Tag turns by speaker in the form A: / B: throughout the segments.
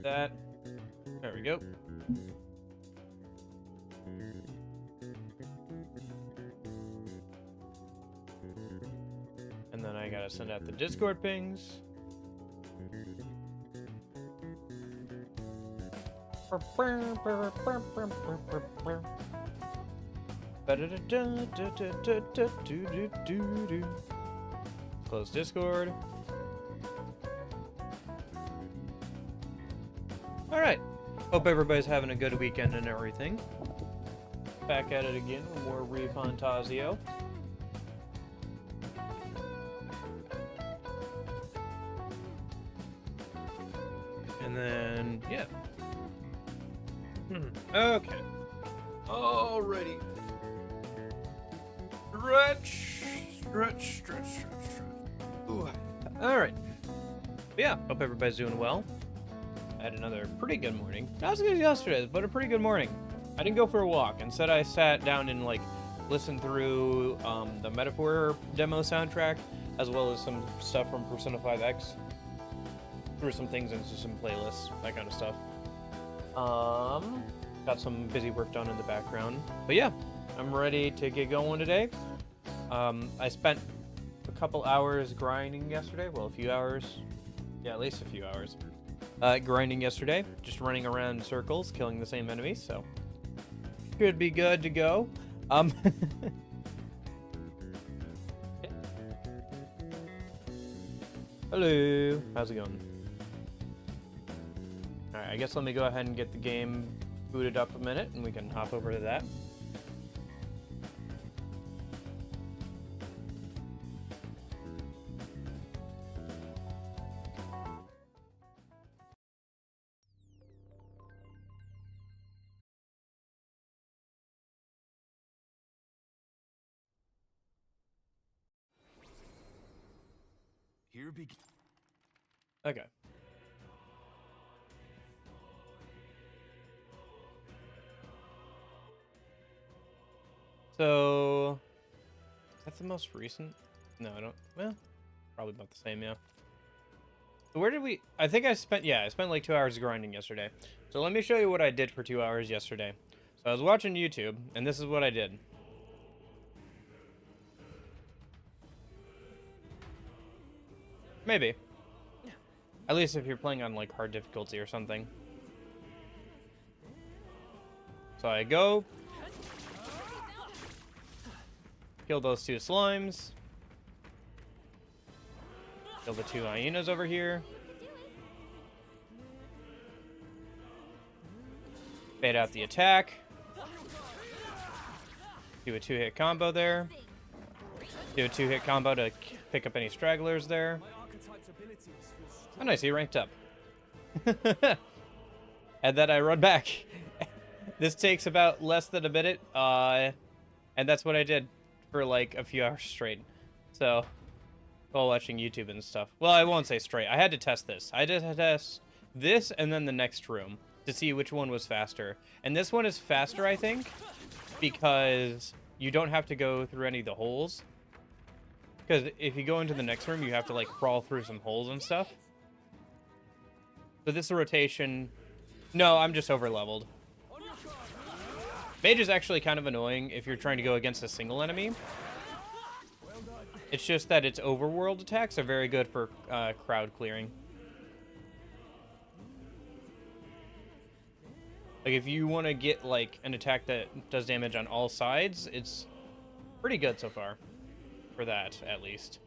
A: That. There we go. And then I gotta send out the Discord pings. Close Discord. Alright. Hope everybody's having a good weekend and everything. Back at it again with more ReFantazio. And then, yeah. Okay. Alrighty. Stretch. Ooh. Alright. Yeah, hope everybody's doing well. I had another pretty good morning. Not as good as yesterday's, but a pretty good morning. I didn't go for a walk. Instead, I sat down and, like, listened through the Metaphor demo soundtrack, as well as some stuff from Persona 5X. Threw some things into some playlists, that kind of stuff. Got some busy work done in the background. But yeah, I'm ready to get going today. I spent a couple hours grinding yesterday. Well, a few hours. Yeah, at least a few hours. Grinding yesterday. Just running around in circles, killing the same enemies, so... should be good to go. Hello. How's it going? Alright, I guess let me go ahead and get the game booted up a minute, and we can hop over to that. Okay. So, is that the most recent? No, I don't. Well, probably about the same, yeah. So where did we? I think I spent like 2 hours grinding yesterday. So let me show you what I did for 2 hours yesterday. So I was watching YouTube, and this is what I did. Maybe. At least if you're playing on, like, hard difficulty or something. So I go. Kill those two slimes. Kill the two hyenas over here. Bait out the attack. Do a 2-hit combo there. Do a 2-hit combo to pick up any stragglers there. Oh, nice, he ranked up. And then I run back. This takes about less than a minute, and that's what I did for like a few hours straight. So, while watching YouTube and stuff. Well, I won't say straight. I had to test this. I had to test this and then the next room to see which one was faster. And this one is faster, I think, because you don't have to go through any of the holes. Because if you go into the next room, you have to like crawl through some holes and stuff. So this rotation... No, I'm just over-leveled. Mage is actually kind of annoying if you're trying to go against a single enemy. It's just that its overworld attacks are very good for crowd clearing. Like, if you want to get, like, an attack that does damage on all sides, it's pretty good so far. For that, at least.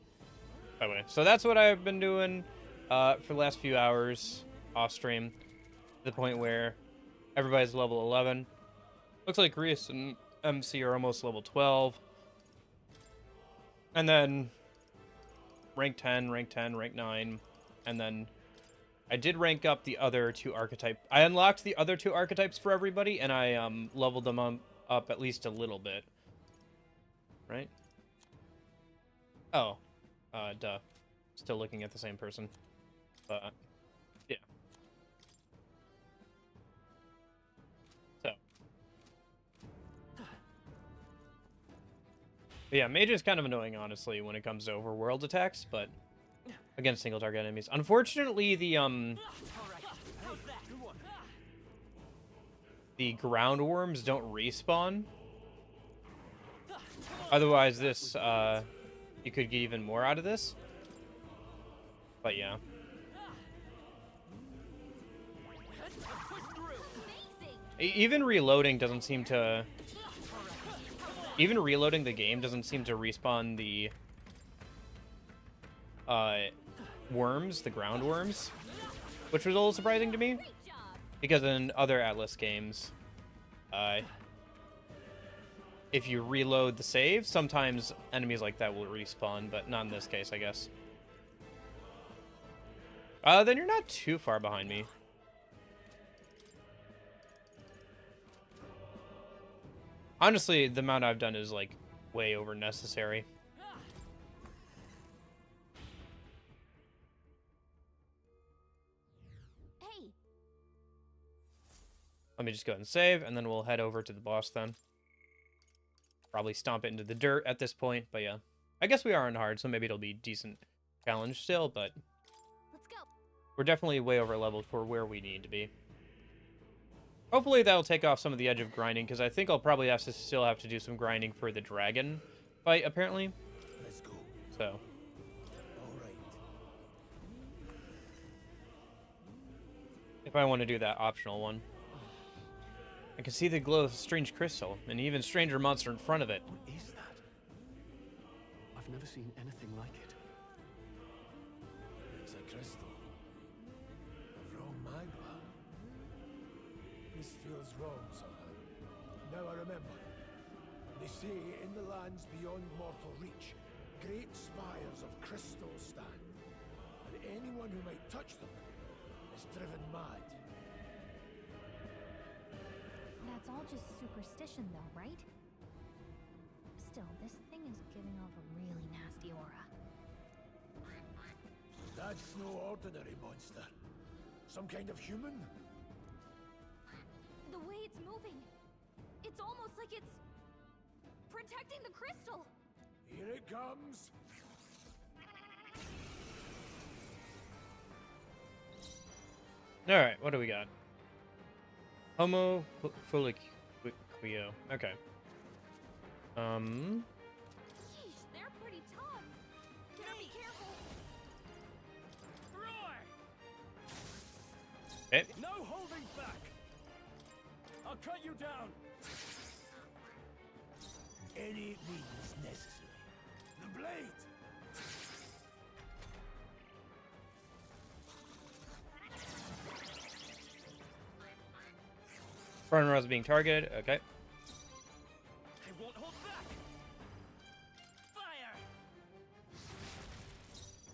A: By the way, so that's what I've been doing for the last few hours off-stream. To the point where everybody's level 11. Looks like Reese and MC are almost level 12. And then rank 10, rank 10, rank 9. And then I did rank up the other two archetypes. I unlocked the other two archetypes for everybody, and I leveled them up at least a little bit. Right? Oh. Duh. Still looking at the same person. But, yeah. So. But yeah, mage is kind of annoying, honestly, when it comes to overworld attacks, but against single target enemies. Unfortunately, the the ground worms don't respawn. Otherwise, this, you could get even more out of this. But yeah. Even reloading doesn't seem to... Even reloading the game doesn't seem to respawn the... worms, the ground worms. Which was a little surprising to me. Because in other Atlus games, if you reload the save, sometimes enemies like that will respawn, but not in this case, I guess. Then you're not too far behind me. Honestly, the amount I've done is, like, way over necessary.
B: Hey.
A: Let me just go ahead and save, and then we'll head over to the boss then. Probably stomp it into the dirt at this point, but yeah. I guess we are on hard, so maybe it'll be a decent challenge still, but...
B: Let's go.
A: We're definitely way over leveled for where we need to be. Hopefully that'll take off some of the edge of grinding, because I think I'll probably still have to do some grinding for the dragon fight, apparently.
C: Let's go.
A: So.
C: All right.
A: If I want to do that optional one. I can see the glow of a strange crystal, an even stranger monster in front of it.
D: What is that? I've never seen anything like it.
C: It's a crystal. Of wrong magma. This feels wrong somehow. Now I remember. They say in the lands beyond mortal reach, great spires of crystal stand, and anyone who might touch them is driven mad.
B: That's all just superstition though, right? Still, this thing is giving off a really nasty aura.
C: That's no ordinary monster. Some kind of human?
B: The way it's moving, it's almost like it's protecting the crystal.
C: Here it comes.
A: Alright, what do we got? Homo Fuliquio. Okay.
B: Yeesh, they're pretty tough. Better be careful.
D: Roar!
A: Okay.
D: No holding back! I'll cut you down!
C: Any means necessary. The blade!
A: Front row is being targeted. Okay.
D: They won't hold back! Fire!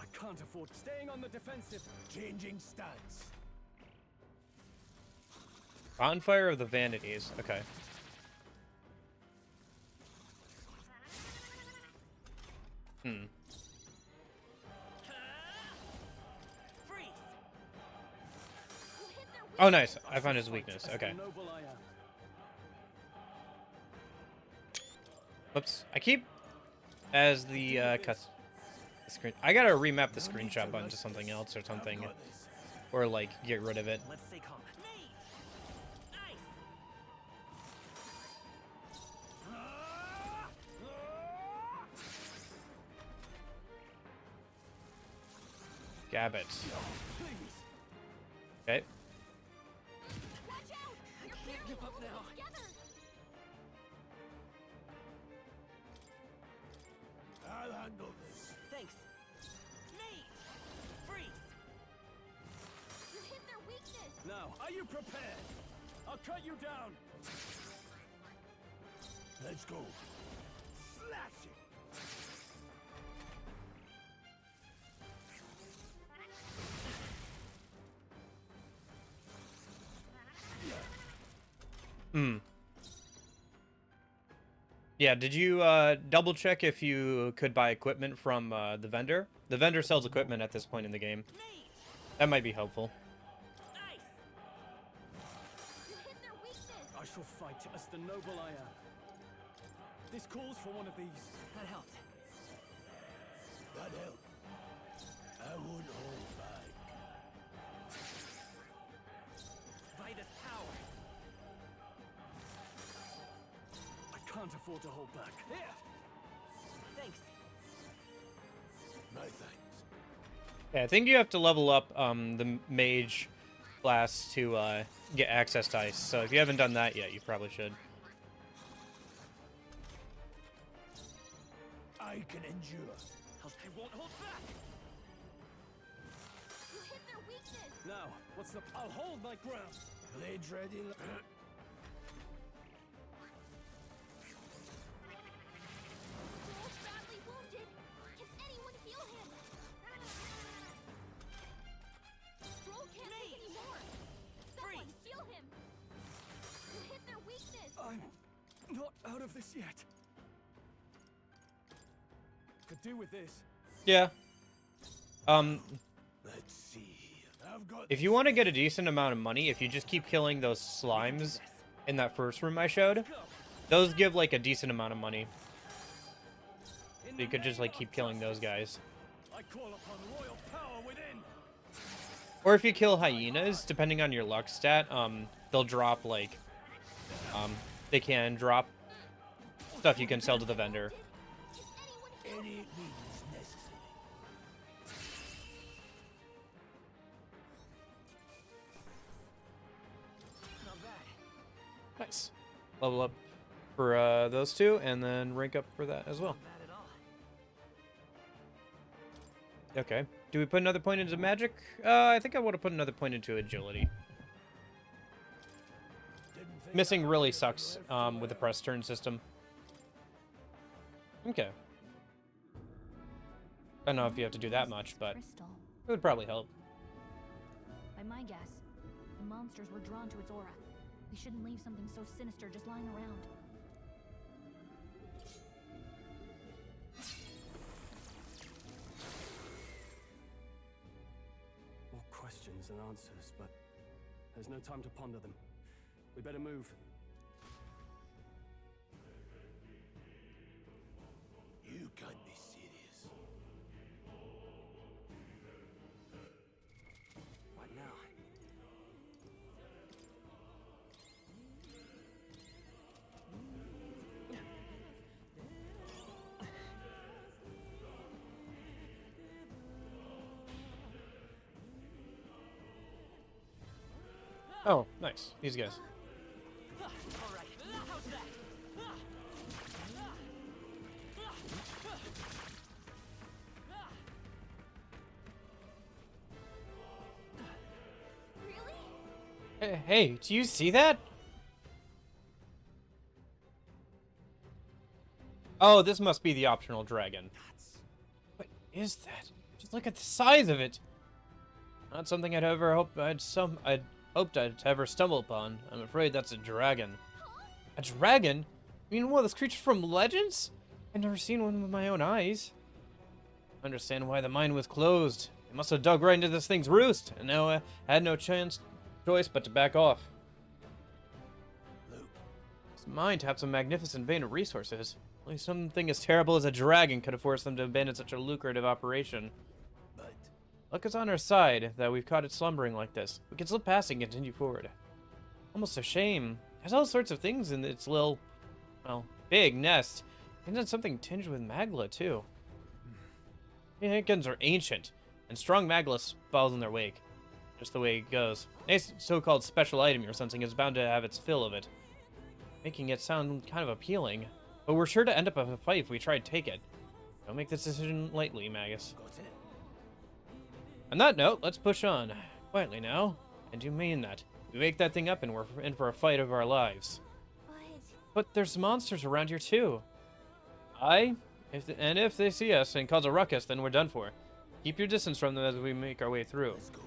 D: I can't afford staying on the defensive.
C: Changing stance.
A: Bonfire of the Vanities. Okay.
D: Freeze!
B: You hit their weak.
A: Oh, nice. I found his weakness.
D: As the
A: Okay.
D: noble I am.
A: Whoops. I keep as the screen. I gotta remap the screenshot button to something else or something, or like get rid of it.
D: Let's stay calm. Ice!
A: Gabbit.
D: Please!
A: Okay.
B: Watch out! You're
D: can't give up now.
B: together.
C: I'll handle this.
D: Thanks. Nate! Freeze!
B: You hit their weakness.
D: Now, are you prepared? I'll cut you down.
C: Let's go. Slash it.
A: Yeah, did you double check if you could buy equipment from the vendor? The vendor sells equipment at this point in the game. That might be helpful.
D: Ice!
B: You hit their weakness.
D: I shall fight as the noble I am. This calls for one of these. That helped.
C: That helped. I won't hold back.
D: By this power. can't afford to hold back. Here! Thanks.
C: No thanks.
A: Yeah, I think you have to level up the mage class to get access to ice. So if you haven't done that yet, you probably should.
C: I can endure.
D: I won't hold back!
B: You hit their weakness!
D: Now, what's the... I'll hold my ground!
C: Blades ready.
B: Joel's badly wounded! Can anyone heal him? Stroll can't take any more! Someone heal him! You hit their weakness!
D: I'm not out of this yet. Could do with this.
A: Yeah.
C: Let's see. I've got.
A: If you want to get a decent amount of money, if you just keep killing those slimes in that first room I showed, those give like a decent amount of money. So you could just like keep killing those guys.
D: I call upon royal power within.
A: Or if you kill hyenas, depending on your luck stat, they'll drop like, they can drop stuff you can sell to the vendor.
C: Any means necessary.
D: Not bad.
A: Nice. Level up for those two, and then rank up for that as well.
D: Not bad at all.
A: Okay. Do we put another point into magic? I think I want to put another point into agility.
C: Didn't think
A: Missing
C: I'd
A: really
C: ever
A: sucks
C: live to
A: with the
C: learn.
A: press turn system. Okay. I don't know if you have to do that much, but
B: Crystal.
A: it would probably help.
B: By my guess, the monsters were drawn to its aura. We shouldn't leave something so sinister just lying around.
D: More questions than answers, but there's no time to ponder them. We better move.
C: You can't be serious.
D: What now?
A: Oh, nice. These guys.
D: All right. How's that?
B: Really?
A: Hey, do you see that? Oh, this must be the optional dragon. What is that? Just look at the size of it. Not something I'd ever hoped I'd ever stumble upon. I'm afraid that's a dragon. A dragon? You mean one of those creatures from Legends? I've never seen one with my own eyes. I understand why the mine was closed. It must have dug right into this thing's roost, and now I had no choice but to back off.
C: Luke,
A: This mine taps a magnificent vein of resources. Only something as terrible as a dragon could have forced them to abandon such a lucrative operation.
C: but
A: Luck is on our side that we've caught it slumbering like this. We can slip past and continue forward. Almost a shame. There's all sorts of things in its little, well, big nest. And then something tinged with magla, too. Hickens are ancient, and strong magla follows in their wake. Just the way it goes. A so-called special item you're sensing is bound to have its fill of it, making it sound kind of appealing. But we're sure to end up in a fight if we try to take it. Don't make this decision lightly, Magus.
C: got it.
A: On that note, let's push on. Quietly now. And you mean that. We wake that thing up and we're in for a fight of our lives. But there's monsters around here too. If they see us and cause a ruckus, then we're done for. Keep your distance from them as we make our way through.
C: Let's go.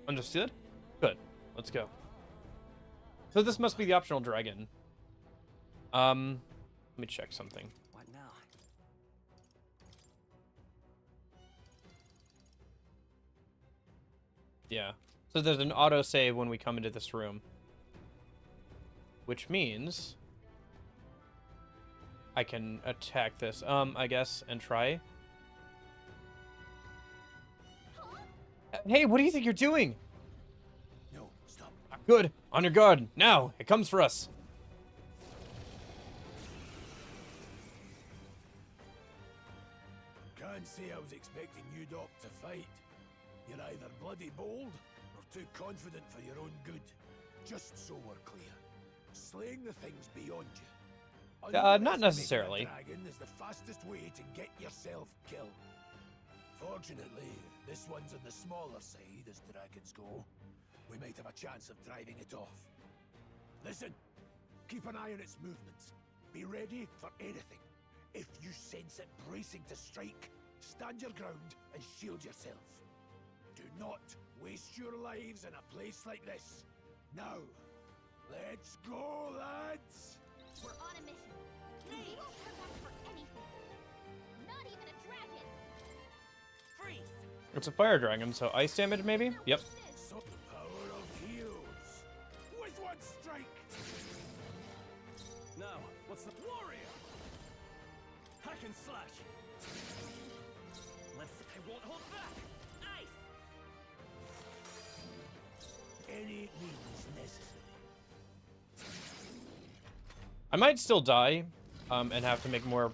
A: Understood? Good. Let's go. So this must be the optional dragon. Let me check something.
D: What now?
A: Yeah. So there's an autosave when we come into this room. Which means I can attack this, I guess, and try. Hey, what do you think you're doing?
C: No, stop.
A: Good. On your guard. Now, it comes for us.
C: can't say I was expecting you, Doc, to fight. You're either bloody bold or too confident for your own good. Just so we're clear, slaying the things beyond you.
A: Not necessarily.
C: A dragon is the fastest way to get yourself killed. Fortunately, this one's on the smaller side as dragons go. We might have a chance of driving it off. Listen, keep an eye on its movements. Be ready for anything. If you sense it bracing to strike, stand your ground and shield yourself. Do not waste your lives in a place like this. Now, let's go, lads!
B: We're on a mission. We won't turn back for anything. Not even a dragon. Freeze.
A: It's a fire dragon, so ice damage maybe? Yep.
C: So the power of heroes. With one strike!
D: Now, what's the warrior? Hack and slash. I won't hold back. Ice.
C: Any means necessary.
A: I might still die, and have to make more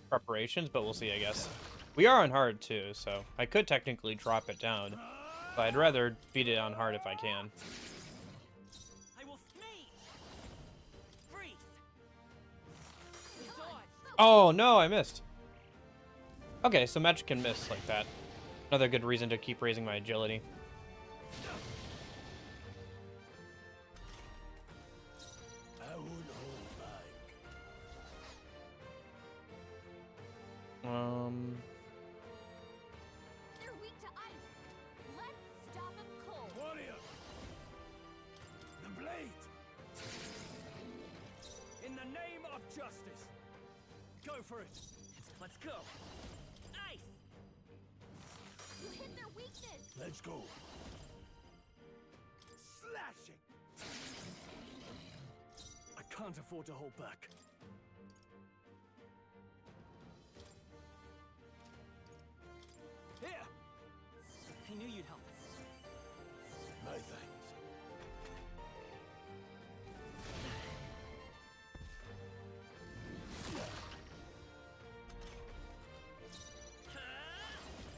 A: preparations, but we'll see, I guess. We are on hard, too, so I could technically drop it down, but I'd rather beat it on hard if I can.
D: I will mate. Freeze.
A: Oh, no, I missed. Okay, so magic can miss like that. Another good reason to keep raising my agility.
C: I won't hold back.
B: They're weak to ice. Let's stop them cold.
C: Warrior! The blade!
D: In the name of justice. Go for it. Let's go. Ice.
B: You hit their weakness.
C: Let's go. Slashing!
D: I can't afford to hold back. Here. I knew you'd help.
C: My thanks.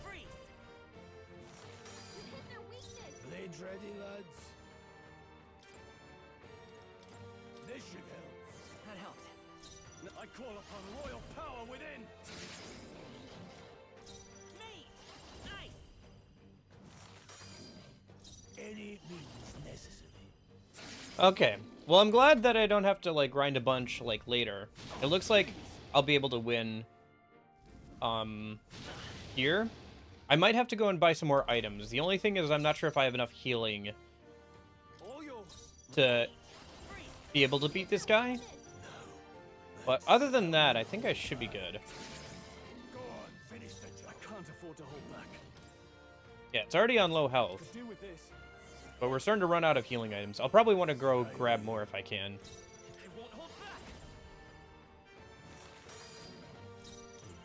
D: Freeze.
B: You hit their weakness.
C: Blades ready, lads? This should help.
D: That helped. I call upon royal power within. Mate. Ice.
C: Any means necessary.
A: Okay, well, I'm glad that I don't have to, like, grind a bunch, like, later. It looks like I'll be able to win, here. I might have to go and buy some more items. The only thing is I'm not sure if I have enough healing
D: All yours.
A: to be able to beat this guy. But other than that, I think I should be good.
C: Go on, finish the
D: I
C: job.
D: can't afford to hold back.
A: Yeah, it's already on low health,
D: Could do with this.
A: but we're starting to run out of healing items. I'll probably want to grab more if I can.
D: I won't hold back.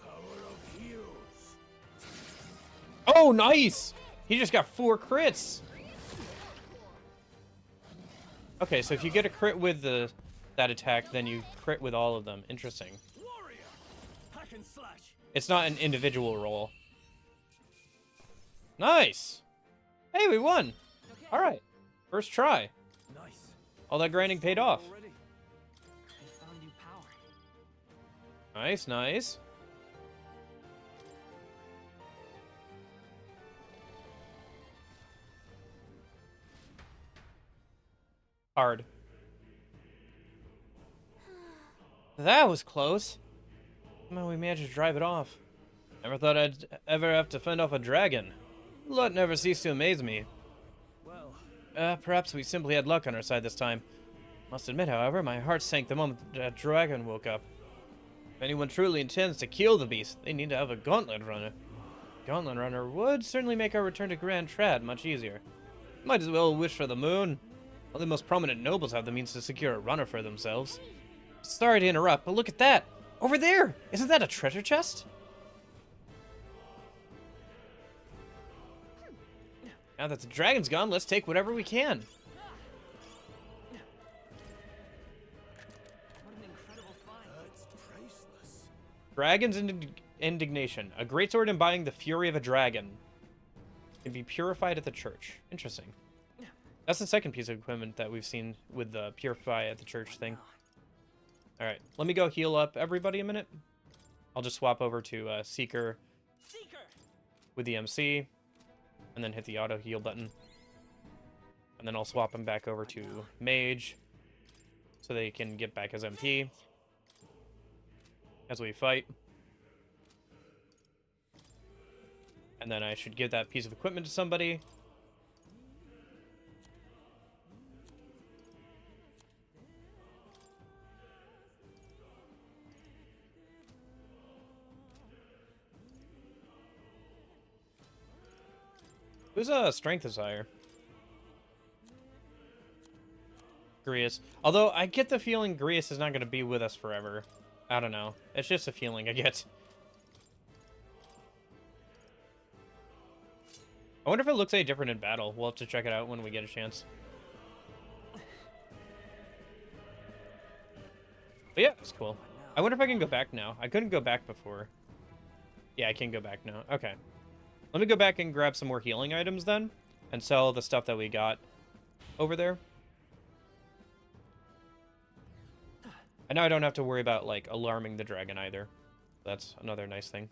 C: Power of heroes.
A: Oh, nice! He just got 4 crits. Okay, so if you get a crit with that attack, then you crit with all of them. Interesting.
D: Warrior. Hack and slash.
A: It's not an individual roll. Nice! Hey, we won! Alright. First try.
D: Nice.
A: All that grinding paid off.
D: Already. I found new power.
A: Nice, nice. Hard. That was close. Somehow we managed to drive it off. Never thought I'd ever have to fend off a dragon. Luck never ceased to amaze me.
D: Well,
A: Perhaps we simply had luck on our side this time. Must admit, however, my heart sank the moment that dragon woke up. If anyone truly intends to kill the beast, they need to have a gauntlet runner. Gauntlet runner would certainly make our return to Grand Trad much easier. Might as well wish for the moon. Only the most prominent nobles have the means to secure a runner for themselves. Sorry to interrupt, but look at that! Over there! Isn't that a treasure chest? Now that the dragon's gone, let's take whatever we can.
D: what an incredible find.
C: That's priceless.
A: Dragons Indignation. A greatsword embodying the fury of a dragon. Can be purified at the church. Interesting. That's the second piece of equipment that we've seen with the purify at the church thing. Alright, let me go heal up everybody a minute. I'll just swap over to Seeker with the MC, and then hit the auto heal button. And then I'll swap him back over to Mage, so they can get back as MP as we fight. And then I should give that piece of equipment to somebody. Who's a strength is higher? Grius. Although I get the feeling Grius is not going to be with us forever. I don't know. It's just a feeling I get. I wonder if it looks any different in battle. We'll have to check it out when we get a chance. But yeah, it's cool. I wonder if I can go back now. I couldn't go back before. Yeah, I can go back now. Okay. Let me go back and grab some more healing items then, and sell the stuff that we got over there. And now I don't have to worry about, like, alarming the dragon either. That's another nice thing.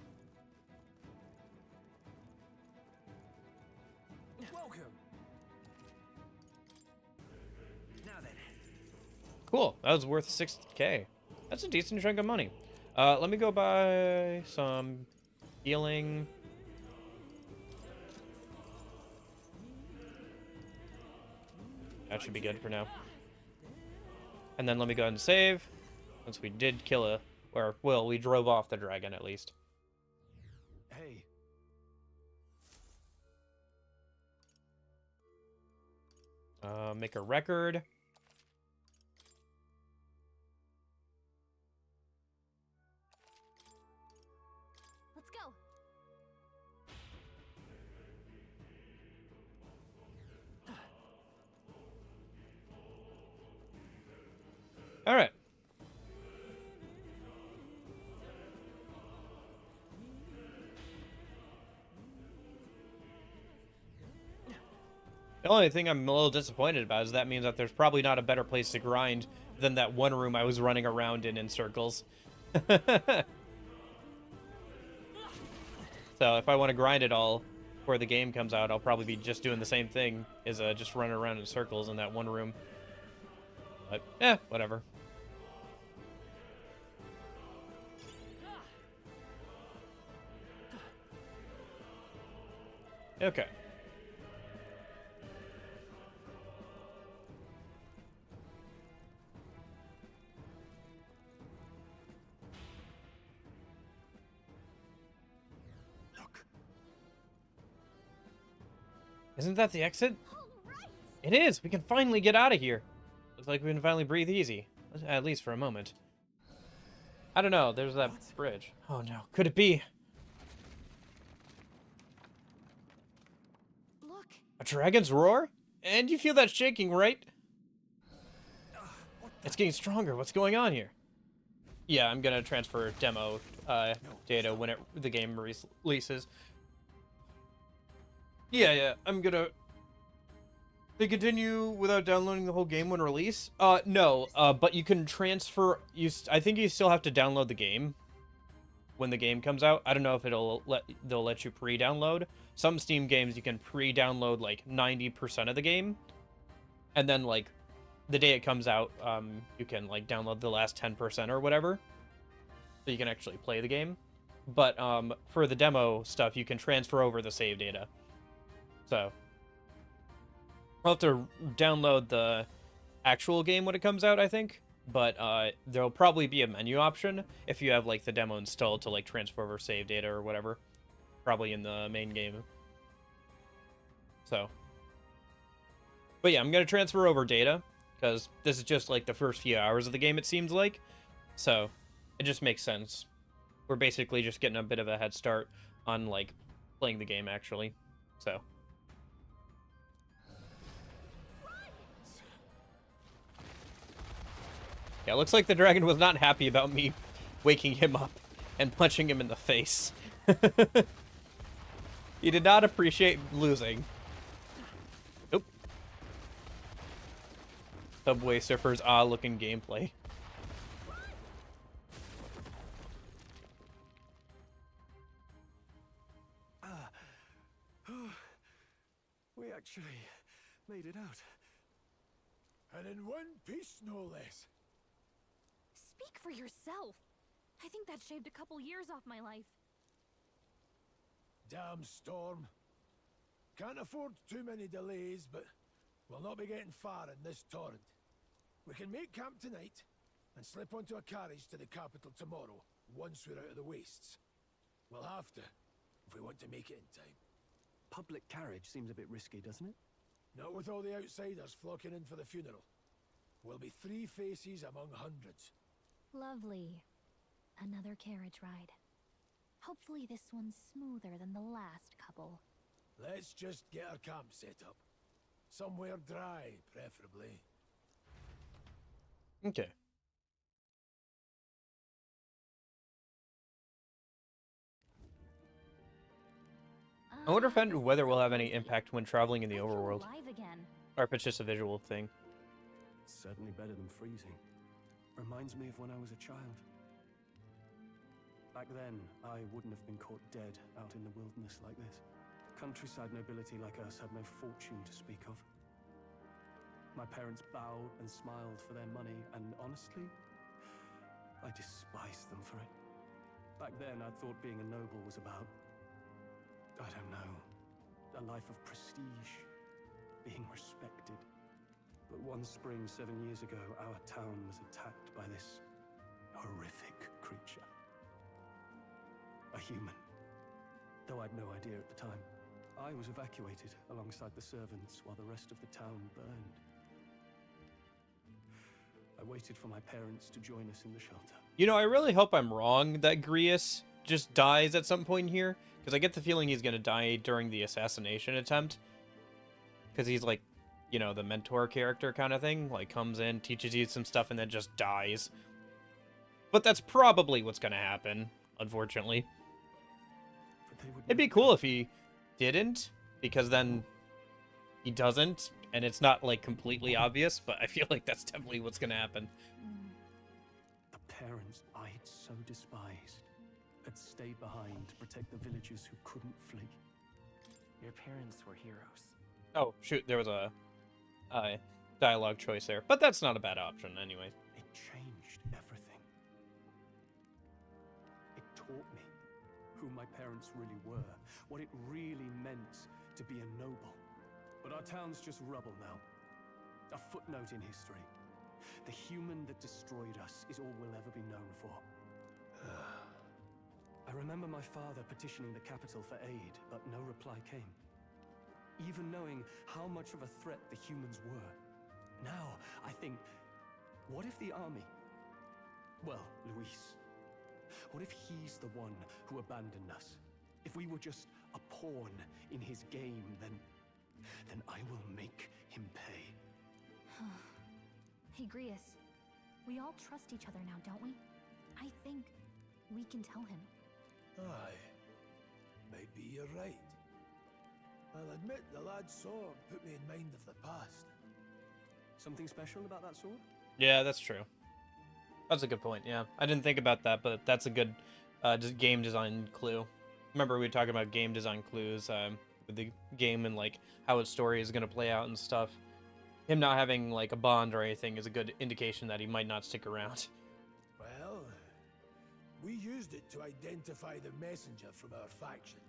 D: Welcome. Now then.
A: Cool. That was worth 6K. That's a decent chunk of money. Let me go buy some healing. That should be good for now. And then let me go ahead and save, since we did kill a, or, well, we drove off the dragon at least.
C: Hey,
A: Make a record.
B: Let's go.
A: All right. The only thing I'm a little disappointed about is that means that there's probably not a better place to grind than that one room I was running around in circles. So if I want to grind it all before the game comes out, I'll probably be just doing the same thing, is just running around in circles in that one room. But, whatever. Okay.
C: look.
A: Isn't that the exit? It is! We can finally get out of here! Looks like we can finally breathe easy. At least for a moment. I don't know, there's that bridge. Oh no, could it be?
B: Look.
A: A dragon's roar? And you feel that shaking, right? It's getting stronger. What's going on here? Yeah, I'm gonna transfer demo data when the game releases. Yeah, I'm gonna... They continue without downloading the whole game when release? No, but you can transfer... I think you still have to download the game when the game comes out. I don't know if they'll let you pre-download. Some Steam games you can pre-download like 90% of the game, and then like the day it comes out, you can like download the last 10% or whatever, so you can actually play the game. But for the demo stuff, you can transfer over the save data. So I'll have to download the actual game when it comes out, I think. But there'll probably be a menu option if you have like the demo installed to like transfer over save data or whatever. Probably in the main game. So. But yeah, I'm going to transfer over data, because this is just like the first few hours of the game, it seems like. So, it just makes sense. We're basically just getting a bit of a head start on like playing the game, actually. So. Yeah, it looks like the dragon was not happy about me waking him up. and punching him in the face. He did not appreciate losing. Nope. Subway Surfers looking gameplay.
D: We actually made it out.
C: And in one piece, no less.
B: Speak for yourself. I think that shaved a couple years off my life.
C: Damn storm. Can't afford too many delays, but we'll not be getting far in this torrent. We can make camp tonight and slip onto a carriage to the capital tomorrow, once we're out of the wastes. We'll have to, if we want to make it in time.
D: Public carriage seems a bit risky, doesn't it?
C: Not with all the outsiders flocking in for the funeral. We'll be 3 faces among hundreds.
B: Lovely. Another carriage ride. Hopefully this one's smoother than the last couple.
C: Let's just get our camp set up. Somewhere dry, preferably.
A: Okay. I wonder if weather will have any impact when traveling in the overworld,
B: Alive again.
A: or if it's just a visual thing.
D: It's certainly better than freezing. Reminds me of when I was a child. Back then, I wouldn't have been caught dead out in the wilderness like this. Countryside nobility like us had no fortune to speak of. My parents bowed and smiled for their money, and honestly, I despised them for it. Back then, I thought being a noble was about, I don't know, a life of prestige, being respected. But one spring 7 years ago, our town was attacked by this horrific creature. A human. Though I'd no idea at the time. I was evacuated alongside the servants while the rest of the town burned. I waited for my parents to join us in the shelter.
A: You know, I really hope I'm wrong that Grius just dies at some point here, because I get the feeling he's going to die during the assassination attempt. Because he's like, you know, the mentor character kind of thing. Like, comes in, teaches you some stuff, and then just dies. But that's probably what's going to happen, unfortunately. It'd be cool if he didn't, because then he doesn't, and it's not, like, completely obvious, but I feel like that's definitely what's going to happen.
D: The parents I'd so despised had stayed behind to protect the villagers who couldn't flee.
E: Your parents were heroes.
A: Oh, shoot, there was a dialogue choice there, but that's not a bad option anyway.
D: It changed everything. It taught me who my parents really were, what it really meant to be a noble. But our town's just rubble now. A footnote in history. The human that destroyed us is all we'll ever be known for. I remember my father petitioning the capital for aid, but no reply came. Even knowing how much of a threat the humans were. Now, I think, what if the army... Well, Luis. What if he's the one who abandoned us? If we were just a pawn in his game, then I will make him pay.
B: Hey, Grius. We all trust each other now, don't we? I think we can tell him.
C: Aye. Maybe you're right. I'll admit the lad's sword put me in mind of the past.
D: Something special about that sword?
A: Yeah, that's true. That's a good point, yeah. I didn't think about that, but that's a good game design clue. Remember we were talking about game design clues with the game and like how its story is going to play out and stuff. Him not having like a bond or anything is a good indication that he might not stick around.
C: Well, we used it to identify the messenger from our faction.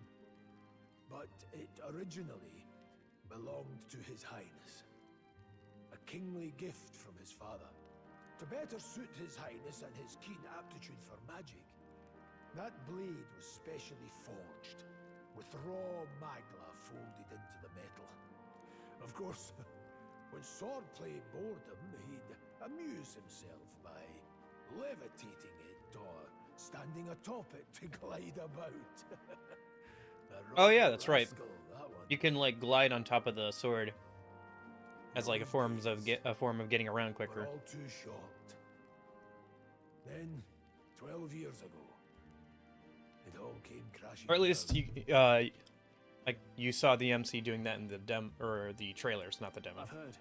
C: But it originally belonged to His Highness. A kingly gift from his father. To better suit His Highness and his keen aptitude for magic, that blade was specially forged, with raw magla folded into the metal. Of course, when swordplay bored him, he'd amuse himself by levitating it or standing atop it to glide about.
A: Oh yeah, that's right.
C: Rascal, that one.
A: You can like glide on top of the sword as like a form of getting around
C: We're
A: quicker.
C: all too shocked. Then, 12 years ago, It all came crashing
A: Or at least
C: down.
A: you, like you saw the MC doing that in the or the trailers, not the demo.
D: I've heard.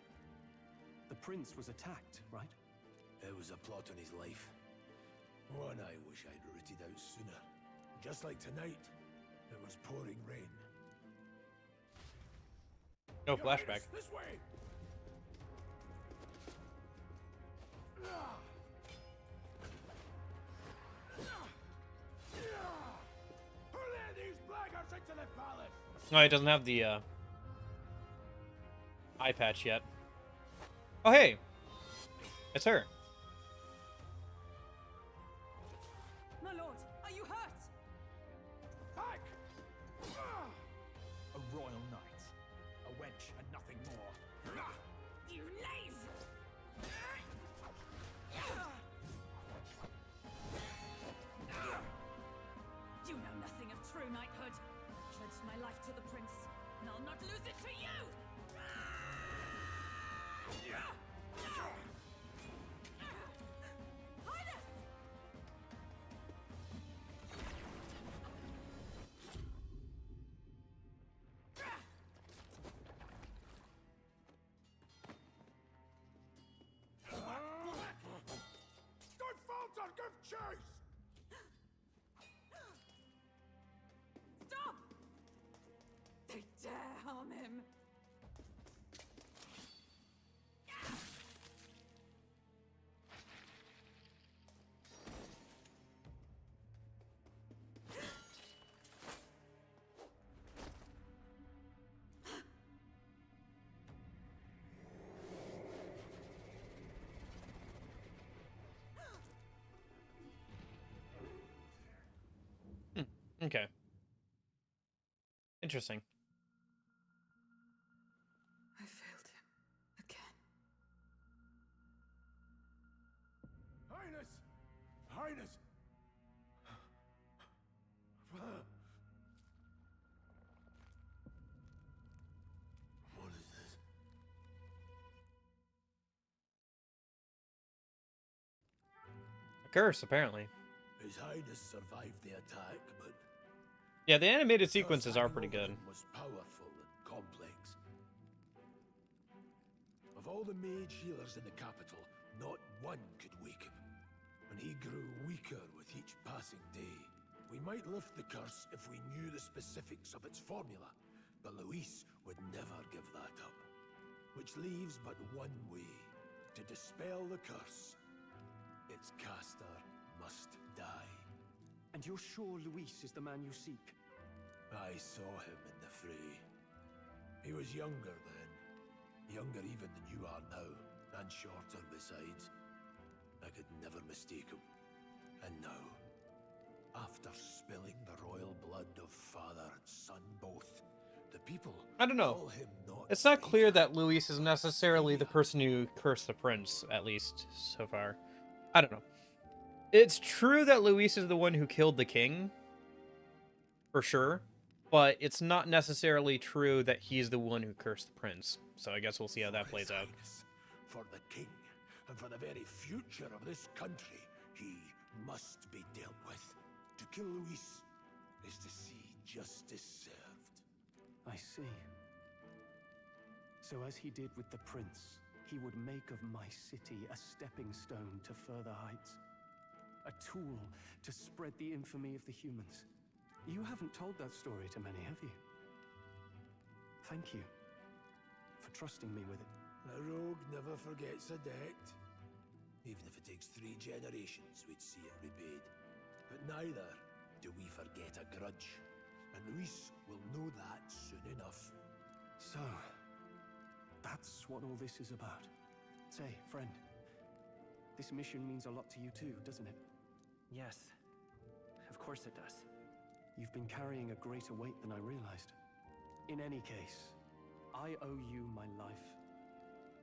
D: The prince was attacked, right?
C: It was a plot on his life. One I wish I'd rooted out sooner. Just like tonight, it was pouring rain.
A: No
C: Your Highness,
A: flashback.
C: this way! Who let these blackguards into the palace?
A: No, it doesn't have the eye patch yet. Oh hey, it's her.
F: My lord, are you hurt?
C: Back!
G: A royal knight. A wench and nothing more.
F: You knave! You know nothing of true knighthood. Pledged my life to the prince, and I'll not lose it to you! Highness!
C: Don't falter, give chase!
F: Stop! They dare harm him!
A: Okay. Interesting.
F: I failed him again.
C: Highness! Highness! What is this?
A: A curse, apparently.
C: His Highness survived the attack, but
A: Yeah, the animated
C: curse
A: sequences are
C: hanging
A: pretty
C: over
A: good.
C: him was powerful and complex. Of all the mage healers in the capital, not one could wake him. And he grew weaker with each passing day. We might lift the curse if we knew the specifics of its formula, but Luis would never give that up. Which leaves but one way to dispel the curse. Its caster must die.
D: And you're sure Luis is the man you seek?
C: I saw him in the fray. He was younger then. Younger even than you are now, and shorter besides. I could never mistake him. And now, after spilling the royal blood of father and son both, the people
A: I don't know.
C: call him not
A: It's not clear
C: traitor.
A: that Luis is necessarily the person who cursed the prince, at least so far. I don't know. It's true that Luis is the one who killed the king, for sure, but it's not necessarily true that he's the one who cursed the prince. So I guess we'll see how that
C: For
A: plays
C: His
A: out.
C: Highness, for the king, and for the very future of this country, he must be dealt with. To kill Luis is to see justice served.
D: I see. So as he did with the prince, he would make of my city a stepping stone to further heights. A tool to spread the infamy of the humans. You haven't told that story to many, have you? Thank you for trusting me with it.
C: A rogue never forgets a debt. Even if it takes 3 generations, we'd see it repaid. But neither do we forget a grudge. And Luis will know that soon enough.
D: So, that's what all this is about. Say, friend, this mission means a lot to you too, doesn't it?
E: Yes. Of course it does.
D: You've been carrying a greater weight than I realized. In any case, I owe you my life.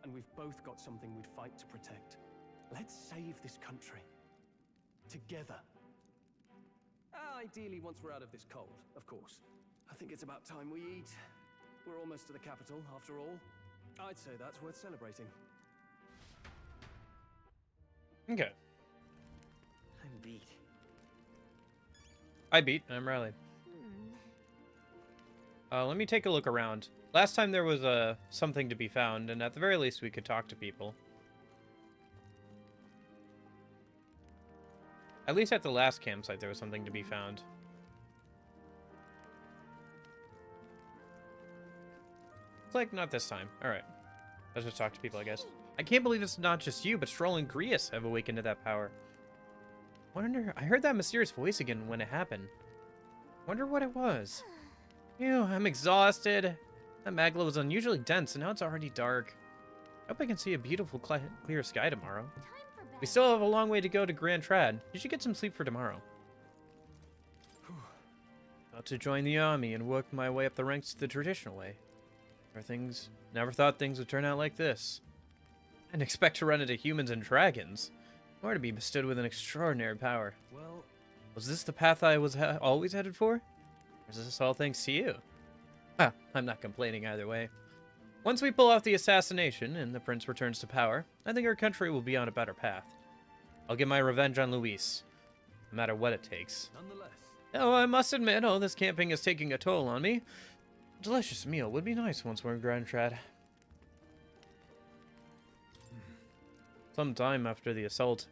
D: And we've both got something we'd fight to protect. Let's save this country. Together. Ideally, once we're out of this cold, of course. I think it's about time we eat. We're almost to the capital, after all. I'd say that's worth celebrating.
A: Okay.
E: I'm beat.
A: I beat. I'm Riley.
B: Hmm.
A: Let me take a look around. Last time there was something to be found, and at the very least we could talk to people. At least at the last campsite there was something to be found. It's like not this time. Alright. Let's just talk to people, I guess. I can't believe it's not just you, but Stroll and Grius have awakened to that power. I heard that mysterious voice again when it happened. Wonder what it was. Ew, I'm exhausted. That maglow was unusually dense, and now it's already dark. I hope I can see a beautiful, clear sky tomorrow.
B: Time for bed.
A: We still have a long way to go to Grand Trad. You should get some sleep for tomorrow. About to join the army and work my way up the ranks the traditional way. Never thought things would turn out like this. I didn't expect to run into humans and dragons, or to be bestowed with an extraordinary power.
D: Well,
A: Was this the path I was always headed for? Or is this all thanks to you? Ah, I'm not complaining either way. Once we pull off the assassination and the prince returns to power, I think our country will be on a better path. I'll get my revenge on Luis, no matter what it takes.
D: nonetheless,
A: Oh, I must admit, all this camping is taking a toll on me. A delicious meal would be nice once we're in Grand Trad. Some time after the assault,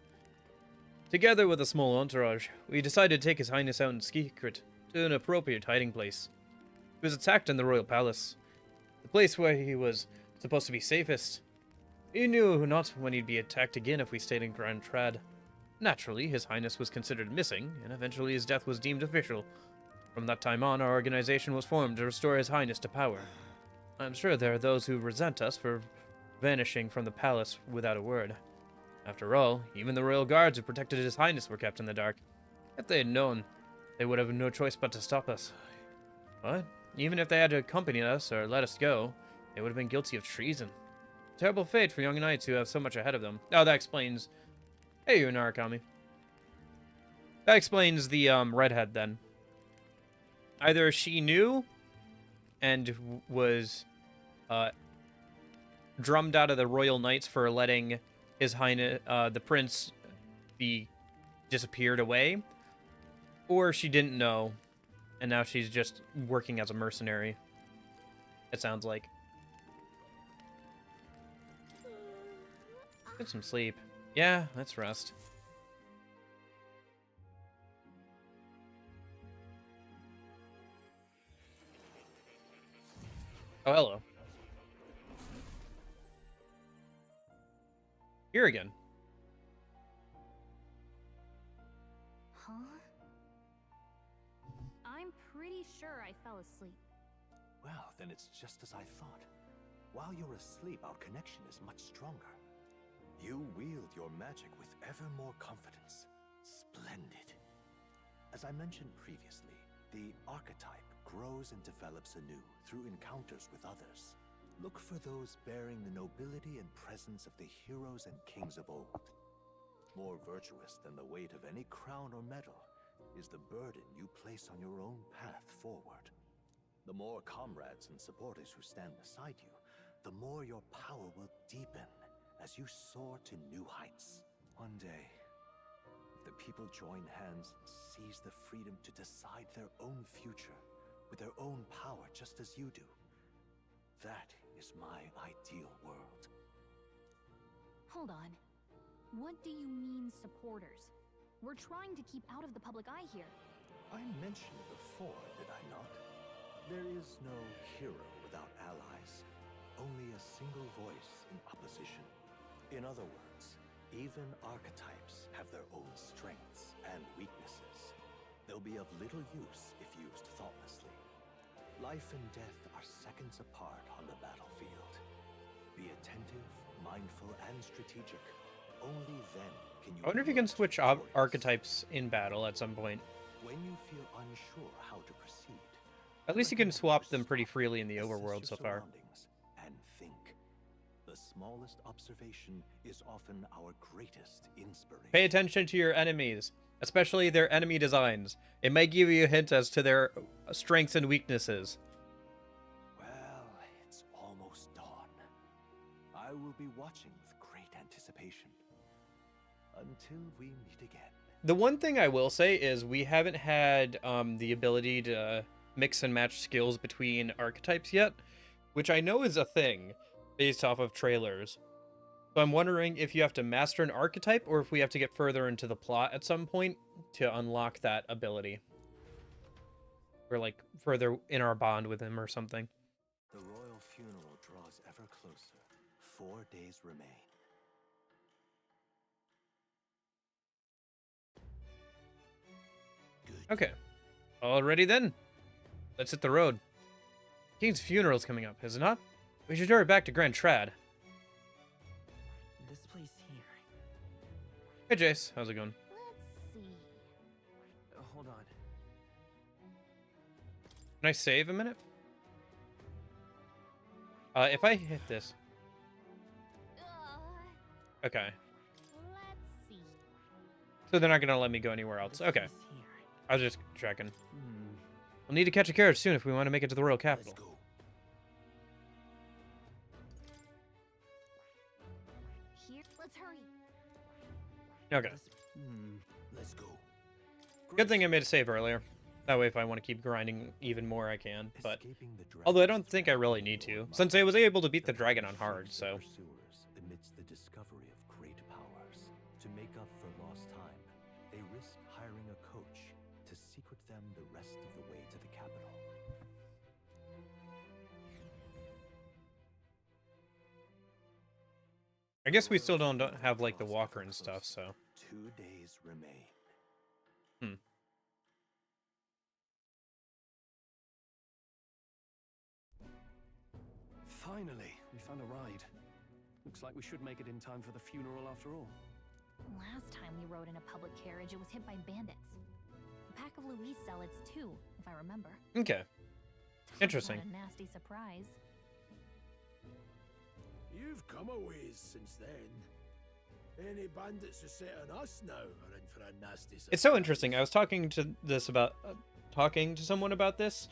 A: together with a small entourage, we decided to take His Highness out in secret to an appropriate hiding place. He was attacked in the royal palace, the place where he was supposed to be safest. He knew not when he'd be attacked again if we stayed in Grand Trad. Naturally, His Highness was considered missing, and eventually his death was deemed official. From that time on, our organization was formed to restore His Highness to power. I'm sure there are those who resent us for vanishing from the palace without a word. After all, even the royal guards who protected His Highness were kept in the dark. If they had known, they would have no choice but to stop us. But even if they had accompanied us or let us go, they would have been guilty of treason. Terrible fate for young knights who have so much ahead of them. Oh, that explains... Hey, you Narukami. That explains the redhead then. Either she knew and was drummed out of the royal knights for letting His Highness, the prince, be disappeared away, or she didn't know, and now she's just working as a mercenary. It sounds like. Get some sleep. Yeah, let's rest. Oh, hello. Here again.
B: Huh? I'm pretty sure I fell asleep.
H: Well, then it's just as I thought. While you're asleep, our connection is much stronger. You wield your magic with ever more confidence. Splendid. As I mentioned previously, the archetype grows and develops anew through encounters with others. Look for those bearing the nobility and presence of the heroes and kings of old. More virtuous than the weight of any crown or medal is the burden you place on your own path forward. The more comrades and supporters who stand beside you, the more your power will deepen as you soar to new heights. One day, if the people join hands and seize the freedom to decide their own future with their own power just as you do, that is my ideal world.
B: Hold on. What do you mean, supporters? We're trying to keep out of the public eye here.
H: I mentioned before, did I not? There is no hero without allies, only a single voice in opposition. In other words, even archetypes have their own strengths and weaknesses. They'll be of little use if used thoughtlessly. Life and death are seconds apart on the battlefield. Be attentive, mindful, and strategic. Only then can you...
A: I wonder if you can switch archetypes in battle at some point.
H: When you feel unsure how to proceed,
A: At least you can swap them pretty freely in the overworld so far.
H: and think. The smallest observation is often our greatest inspiration.
A: Pay attention to your enemies, especially their enemy designs. It may give you a hint as to their strengths and weaknesses.
H: Well, it's almost dawn. I will be watching with great anticipation. Until we meet again.
A: The one thing I will say is we haven't had the ability to mix and match skills between archetypes yet, which I know is a thing based off of trailers. So I'm wondering if you have to master an archetype or if we have to get further into the plot at some point to unlock that ability. Or like further in our bond with him or something.
H: The royal funeral draws ever closer. 4 days remain.
A: Okay. Alrighty then. Let's hit the road. King's funeral's coming up, is it not? We should hurry back to Grand Trad.
E: This place here.
A: Hey Jace, how's it going?
B: Let's see.
E: Hold on.
A: Can I save a minute? If I hit this. Okay.
B: Let's see.
A: So they're not gonna let me go anywhere else.
E: This
A: Okay.
E: place here.
A: I was just checking.
E: Hmm.
A: We'll need to catch a carriage soon if we want to make it to the royal
C: Let's
A: capital.
C: go.
B: Here, let's hurry.
A: Okay.
C: Let's go.
A: Good thing I made a save earlier. That way if I want to keep grinding even more I can. But
H: Escaping the
A: although I
H: dragon's
A: don't think I really need to, since I was able to beat the dragon on hard, so.
H: Pursuers amidst the discovery of great powers. To make up for lost time, they risk hiring a coach to secret them the rest of the way to the capital.
A: I guess we still don't have like the walker and stuff, so.
H: 2 days remain.
D: Finally, we found a ride. Looks like we should make it in time for the funeral after all.
B: Last time we rode in a public carriage, it was hit by bandits. A pack of Louise zealots too, if I remember.
A: Okay. Interesting.
B: What a nasty surprise.
C: You've come a ways since then. Any bandits who set on us now are in for a nasty surprise.
A: It's so interesting. I was talking to someone about this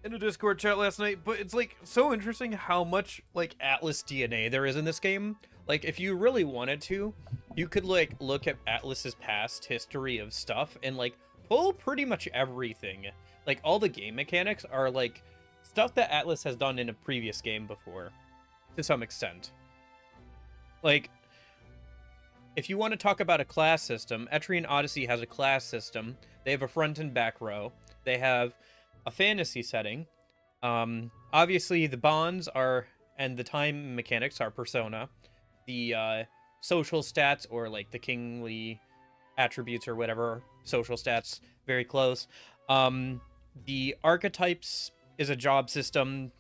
A: in a Discord chat last night, but it's like so interesting how much like Atlus DNA there is in this game. Like if you really wanted to, you could like look at Atlus's past history of stuff and like pull pretty much everything. Like all the game mechanics are like stuff that Atlus has done in a previous game before to some extent. Like if you want to talk about a class system, Etrian Odyssey has a class system. They have a front and back row. They have a fantasy setting. Obviously the bonds are and the time mechanics are Persona. The social stats or like the kingly attributes or whatever social stats very close. The archetypes is a job system.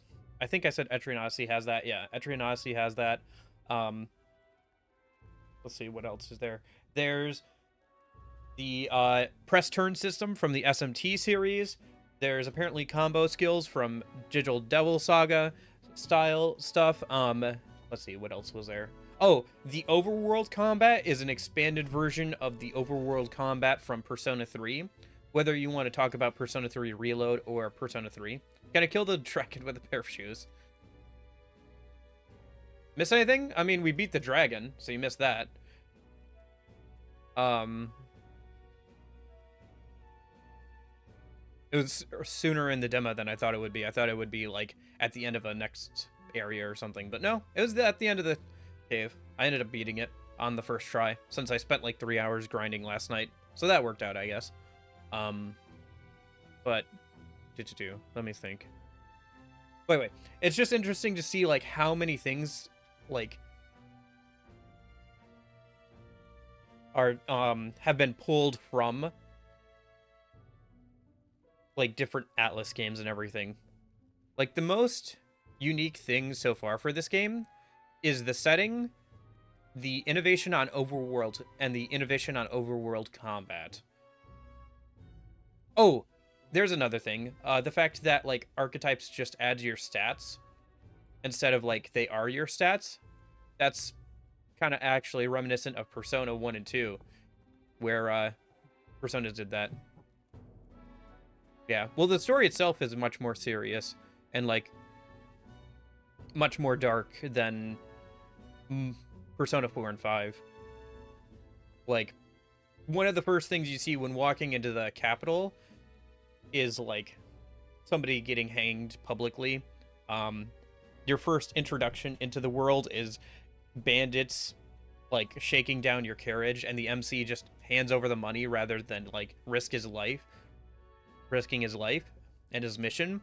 A: I think I said Etrian Odyssey has that. Yeah, Etrian Odyssey has that. Let's see what else is there. There's the press turn system from the SMT series. There's apparently combo skills from Digital Devil Saga style stuff. Let's see, what else was there? Oh, the overworld combat is an expanded version of the overworld combat from Persona 3. Whether you want to talk about Persona 3 Reload or Persona 3. Can I kill the dragon with a pair of shoes? Miss anything? I mean, we beat the dragon, so you missed that. It was sooner in the demo than I thought it would be. I thought it would be, like, at the end of a next area or something. But no, it was at the end of the cave. I ended up beating it on the first try, since I spent, like, 3 hours grinding last night. So that worked out, I guess. But... let me think. Wait. It's just interesting to see, like, how many things, like... are, have been pulled from... like different Atlus games and everything. Like the most unique thing so far for this game is the setting, the innovation on overworld, and the innovation on overworld combat. Oh, there's another thing. The fact that like archetypes just add to your stats instead of like they are your stats. That's kind of actually reminiscent of Persona 1 and 2, where Persona did that. Yeah, well, the story itself is much more serious and, like, much more dark than Persona 4 and 5. Like, one of the first things you see when walking into the Capitol is like somebody getting hanged publicly. Your first introduction into the world is bandits like shaking down your carriage, and the MC just hands over the money rather than like risking his life and his mission.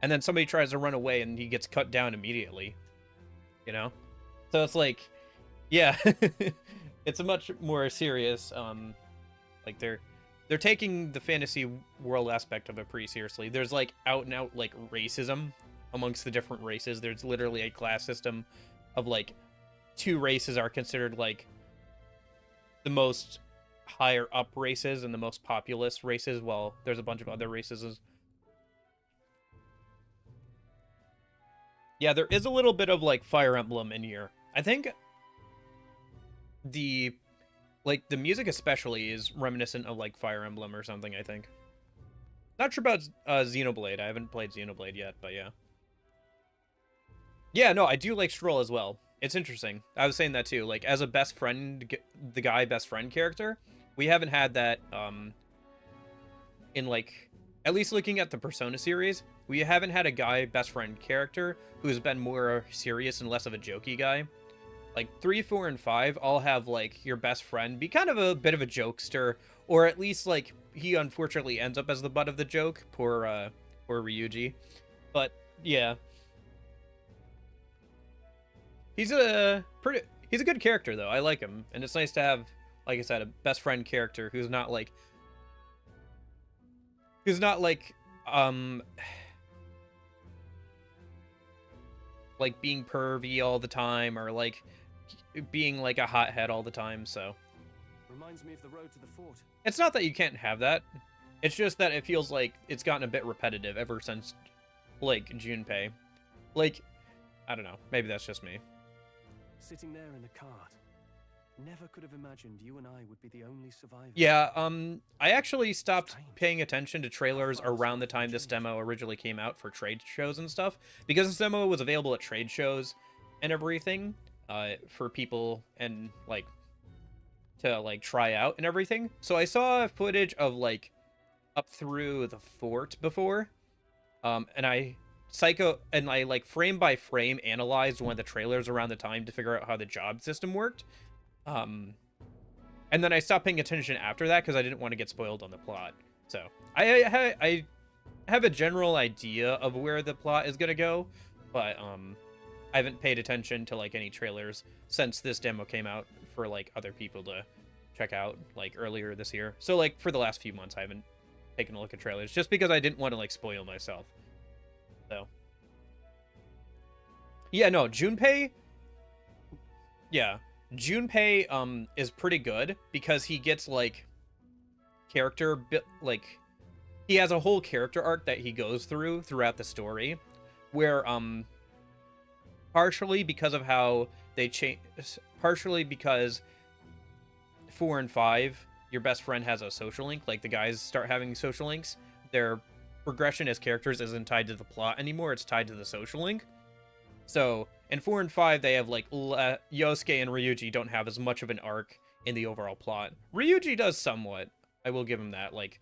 A: And then somebody tries to run away and he gets cut down immediately, you know? So it's like, yeah, it's a much more serious, like they're taking the fantasy world aspect of it pretty seriously. There's like out and out like racism amongst the different races. There's literally a class system of like 2 races are considered like the most higher up races and the most populous races, while there's a bunch of other races. Yeah, there is a little bit of like Fire Emblem in here. I think the music especially is reminiscent of like Fire Emblem or something, I think. Not sure about Xenoblade. I haven't played Xenoblade yet, but yeah. Yeah, no, I do like Stroll as well. It's interesting. I was saying that too. Like, as a best friend, the guy best friend character, we haven't had that in like, at least looking at the Persona series, we haven't had a guy best friend character who's been more serious and less of a jokey guy. Like 3, 4, and 5 all have like your best friend be kind of a bit of a jokester, or at least like he unfortunately ends up as the butt of the joke. Poor Ryuji. But yeah. He's a good character though. I like him, and it's nice to have, like I said, a best friend character who's not like like being pervy all the time, or like being like a hothead all the time. So
D: Reminds me of the road to the fort.
A: it's not that you can't have that. It's just that it feels like it's gotten a bit repetitive ever since like Junpei. Like, I don't know. Maybe that's just me.
D: Sitting there in the cart. Never could have imagined you and I would be the only survivors.
A: Yeah, I actually stopped paying attention to trailers around the time this demo originally came out for trade shows and stuff, because this demo was available at trade shows and everything, for people and like to like try out and everything. So I saw footage of like up through the fort before, and I like frame by frame analyzed one of the trailers around the time to figure out how the job system worked. And then I stopped paying attention after that because I didn't want to get spoiled on the plot. So I have a general idea of where the plot is gonna go, but I haven't paid attention to like any trailers since this demo came out for like other people to check out like earlier this year. So like for the last few months I haven't taken a look at trailers just because I didn't want to like spoil myself. So yeah, no, Junpei. Yeah. Junpei is pretty good because he gets like like he has a whole character arc that he goes through throughout the story, where partially because of how they change, partially because 4 and 5 your best friend has a social link, like the guys start having social links, their progression as characters isn't tied to the plot anymore, it's tied to the social link. So in 4 and 5, they have like Yosuke and Ryuji don't have as much of an arc in the overall plot. Ryuji does somewhat. I will give him that. Like,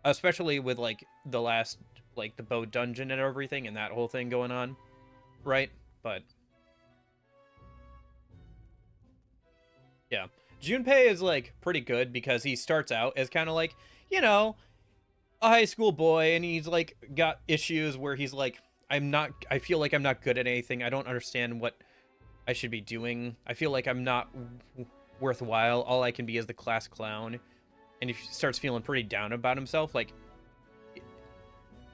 A: especially with like the last, like the boat dungeon and everything, and that whole thing going on, right? But yeah, Junpei is like pretty good because he starts out as kind of like, you know, a high school boy, and he's like got issues where he's like, I feel like I'm not good at anything. I don't understand what I should be doing. I feel like I'm not worthwhile. All I can be is the class clown. And he starts feeling pretty down about himself. Like,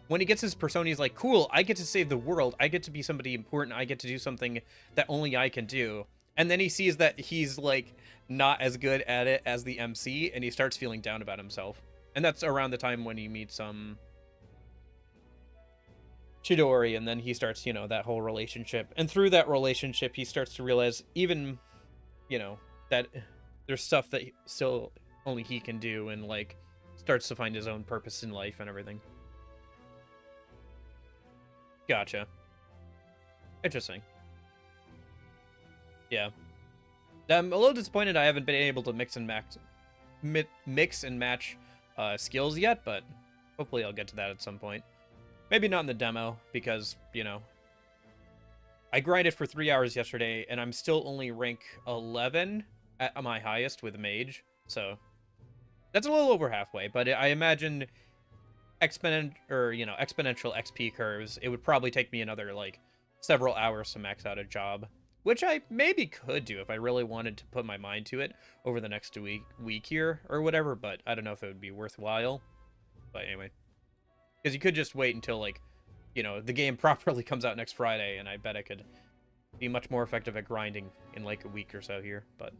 A: when he gets his persona, he's like, cool, I get to save the world. I get to be somebody important. I get to do something that only I can do. And then he sees that he's like not as good at it as the MC, and he starts feeling down about himself. And that's around the time when he meets Chidori, and then he starts, you know, that whole relationship. And through that relationship, he starts to realize even, you know, that there's stuff that still only he can do, and like starts to find his own purpose in life and everything. Gotcha. Interesting. Yeah. I'm a little disappointed I haven't been able to mix and mix and match skills yet, but hopefully I'll get to that at some point. Maybe not in the demo, because, you know, I grinded for 3 hours yesterday, and I'm still only rank 11 at my highest with Mage, so that's a little over halfway, but I imagine exponential XP curves, it would probably take me another, like, several hours to max out a job, which I maybe could do if I really wanted to put my mind to it over the next week here or whatever, but I don't know if it would be worthwhile. But anyway, because you could just wait until, like, you know, the game properly comes out next Friday, and I bet I could be much more effective at grinding in like a week or so here, but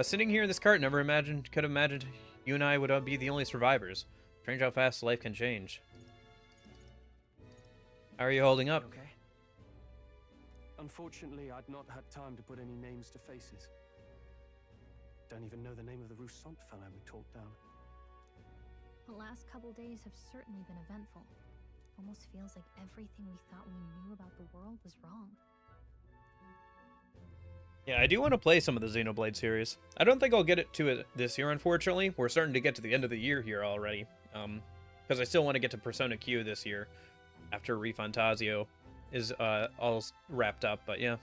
A: sitting here in this cart, could have imagined you and I would be the only survivors. Strange how fast life can change. How are you holding up?
D: Okay. Unfortunately, I'd not had time to put any names to faces. Don't even know the name of the Roussant fellow we talked down.
B: The last couple days have certainly been eventful. Almost feels like everything we thought we knew about the world was wrong.
A: Yeah, I do want to play some of the Xenoblade series. I don't think I'll get to it this year, unfortunately. We're starting to get to the end of the year here already. Because I still want to get to Persona Q this year after ReFantazio is all wrapped up, but yeah.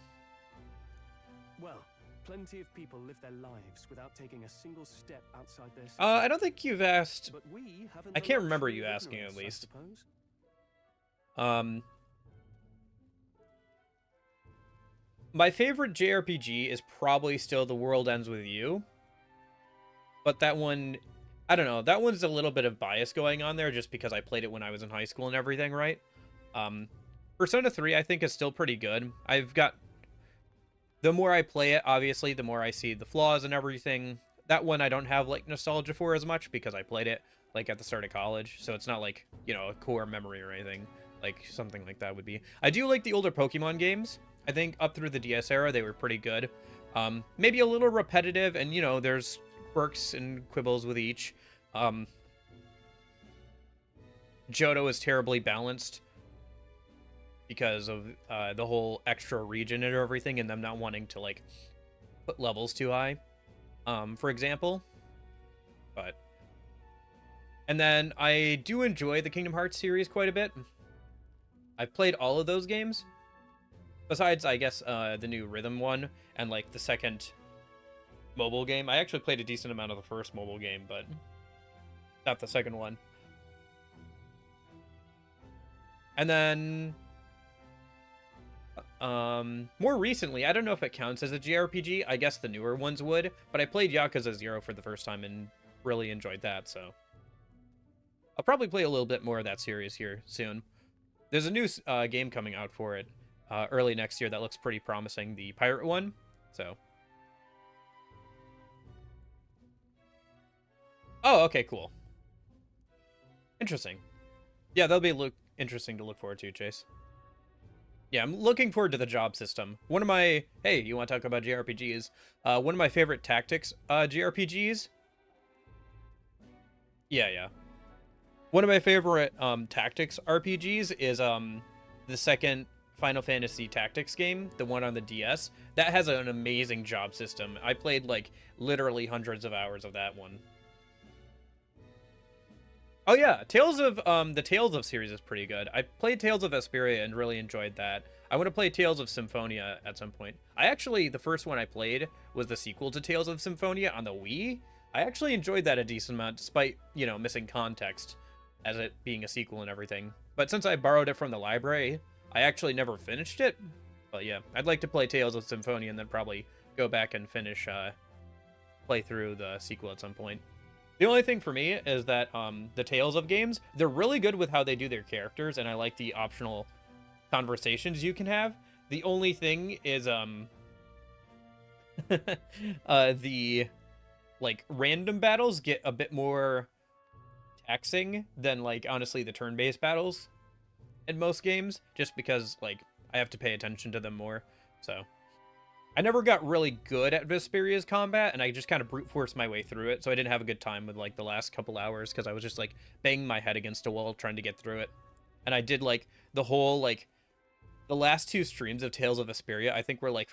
D: Well, plenty of people live their lives without taking a single step outside their city.
A: I don't think you've asked.
D: But we haven't
A: I
D: the
A: can't remember
D: luxury
A: you
D: of
A: asking,
D: ignorance,
A: at
D: I
A: least.
D: suppose.
A: My favorite JRPG is probably still The World Ends With You. But that one, I don't know, that one's a little bit of bias going on there just because I played it when I was in high school and everything, right? Persona 3 I think is still pretty good. The more I play it, obviously, the more I see the flaws and everything. That one I don't have, like, nostalgia for as much because I played it, like, at the start of college. So it's not, like, you know, a core memory or anything, like something like that would be. I do like the older Pokemon games. I think up through the DS era, they were pretty good. Maybe a little repetitive, and, you know, there's quirks and quibbles with each. Johto is terribly balanced because of the whole extra region and everything, and them not wanting to, like, put levels too high, for example. And then I do enjoy the Kingdom Hearts series quite a bit. I've played all of those games. Besides, I guess, the new Rhythm one and, like, the second mobile game. I actually played a decent amount of the first mobile game, but not the second one. And then, more recently, I don't know if it counts as a JRPG. I guess the newer ones would, but I played Yakuza 0 for the first time and really enjoyed that, so I'll probably play a little bit more of that series here soon. There's a new game coming out for it early next year that looks pretty promising, the pirate one, so. Oh, okay, cool. Interesting. Yeah, that'll be interesting to look forward to, Chase. Yeah, I'm looking forward to the job system. One of my... Hey, you want to talk about JRPGs? One of my favorite tactics JRPGs... Yeah. One of my favorite tactics RPGs is the second Final Fantasy Tactics game, the one on the DS. That has an amazing job system. I played, like, literally hundreds of hours of that one. Oh yeah, the Tales of series is pretty good. I played Tales of Vesperia and really enjoyed that. I want to play Tales of Symphonia at some point. The first one I played was the sequel to Tales of Symphonia on the Wii. I actually enjoyed that a decent amount, despite, you know, missing context as it being a sequel and everything. But since I borrowed it from the library, I actually never finished it. But yeah, I'd like to play Tales of Symphonia and then probably go back and play through the sequel at some point. The only thing for me is that the Tales of games, they're really good with how they do their characters, and I like the optional conversations you can have. The only thing is the, like, random battles get a bit more taxing than, like, honestly, the turn-based battles in most games, just because, like, I have to pay attention to them more. So I never got really good at Vesperia's combat, and I just kind of brute forced my way through it, so I didn't have a good time with, like, the last couple hours, because I was just, like, banging my head against a wall trying to get through it. And I did, like, the whole, like, the last 2 streams of Tales of Vesperia, I think, were, like,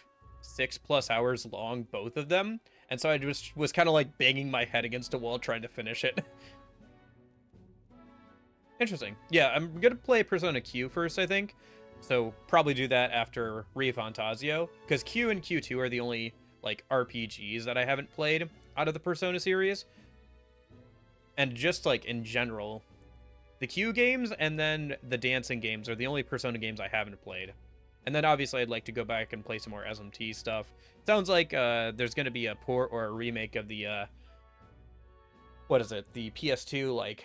A: 6+ hours long, both of them. And so I just was kind of like banging my head against a wall trying to finish it. Interesting. Yeah, I'm gonna play Persona Q first, I think. So probably do that after ReFantazio, because Q and Q2 are the only like RPGs that I haven't played out of the Persona series. And just like in general, the Q games and then the dancing games are the only Persona games I haven't played. And then obviously I'd like to go back and play some more SMT stuff. Sounds like there's going to be a port or a remake of the what is it? The PS2 like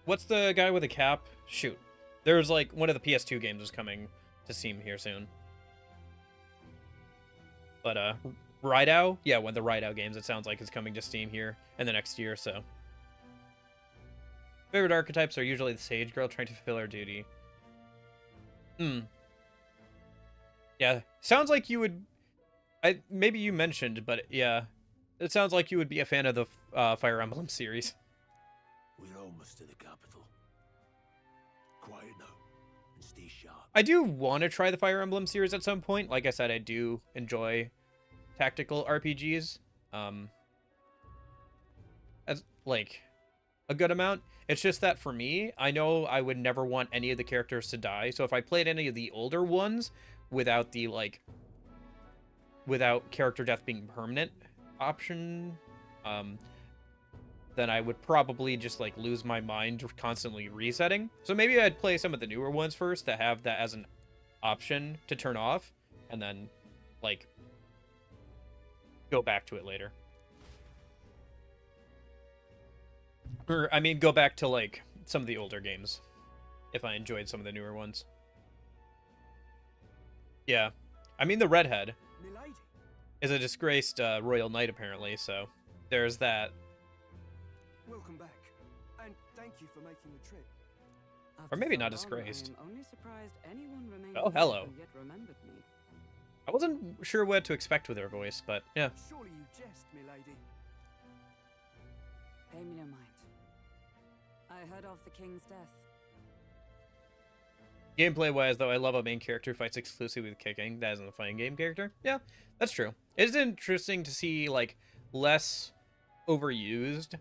A: what's the guy with a cap? Shoot. There's like one of the PS2 games is coming to Steam here soon. But Rideout? Yeah, one of the Rideout games it sounds like is coming to Steam here in the next year, so. Favorite archetypes are usually the sage girl trying to fulfill her duty. Yeah, sounds like you would... maybe you mentioned, but yeah. It sounds like you would be a fan of the Fire Emblem series.
C: We're almost to the capital. Quiet now, and stay sharp.
A: I do want to try the Fire Emblem series at some point. Like I said, I do enjoy tactical RPGs. As like a good amount. It's just that for me, I know I would never want any of the characters to die. So if I played any of the older ones without the like without character death being permanent option, then I would probably just like lose my mind constantly resetting. So maybe I'd play some of the newer ones first that have that as an option to turn off, and then like go back to it later. Or I mean, go back to like some of the older games if I enjoyed some of the newer ones. Yeah, I mean the redhead
D: Milady.
A: is a disgraced royal knight apparently, so there's that.
D: Welcome back, and thank you for making the trip.
A: Or maybe not disgraced.
I: I'm only surprised anyone remained
A: Oh, hello.
I: and yet remembered me.
A: I wasn't sure what to expect with her voice, but yeah.
D: Surely you jest, milady.
I: Pay me no mind. I heard of the king's death.
A: Gameplay-wise, though, I love a main character who fights exclusively with kicking. That isn't a fighting game character. Yeah, that's true. It's interesting to see, like, less overused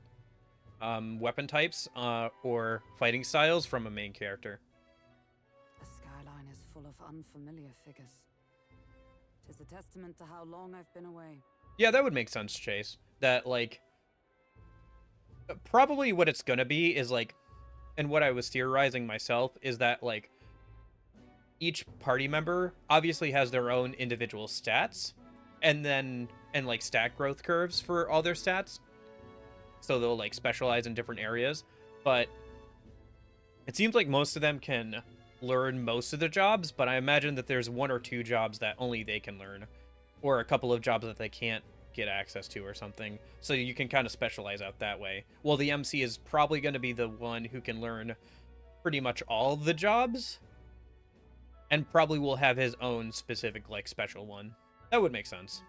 A: weapon types or fighting styles from a main character.
I: The skyline is full of unfamiliar figures. 'Tis a testament to how long I've been away.
A: Yeah, that would make sense, Chase. That, like, probably what it's gonna be is, like, and what I was theorizing myself is that, like, each party member obviously has their own individual stats, and like stat growth curves for all their stats. So they'll like specialize in different areas, but it seems like most of them can learn most of the jobs, but I imagine that there's one or two jobs that only they can learn, or a couple of jobs that they can't get access to or something. So you can kind of specialize out that way. Well, the MC is probably going to be the one who can learn pretty much all the jobs, and probably will have his own specific, like, special one. That would make sense.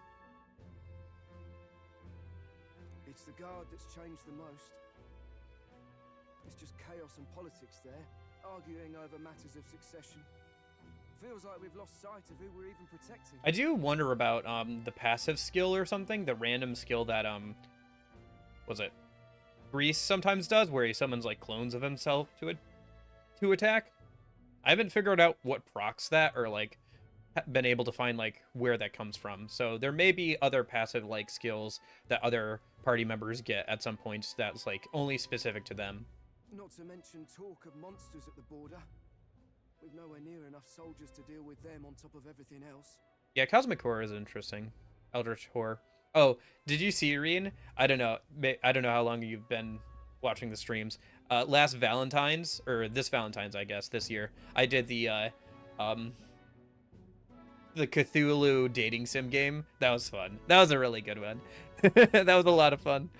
D: It's the guard that's changed the most. It's just chaos and politics there, arguing over matters of succession. Feels like we've lost sight of who we're even protecting.
A: I do wonder about the passive skill or something, the random skill that was it Grease sometimes does, where he summons like clones of himself to attack. I haven't figured out what procs that, or like been able to find like where that comes from. So there may be other passive like skills that other party members get at some point that's like only specific to them.
D: Not to mention talk of monsters at the border. We've nowhere near enough soldiers to deal with them on top of everything else.
A: Yeah, Cosmic Horror is interesting. Eldritch Horror. Oh, did you see, Reen? I don't know how long you've been watching the streams. Last Valentine's, or this Valentine's, I guess, this year, I did the Cthulhu dating sim game. That was fun. That was a really good one. That was a lot of fun.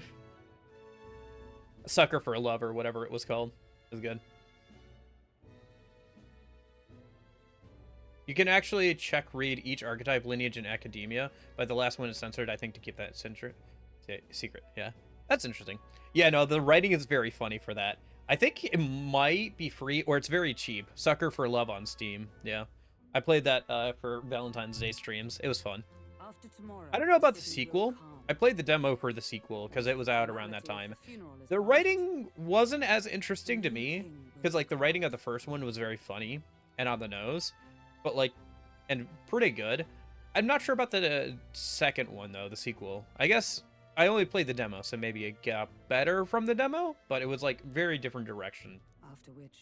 A: Sucker for Love, or whatever it was called. It was good. You can actually read each archetype lineage in academia, but the last one is censored, I think, to keep that secret. Yeah, that's interesting. Yeah, no, the writing is very funny for that. I think it might be free, or it's very cheap. Sucker for Love on Steam. Yeah, I played that for Valentine's Day streams. It was fun.
I: After tomorrow,
A: I don't know about the
I: city will
A: sequel.
I: calm.
A: I played the demo for the sequel because it was out around that time.
I: The funeral is
A: The
I: past.
A: writing wasn't as interesting to me because like the writing of the first one was very funny and on the nose, but like, and pretty good. I'm not sure about the second one though, the sequel. I guess I only played the demo, so maybe it got better from the demo, but it was like very different direction.
I: After which,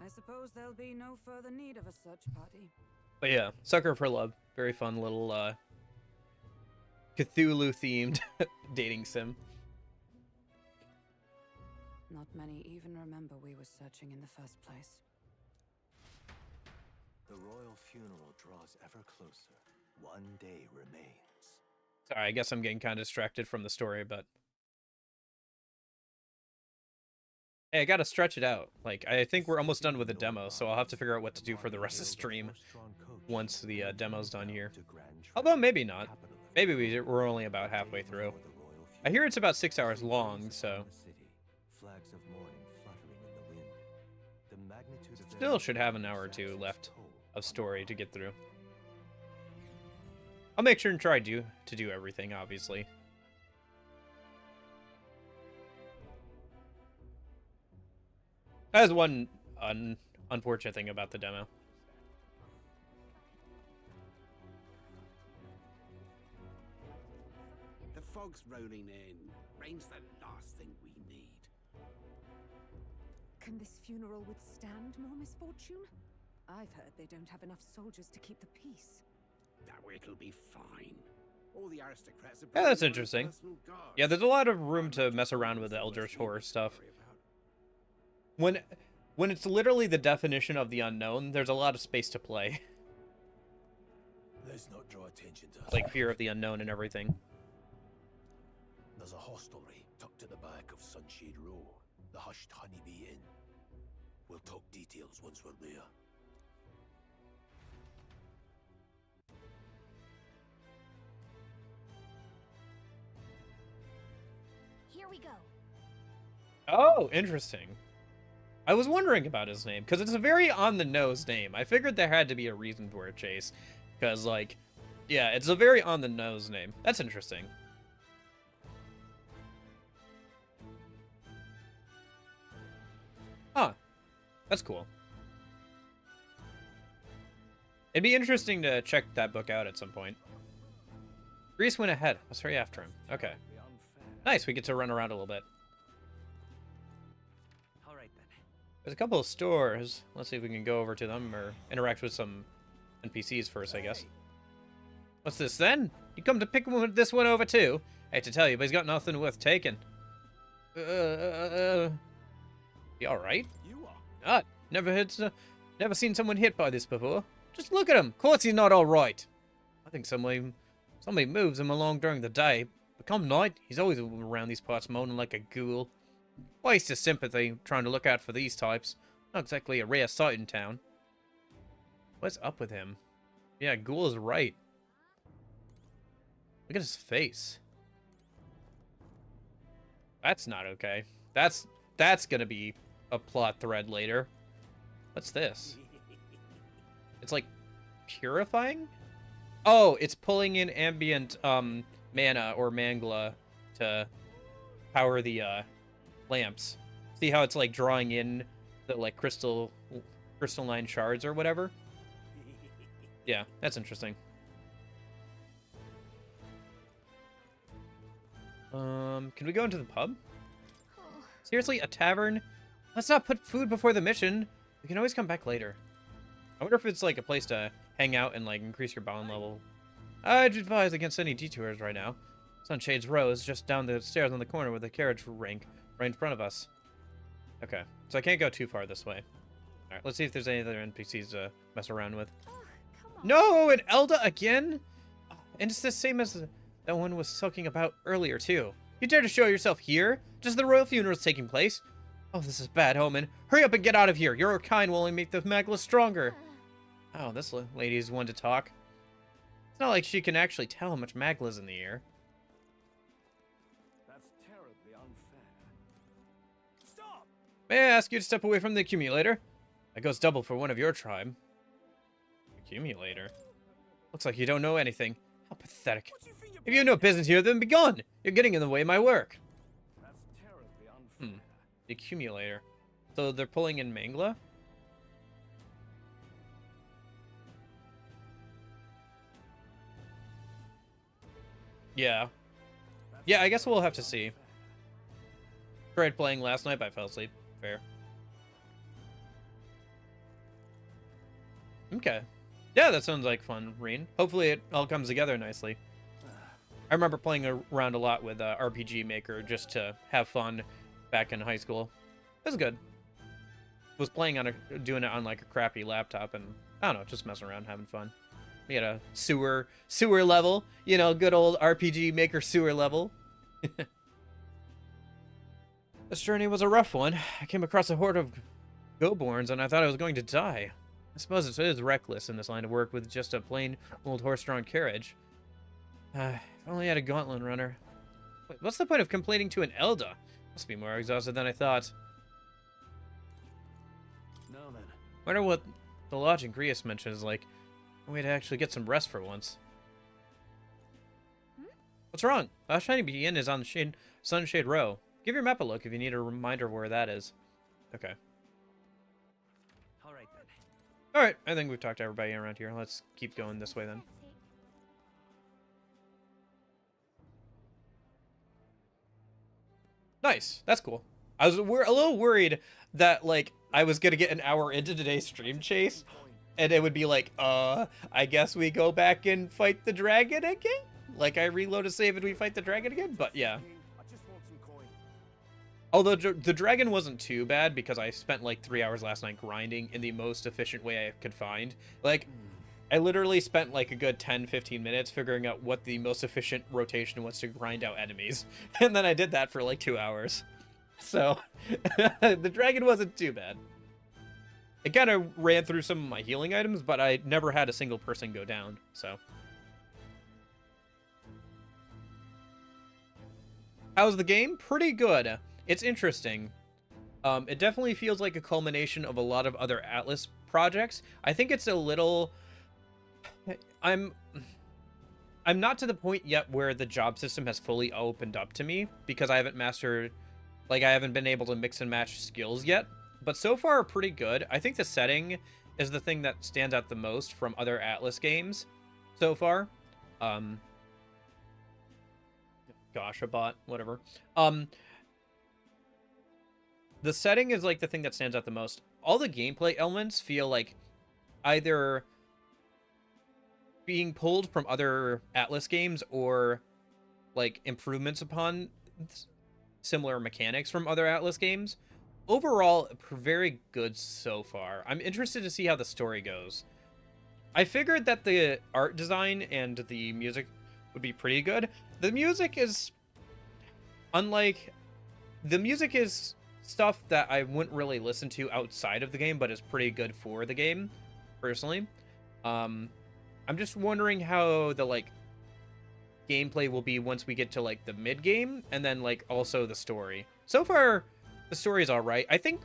I: I suppose there'll be no further need of a search party.
A: But yeah, Sucker for Love, very fun little Cthulhu themed dating sim.
I: Not many even remember we were searching in the first place.
H: The royal funeral draws ever closer. One day remains.
A: Sorry, I guess I'm getting kind of distracted from the story, but hey, I gotta stretch it out. Like, I think we're almost done with the demo, so I'll have to figure out what to do for the rest of the stream once the demo's done here. Although, maybe not. Maybe we're only about halfway through. I hear it's about 6 hours long, so still should have an hour or two left of story to get through. I'll make sure and try to do everything, obviously. That is one unfortunate thing about the demo.
G: The fog's rolling in. Rain's the last thing we need.
J: Can this funeral withstand more misfortune? I've heard they don't have enough soldiers to keep the peace.
G: No, it'll be fine. All the aristocrats are
A: Yeah, that's
G: bringing their own
A: interesting.
G: personal guards.
A: Yeah, there's a lot of room to mess around with the Eldritch Horror stuff. When it's literally the definition of the unknown, there's a lot of space to play.
C: Let's not draw attention to us.
A: Like fear of the unknown and everything.
C: There's a hostelry tucked at the back of Sunshade Row, the Hushed Honeybee Inn. We'll talk details once we're there.
B: Here we go.
A: Oh, interesting. I was wondering about his name, because it's a very on-the-nose name. I figured there had to be a reason for it, Chase. Because, like, yeah, it's a very on-the-nose name. That's interesting. Huh. That's cool. It'd be interesting to check that book out at some point. Reese went ahead. Let's hurry after him. Okay. Nice, we get to run around a little bit.
E: All right then.
A: There's a couple of stores. Let's see if we can go over to them or interact with some NPCs first, I guess. What's this then? You come to pick this one over too? I hate to tell you, but he's got nothing worth taking. You alright?
G: You are.
A: Ah, never seen someone hit by this before. Just look at him. Of course he's not alright. I think somebody moves him along during the day. But come night, he's always around these parts moaning like a ghoul. Waste of sympathy trying to look out for these types. Not exactly a rare sight in town. What's up with him? Yeah, Ghoul is right. Look at his face. That's not okay. That's gonna be a plot thread later. What's this? It's like purifying? Oh, it's pulling in ambient mana or mangla to power the lamps. See how it's like drawing in the like crystalline shards or whatever? Yeah, that's interesting. Can we go into the pub? Seriously, a tavern? Let's not put food before the mission. We can always come back later. I wonder if it's like a place to hang out and like increase your bond level. I'd advise against any detours right now. Sunshade's Row is just down the stairs on the corner with the carriage rank right in front of us. Okay, so I can't go too far this way. Alright, let's see if there's any other NPCs to mess around with.
B: Ugh, come on.
A: No, and Elda again? And it's the same as that one was talking about earlier, too. You dare to show yourself here? Just the royal funeral's taking place? Oh, this is bad omen. Hurry up and get out of here. Your kind will only make the Magla stronger. Oh, this lady's one to talk. It's not like she can actually tell how much Magla's in the air.
D: That's terribly unfair.
G: Stop!
A: May I ask you to step away from the accumulator? That goes double for one of your tribe. Accumulator. Looks like you don't know anything. How pathetic. If you have no business here, then be gone. You're getting in the way of my work.
D: That's terribly unfair.
A: The accumulator. So they're pulling in Mangla? Yeah. Yeah, I guess we'll have to see. Tried playing last night, but I fell asleep. Fair. Okay. Yeah, that sounds like fun, Reen. Hopefully it all comes together nicely. I remember playing around a lot with RPG Maker just to have fun back in high school. It was good. Was playing on doing it on like a crappy laptop and I don't know, just messing around, having fun. We had a sewer level, you know, good old RPG Maker sewer level. This journey was a rough one. I came across a horde of go-borns and I thought I was going to die. I suppose it is reckless in this line of work with just a plain old horse-drawn carriage. If only I had a gauntlet runner. Wait, what's the point of complaining to an Elda? Must be more exhausted than I thought.
D: Now then.
A: Wonder what the lodge in Grius mentioned is like a way to actually get some rest for once. What's wrong? Last Shiny Inn is on the Sunshade Row. Give your map a look if you need a reminder of where that is. Okay.
E: Alright then.
A: Alright, I think we've talked to everybody around here. Let's keep going this way then. Nice. That's cool. We're a little worried that, like, I was gonna get an hour into today's stream chase, and it would be like, I guess we go back and fight the dragon again? Like, I reload a save and we fight the dragon again? But, yeah.
D: I just want some coin.
A: Although the dragon wasn't too bad, because I spent, like, 3 hours last night grinding in the most efficient way I could find. Like, I literally spent, like, a good 10-15 minutes figuring out what the most efficient rotation was to grind out enemies. And then I did that for, like, 2 hours. So, the dragon wasn't too bad. It kind of ran through some of my healing items, but I never had a single person go down, so. How's the game? Pretty good. It's interesting. It definitely feels like a culmination of a lot of other Atlus projects. I think it's a little... I'm not to the point yet where the job system has fully opened up to me, because I haven't mastered... Like, I haven't been able to mix and match skills yet. But so far, pretty good. I think the setting is the thing that stands out the most from other Atlus games so far. Gosh, a bot, whatever. The setting is, like, the thing that stands out the most. All the gameplay elements feel like either being pulled from other Atlus games or, like, improvements upon similar mechanics from other Atlus games. Overall, very good so far. I'm interested to see how the story goes. I figured that the art design and the music would be pretty good. The music is... Unlike... The music is stuff that I wouldn't really listen to outside of the game, but is pretty good for the game, personally. I'm just wondering how the, like, gameplay will be once we get to, like, the mid-game, and then, like, also the story. So far, the story is alright. I think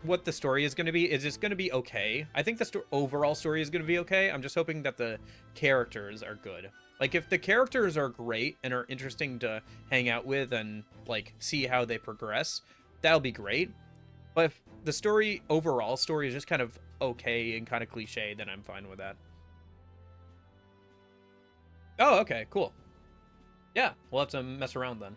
A: what the story is going to be is it's going to be okay. I think the overall story is going to be okay. I'm just hoping that the characters are good. Like, if the characters are great and are interesting to hang out with and, like, see how they progress, that'll be great. But if the story, overall story, is just kind of okay and kind of cliche, then I'm fine with that. Oh, okay, cool. Yeah, we'll have to mess around then.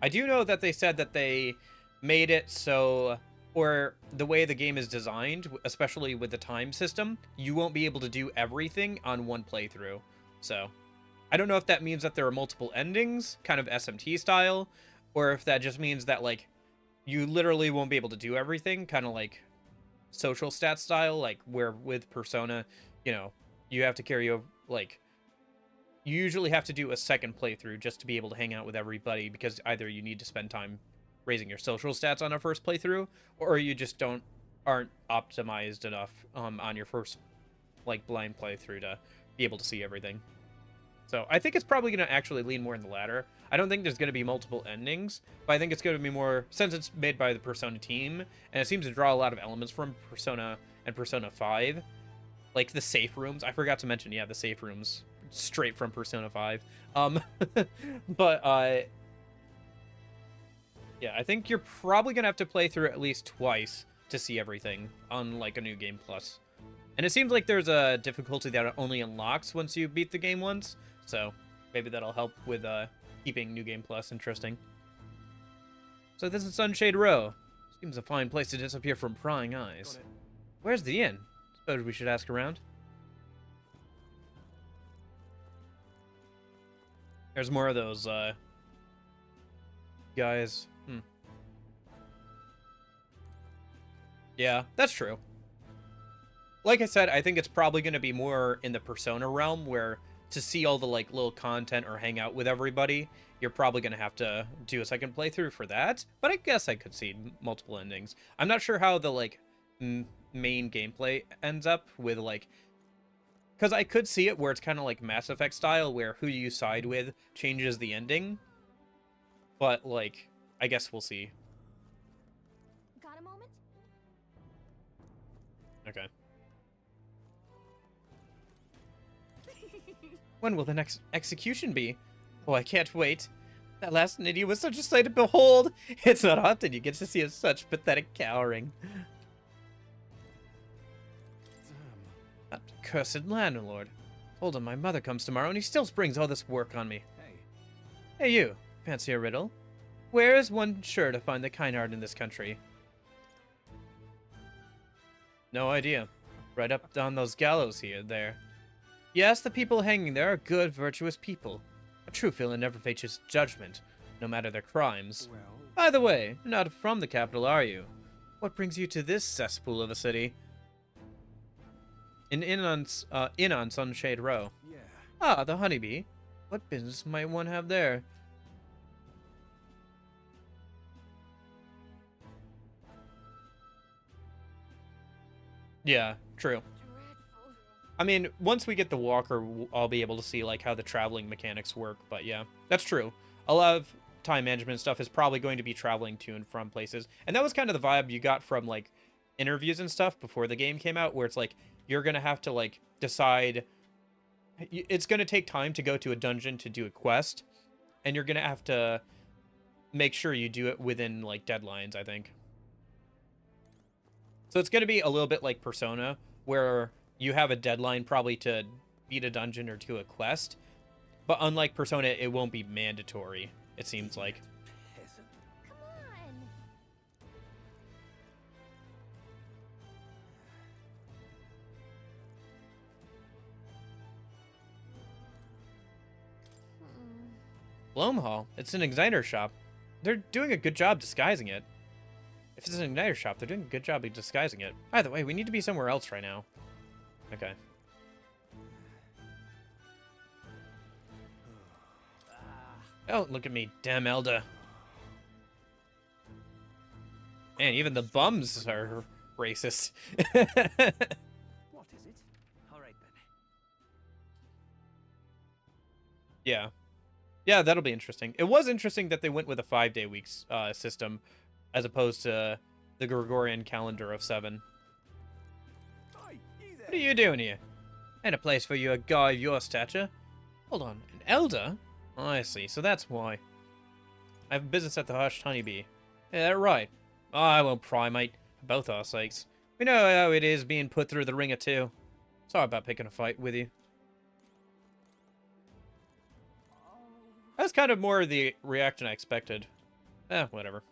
A: I do know that they said that they made it so, or the way the game is designed, especially with the time system, you won't be able to do everything on one playthrough. So, I don't know if that means that there are multiple endings, kind of SMT style, or if that just means that, like, you literally won't be able to do everything, kind of like social stat style, like where with Persona, you know, you have to carry over, like, you usually have to do a second playthrough just to be able to hang out with everybody, because either you need to spend time raising your social stats on a first playthrough, or you just aren't optimized enough on your first, like, blind playthrough to be able to see everything. So I think it's probably going to actually lean more in the latter. I don't think there's going to be multiple endings, but I think it's going to be more, since it's made by the Persona team, and it seems to draw a lot of elements from Persona and Persona 5, like the safe rooms. I forgot to mention, yeah, the safe rooms straight from Persona 5. But yeah, I think you're probably gonna have to play through it at least twice to see everything on like a New Game Plus. And it seems like there's a difficulty that it only unlocks once you beat the game once, so maybe that'll help with keeping New Game Plus interesting. So this is Sunshade Row. Seems a fine place to disappear from prying eyes. Where's the inn? Suppose we should ask around. There's more of those guys. Yeah, that's true. Like I said, I think it's probably going to be more in the Persona realm, where to see all the like little content or hang out with everybody, you're probably going to have to do a second playthrough for that. But I guess I could see multiple endings. I'm not sure how the like main gameplay ends up with like, because I could see it where it's kind of like Mass Effect style, where who you side with changes the ending. But like, I guess we'll see.
B: Got a moment?
A: Okay. When will the next execution be? Oh, I can't wait. That last Niddy was such a sight to behold. It's not often you get to see such pathetic cowering. That cursed landlord. Told him my mother comes tomorrow and he still springs all this work on me. Hey you, fancy a riddle? Where is one sure to find the kind heart in this country? No idea. Right up on those gallows there. Yes, the people hanging there are good, virtuous people. A true villain never faces judgment, no matter their crimes. By the way, you're not from the capital, are you? What brings you to this cesspool of a city? An inn on Sunshade Row.
D: Yeah.
A: Ah, the Honeybee. What business might one have there? Yeah, true. I mean, once we get the walker, I'll be able to see like how the traveling mechanics work, but yeah, that's true. A lot of time management stuff is probably going to be traveling to and from places. And that was kind of the vibe you got from like interviews and stuff before the game came out, where it's like you're going to have to like decide, it's going to take time to go to a dungeon to do a quest, and you're going to have to make sure you do it within like deadlines, I think. So it's going to be a little bit like Persona, where you have a deadline probably to beat a dungeon or do a quest. But unlike Persona, it won't be mandatory, it seems like.
B: Come on.
A: Blomhall, it's an igniter shop. They're doing a good job disguising it. If it's an igniter shop, they're doing a good job of disguising it. Either way, we need to be somewhere else right now. Okay. Oh, look at me, damn Elda. Man, even the bums are racist.
E: What is it? All right then.
A: Yeah. Yeah, that'll be interesting. It was interesting that they went with a 5-day weeks system as opposed to the Gregorian calendar of 7. What are you doing here? Ain't a place for you, a guy of your stature. Hold on, an elder? Oh, I see, so that's why. I have business at the Hushed Honeybee. Yeah, right. Oh, I won't pry, mate. For both our sakes. We know how it is being put through the ringer, too. Sorry about picking a fight with you. That's kind of more the reaction I expected. Whatever.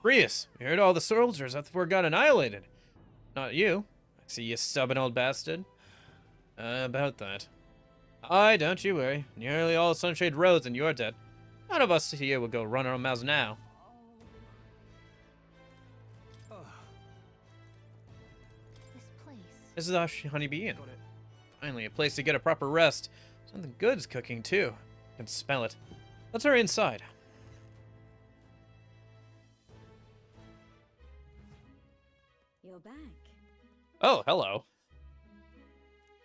A: Rias, you heard all the soldiers that were got annihilated. Not you. I see you stubborn old bastard. About that. Aye, don't you worry. Nearly all Sunshade Roads and you're dead. None of us here will go run our mouths now.
B: This place.
A: This is our Honeybee Inn. Finally, a place to get a proper rest. Something good's cooking, too. I can smell it. Let's hurry inside.
I: You're back.
A: Oh, hello.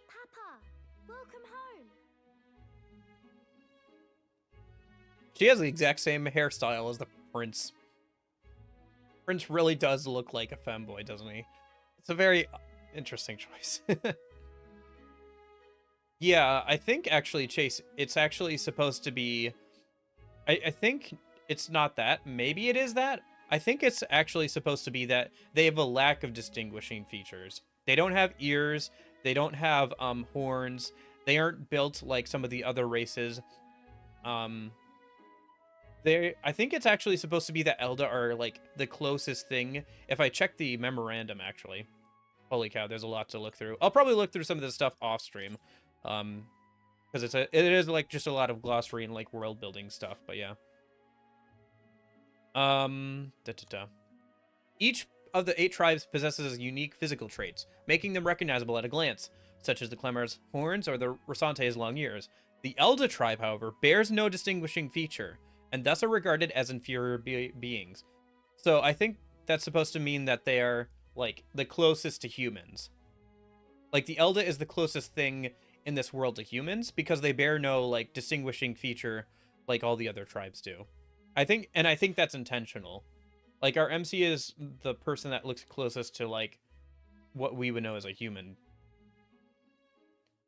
B: Papa, welcome home.
A: She has the exact same hairstyle as the prince. Prince really does look like a femboy, doesn't he? It's a very interesting choice. Yeah, I think actually, Chase, it's actually supposed to be... I think it's not that. Maybe it is that. I think it's actually supposed to be that they have a lack of distinguishing features. They don't have ears. They don't have horns. They aren't built like some of the other races. I think it's actually supposed to be that Elda are like the closest thing. If I check the memorandum, actually. Holy cow, there's a lot to look through. I'll probably look through some of this stuff off stream. Because it is like just a lot of glossary and like world building stuff, but yeah. Each of the 8 tribes possesses unique physical traits, making them recognizable at a glance, such as the Clemmer's horns or the Resante's long ears. The Elda tribe, however, bears no distinguishing feature, and thus are regarded as inferior beings. So I think that's supposed to mean that they are, like, the closest to humans. Like, the Elda is the closest thing in this world to humans, because they bear no, like, distinguishing feature like all the other tribes do. I think that's intentional. Like, our MC is the person that looks closest to, like, what we would know as a human.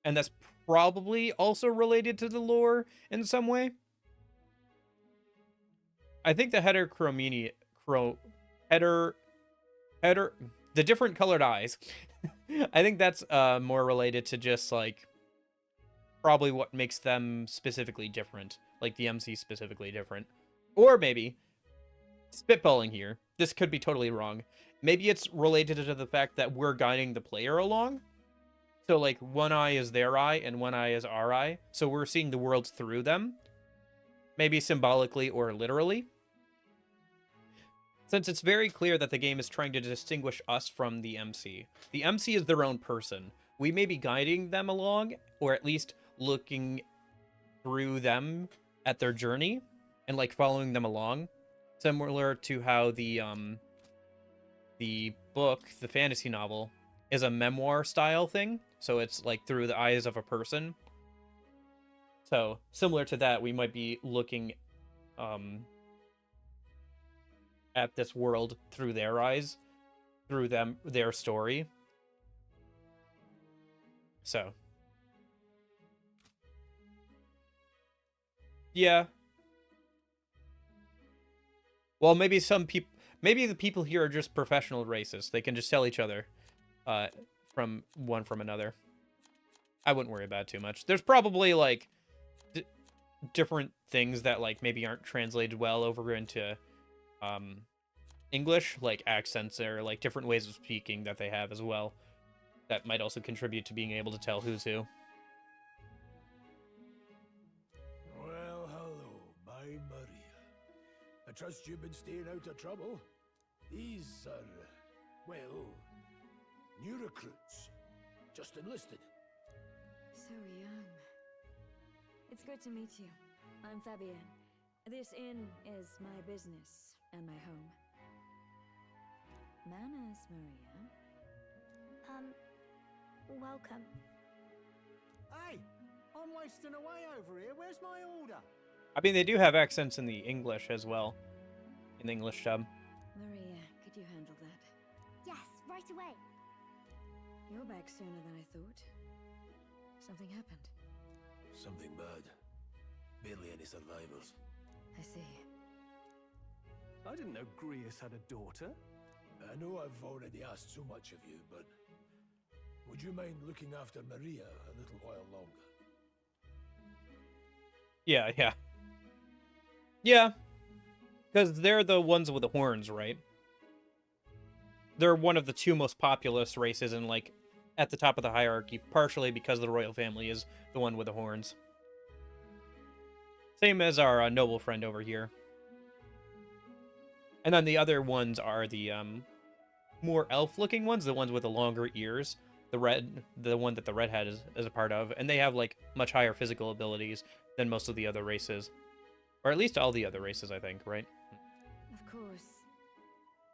A: And that's probably also related to the lore in some way. I think the the different colored eyes, I think that's more related to just, like, probably what makes them specifically different. Like, the MC specifically different. Or maybe, spitballing here, this could be totally wrong. Maybe it's related to the fact that we're guiding the player along. So, like, one eye is their eye and one eye is our eye. So we're seeing the world through them. Maybe symbolically or literally. Since it's very clear that the game is trying to distinguish us from the MC. The MC is their own person. We may be guiding them along, or at least looking through them at their journey and, like, following them along. Similar to how the book, the fantasy novel, is a memoir style thing. So it's, like, through the eyes of a person. So, similar to that, we might be looking at this world through their eyes, through their story. So, yeah. Well, maybe maybe the people here are just professional racists. They can just tell each other from another. I wouldn't worry about it too much. There's probably, like, different things that, like, maybe aren't translated well over into English, like accents or, like, different ways of speaking that they have as well. That might also contribute to being able to tell who's who.
C: Well, hello, my Maria. I trust you've been staying out of trouble. These are, well, new recruits. Just enlisted.
K: So young. It's good to meet you. I'm Fabienne. This inn is my business and my home. Manners, Maria.
B: Welcome.
G: Hey, I'm wasting away over here. Where's my order?
A: I mean, they do have accents in the English as well. In the English dub.
K: Maria, could you handle that?
B: Yes, right away.
K: You're back sooner than I thought. Something happened.
C: Something bad. Barely any survivors.
K: I see.
D: I didn't know Grius had a daughter.
C: I know I've already asked so much of you, but would you mind looking after Maria a little while longer?
A: Yeah. Yeah. Because they're the ones with the horns, right? They're one of the 2 most populous races and, like, at the top of the hierarchy, partially because the royal family is the one with the horns. Same as our noble friend over here. And then the other ones are the more elf-looking ones, the ones with the longer ears. The one that the redhead is a part of. And they have, like, much higher physical abilities than most of the other races. Or at least all the other races, I think, right?
K: Of course.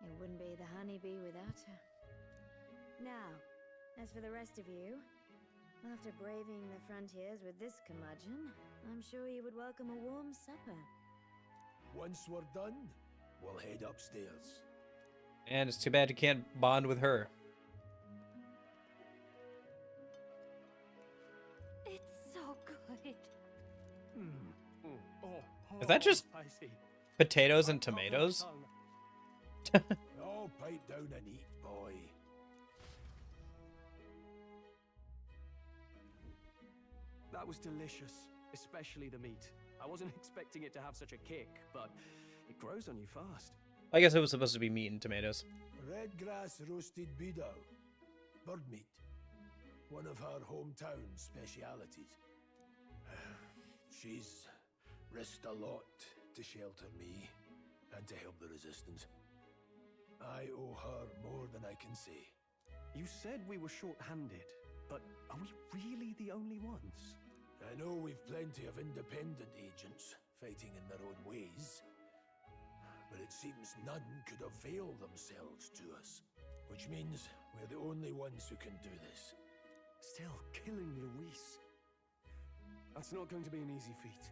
K: It wouldn't be the honeybee without her. Now, as for the rest of you, after braving the frontiers with this curmudgeon, I'm sure you would welcome a warm supper.
C: Once we're done, we'll head upstairs.
A: And it's too bad you can't bond with her. Is that just
D: Spicy.
A: potatoes and tomatoes?
C: Oh, pipe down and eat, boy.
D: That was delicious, especially the meat. I wasn't expecting it to have such a kick, but it grows on you fast.
A: I guess it was supposed to be meat and tomatoes.
C: Red grass roasted beedow. Bird meat. One of her hometown specialities. She's risked a lot to shelter me and to help the resistance. I owe her more than I can say.
D: You said we were short-handed, but are we really the only ones?
C: I know we've plenty of independent agents fighting in their own ways, but it seems none could avail themselves to us, which means we're the only ones who can do this.
D: Still, killing Luis. That's not going to be an easy feat.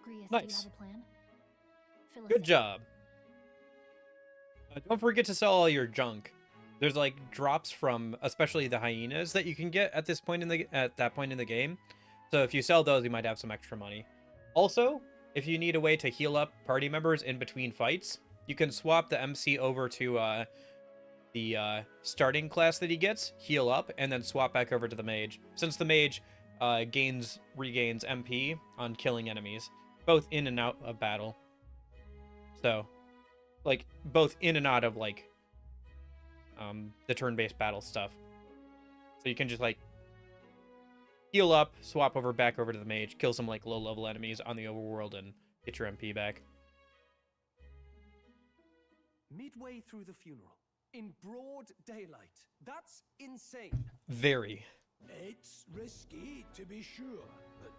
B: Grius, do you
A: Nice.
B: have a plan? Fill us
A: Good
B: in.
A: job. Don't forget to sell all your junk. There's like drops from, especially the hyenas, that you can get at this point in the game. So if you sell those, you might have some extra money. Also, if you need a way to heal up party members in between fights, you can swap the MC over to the starting class that he gets, heal up, and then swap back over to the mage. Since the mage regains MP on killing enemies, both in and out of battle. So, like, both in and out of, like, the turn-based battle stuff. So you can just, like, heal up, swap back over to the mage, kill some, like, low-level enemies on the overworld, and get your MP back.
D: Midway through the funeral, in broad daylight. That's insane.
A: Very.
C: It's risky, to be sure, but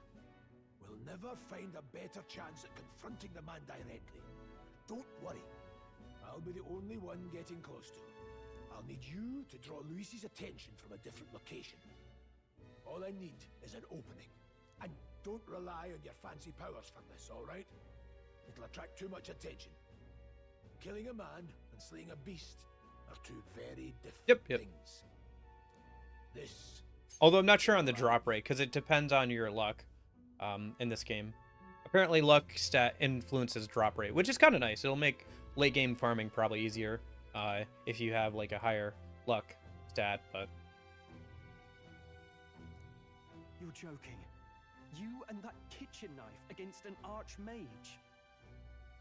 C: we'll never find a better chance at confronting the man directly. Don't worry. I'll be the only one getting close to him. I'll need you to draw Luis's attention from a different location. All I need is an opening. And don't rely on your fancy powers for this, all right? It'll attract too much attention. Killing a man and slaying a beast are two very different things. This...
A: Although I'm not sure on the drop rate, because it depends on your luck in this game. Apparently luck stat influences drop rate, which is kind of nice. It'll make late game farming probably easier if you have like a higher luck stat, but...
D: You're joking. You and that kitchen knife against an archmage.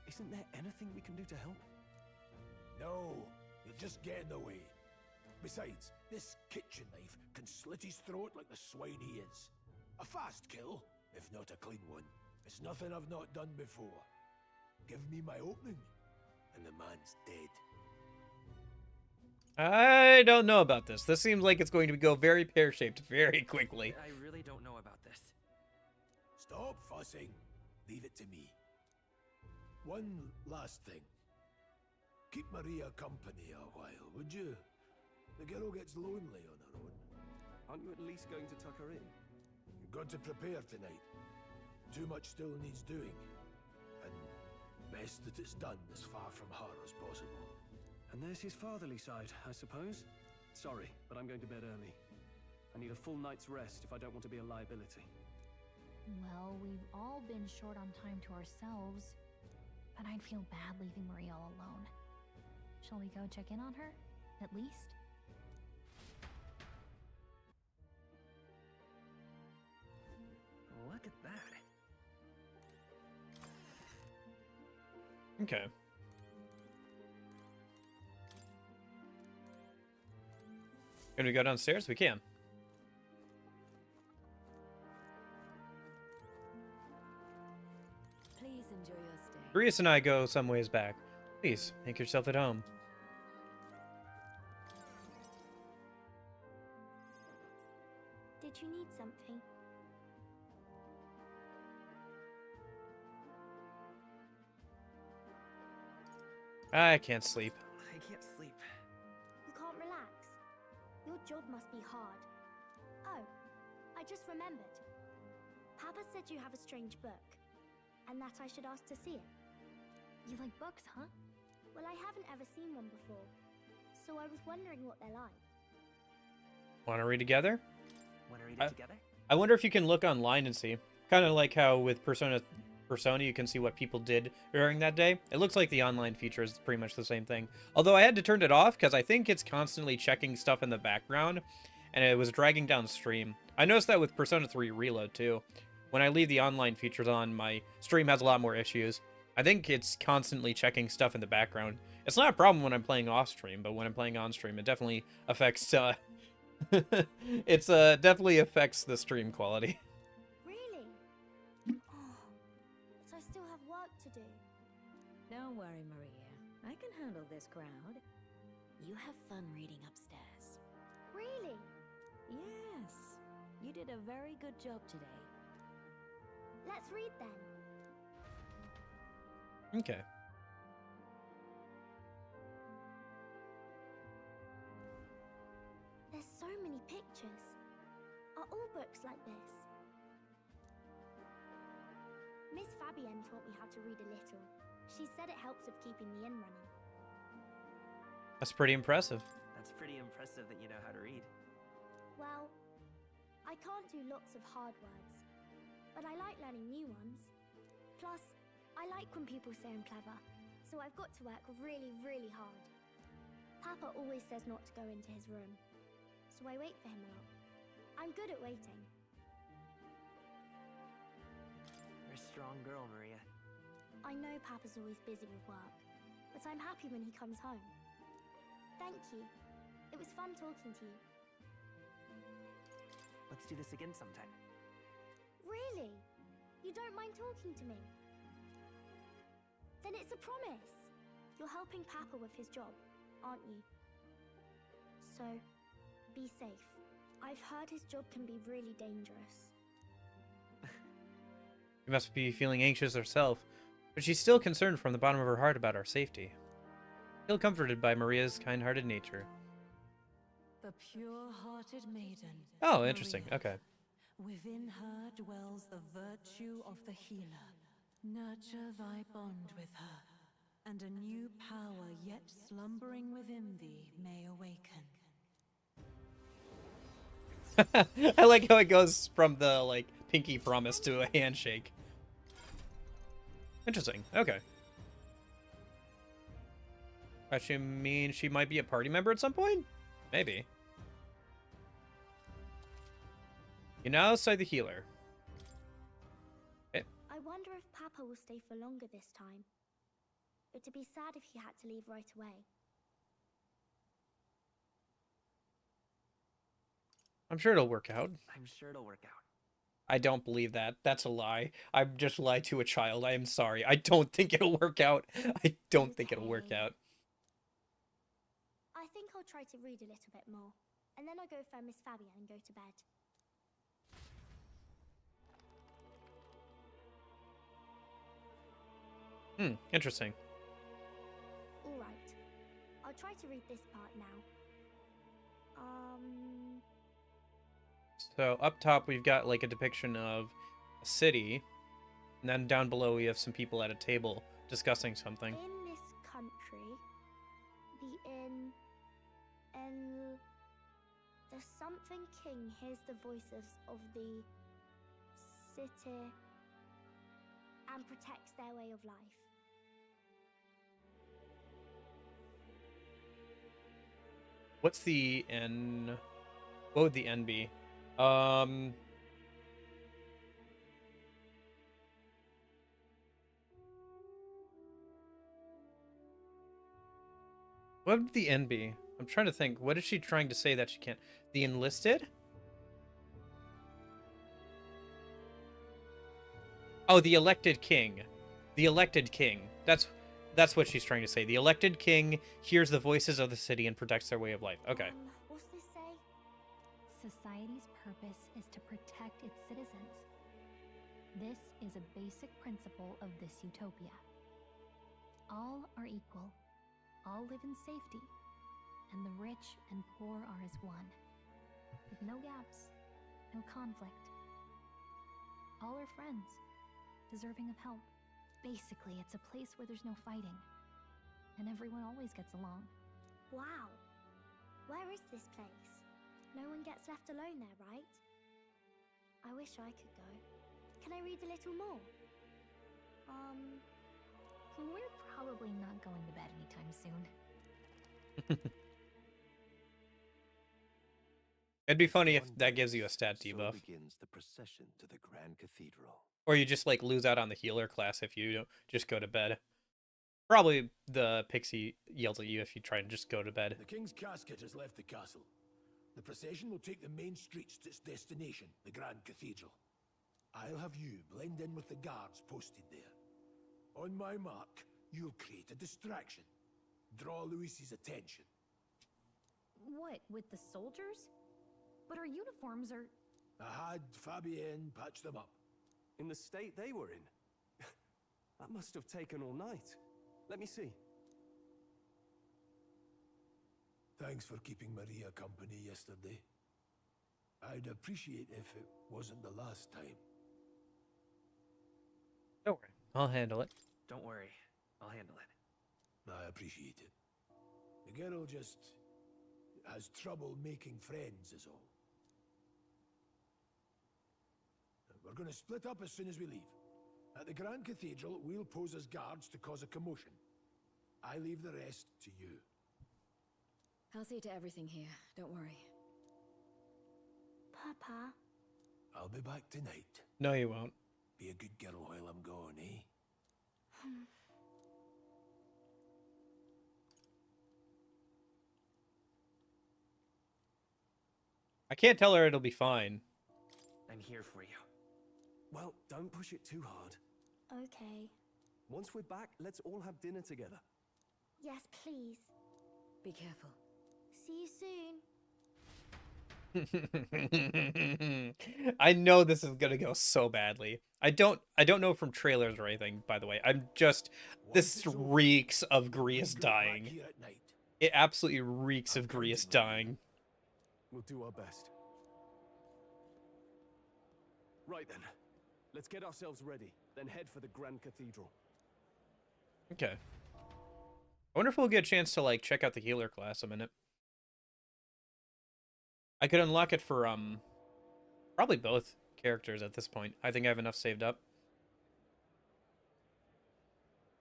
D: Isn't there anything we can do to help?
C: No, you'll just get in the way. Besides, this kitchen knife can slit his throat like the swine he is. A fast kill, if not a clean one. It's nothing I've not done before. Give me my opening, and the man's dead.
A: I don't know about this. This seems like it's going to go very pear-shaped very quickly.
E: I really don't know about this.
C: Stop fussing. Leave it to me. One last thing. Keep Maria company a while, would you? The girl gets lonely on her own.
D: Aren't you at least going to tuck her in?
C: You've got to prepare tonight. Too much still needs doing. And best that it's done as far from her as possible.
D: And there's his fatherly side, I suppose. Sorry, but I'm going to bed early. I need a full night's rest if I don't want to be a liability.
B: Well, we've all been short on time to ourselves. But I'd feel bad leaving Maria all alone. Shall we go check in on her? At least?
E: Look at that.
A: Okay. Can we go downstairs? We can.
I: Please enjoy your stay.
A: Grius and I go some ways back. Please, make yourself at home.
K: Did you need something?
A: I can't sleep.
E: I can't sleep.
K: You can't relax? Your job must be hard. Oh, I just remembered. Papa said you have a strange book, and that I should ask to see it.
B: You like books, huh?
K: Well, I haven't ever seen one before, so I was wondering what they're like.
A: Want to read together?
E: Want to read it together?
A: I wonder if you can look online and see. Kind of like how with Persona Persona, you can see what people did during that day. It looks like the online feature is pretty much the same thing. Although I had to turn it off because I think it's constantly checking stuff in the background, and it was dragging down stream. I noticed that with Persona 3 Reload too. When I leave the online features on, my stream has a lot more issues. I think it's constantly checking stuff in the background. It's not a problem when I'm playing off stream, but when I'm playing on stream, it definitely affects definitely affects the stream quality.
K: Really? Oh, but I still have work to do.
L: Don't worry, Maria. I can handle this crowd. You have fun reading upstairs.
K: Really?
L: Yes. You did a very good job today.
K: Let's read then.
A: Okay.
K: There's so many pictures. Are all books like this? Miss Fabienne taught me how to read a little. She said it helps with keeping the inn running.
A: That's pretty impressive.
E: That's pretty impressive that you know how to read.
K: Well, I can't do lots of hard words, but I like learning new ones. Plus, I like when people say I'm clever, so I've got to work really, really hard. Papa always says not to go into his room, so I wait for him a lot. I'm good at waiting.
E: You're a strong girl, Maria.
K: I know Papa's always busy with work, but I'm happy when he comes home. Thank you. It was fun talking to you.
E: Let's do this again sometime.
K: Really? You don't mind talking to me? Then it's a promise. You're helping Papa with his job, aren't you? So, be safe. I've heard his job can be really dangerous.
A: She must be feeling anxious herself, but she's still concerned from the bottom of her heart about our safety. Feel comforted by Maria's kind-hearted nature.
I: The pure-hearted maiden.
A: Oh, interesting.
I: Maria.
A: Okay.
I: Within her dwells the virtue of the healer. Nurture thy bond with her, and a new power yet slumbering within thee may awaken.
A: I like how it goes from the, like, pinky promise to a handshake. Interesting. Okay. Does she mean she might be a party member at some point? Maybe. You now say the healer. Okay.
K: I wonder if Papa will stay for longer this time. It'd be sad if he had to leave right away.
A: I'm sure it'll work out.
E: I'm sure it'll work out.
A: I don't believe that. That's a lie. I've just lied to a child. I am sorry. I don't think it'll work out. I don't think it'll work out.
K: I think I'll try to read a little bit more, and then I'll go find Miss Fabienne and go to bed.
A: Interesting.
K: All right. I'll try to read this part now.
A: So up top we've got like a depiction of a city, and then down below we have some people at a table discussing something.
K: In this country, the inn, and the something king hears the voices of the city and protects their way of life.
A: What's the N? What would the N be? What would the N be? I'm trying to think. What is she trying to say that she can't? The enlisted? Oh, the elected king. The elected king. That's what she's trying to say. The elected king hears the voices of the city and protects their way of life. Okay.
K: What's this say?
B: Society's purpose is to protect its citizens. This is a basic principle of this utopia. All are equal, all live in safety, and the rich and poor are as one, with no gaps, no conflict. All are friends, deserving of help. Basically, it's a place where there's no fighting, and everyone always gets along.
K: Wow. Where is this place? No one gets left alone there, right? I wish I could go. Can I read a little more?
B: We're probably not going to bed anytime soon.
A: It'd be funny if that gives you a stat debuff.
H: So begins the procession to the Grand Cathedral.
A: Or you just like lose out on the healer class if you don't just go to bed. Probably the pixie yells at you if you try and just go to bed.
C: The King's casket has left the castle. The procession will take the main streets to its destination, the Grand Cathedral. I'll have you blend in with the guards posted there. On my mark, you'll create a distraction. Draw Luis's attention.
B: What, with the soldiers? But our uniforms are...
C: I had Fabienne patch them up.
D: In the state they were in? That must have taken all night. Let me see.
C: Thanks for keeping Maria company yesterday. I'd appreciate if it wasn't the last time.
A: Don't worry, I'll handle it.
E: Don't worry, I'll handle it.
C: I appreciate it. The girl just has trouble making friends is all. We're going to split up as soon as we leave. At the Grand Cathedral, we'll pose as guards to cause a commotion. I leave the rest to you.
K: I'll see to everything here, don't worry.
B: Papa.
C: I'll be back tonight.
A: No, you won't.
C: Be a good girl while I'm gone, eh?
A: I can't tell her it'll be fine.
E: I'm here for you.
D: Well, don't push it too hard.
B: Okay.
D: Once we're back, let's all have dinner together.
B: Yes, please.
K: Be careful.
B: See you soon.
A: I know this is gonna go so badly. I don't know from trailers or anything, by the way. This reeks of Grius dying. It absolutely reeks of Grius dying.
D: We'll do our best. Right then. Let's get ourselves ready, then head for the Grand Cathedral.
A: Okay. I wonder if we'll get a chance to like check out the healer class a minute. I could unlock it for probably both characters at this point. I think I have enough saved up.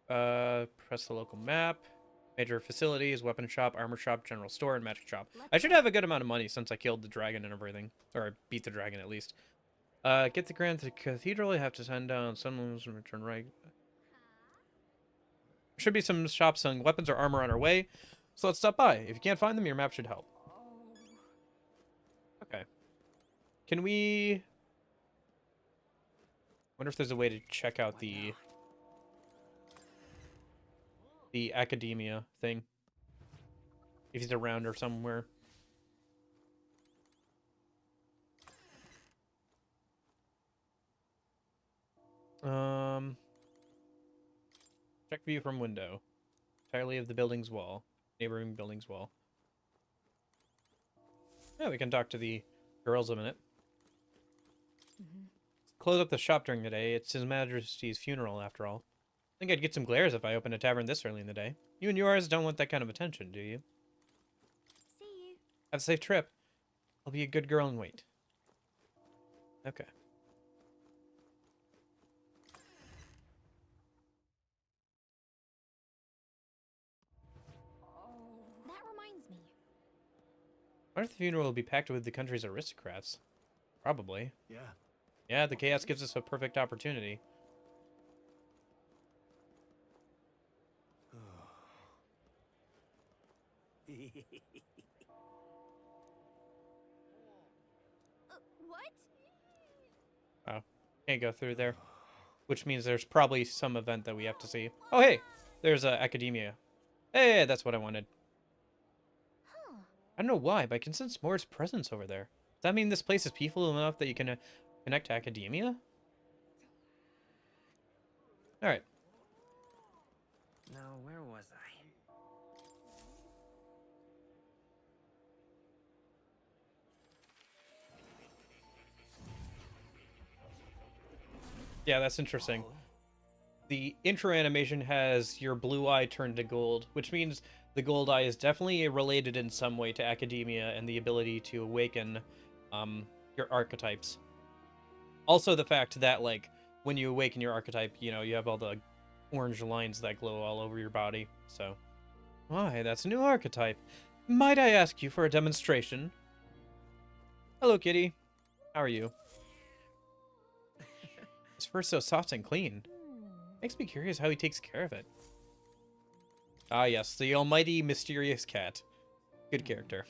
A: Press the local map. Major facilities, weapon shop, armor shop, general store, and magic shop. I should have a good amount of money since I killed the dragon and everything. Or I beat the dragon at least. Get the Grand Cathedral, you have to send down sunlooms and return right. Should be some shops selling weapons or armor on our way, so let's stop by. If you can't find them, your map should help. Okay. Can we... wonder if there's a way to check out the academia thing. If he's around or somewhere. Check view from window. Entirely of the building's wall. Neighboring building's wall. Yeah, we can talk to the girls a minute. Close up the shop during the day. It's His Majesty's funeral, after all. I think I'd get some glares if I opened a tavern this early in the day. You and yours don't want that kind of attention, do you?
B: See you.
A: Have a safe trip. I'll be a good girl and wait. Okay.
B: That reminds me.
A: I wonder if the funeral will be packed with the country's aristocrats. Probably.
D: Yeah.
A: Yeah, the chaos gives us a perfect opportunity.
B: What?
A: Oh, can't go through there. Which means there's probably some event that we have to see. Oh, hey! There's academia. Hey, that's what I wanted.
B: Huh.
A: I don't know why, but I can sense Moore's presence over there. Does that mean this place is peaceful enough that you can connect to academia? Alright.
E: Now, where was I?
A: Yeah, that's interesting. The intro animation has your blue eye turned to gold, which means the gold eye is definitely related in some way to academia and the ability to awaken your archetypes. Also the fact that, like, when you awaken your archetype, you know, you have all the orange lines that glow all over your body. So, why, that's a new archetype. Might I ask you for a demonstration? Hello, kitty. How are you? His fur's so soft and clean. Makes me curious how he takes care of it. Ah, yes, the almighty mysterious cat. Good character.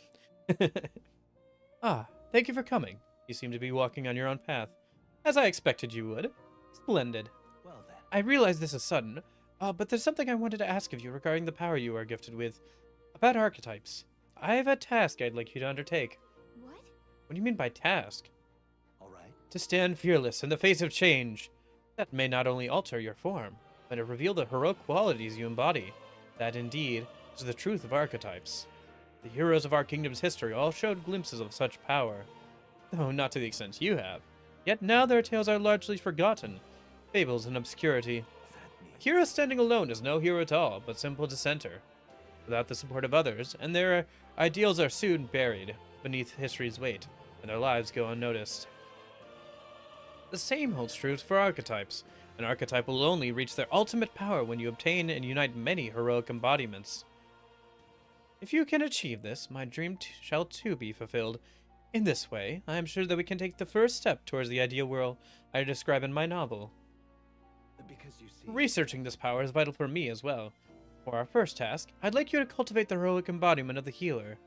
A: Ah, thank you for coming. You seem to be walking on your own path. As I expected you would. Splendid.
H: Well then.
A: I realize this is sudden, but there's something I wanted to ask of you regarding the power you are gifted with. About archetypes. I have a task I'd like you to undertake.
K: What?
A: What do you mean by task?
H: All right.
A: To stand fearless in the face of change. That may not only alter your form, but it reveal the heroic qualities you embody. That, indeed, is the truth of archetypes. The heroes of our kingdom's history all showed glimpses of such power, though not to the extent you have. Yet now their tales are largely forgotten, fables in obscurity. A hero standing alone is no hero at all, but simple dissenter. Without the support of others, and their ideals are soon buried beneath history's weight, and their lives go unnoticed. The same holds true for archetypes. An archetype will only reach their ultimate power when you obtain and unite many heroic embodiments. If you can achieve this, my dream shall too be fulfilled. In this way, I am sure that we can take the first step towards the ideal world I describe in my novel.
H: Because you see...
A: Researching this power is vital for me as well. For our first task, I'd like you to cultivate the heroic embodiment of the healer.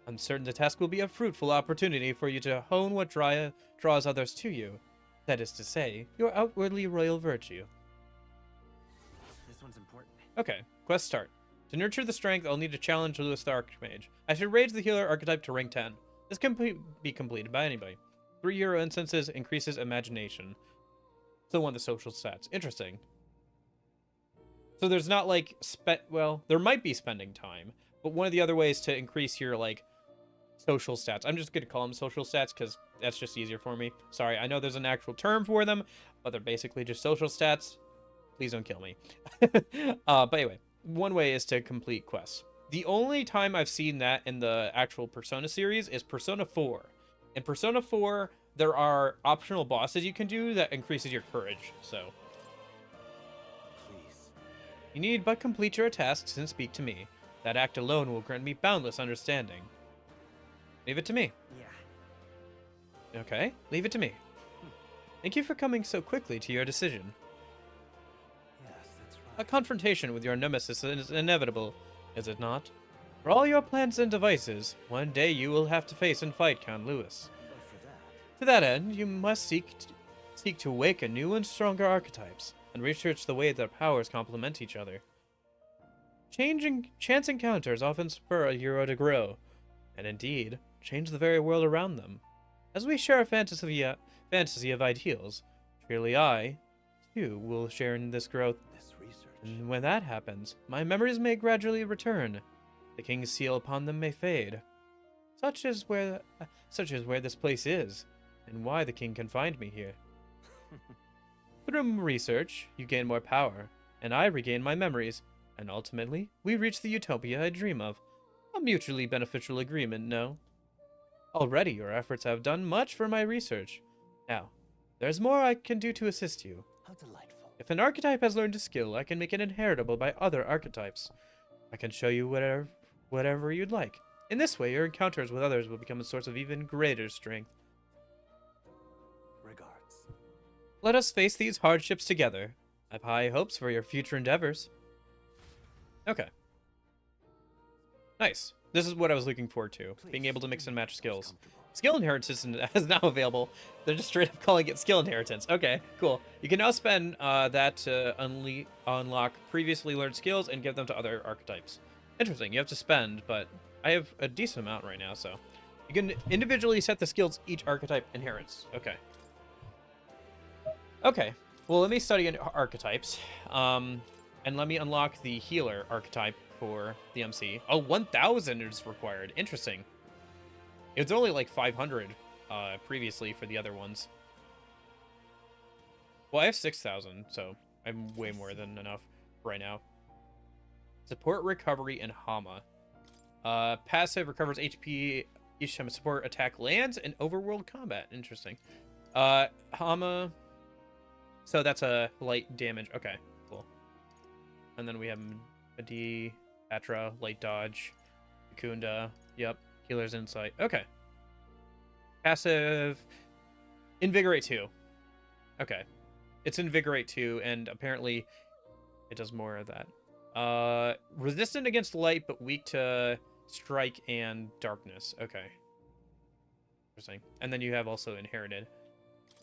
A: I'm certain the task will be a fruitful opportunity for you to hone what draws others to you. That is to say, your outwardly royal virtue.
E: This one's important.
A: Okay, quest start. To nurture the strength, I'll need to challenge Lewis the Archmage. I should raise the healer archetype to rank 10. This can be completed by anybody. 3 hero instances increases imagination. So one of the social stats. Interesting. So there's not like well, there might be spending time, but one of the other ways to increase your like social stats. I'm just gonna call them social stats because that's just easier for me. Sorry, I know there's an actual term for them, but they're basically just social stats. Please don't kill me. But anyway, one way is to complete quests. The only time I've seen that in the actual Persona series is Persona 4. In Persona 4, there are optional bosses you can do that increases your courage, so.
H: Please.
A: You need but complete your tasks and speak to me. That act alone will grant me boundless understanding. Leave it to me.
E: Yeah.
A: Okay, leave it to me. Thank you for coming so quickly to your decision.
H: Yes, that's right.
A: A confrontation with your nemesis is inevitable, is it not? For all your plans and devices, one day you will have to face and fight Count Lewis.
H: But for that...
A: To that end, you must seek to awaken new and stronger archetypes, and research the way their powers complement each other. Chance encounters often spur a hero to grow, and indeed, change the very world around them. As we share a fantasy of ideals, surely I, too, will share in this growth.
H: This research...
A: And when that happens, my memories may gradually return. The king's seal upon them may fade. Such is where this place is, and why the king confined me here. Through research, you gain more power, and I regain my memories, and ultimately, we reach the utopia I dream of. A mutually beneficial agreement, no? Already your efforts have done much for my research. Now, there's more I can do to assist you.
H: How delightful.
A: If an archetype has learned a skill, I can make it inheritable by other archetypes. I can show you whatever you'd like. In this way, your encounters with others will become a source of even greater strength.
H: Regards.
A: Let us face these hardships together. I have high hopes for your future endeavors. Okay. Nice. This is what I was looking forward to. Being able to mix and match skills. Skill inheritance is now available. They're just straight up calling it skill inheritance. Okay, cool. You can now spend that to unlock previously learned skills and give them to other archetypes. Interesting. You have to spend, but I have a decent amount right now, so. You can individually set the skills each archetype inherits. Okay. Okay. Well, let me study archetypes. And let me unlock the healer archetype for the MC. Oh, 1,000 is required. Interesting. It was only like 500 previously for the other ones. Well, I have 6,000, so I'm way more than enough right now. Support recovery and Hama. Passive recovers HP each time a support attack lands in overworld combat. Interesting. Hama. So that's a light damage. Okay, cool. And then we have Madi, Atra, light dodge, Kunda. Yep, healer's insight. Okay. Passive, invigorate 2. Okay, it's invigorate 2, and apparently it does more of that. Resistant against light, but weak to strike and darkness. Okay. Interesting. And then you have also inherited.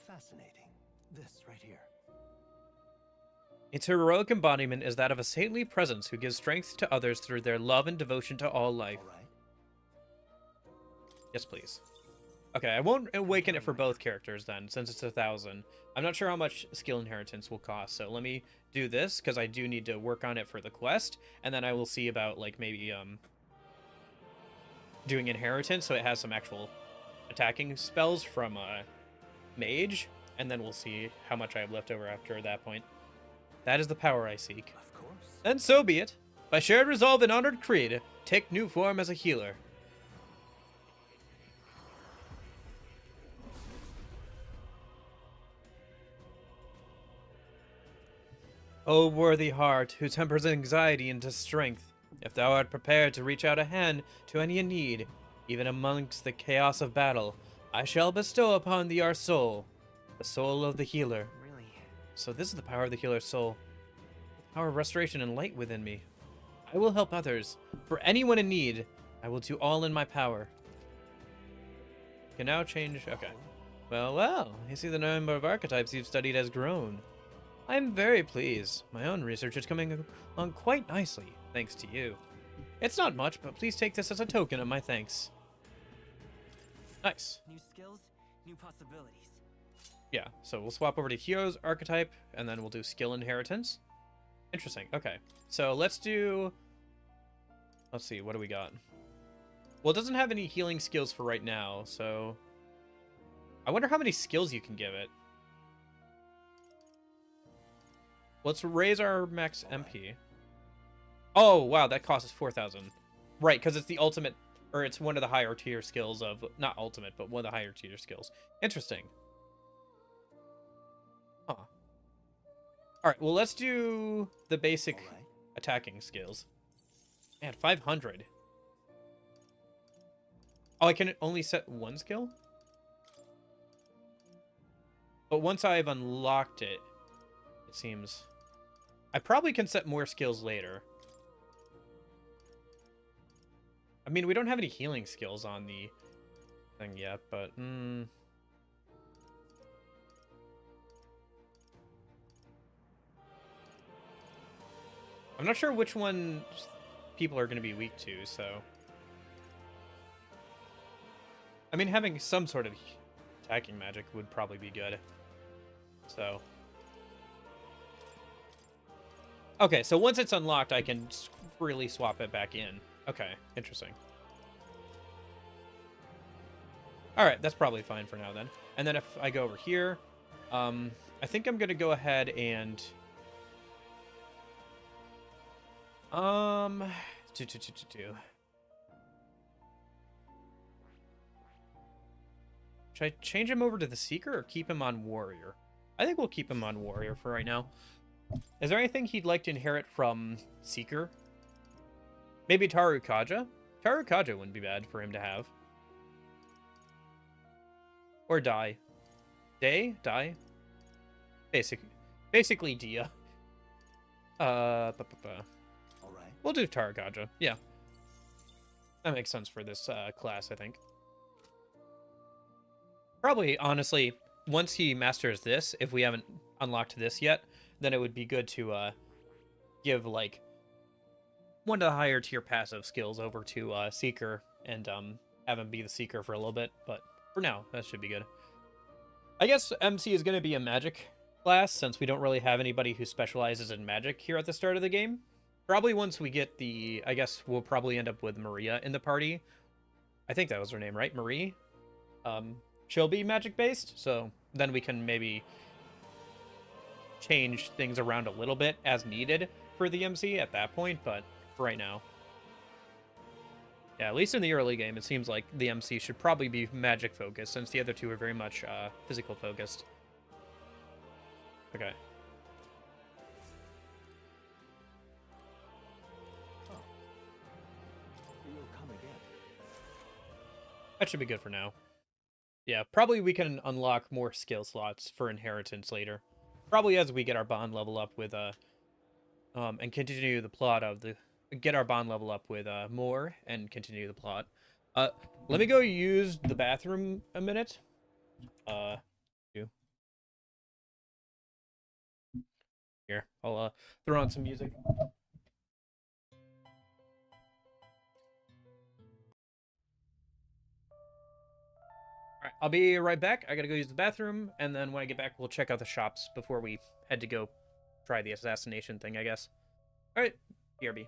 H: Fascinating. This right here.
A: Its heroic embodiment is that of a saintly presence who gives strength to others through their love and devotion to all life.
H: All right.
A: Yes, please. Okay, I won't awaken it for both characters then, since it's 1,000. I'm not sure how much skill inheritance will cost, so let me do this, because I do need to work on it for the quest, and then I will see about, like, maybe, doing inheritance, so it has some actual attacking spells from, Mage, and then we'll see how much I have left over after that point. That is the power I seek.
H: Of course.
A: And so be it. By shared resolve and honored creed, take new form as a healer. O worthy heart, who tempers anxiety into strength, if thou art prepared to reach out a hand to any in need, even amongst the chaos of battle, I shall bestow upon thee our soul, the soul of the healer.
E: Really?
A: So this is the power of the healer's soul. The power of restoration and light within me. I will help others. For anyone in need, I will do all in my power. Can now change... Okay. Well, well, you see the number of archetypes you've studied has grown. I'm very pleased. My own research is coming along quite nicely, thanks to you. It's not much, but please take this as a token of my thanks. Nice.
E: New skills, new possibilities.
A: Yeah, so we'll swap over to Hyo's archetype, and then we'll do skill inheritance. Interesting, okay. So let's do... Let's see, what do we got? Well, it doesn't have any healing skills for right now, so... I wonder how many skills you can give it. Let's raise our max MP. Oh, wow, that costs us 4,000. Right, because it's the ultimate, or it's one of the higher tier skills of, not ultimate, but one of the higher tier skills. Interesting. Huh. Alright, well, let's do the basic attacking skills. Man, 500. Oh, I can only set one skill? But once I've unlocked it, it seems... I probably can set more skills later. I mean, we don't have any healing skills on the thing yet, but... I'm not sure which one people are going to be weak to, so... I mean, having some sort of attacking magic would probably be good. So... Okay, so once it's unlocked, I can freely swap it back in. Okay, interesting. Alright, that's probably fine for now then. And then if I go over here, I think I'm going to go ahead and... Should I change him over to the Seeker or keep him on Warrior? I think we'll keep him on Warrior for right now. Is there anything he'd like to inherit from Seeker? Maybe Tarukaja? Tarukaja wouldn't be bad for him to have. Or Dai. Dai? Basically Dia.
H: All right.
A: We'll do Tarukaja. Yeah. That makes sense for this class, I think. Probably, honestly, once he masters this, if we haven't unlocked this yet, then it would be good to give, like, one of the higher tier passive skills over to Seeker and have him be the Seeker for a little bit. But for now, that should be good. I guess MC is going to be a magic class, since we don't really have anybody who specializes in magic here at the start of the game. Probably once we get the... I guess we'll probably end up with Maria in the party. I think that was her name, right? Marie? She'll be magic-based, so then we can maybe change things around a little bit as needed for the MC at that point, but for right now. Yeah, at least in the early game, it seems like the MC should probably be magic-focused, since the other two are very much physical-focused. Okay.
H: You will come again.
A: That should be good for now. Yeah, probably we can unlock more skill slots for inheritance later. Probably as we get our bond level up with and continue the plot of the get our bond level up with more and continue the plot. Let me go use the bathroom a minute. You. Here, I'll throw on some music. Alright, I'll be right back. I gotta go use the bathroom, and then when I get back, we'll check out the shops before we head to go try the assassination thing, I guess. Alright, BRB.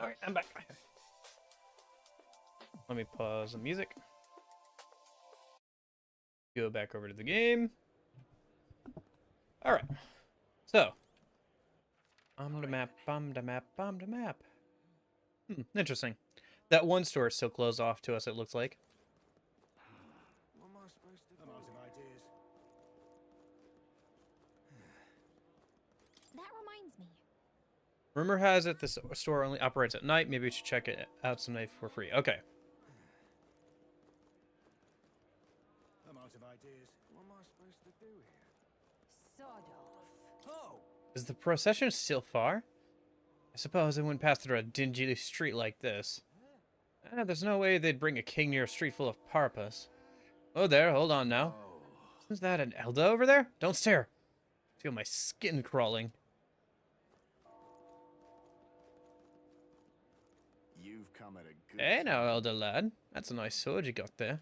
A: Alright, I'm back. Let me pause the music. Go back over to the game. Alright. So. Bomb the map, bomb the map, bomb the map. Interesting. That one store is still closed off to us, it looks like.
C: What am I supposed to do? I'm out of ideas.
B: That reminds me.
A: Rumor has it this store only operates at night. Maybe we should check it out someday for free. Okay.
C: I'm out of ideas. What am I supposed to do here?
J: Sod off.
C: Oh!
A: Is the procession still far? I suppose I wouldn't pass through a dingy street like this. There's no way they'd bring a king near a street full of parpas. Oh, there. Hold on now. Isn't that an Elda over there? Don't stare. I feel my skin crawling.
C: You've come at a good
A: Hey now, Elder lad. That's a nice sword you got there.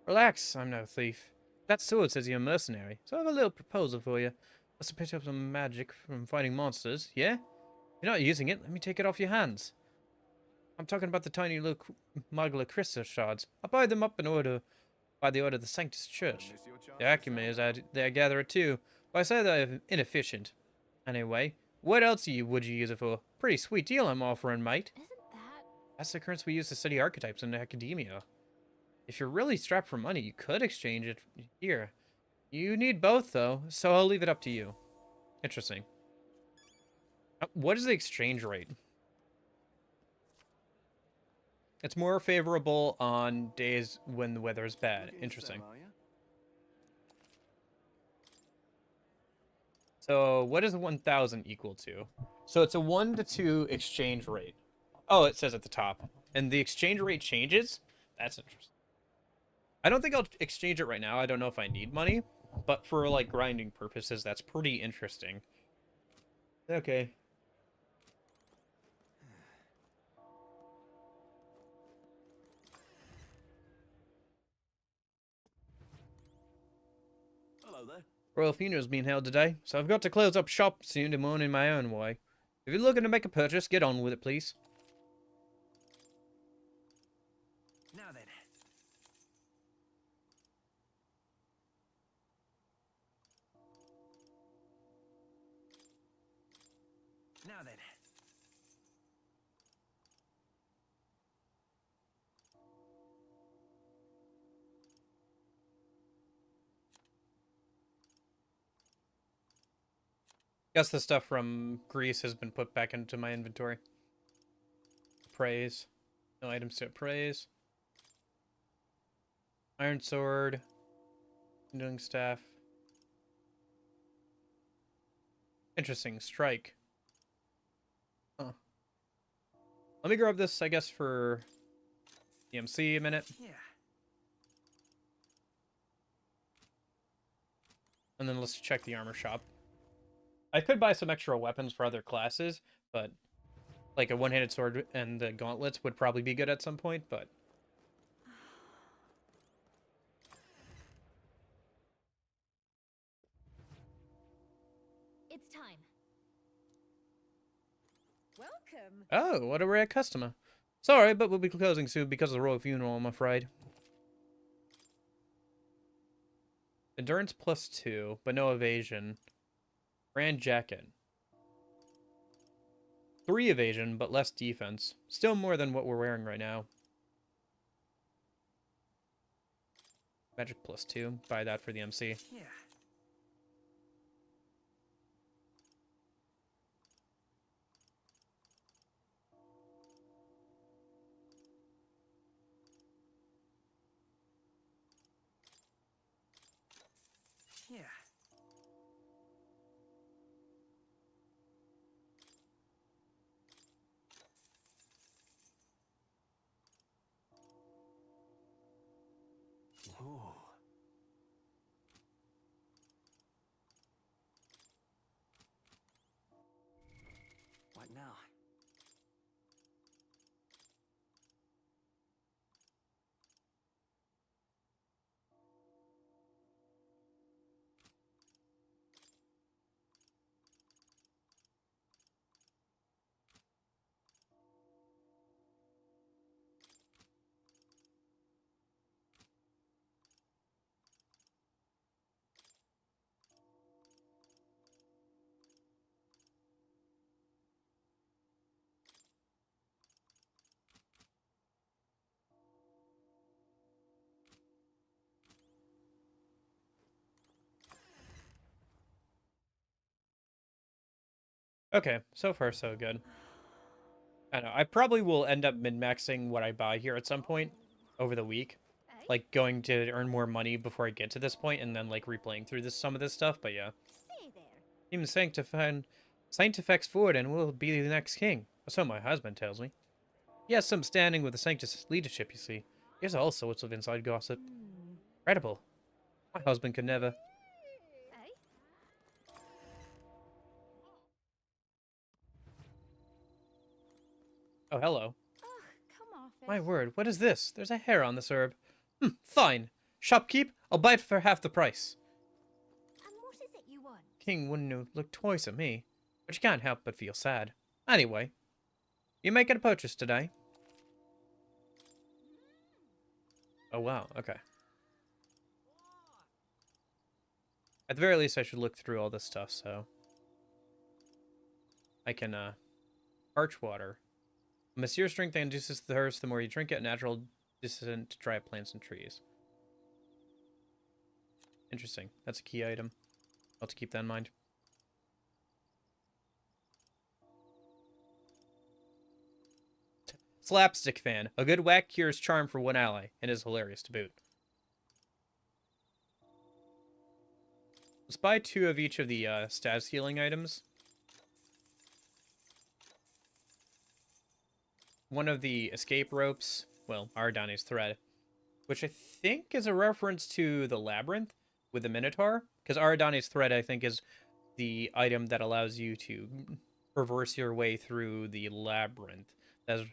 A: Relax, I'm no thief. That sword says you're a mercenary, so I have a little proposal for you. Let's pick up some magic from fighting monsters, yeah? If you're not using it, let me take it off your hands. I'm talking about the tiny little Magla crystal shards. I'll buy them up in order by the order of the Sanctus Church. The acumen is there, gather it too. But I say they're inefficient. Anyway, what else would you use it for? Pretty sweet deal I'm offering, mate.
B: Isn't that...
A: That's the currency we use to study archetypes in academia. If you're really strapped for money, you could exchange it here. You need both, though, so I'll leave it up to you. Interesting. What is the exchange rate? It's more favorable on days when the weather is bad. Interesting. So what is 1,000 equal to? So it's a 1 to 2 exchange rate. Oh, it says at the top. And the exchange rate changes? That's interesting. I don't think I'll exchange it right now. I don't know if I need money. But for, like, grinding purposes, that's pretty interesting. Okay.
H: Hello there.
A: Royal funeral's being held today, so I've got to close up shop soon to mourn in my own way. If you're looking to make a purchase, get on with it, please.
E: Now then. Now then.
A: Guess the stuff from Greece has been put back into my inventory. Praise. No items to praise. Iron sword. Doing staff. Interesting. Strike. Huh. Let me grab this, I guess, for EMC a minute.
E: Yeah.
A: And then let's check the armor shop. I could buy some extra weapons for other classes, but like a one-handed sword and the gauntlets would probably be good at some point, but
B: It's time.
J: Welcome.
A: oh, what a rare customer. Sorry, but we'll be closing soon because of the royal funeral, I'm afraid. Endurance +2, but no evasion. Grand jacket. 3 evasion, but less defense. Still more than what we're wearing right now. Magic +2. Buy that for the MC.
E: Yeah. Yeah.
H: Whoa.
E: What now?
A: Okay, so far so good. I don't know, I probably will end up min-maxing what I buy here at some point over the week. Like, going to earn more money before I get to this point, and then, like, replaying through some of this stuff, but yeah. Even Sanctifex forward and will be the next king. So my husband tells me. He has some standing with the Sanctus leadership, you see. He has all sorts of inside gossip. Incredible. My husband could never. Oh, hello. My word, what is this? There's a hair on this herb. Fine. Shopkeep, I'll buy it for half the price.
B: And what is it you want?
A: King wouldn't look twice at me, but you can't help but feel sad. Anyway, you making a purchase today? Oh, wow, okay. At the very least, I should look through all this stuff, so... I can, Arch water. Monsieur strength induces the thirst the more you drink it, natural resistant to dry plants and trees. Interesting. That's a key item. I'll have to keep that in mind. Slapstick fan. A good whack cures charm for one ally, and is hilarious to boot. Let's buy 2 of each of the status healing items. One of the escape ropes, well, Ardani's thread, which I think is a reference to the labyrinth with the Minotaur, because Ardani's thread, I think, is the item that allows you to traverse your way through the labyrinth that's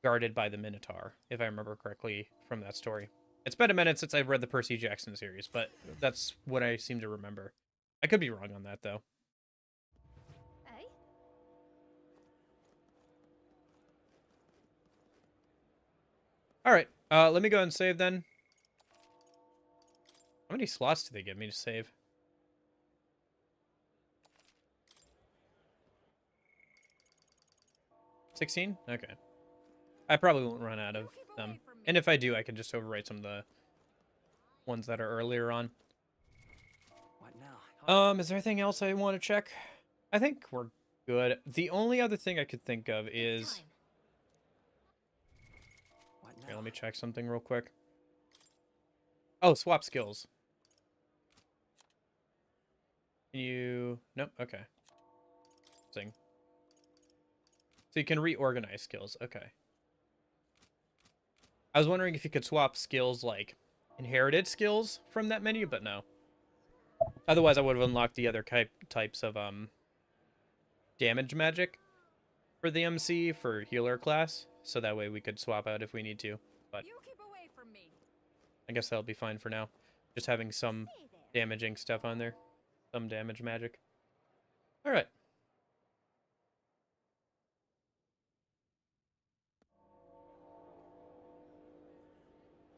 A: guarded by the Minotaur, if I remember correctly from that story. It's been a minute since I've read the Percy Jackson series, but that's what I seem to remember. I could be wrong on that, though.
B: Eh?
A: Alright, let me go and save then. How many slots do they give me to save? 16? Okay. I probably won't run out of them. And if I do, I can just overwrite some of the ones that are earlier on. Is there anything else I want to check? I think we're good. The only other thing I could think of is... Here, let me check something real quick. Oh, swap skills. Can you... Nope, okay. Sing. So you can reorganize skills, okay. I was wondering if you could swap skills like inherited skills from that menu, but no. Otherwise, I would have unlocked the other types of damage magic for the MC for healer class, so that way we could swap out if we need to. But
F: You keep away from me.
A: I guess that'll be fine for now. Just having some damaging stuff on there, some damage magic. All right.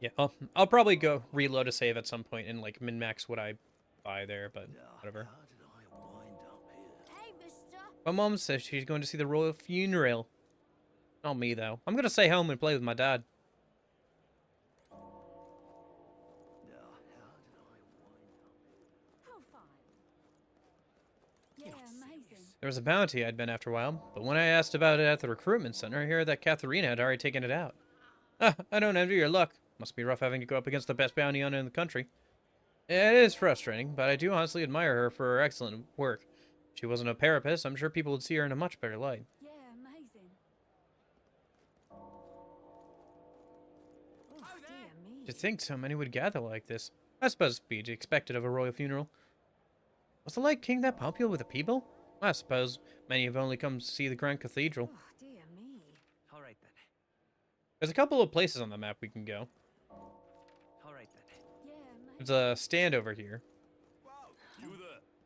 A: Yeah, I'll probably go reload a save at some point and like min-max what I buy there, but whatever.
K: Hey, mister!
A: My mom says she's going to see the royal funeral. Not me, though. I'm going to stay home and play with my dad.
F: How fine. Yeah, amazing.
A: There was a bounty I'd been after a while, but when I asked about it at the recruitment center, I heard that Katharina had already taken it out. I don't envy your luck. Must be rough having to go up against the best bounty hunter in the country. It is frustrating, but I do honestly admire her for her excellent work. If she wasn't a parapist, I'm sure people would see her in a much better light.
F: Yeah, amazing.
K: Oh, dear me.
A: To think so many would gather like this. I suppose it'd be expected of a royal funeral. Was the Light King that popular with the people? I suppose many have only come to see the Grand Cathedral.
K: Oh, dear me.
E: All right then.
A: There's a couple of places on the map we can go.
E: All right then.
F: Yeah, amazing.
A: There's a stand over here.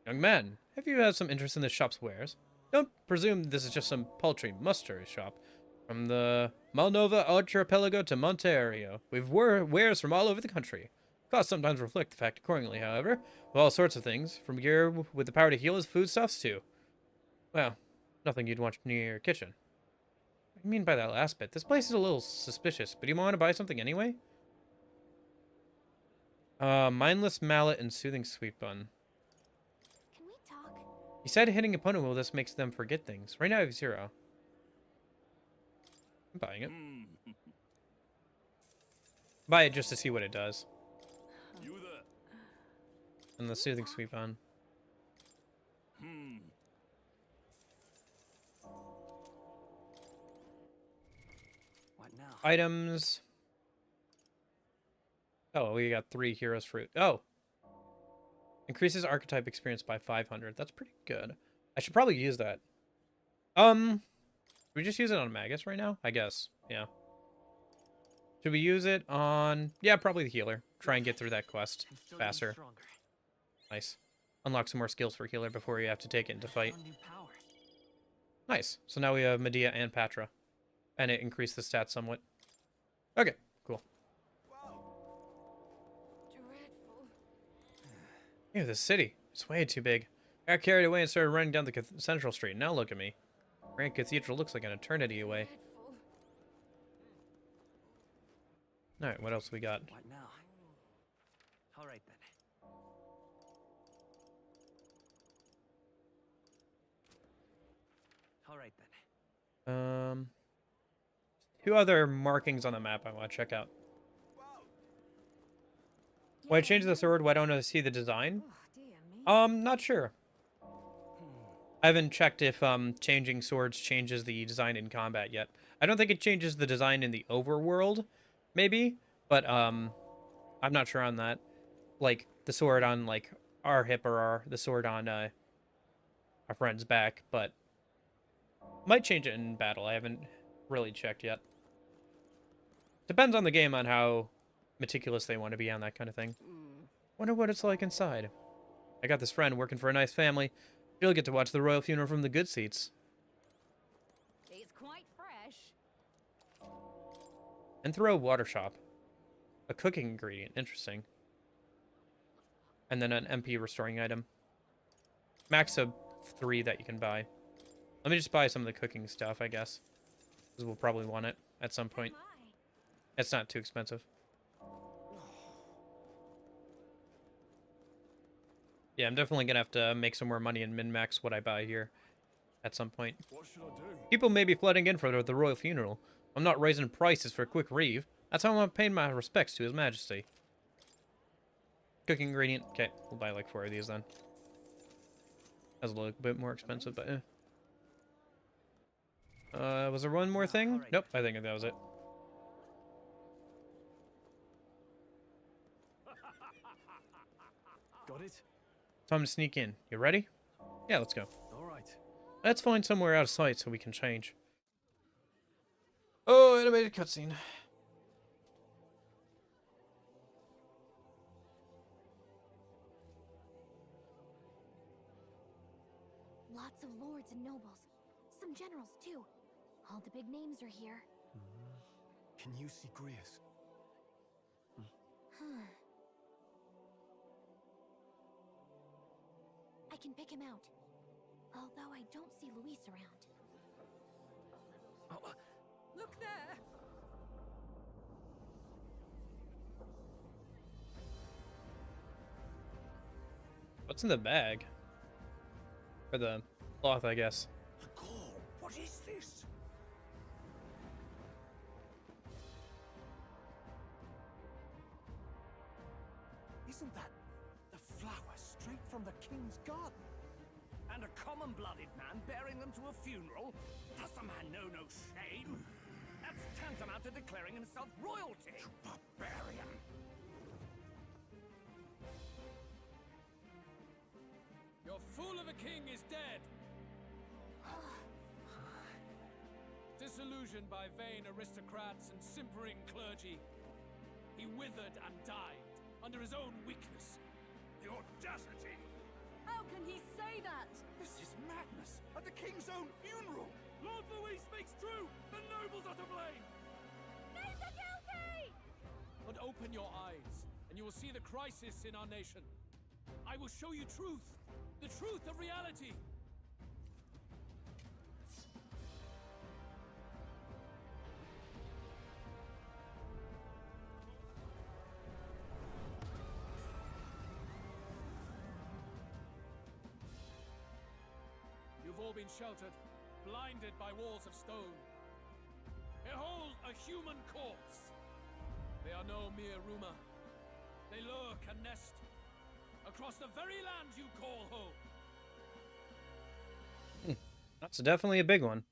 A: Young man, have you had some interest in this shop's wares? Don't presume this is just some paltry muster shop. From the Malnova Archipelago to Monterio, we've wares from all over the country. Costs sometimes reflect the fact accordingly, however. With all sorts of things, from gear with the power to heal as foodstuffs too. Well, nothing you'd want near your kitchen. What do you mean by that last bit? This place is a little suspicious, but do you want to buy something anyway? Mindless mallet and soothing sweet bun.
B: Can we talk?
A: You said hitting opponent will this makes them forget things. Right now I have 0. I'm buying it. Buy it just to see what it does. And the soothing sweep on.
E: What now?
A: Items. Oh, we got 3 heroes fruit. Oh. Increases archetype experience by 500. That's pretty good. I should probably use that. Should we just use it on Magus right now? I guess. Yeah. Should we use it on... Yeah, probably the healer. Try and get through that quest faster. Nice. Unlock some more skills for healer before you have to take it into fight. Nice. So now we have Medea and Patra. And it increased the stats somewhat. Okay, cool.
F: Dreadful.
A: Ew, this city. It's way too big. I got carried away and started running down the central street. Now look at me. Grand Cathedral looks like an eternity away.
F: Dreadful.
A: Alright, what else we got?
E: What now? All right then. All right then.
A: two other markings on the map I want to check out. When I change the sword, why don't I see the design? Not sure. I haven't checked if changing swords changes the design in combat yet. I don't think it changes the design in the overworld, maybe, but I'm not sure on that. Like the sword on like our hip or the sword on our friend's back, but might change it in battle. I haven't really checked yet. Depends on the game on how meticulous they want to be on that kind of thing. Wonder what it's like inside. I got this friend working for a nice family. She'll get to watch the royal funeral from the good seats.
J: It's quite fresh.
A: And throw water shop. A cooking ingredient. Interesting. And then an MP restoring item. Max of 3 that you can buy. Let me just buy some of the cooking stuff, I guess. Because we'll probably want it at some point. It's not too expensive. Yeah, I'm definitely going to have to make some more money and min-max what I buy here at some point.
C: What should I do?
A: People may be flooding in for the royal funeral. I'm not raising prices for a quick reeve. That's how I'm paying my respects to His Majesty. Cooking ingredient. Okay, we'll buy like 4 of these then. That's a little bit more expensive, but was there one more thing? Nope, I think that was it.
D: Got it?
A: Time to sneak in. You ready? Yeah, let's go.
D: All right.
A: Let's find somewhere out of sight so we can change. Oh, animated cutscene.
B: Lots of lords and nobles. Some generals, too. All the big names are here.
D: Can you see Grius?
B: I can pick him out. Although I don't see Luis around.
J: Look there!
A: What's in the bag? Or the cloth, I guess.
H: The gall. What is this?
G: Isn't that the flower straight from the king's garden?
E: And a common-blooded man bearing them to a funeral? Does the man know no shame? That's tantamount to declaring himself royalty.
H: You barbarian.
M: Your fool of a king is dead. Disillusioned by vain aristocrats and simpering clergy, he withered and died under his own weakness.
H: The audacity!
J: How can he say that?
H: This is madness! At the king's own funeral!
M: Lord Louis speaks true! The nobles are to blame!
J: Name the guilty!
M: But open your eyes, and you will see the crisis in our nation. I will show you truth, the truth of reality. You've all been sheltered, blinded by walls of stone. Behold a human corpse! They are no mere rumor. They lurk and nest across the very land you call home.
A: That's definitely a big one.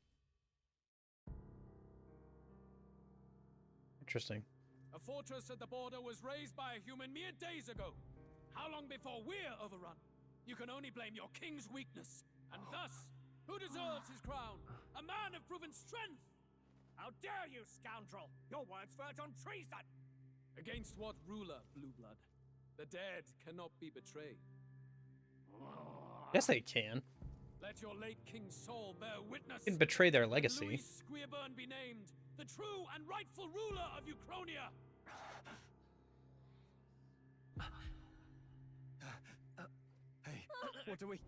A: Interesting.
M: A fortress at the border was raised by a human mere days ago. How long before we're overrun? You can only blame your king's weakness. And thus, who deserves his crown? A man of proven strength!
E: How dare you, scoundrel! Your words verge on treason!
M: Against what ruler, Blue Blood? The dead cannot be betrayed.
A: Yes, they can.
M: Let your late king's soul bear witness.
A: They can betray their legacy.
M: Louis Squeerburn be named the true and rightful ruler of Uchronia.
D: Hey, what do we...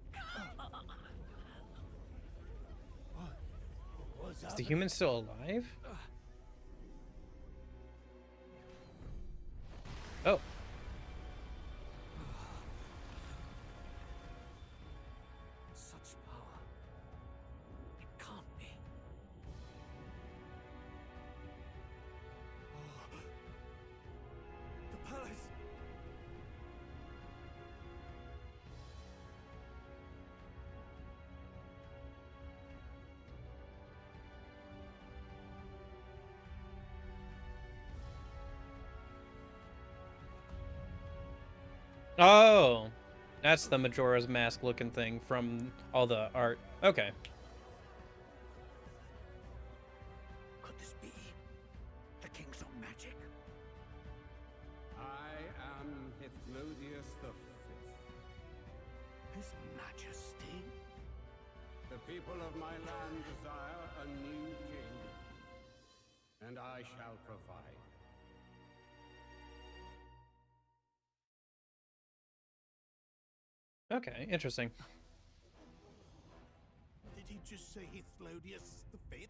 A: Is the human still alive? Oh.
E: Such power. It can't be.
A: Oh, that's the Majora's Mask looking thing from all the art. Okay.
E: Could this be the king's own magic?
N: I am Hypnodius V.
E: His Majesty?
N: The people of my land desire a new king, and I shall provide.
A: Okay, interesting.
E: Did he just say Hypnodius V?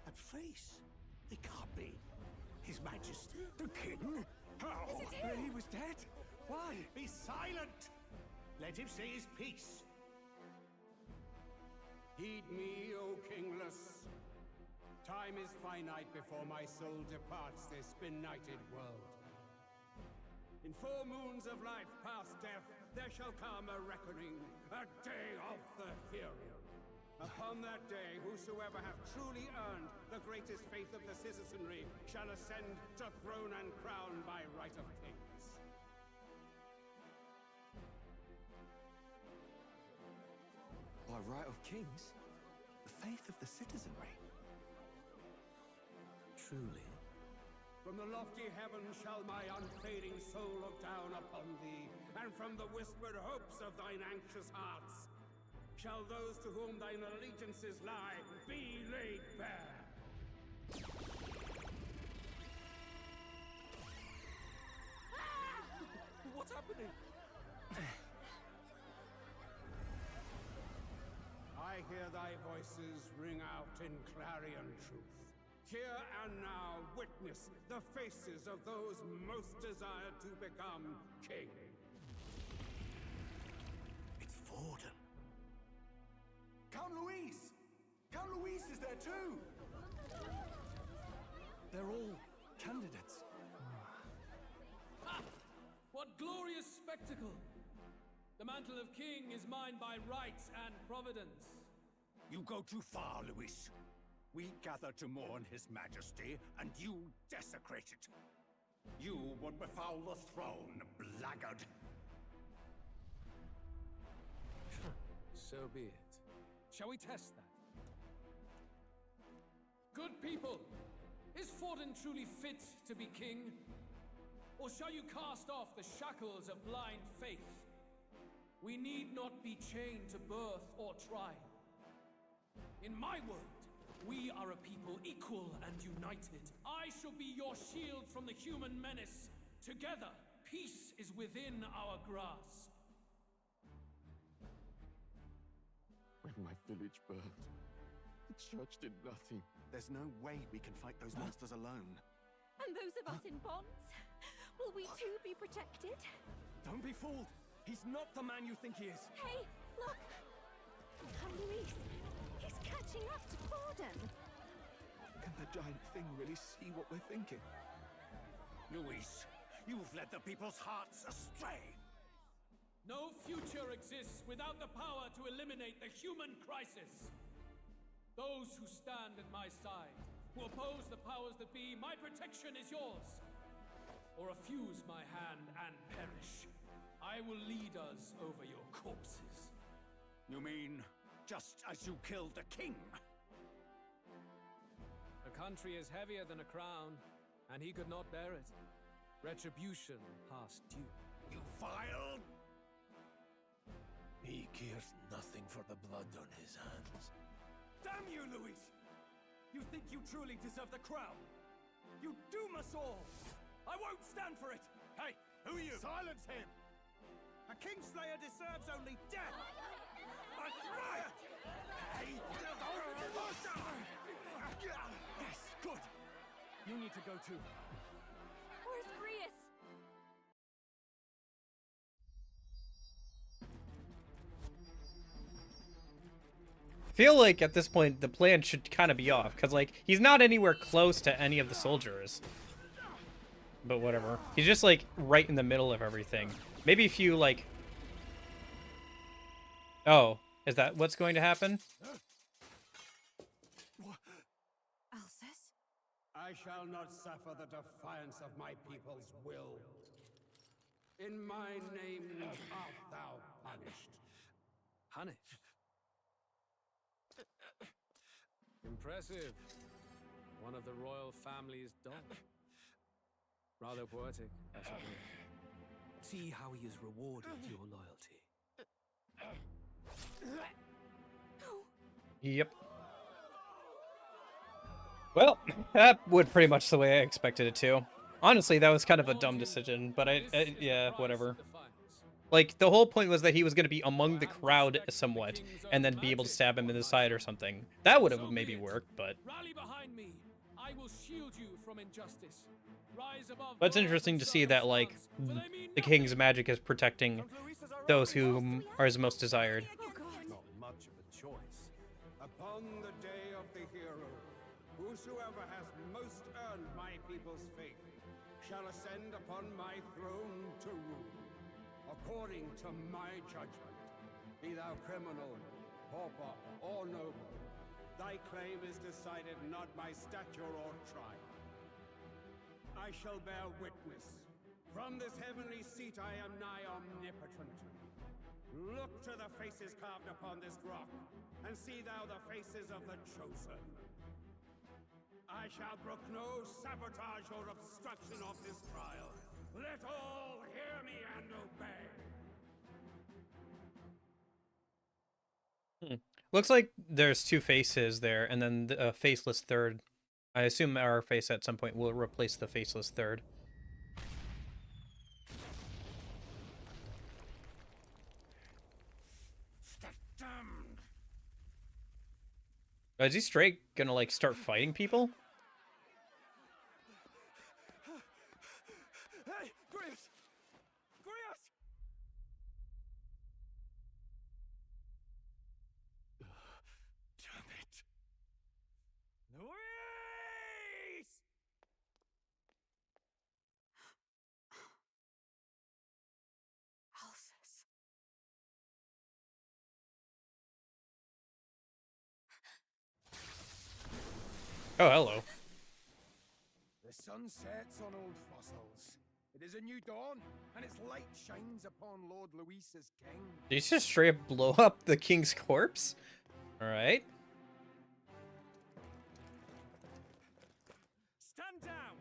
E: That face, it can't be. His Majesty, the king? How?
G: He was dead? Why?
E: Be silent! Let him say his piece.
N: Heed me, O kingless. Time is finite before my soul departs this benighted world. In 4 moons of life past death, there shall come a reckoning, a day of the hero. Upon that day, whosoever hath truly earned the greatest faith of the citizenry shall ascend to throne and crown by right of kings.
H: By right of kings? The faith of the citizenry?
E: Truly?
N: From the lofty heavens shall my unfading soul look down upon thee, and from the whispered hopes of thine anxious hearts shall those to whom thine allegiances lie be laid bare.
E: What's happening?
N: I hear thy voices ring out in clarion truth. Here and now, witness the faces of those most desired to become king.
E: It's Forden.
G: Count Louise! Count Louise is there too!
D: They're all candidates.
M: Ha! What glorious spectacle! The mantle of king is mine by right and providence.
E: You go too far, Luis. We gather to mourn his majesty, and you desecrate it. You would befoul the throne, blackguard.
M: So be it. Shall we test that? Good people, is Forden truly fit to be king? Or shall you cast off the shackles of blind faith? We need not be chained to birth or trial. In my world, we are a people equal and united. I shall be your shield from the human menace. Together, peace is within our grasp.
H: When my village burned, the church did nothing. There's no way we can fight those monsters alone.
F: And those of us in bonds? Will we too be protected?
D: Don't be fooled. He's not the man you think he is.
F: Hey, look! Come, Luis. He's catching up to Forden.
H: Can the giant thing really see what we're thinking?
E: Luis, you've led the people's hearts astray.
M: No future exists without the power to eliminate the human crisis. Those who stand at my side, who oppose the powers that be, my protection is yours. Or refuse my hand and perish. I will lead us over your corpses.
E: You mean, just as you killed the king?
M: A country is heavier than a crown, and he could not bear it. Retribution past due.
E: You vile!
C: He cares nothing for the blood on his hands.
D: Damn you, Luis! You think you truly deserve the crown? You doom us all! I won't stand for it!
E: Hey, who are you?
D: Silence him!
E: A kingslayer deserves only death! A riot! Hey!
D: Yes, good! You need to go too.
F: Where's Grius?
A: I feel like at this point the plan should kind of be off, because like he's not anywhere close to any of the soldiers. But whatever. He's just like right in the middle of everything. Maybe if you like... Oh, is that what's going to happen?
F: Alcest?
N: I shall not suffer the defiance of my people's will. In my name art thou punished.
M: Punished? Impressive. One of the royal family's dogs. Rather poetic, I suppose. See how he has rewarded your loyalty.
A: Yep. Well, that went pretty much the way I expected it to. Honestly, that was kind of a dumb decision, but yeah, whatever. Like, the whole point was that he was going to be among the crowd somewhat, and then be able to stab him in the side or something. That would have maybe worked, but...
M: Rally behind me. I will shield you from injustice. Rise above.
A: But it's interesting to see that, like, the king's magic is protecting those who are his most desired.
N: Not much of a choice. Upon the day of the hero, whosoever has most earned my people's faith shall ascend upon my throne to rule, according to my judgment. Be thou criminal, pauper, or noble, thy claim is decided not by stature or tribe. I shall bear witness. From this heavenly seat I am nigh omnipotent. Look to the faces carved upon this rock, and see thou the faces of the chosen. I shall brook no sabotage or obstruction of this trial. Let all hear me and obey.
A: Looks like there's two faces there, and then the faceless third. I assume our face at some point will replace the faceless third. Is he straight gonna, like, start fighting people?
C: Hey, Grius! Grius! Damn it! Luis!
J: Alsus.
A: Oh, hello.
C: The sun sets on old fossils. It is a new dawn, and its light shines upon Lord Luis's king.
A: Did you just straight up blow up the king's corpse? Alright.
C: Stand down!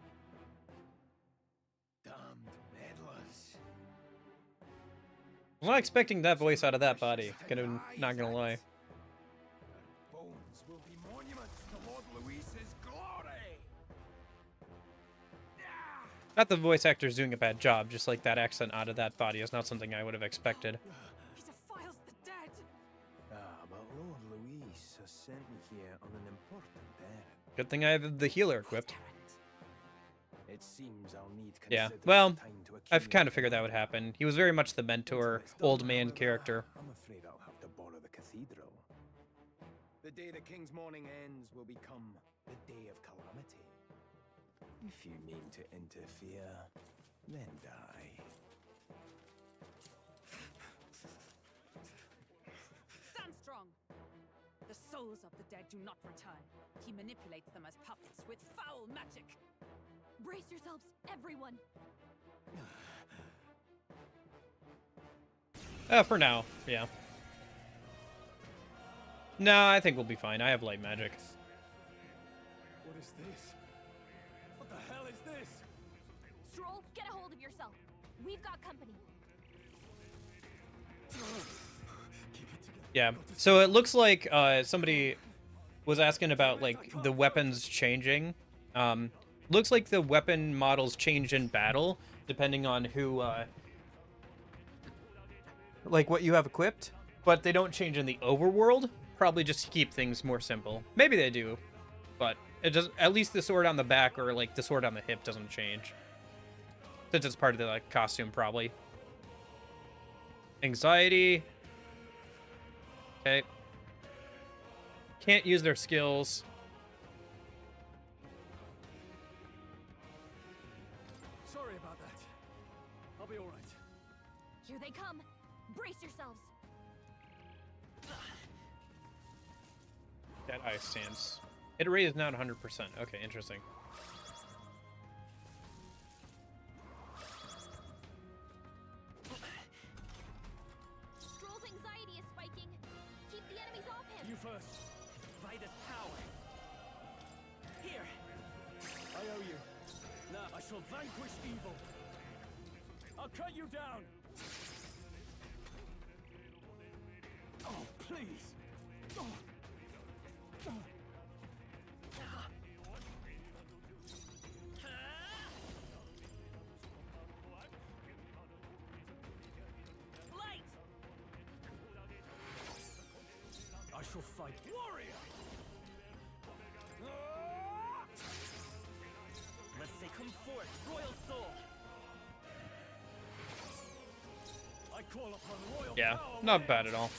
C: Damned meddlers.
A: I was not expecting that voice out of that body. Not gonna lie.
C: Bones will be monuments to Lord Luis's glory!
A: Not the voice actor's doing a bad job, just like that accent out of that body is not something I would have expected.
J: He defiles the dead!
H: But Lord Luis has sent me here on an important errand.
A: Good thing I have the healer equipped.
H: It seems I'll need
A: Yeah,
H: considerable
A: well,
H: time to
A: I've kind of
H: accumulate
A: figured that would happen. He was very much the mentor, old man character.
H: I'm afraid I'll have to borrow the cathedral.
C: The day the king's mourning ends will become the day of calamity.
H: If you mean to interfere, then die.
F: Stand strong! The souls of the dead do not return. He manipulates them as puppets with foul magic.
B: Brace yourselves, everyone!
A: For now, yeah. No, I think we'll be fine. I have light magic.
C: What is this? What the hell is this?
B: Stroll, get a hold of yourself. We've got company.
A: Yeah, so it looks like somebody was asking about, like, the weapons changing. Looks like the weapon models change in battle, depending on who, like, what you have equipped. But they don't change in the overworld, probably just to keep things more simple. Maybe they do, but it doesn't. At least the sword on the back or, like, the sword on the hip doesn't change. Since it's part of the, like, costume, probably. Anxiety. Okay. Can't use their skills.
C: Sorry about that. I'll be alright.
B: Here they come. Brace yourselves.
A: That ice stance. Hit rate is not 100%. Okay, interesting.
D: shall vanquish evil. I'll cut you down. Oh, please. Oh. Oh.
F: Light!
D: I shall fight. Warrior!
O: Let's say come forth, royal soul.
D: I call upon royal
A: Yeah,
D: power.
A: not bad at all.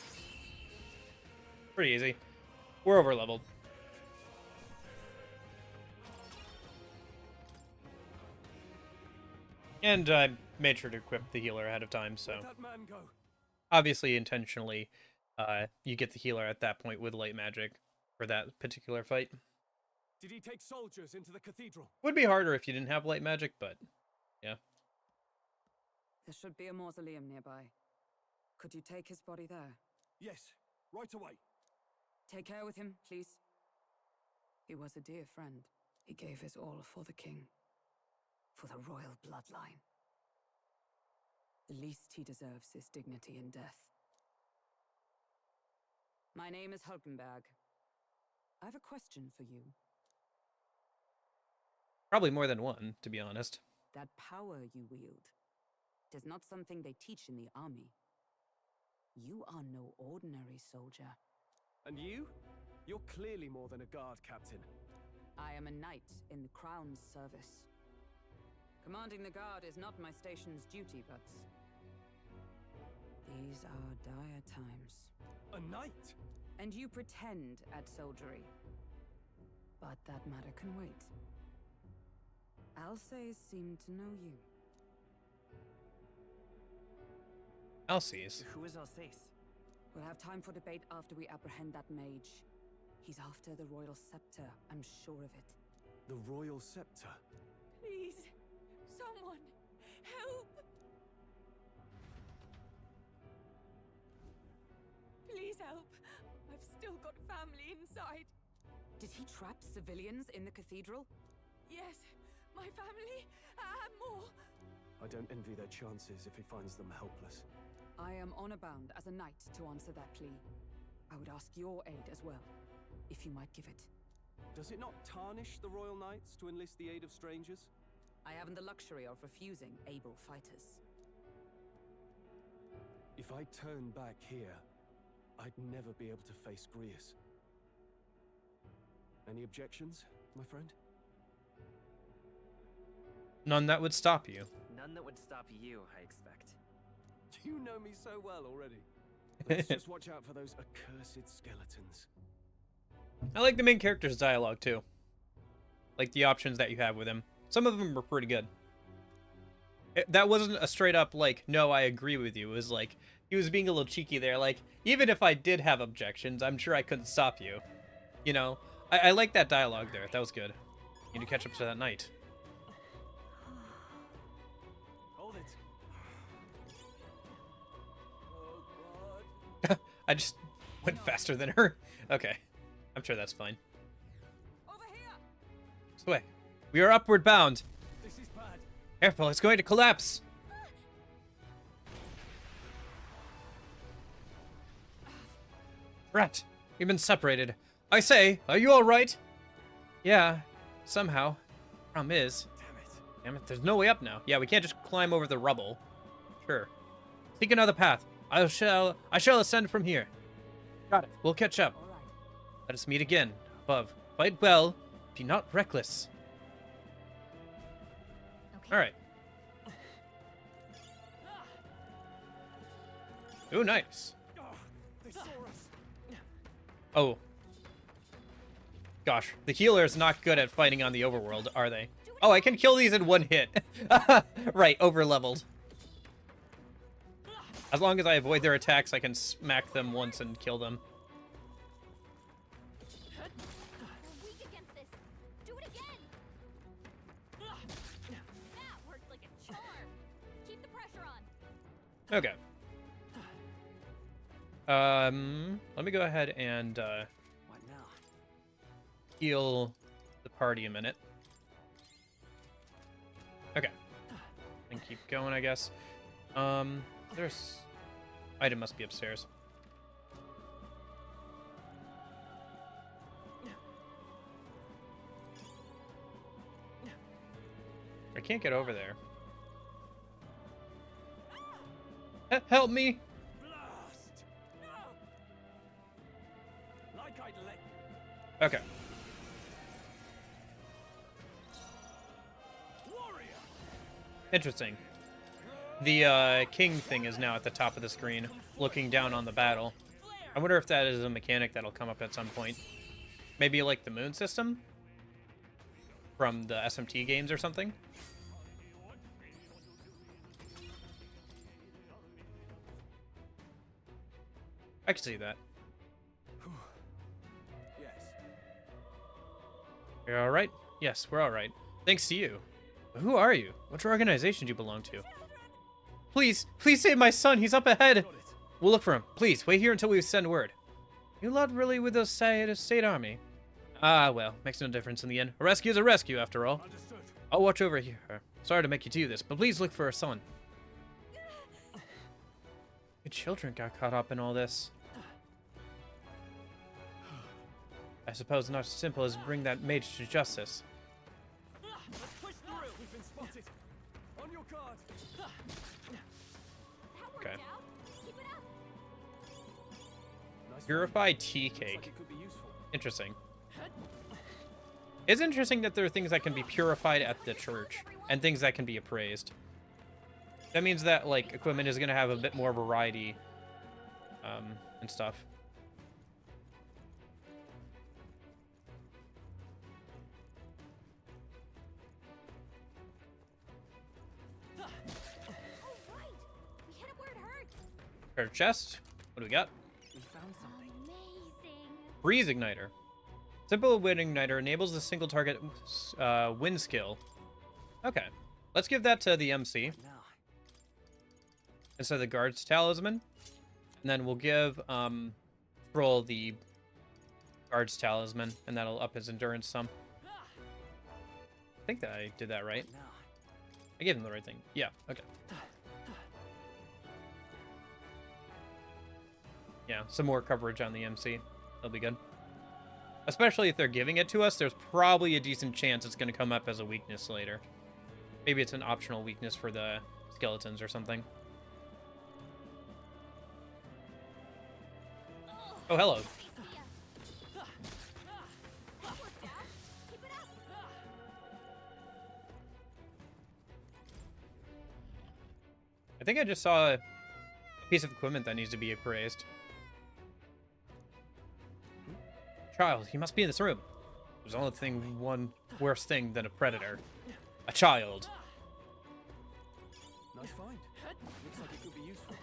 A: Pretty easy. We're over leveled. And I made sure to equip the healer ahead of time, so
D: Let that man go.
A: obviously intentionally you get the healer at that point with light magic for that particular fight.
D: Did he take soldiers into the cathedral?
A: Would be harder if you didn't have light magic, but yeah.
F: There should be a mausoleum nearby. Could you take his body there?
D: Yes, right away.
F: Take care with him, please. He was a dear friend. He gave his all for the king. For the royal bloodline. The least he deserves is dignity in death. My name is Hulkenberg. I have a question for you.
A: Probably more than one, to be honest.
F: That power you wield, it is not something they teach in the army. You are no ordinary soldier.
D: And you? You're clearly more than a guard captain.
F: I am a knight in the crown's service. Commanding the guard is not my station's duty, but these are dire times.
D: A knight?
F: And you pretend at soldiery. But that matter can wait. Alsace seem to know you.
A: Alsace?
O: Who is Alsace?
F: We'll have time for debate after we apprehend that mage. He's after the royal scepter, I'm sure of it.
D: The royal scepter?
J: Please, someone, help! Please help. I've still got family inside.
F: Did he trap civilians in the cathedral?
J: Yes, my family and more.
D: I don't envy their chances if he finds them helpless.
F: I am honor-bound as a knight to answer that plea. I would ask your aid as well, if you might give it.
D: Does it not tarnish the royal knights to enlist the aid of strangers?
F: I haven't the luxury of refusing able fighters.
D: If I turn back here, I'd never be able to face Grius. Any objections, my friend?
A: None that would stop you.
O: None that would stop you, I expect.
D: You know me so well already. Let's just watch out for those accursed skeletons.
A: I like the main character's dialogue too. Like the options that you have with him. Some of them were pretty good. That wasn't a straight up like, no, I agree with you. It was like, he was being a little cheeky there. Like, even if I did have objections, I'm sure I couldn't stop you. You know, I like that dialogue there. That was good. You need to catch up to that knight.
D: Hold it.
A: I just went faster than her. Okay. I'm sure that's fine.
F: Over here!
A: This way. We are upward bound.
D: This is bad.
A: Careful, it's going to collapse. Rat, we've been separated. I say, are you all right? Yeah, somehow. Problem is, damn it, there's no way up now. Yeah, we can't just climb over the rubble. Sure. Seek another path. I shall ascend from here. Got it. We'll catch up.
F: All right.
A: Let us meet again. Above. Fight well. Be not reckless.
B: Okay.
A: All right. Ooh, nice.
D: They saw us.
A: Oh. Gosh, the healers not good at fighting on the overworld, are they? Oh, I can kill these in one hit. Right, over-leveled. As long as I avoid their attacks, I can smack them once and kill them.
B: We're weak against this. Do it again. That worked like a charm. Keep the pressure on.
A: Okay. Let me go ahead and
O: What now?
A: heal the party a minute. Okay. And keep going, I guess. There's... Item must be upstairs. I can't get over there. Help me!
M: Blast! No! Like I'd let you.
A: Okay.
M: Warrior!
A: Interesting. The king thing is now at the top of the screen, looking down on the battle. I wonder if that is a mechanic that'll come up at some point. Maybe like the moon system? From the SMT games or something? I can see that.
M: Yes.
A: You're alright? Yes, we're alright. Thanks to you. But who are you? Which organization do you belong to? Please, please save my son. He's up ahead. We'll look for him. Please, wait here until we send word. You lot really with the state army? Ah, well, makes no difference in the end. A rescue is a rescue, after all.
M: Understood.
A: I'll watch over here. Sorry to make you do this, but please look for our son. Your children got caught up in all this. I suppose not as simple as bring that mage to justice.
M: Let's push through. We've been spotted. On your guard.
A: Okay.
J: Keep it up.
D: Nice
A: Purified tea
D: Looks like
A: cake.
D: it could be useful.
A: Interesting. It's interesting that there are things that can be purified at the church and things that can be appraised. That means that, like, equipment is going to have a bit more variety and stuff.
J: All right. We hit it where it hurt.
A: Treasure chest. What do we got?
O: We found something.
J: Amazing.
A: Breeze igniter. Simple wind igniter enables the single target wind skill. Okay. Let's give that to the MC
O: Now,
A: instead of the guard's talisman. And then we'll give Troll the guard's talisman, and that'll up his endurance some. I think that I did that right.
O: now.
A: I gave him the right thing. Yeah, okay. Yeah, some more coverage on the MC. That'll be good. Especially if they're giving it to us, there's probably a decent chance it's going to come up as a weakness later. Maybe it's an optional weakness for the skeletons or something. Oh, hello. I think I just saw a piece of equipment that needs to be appraised. Child, he must be in this room. There's only one worse thing than a predator. A child.
D: Nice find. Looks like it could be useful.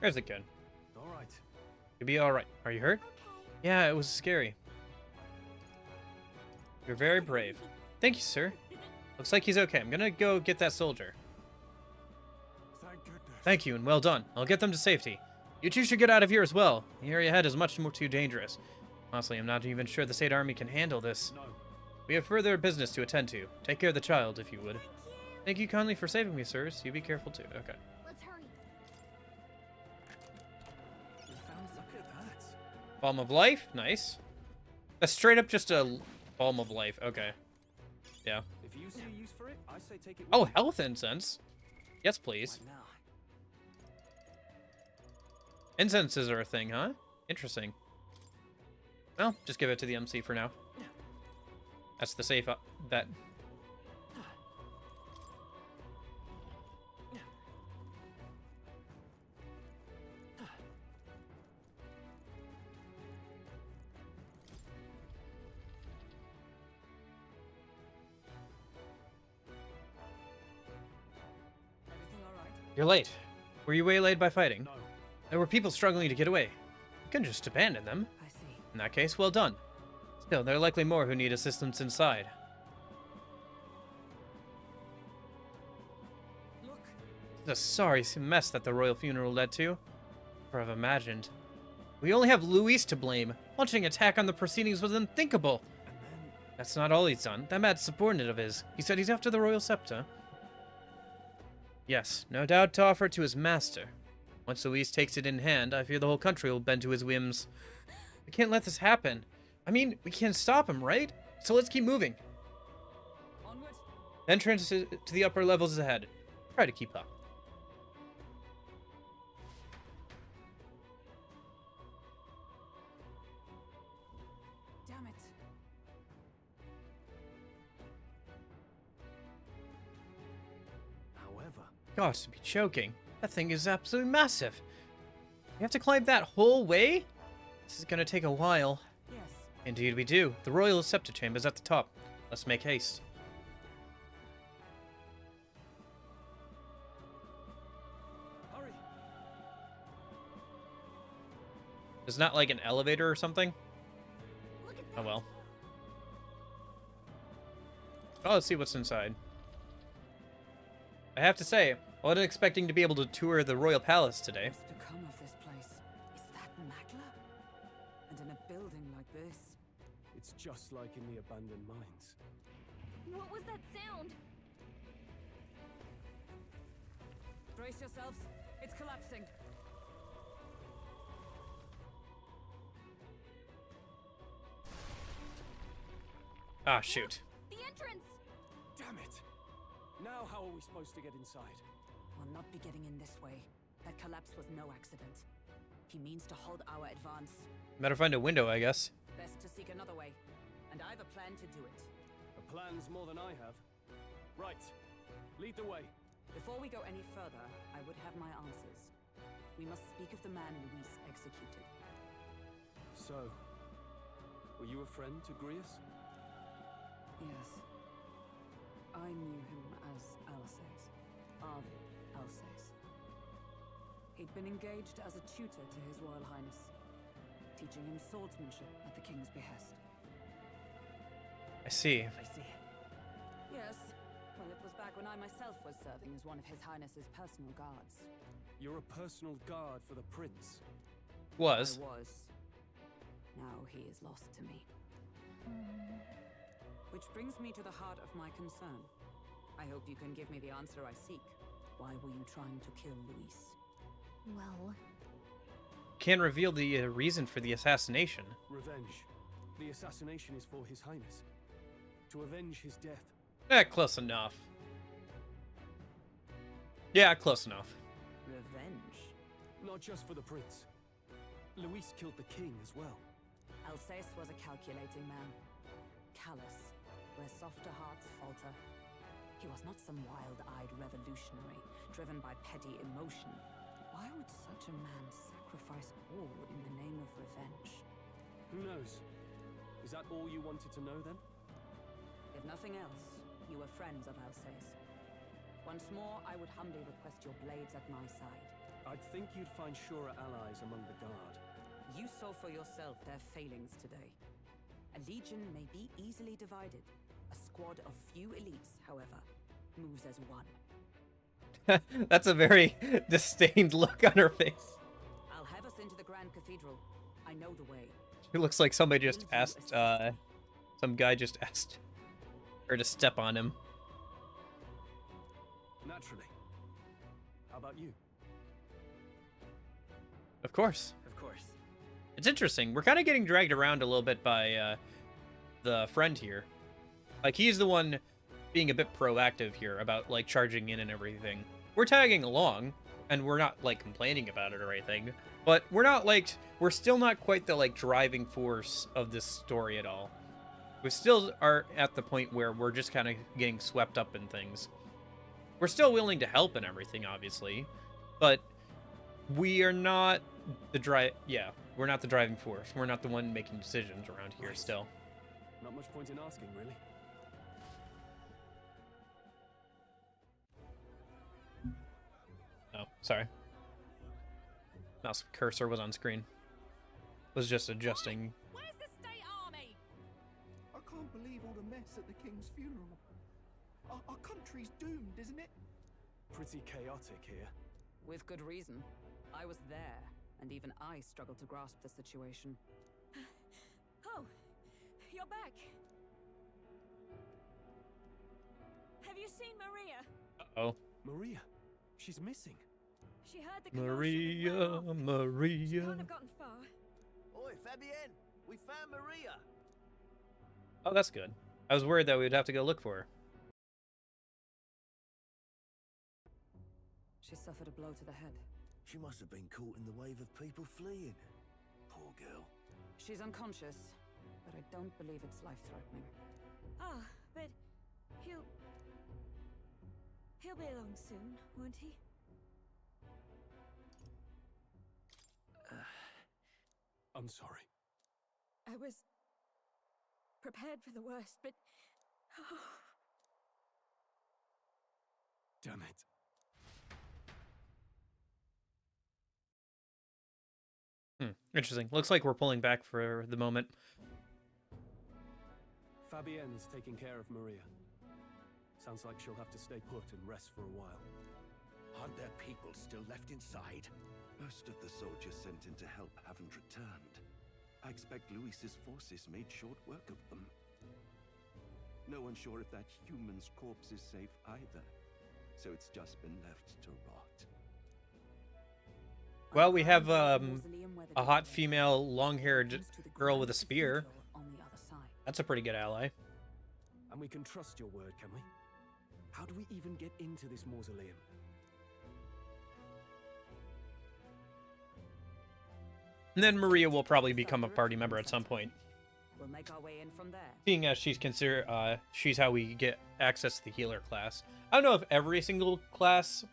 A: There's a kid.
D: All right.
A: You'll be alright. Are you hurt? Yeah, it was scary. You're very brave. Thank you, sir. Looks like he's okay. I'm gonna go get that soldier.
C: Thank goodness.
A: Thank you, and well done. I'll get them to safety. You two should get out of here as well. The area ahead is much more too dangerous. Honestly, I'm not even sure the state army can handle this.
D: No.
A: We have further business to attend to. Take care of the child, if you would. Thank you kindly for saving me, sirs. You be careful, too. Okay.
J: Let's hurry.
O: We found something.
D: Look at that.
A: Balm of life? Nice. That's straight up just a balm of life. Okay. Yeah.
D: If you see a use for it, I say take it.
A: Oh,
D: with you.
A: health incense. Yes, please.
O: Right now.
A: Incenses are a thing, huh? Interesting. Well, just give it to the MC for now. That's the safe bet.
O: Everything all right?
A: You're late. Were you waylaid by fighting?
D: No.
A: There were people struggling to get away. You couldn't just abandon them.
F: I see.
A: In that case, well done. Still, there are likely more who need assistance inside.
O: Look.
A: The sorry mess that the royal funeral led to. Or I've imagined. We only have Luis to blame. Launching an attack on the proceedings was unthinkable. That's not all he's done. That mad subordinate of his. He said he's after the royal scepter. Yes, no doubt to offer it to his master. Once Luis takes it in hand, I fear the whole country will bend to his whims. We can't let this happen. I mean, we can't stop him, right? So let's keep moving.
F: Onward.
A: Entrance to the upper levels is ahead. Try to keep up.
F: Damn it.
D: However,
A: Gosh, to be choking. That thing is absolutely massive. We have to climb that whole way? This is gonna take a while.
F: Yes.
A: Indeed we do. The royal scepter chamber is at the top. Let's make haste.
D: hurry!
A: There's not like an elevator or something? Oh well. Oh, let's see what's inside. I have to say, I wasn't expecting to be able to tour the royal palace today.
F: What's become of this place? Is that Magla? And in a building like this?
D: It's just like in the abandoned mines.
J: What was that sound?
F: Brace yourselves. It's collapsing.
A: Ah, shoot.
J: The entrance!
D: Damn it! Now how are we supposed to get inside?
F: We'll not be getting in this way. That collapse was no accident. He means to halt our advance.
A: Better find a window, I guess.
F: Best to seek another way. And I have a plan to do it.
D: A plan's more than I have. Right. Lead the way.
F: Before we go any further, I would have my answers. We must speak of the man Luis executed.
D: So, were you a friend to Grius?
F: Yes. I knew him as Alsace. Arvid Alsace. He'd been engaged as a tutor to His Royal Highness, teaching him swordsmanship at the king's behest.
A: I see.
F: Yes. Well, it was back when I myself was serving as one of His Highness's personal guards.
D: You're a personal guard for the prince.
A: Was.
F: I was. Now he is lost to me. Which brings me to the heart of my concern. I hope you can give me the answer I seek. Why were you trying to kill Luis?
B: Well,
A: Can't reveal the reason for the assassination.
D: Revenge. The assassination is for His Highness. To avenge his death.
A: Close enough. Yeah, close enough.
F: Revenge?
D: Not just for the prince. Luis killed the king as well.
F: Alsace was a calculating man. Callous, where softer hearts falter. He was not some wild-eyed revolutionary, driven by petty emotion. Why would such a man sacrifice all in the name of revenge?
D: Who knows? Is that all you wanted to know then?
F: If nothing else, you were friends of Alsace. Once more, I would humbly request your blades at my side.
D: I'd think you'd find surer allies among the guard.
F: You saw for yourself their failings today. A legion may be easily divided. A squad of few elites, however, moves as one.
A: That's a very disdained look on her face.
F: I'll have us into the Grand Cathedral. I know the way.
A: It looks like somebody just asked, some guy just asked her to step on him.
D: Naturally. How about you?
A: Of course.
P: Of course.
A: It's interesting. We're kind of getting dragged around a little bit by the friend here. Like, he's the one being a bit proactive here about, like, charging in and everything. We're tagging along, and we're not, like, complaining about it or anything. But we're not, like, we're still not quite the, like, driving force of this story at all. We still are at the point where we're just kind of getting swept up in things. We're still willing to help and everything, obviously. But we are not the we're not the driving force. We're not the one making decisions around here still.
D: Not much point in asking, really.
A: Oh, sorry. Mouse cursor was on screen. Was just adjusting.
J: Where's the state army?
Q: I can't believe all the mess at the king's funeral. Our country's doomed, isn't it?
D: Pretty chaotic here.
F: With good reason. I was there, and even I struggled to grasp the situation.
J: Oh, you're back. Have you seen Maria?
A: Uh-oh.
D: Maria, she's missing.
J: She heard the commotion
A: Maria,
J: and ran off. She
A: Maria.
J: can't have gotten far.
P: Oi, Fabienne, we found Maria.
A: Oh, that's good. I was worried that we would have to go look for her.
F: She suffered a blow to the head.
P: She must have been caught in the wave of people fleeing. Poor girl.
F: She's unconscious, but I don't believe it's life-threatening.
J: Ah, but he'll be along soon, won't he?
D: I'm sorry.
J: I was prepared for the worst, but oh,
D: Damn it.
A: Interesting. Looks like we're pulling back for the moment.
D: Fabienne is taking care of Maria. Sounds like she'll have to stay put and rest for a while.
E: Aren't there people still left inside?
H: Most of the soldiers sent in to help haven't returned. I expect Luis's forces made short work of them. No one's sure if that human's corpse is safe either, so it's just been left to rot.
A: Well, we have a hot female, long-haired girl with a spear. That's a pretty good ally.
D: And we can trust your word, can we? How do we even get into this mausoleum?
A: And then Maria will probably become a party member at some point.
F: We'll make our way in from there.
A: Seeing as she's how we get access to the healer class. I don't know if every single class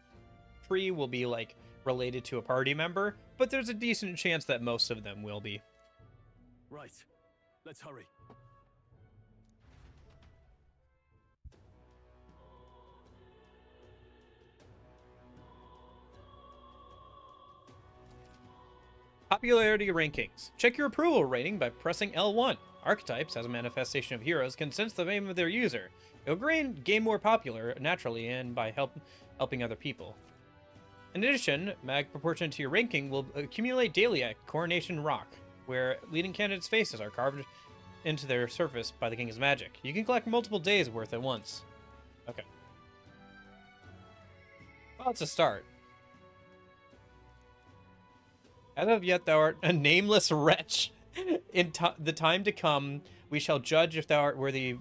A: tree will be like related to a party member, but there's a decent chance that most of them will be.
D: Right. Let's hurry.
A: Popularity rankings. Check your approval rating by pressing L1. Archetypes, as a manifestation of heroes, can sense the fame of their user. It'll gain more popular naturally and by helping other people. In addition, mag proportionate to your ranking will accumulate daily at Coronation Rock, where leading candidates' faces are carved into their surface by the King's magic. You can collect multiple days' worth at once. Okay. Well, it's a start. As of yet, thou art a nameless wretch. In the time to come, we shall judge if thou art worthy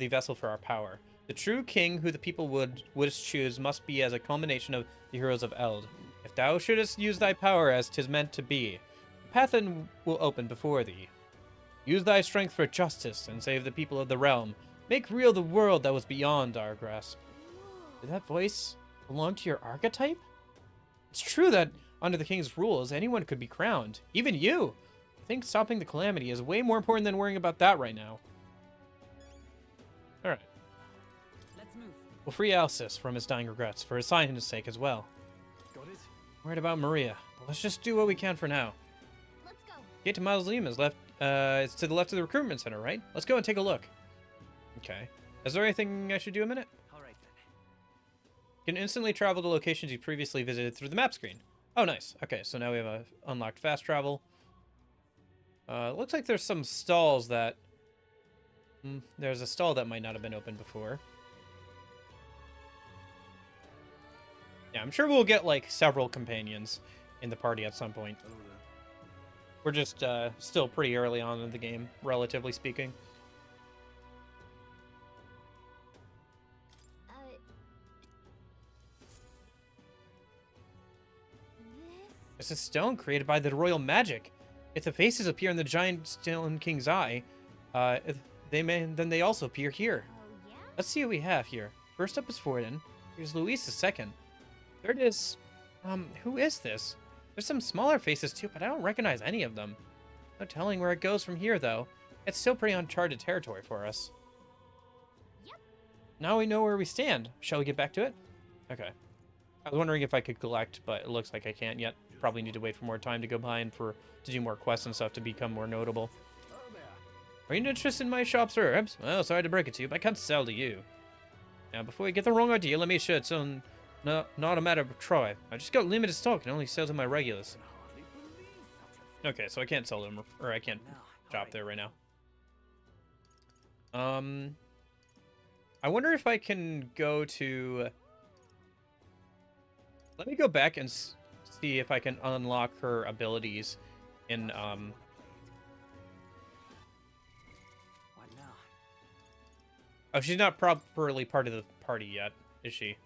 A: vessel for our power. The true king who the people wouldst choose must be as a culmination of the heroes of Eld. If thou shouldst use thy power as 'tis meant to be, the path then will open before thee. Use thy strength for justice and save the people of the realm. Make real the world that was beyond our grasp. Did that voice belong to your archetype? It's true that under the king's rules, anyone could be crowned. Even you! I think stopping the calamity is way more important than worrying about that right now. Alright.
F: Let's move.
A: We'll free Alcis from his dying regrets, for his scientist's sake as well.
D: Got it?
A: Worried about Maria, but let's just do what we can for now.
B: Let's go.
A: Gate to Mausoleum is left, it's to the left of the recruitment center, right? Let's go and take a look. Okay. Is there anything I should do a minute?
P: Alright then.
A: You can instantly travel to locations you previously visited through the map screen. Oh, nice. Okay, so now we have a unlocked fast travel. Looks like there's some stalls that... there's a stall that might not have been open before. Yeah, I'm sure we'll get, like, several companions in the party at some point. We're just still pretty early on in the game, relatively speaking. It's a stone created by the royal magic. If the faces appear in the giant stone king's eye, then they also appear here.
B: Oh, yeah?
A: Let's see what we have here. First up is Forden. Here's Luis the second. Third is... who is this? There's some smaller faces too, but I don't recognize any of them. No telling where it goes from here, though. It's still pretty uncharted territory for us.
B: Yep.
A: Now we know where we stand. Shall we get back to it? Okay. I was wondering if I could collect, but it looks like I can't yet. Probably need to wait for more time to go by and to do more quests and stuff to become more notable. Are you interested in my shop's herbs? Well, sorry to break it to you, but I can't sell to you. Now, before you get the wrong idea, let me show No, not a matter of Troy. I just got limited stock and only sell to my regulars. Okay, so I can't sell them, or I can't shop there right now. I wonder if I can go to... Let me go back and see if I can unlock her abilities in,
D: What now?
A: Oh, she's not properly part of the party yet, is she?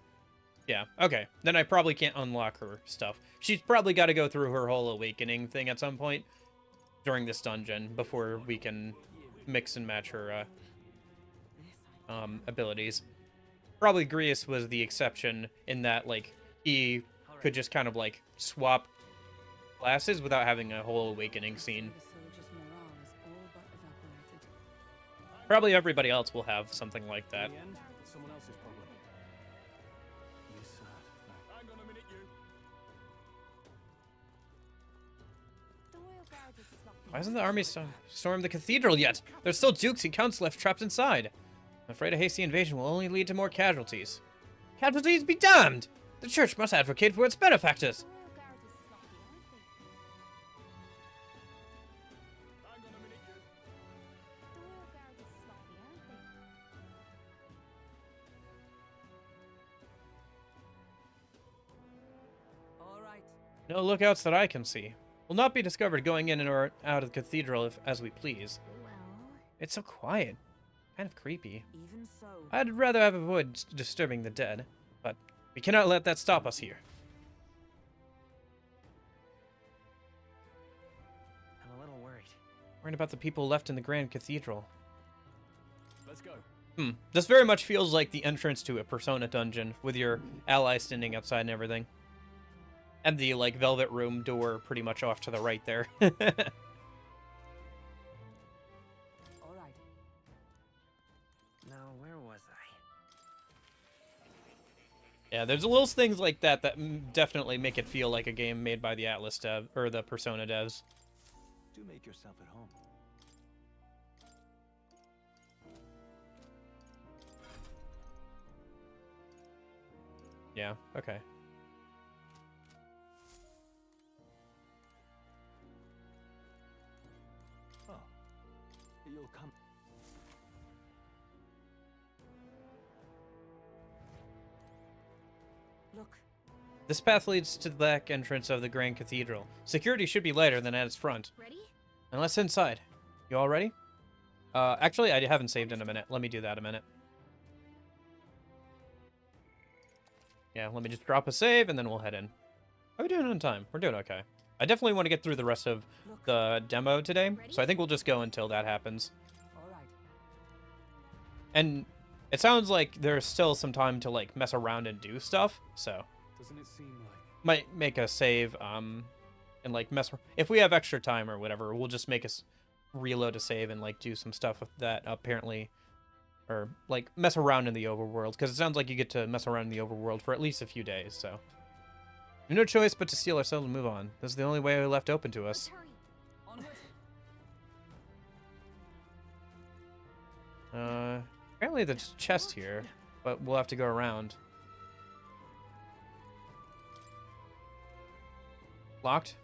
A: Yeah, okay. Then I probably can't unlock her stuff. She's probably got to go through her whole awakening thing at some point during this dungeon before we can mix and match her abilities. Probably Grius was the exception in that, like, he could just kind of, like, swap classes without having a whole awakening scene. Probably everybody else will have something like that.
D: In the end, it's someone else's problem. Yes, sir.
M: Hang on a minute, you.
A: Why hasn't the army stormed the cathedral yet? There's still dukes and counts left trapped inside. I'm afraid a hasty invasion will only lead to more casualties. Casualties be damned! The church must advocate for its benefactors.
M: Hang on a minute, you.
O: All right.
A: No lookouts that I can see. Will not be discovered going in or out of the cathedral as we please. It's so quiet. Kind of creepy.
O: Even so.
A: I'd rather have avoided disturbing the dead, but we cannot let that stop us here.
D: I'm a little worried.
A: Worried about the people left in the Grand Cathedral.
D: Let's go.
A: This very much feels like the entrance to a Persona dungeon, with your allies standing outside and everything. And the, like, Velvet Room door pretty much off to the right there.
O: All right.
D: Now, where was I?
A: Yeah, there's little things like that that definitely make it feel like a game made by the Atlus dev, or the Persona devs.
H: Do make yourself at home.
A: Yeah, okay.
H: Oh, you'll come.
O: Look.
A: This path leads to the back entrance of the Grand Cathedral. Security should be lighter than at its front.
K: Ready?
A: Unless inside. You all ready? Actually, I haven't saved in a minute. Let me do that a minute. Yeah, let me just drop a save, and then we'll head in. How are we doing on time? We're doing okay. I definitely want to get through the rest of the demo today, so I think we'll just go until that happens.
O: All right.
A: And it sounds like there's still some time to, like, mess around and do stuff, so...
D: Doesn't it seem like...
A: Might make a save, and, like, if we have extra time or whatever, we'll just make us reload a save and, like, do some stuff that apparently... Or, like, mess around in the overworld, because it sounds like you get to mess around in the overworld for at least a few days, so... We have no choice but to steal ourselves and move on. This is the only way left open to us. Apparently there's a chest here, but we'll have to go around. Locked?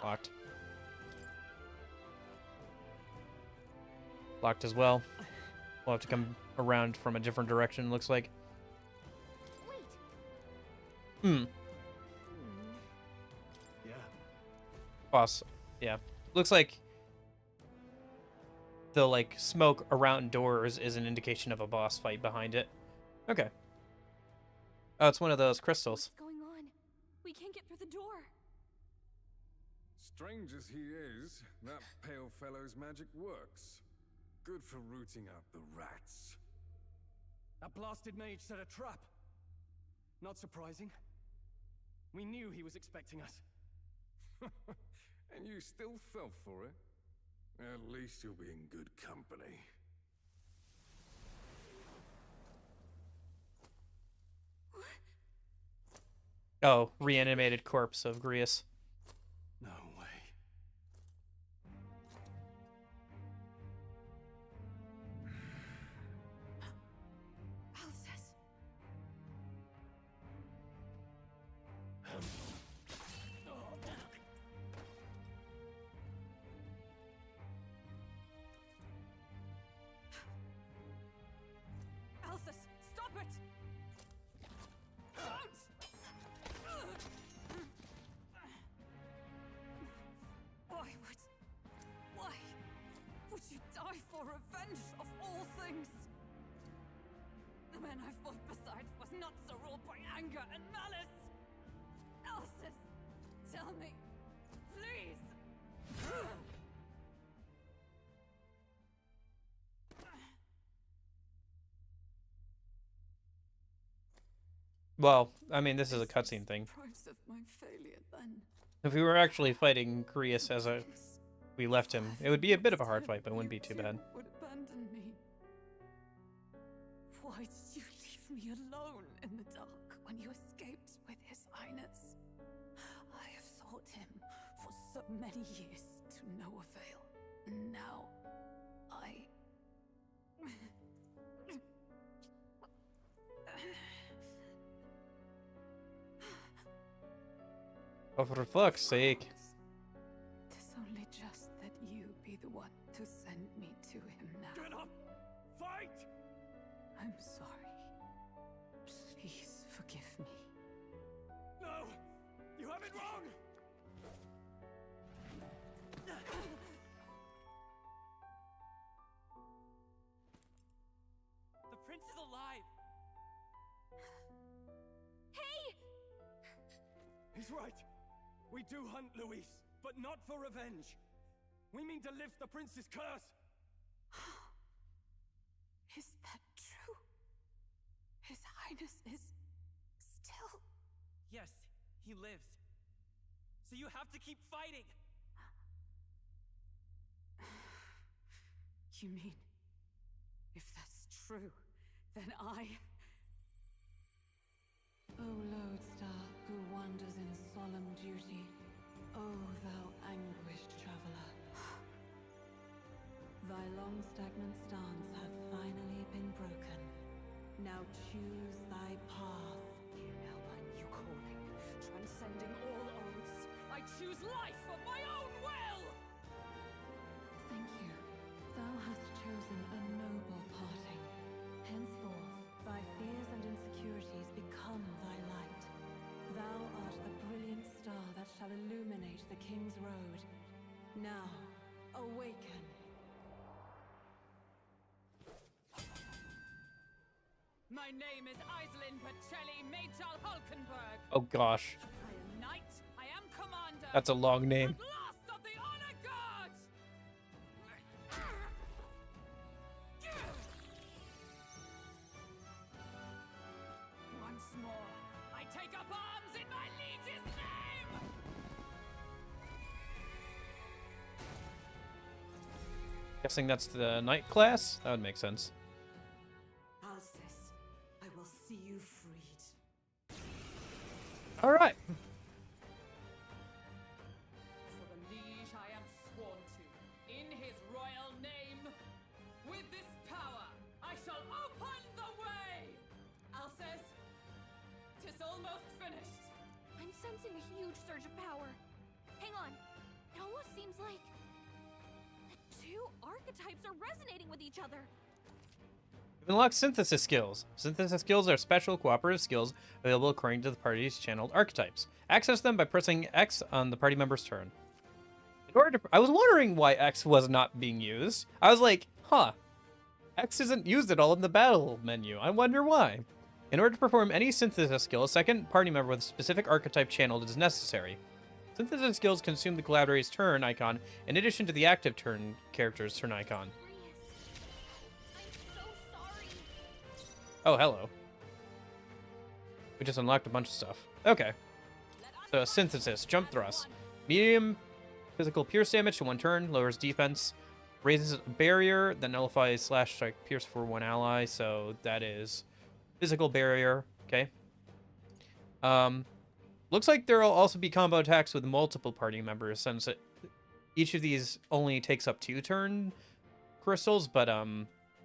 A: Locked. Locked as well. We'll have to come around from a different direction, looks like.
K: Wait.
D: Yeah.
A: Boss. Yeah. Looks like the, like, smoke around doors is an indication of a boss fight behind it. Okay. Oh, it's one of those crystals.
J: What's going on? We can't get through the door.
Q: Strange as he is, that pale fellow's magic works. Good for rooting out the rats.
D: That blasted mage set a trap. Not surprising. We knew he was expecting us.
Q: And you still fell for it? At least you'll be in good company.
A: Oh, reanimated corpse of Grius.
D: No way.
J: Alcest.
F: anger and malice. Elsis, tell me, please.
A: Well, I mean, this is a cutscene thing.
F: Price of my failure, then.
A: If we were actually fighting Grius as we left him, it would be a bit of a hard fight, but it wouldn't be too bad.
F: Would abandon me. Why did you leave me alone in the dark when you escaped with His Highness? I have sought him for so many years to no avail, and now I...
A: Oh, for fuck's sake.
F: Tis only just that you be the one to send me to him now.
N: Get up! Fight!
F: I'm sorry. Please forgive me.
N: No! You have it wrong!
R: The prince is alive!
J: Hey!
N: He's right. We do hunt Luis, but not for revenge. We mean to lift the prince's curse.
F: Is that true? His Highness is still...
R: Yes, he lives. So you have to keep fighting!
F: You mean, if that's true, then I...
I: O lodestar who wanders in solemn duty, O thou anguished traveler. Thy long stagnant stance hath finally been broken. Now choose thy path.
F: Now my new calling, transcending all oaths, I choose life of my own will!
I: Thank you. Thou hast chosen a noble parting. Henceforth, thy fears and insecurities become thy light. Thou art the brilliant star that shall illuminate the King's Road. Now, awaken.
F: My name is Iselin Pacelli Machal Hulkenberg.
A: Oh gosh.
F: I am knight, I am commander.
A: That's a long name.
F: Last of the honor guards! Once more, I take up arms in my liege's name!
A: Guessing that's the knight class? That would make sense.
I: Alcest, I will see you freed.
A: Alright.
F: For the liege I am sworn to, in his royal name, with this power, I shall open the way! Alcest, 'tis almost finished.
J: I'm sensing a huge surge of power. Hang on. It almost seems like the two archetypes are resonating with each other.
A: You've unlocked synthesis skills. Synthesis skills are special cooperative skills available according to the party's channeled archetypes. Access them by pressing X on the party member's turn. In order to, I was wondering why X was not being used. I was like, huh, X isn't used at all in the battle menu. I wonder why. In order to perform any synthesis skill, a second party member with a specific archetype channeled is necessary. Synthesis skills consume the collaborator's turn icon in addition to the active turn character's turn icon. Oh, hello. We just unlocked a bunch of stuff. Okay. So, synthesis, jump thrust. Medium physical pierce damage to one turn, lowers defense, raises a barrier, then nullifies slash strike pierce for one ally. So that is physical barrier. Okay. Looks like there will also be combo attacks with multiple party members, since each of these only takes up 2 turn crystals, but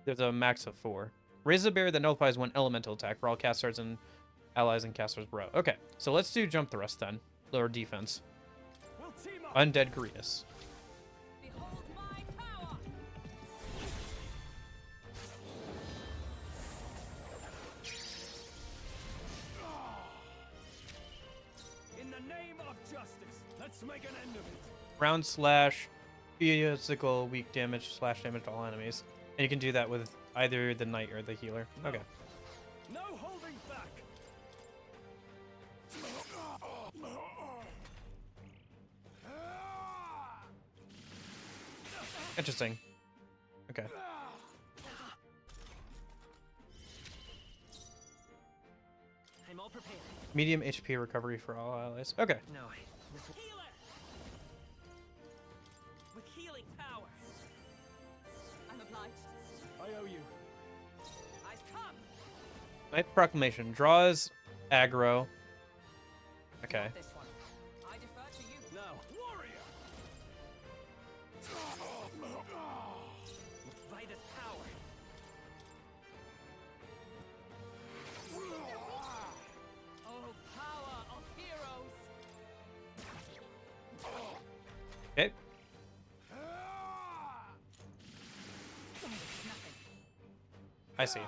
A: there's a max of 4. Raises a barrier that nullifies one elemental attack for all casters and allies and casters row. Okay, so let's do jump thrust then. Lower defense. Undead Grius.
F: Behold my power!
N: In the name of justice, let's make an end of it.
A: Round slash, physical weak damage slash damage to all enemies. And you can do that with either the knight or the healer. Okay.
N: No holding back.
A: Interesting. Okay.
R: I'm all prepared.
A: Medium HP recovery for all allies. Okay.
R: No, this healer with healing power.
F: I'm obliged.
D: I owe you.
R: Eyes come.
A: Knight Proclamation draws aggro. Okay.
F: This one. I defer to you.
D: No.
R: Warrior. By this power.
F: Oh, power of heroes.
A: Okay. I see.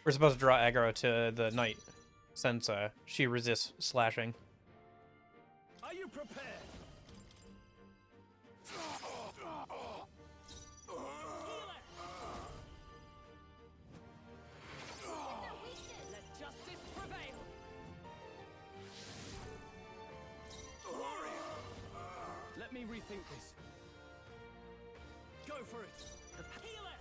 A: We're supposed to draw aggro to the knight, since she resists slashing.
D: Are you prepared?
F: Let justice prevail.
D: Let me rethink this. Go for it.
R: The healer.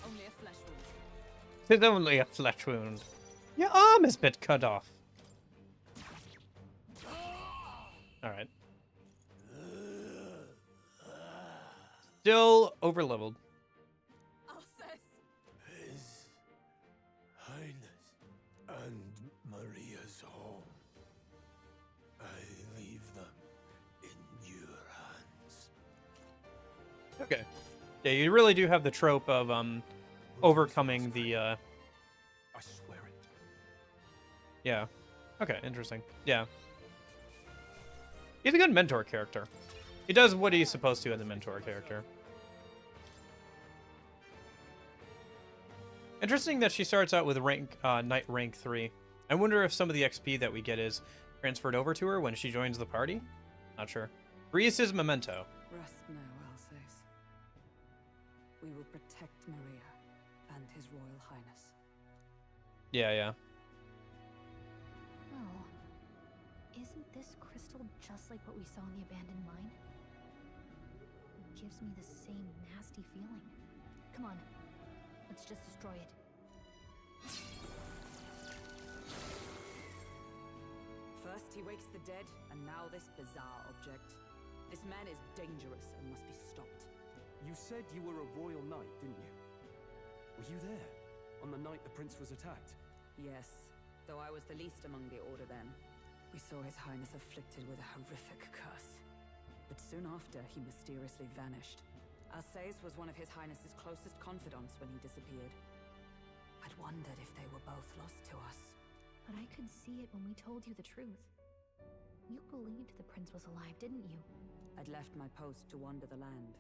F: Only a flesh wound.
A: It's only a flesh wound. Your arm is a bit cut off. Alright. Still overleveled.
C: His Highness and Maria's home. I leave them in your hands.
A: Okay. Yeah, you really do have the trope of overcoming the
D: I swear it.
A: Yeah. Okay, interesting. Yeah. He's a good mentor character. He does what he's supposed to as a mentor character. Interesting that she starts out with Knight rank 3. I wonder if some of the XP that we get is transferred over to her when she joins the party? Not sure. Reese's memento.
F: Rest now, Alsace. We will protect Maria and His Royal Highness.
A: Yeah.
B: Oh. Isn't this crystal just like what we saw in the abandoned mine? It gives me the same nasty feeling. Come on. Let's just destroy it.
F: First he wakes the dead, and now this bizarre object. This man is dangerous and must be stopped.
D: You said you were a royal knight, didn't you? Were you there on the night the prince was attacked?
F: Yes, though I was the least among the Order then. We saw His Highness afflicted with a horrific curse. But soon after, he mysteriously vanished. Alsace was one of His Highness's closest confidants when he disappeared. I'd wondered if they were both lost to us.
B: But I could see it when we told you the truth. You believed the prince was alive, didn't you?
F: I'd left my post to wander the land.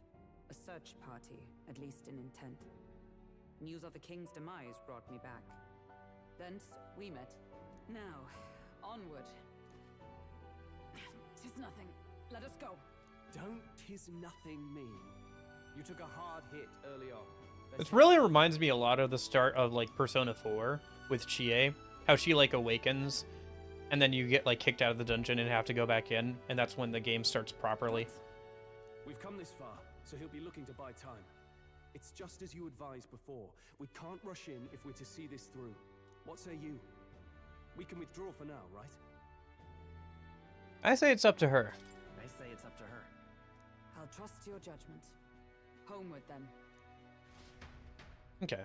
F: A search party, at least in intent. News of the king's demise brought me back. Thence, we met. Now, onward. 'Tis nothing. Let us go.
D: Don't "'tis nothing" mean. You took a hard hit early on.
A: This really reminds me a lot of the start of like Persona 4 with Chie. How she like awakens and then you get like kicked out of the dungeon and have to go back in, and that's when the game starts properly.
D: We've come this far, so he'll be looking to buy time. It's just as you advised before. We can't rush in if we're to see this through. What say you? We can withdraw for now, right?
A: I say it's up to her.
R: I say it's up to her.
F: I'll trust your judgment. Homeward, then.
A: Okay.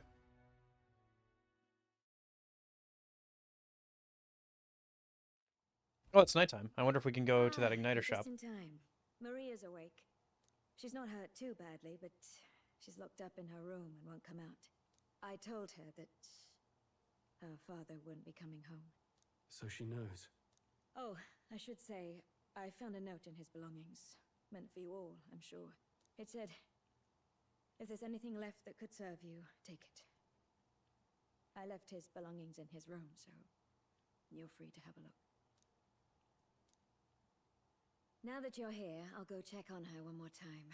A: Oh, it's nighttime. I wonder if we can go to that igniter shop.
K: Just in time. Maria's awake. She's not hurt too badly, but she's locked up in her room and won't come out. I told her that her father wouldn't be coming home.
D: So she knows.
K: Oh, I should say, I found a note in his belongings. Meant for you all, I'm sure. It said, if there's anything left that could serve you, take it. I left his belongings in his room, so you're free to have a look. Now that you're here, I'll go check on her one more time.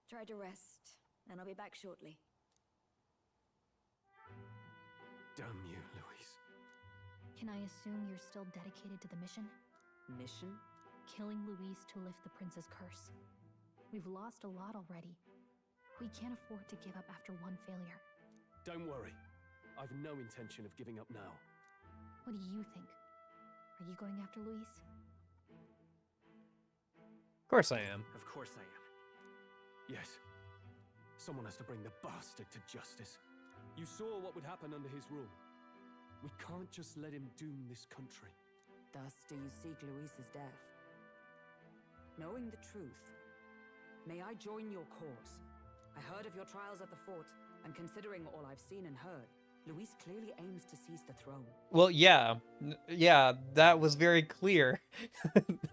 K: Try to rest, and I'll be back shortly.
D: Damn you, Louise.
B: Can I assume you're still dedicated to the mission?
F: Mission?
B: Killing Luis to lift the prince's curse. We've lost a lot already. We can't afford to give up after one failure.
D: Don't worry. I've no intention of giving up now.
B: What do you think? Are you going after Luis?
A: Of course I am.
R: Of course I am.
D: Yes. Someone has to bring the bastard to justice. You saw what would happen under his rule. We can't just let him doom this country.
F: Thus do you seek Luis's death. Knowing the truth, may I join your cause? I heard of your trials at the fort, and considering all I've seen and heard, Luis clearly aims to seize the throne.
A: Well, yeah. Yeah, that was very clear.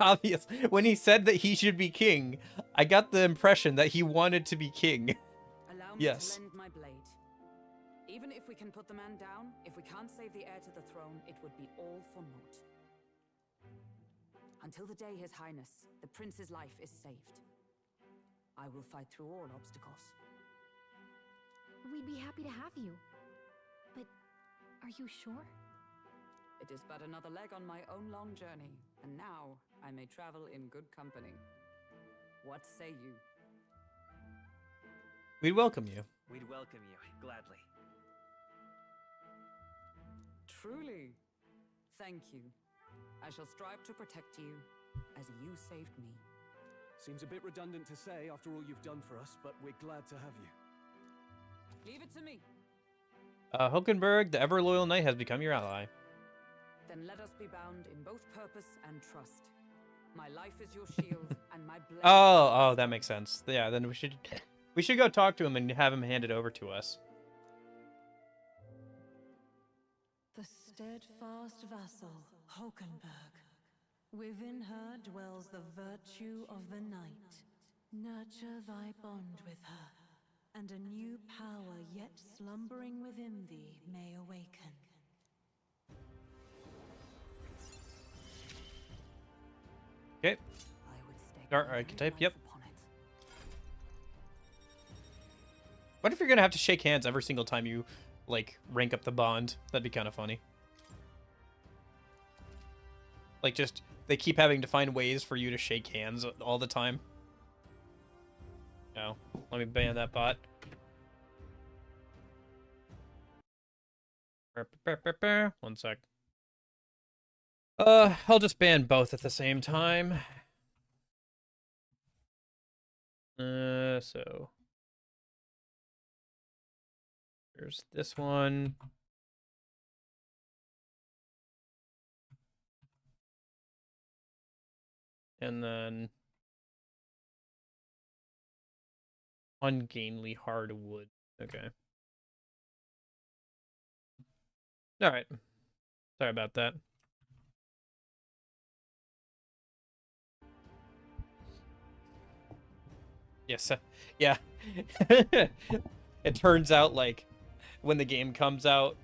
A: Obvious. When he said that he should be king, I got the impression that he wanted to be king.
F: Allow me
A: Yes.
F: to lend my blade. Even if we can put the man down, if we can't save the heir to the throne, it would be all for naught. Until the day His Highness, the prince's life is saved, I will fight through all obstacles.
B: We'd be happy to have you. But are you sure?
F: It is but another leg on my own long journey, and now I may travel in good company. What say you?
A: We'd welcome you.
R: We'd welcome you, gladly.
F: Truly. Thank you. I shall strive to protect you as you saved me.
D: Seems a bit redundant to say after all you've done for us, but we're glad to have you.
F: Leave it to me.
A: Hulkenberg, the ever-loyal knight, has become your ally.
F: Then let us be bound in both purpose and trust. My life is your shield, and my blade.
A: Oh, that makes sense. Yeah, then we should go talk to him and have him hand it over to us.
I: The steadfast vassal, Hulkenberg. Within her dwells the virtue of the knight. Nurture thy bond with her, and a new power yet slumbering within thee may awaken.
A: Okay. Start archetype, yep. What if you're gonna have to shake hands every single time you, like, rank up the bond? That'd be kind of funny. Like, just, they keep having to find ways for you to shake hands all the time. No. Let me ban that bot. One sec. I'll just ban both at the same time. So there's this one. And then ungainly hardwood. Okay. All right. Sorry about that. Yes. Yeah. It turns out, like, when the game comes out,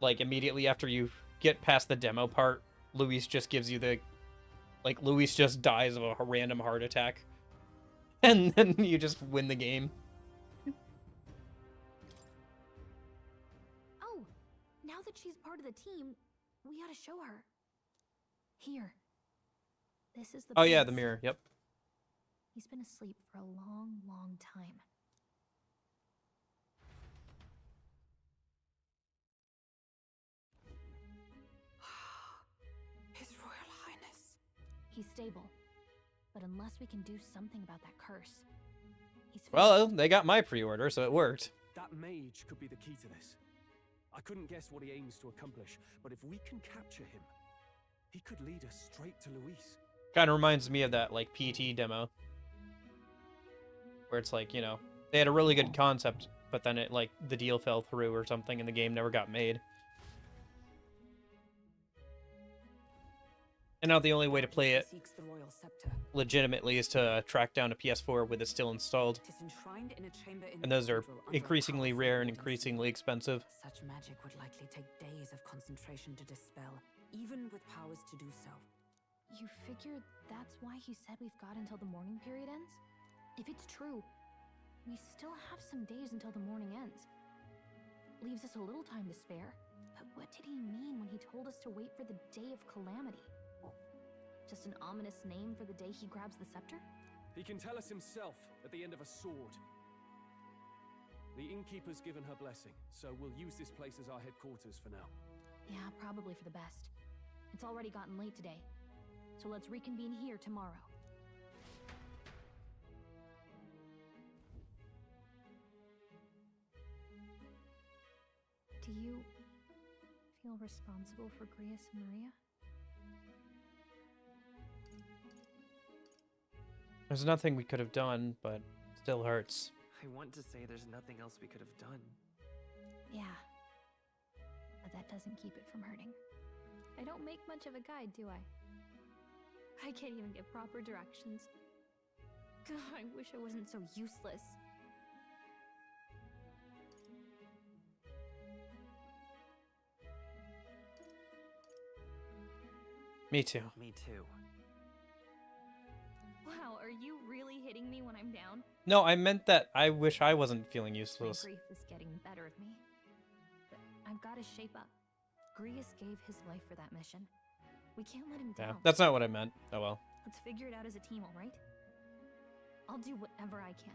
A: like, immediately after you get past the demo part, Luis just gives you the, like, Luis just dies of a random heart attack. And then you just win the game.
B: Oh, now that she's part of the team, we ought to show her. Here. This is the
A: Oh, yeah, the
B: prince.
A: mirror. Yep.
B: He's been asleep for a long, long time.
F: His Royal Highness.
B: He's stable. But unless we can do something about that curse, he's
A: Well, they got my pre-order, so it worked.
D: That mage could be the key to this. I couldn't guess what he aims to accomplish, but if we can capture him, he could lead us straight to Luis.
A: Kind of reminds me of that, like, PT demo. Where it's like, you know, they had a really good concept, but then it, like, the deal fell through or something and the game never got made. And now the only way to play it
F: Seeks the royal scepter.
A: legitimately is to track down a PS4 with it still installed.
F: It is enshrined in a chamber in
A: And
F: the
A: those are
F: cathedral under a
A: increasingly
F: powerful
A: rare and
F: warding
A: increasingly expensive.
F: Such magic would likely take days of concentration to dispel, even with powers to do so.
B: You figure that's why he said we've got until the mourning period ends? If it's true, we still have some days until the mourning ends. Leaves us a little time to spare. What did he mean when he told us to wait for the Day of Calamity? Just an ominous name for the day he grabs the scepter?
D: He can tell us himself at the end of a sword. The innkeeper's given her blessing, so we'll use this place as our headquarters for now.
B: Yeah, probably for the best. It's already gotten late today, so let's reconvene here tomorrow. Do you feel responsible for Grius and Maria?
A: There's nothing we could have done, but it still hurts.
R: I want to say there's nothing else we could have done.
B: Yeah. But that doesn't keep it from hurting. I don't make much of a guide, do I? I can't even give proper directions. God, I wish I wasn't so useless.
A: Me too.
R: Me too.
B: Wow, are you really hitting me when I'm down?
A: No, I meant that I wish I wasn't feeling
B: My
A: useless.
B: grief is getting the better of me. But I've got to shape up. Grius gave his life for that mission. We can't let him
A: Yeah,
B: down.
A: that's not what I meant. Oh well.
B: Let's figure it out as a team, all right? I'll do whatever I can.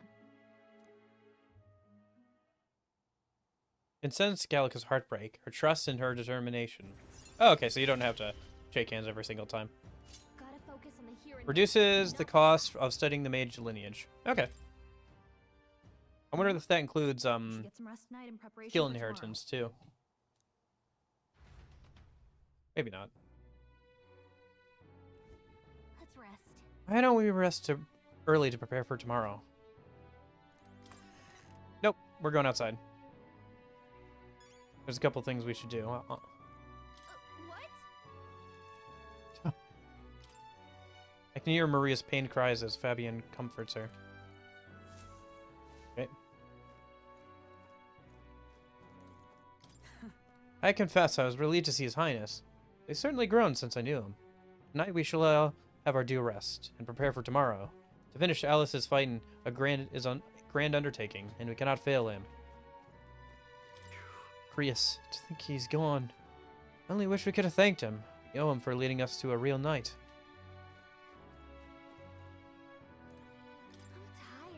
A: Can sense Gallica's heartbreak, her trust and her determination. Oh, okay, so you don't have to shake hands every single time.
B: Gotta focus on the here and
A: Reduces the cost of studying the mage lineage. Okay. I wonder if that includes
B: Get some rest tonight in preparation
A: skill
B: for tomorrow.
A: inheritance too. Maybe not.
B: Let's rest.
A: Why don't we rest early to prepare for tomorrow? Nope, we're going outside. There's a couple things we should do.
B: What?
A: I can hear Maria's pained cries as Fabian comforts her. Okay. I confess I was relieved to see His Highness. They've certainly grown since I knew him. Tonight we shall have our due rest and prepare for tomorrow. To finish Alice's fight in a grand undertaking, and we cannot fail him. Grius, to think he's gone. I only wish we could have thanked him. We owe him for leading us to a real knight.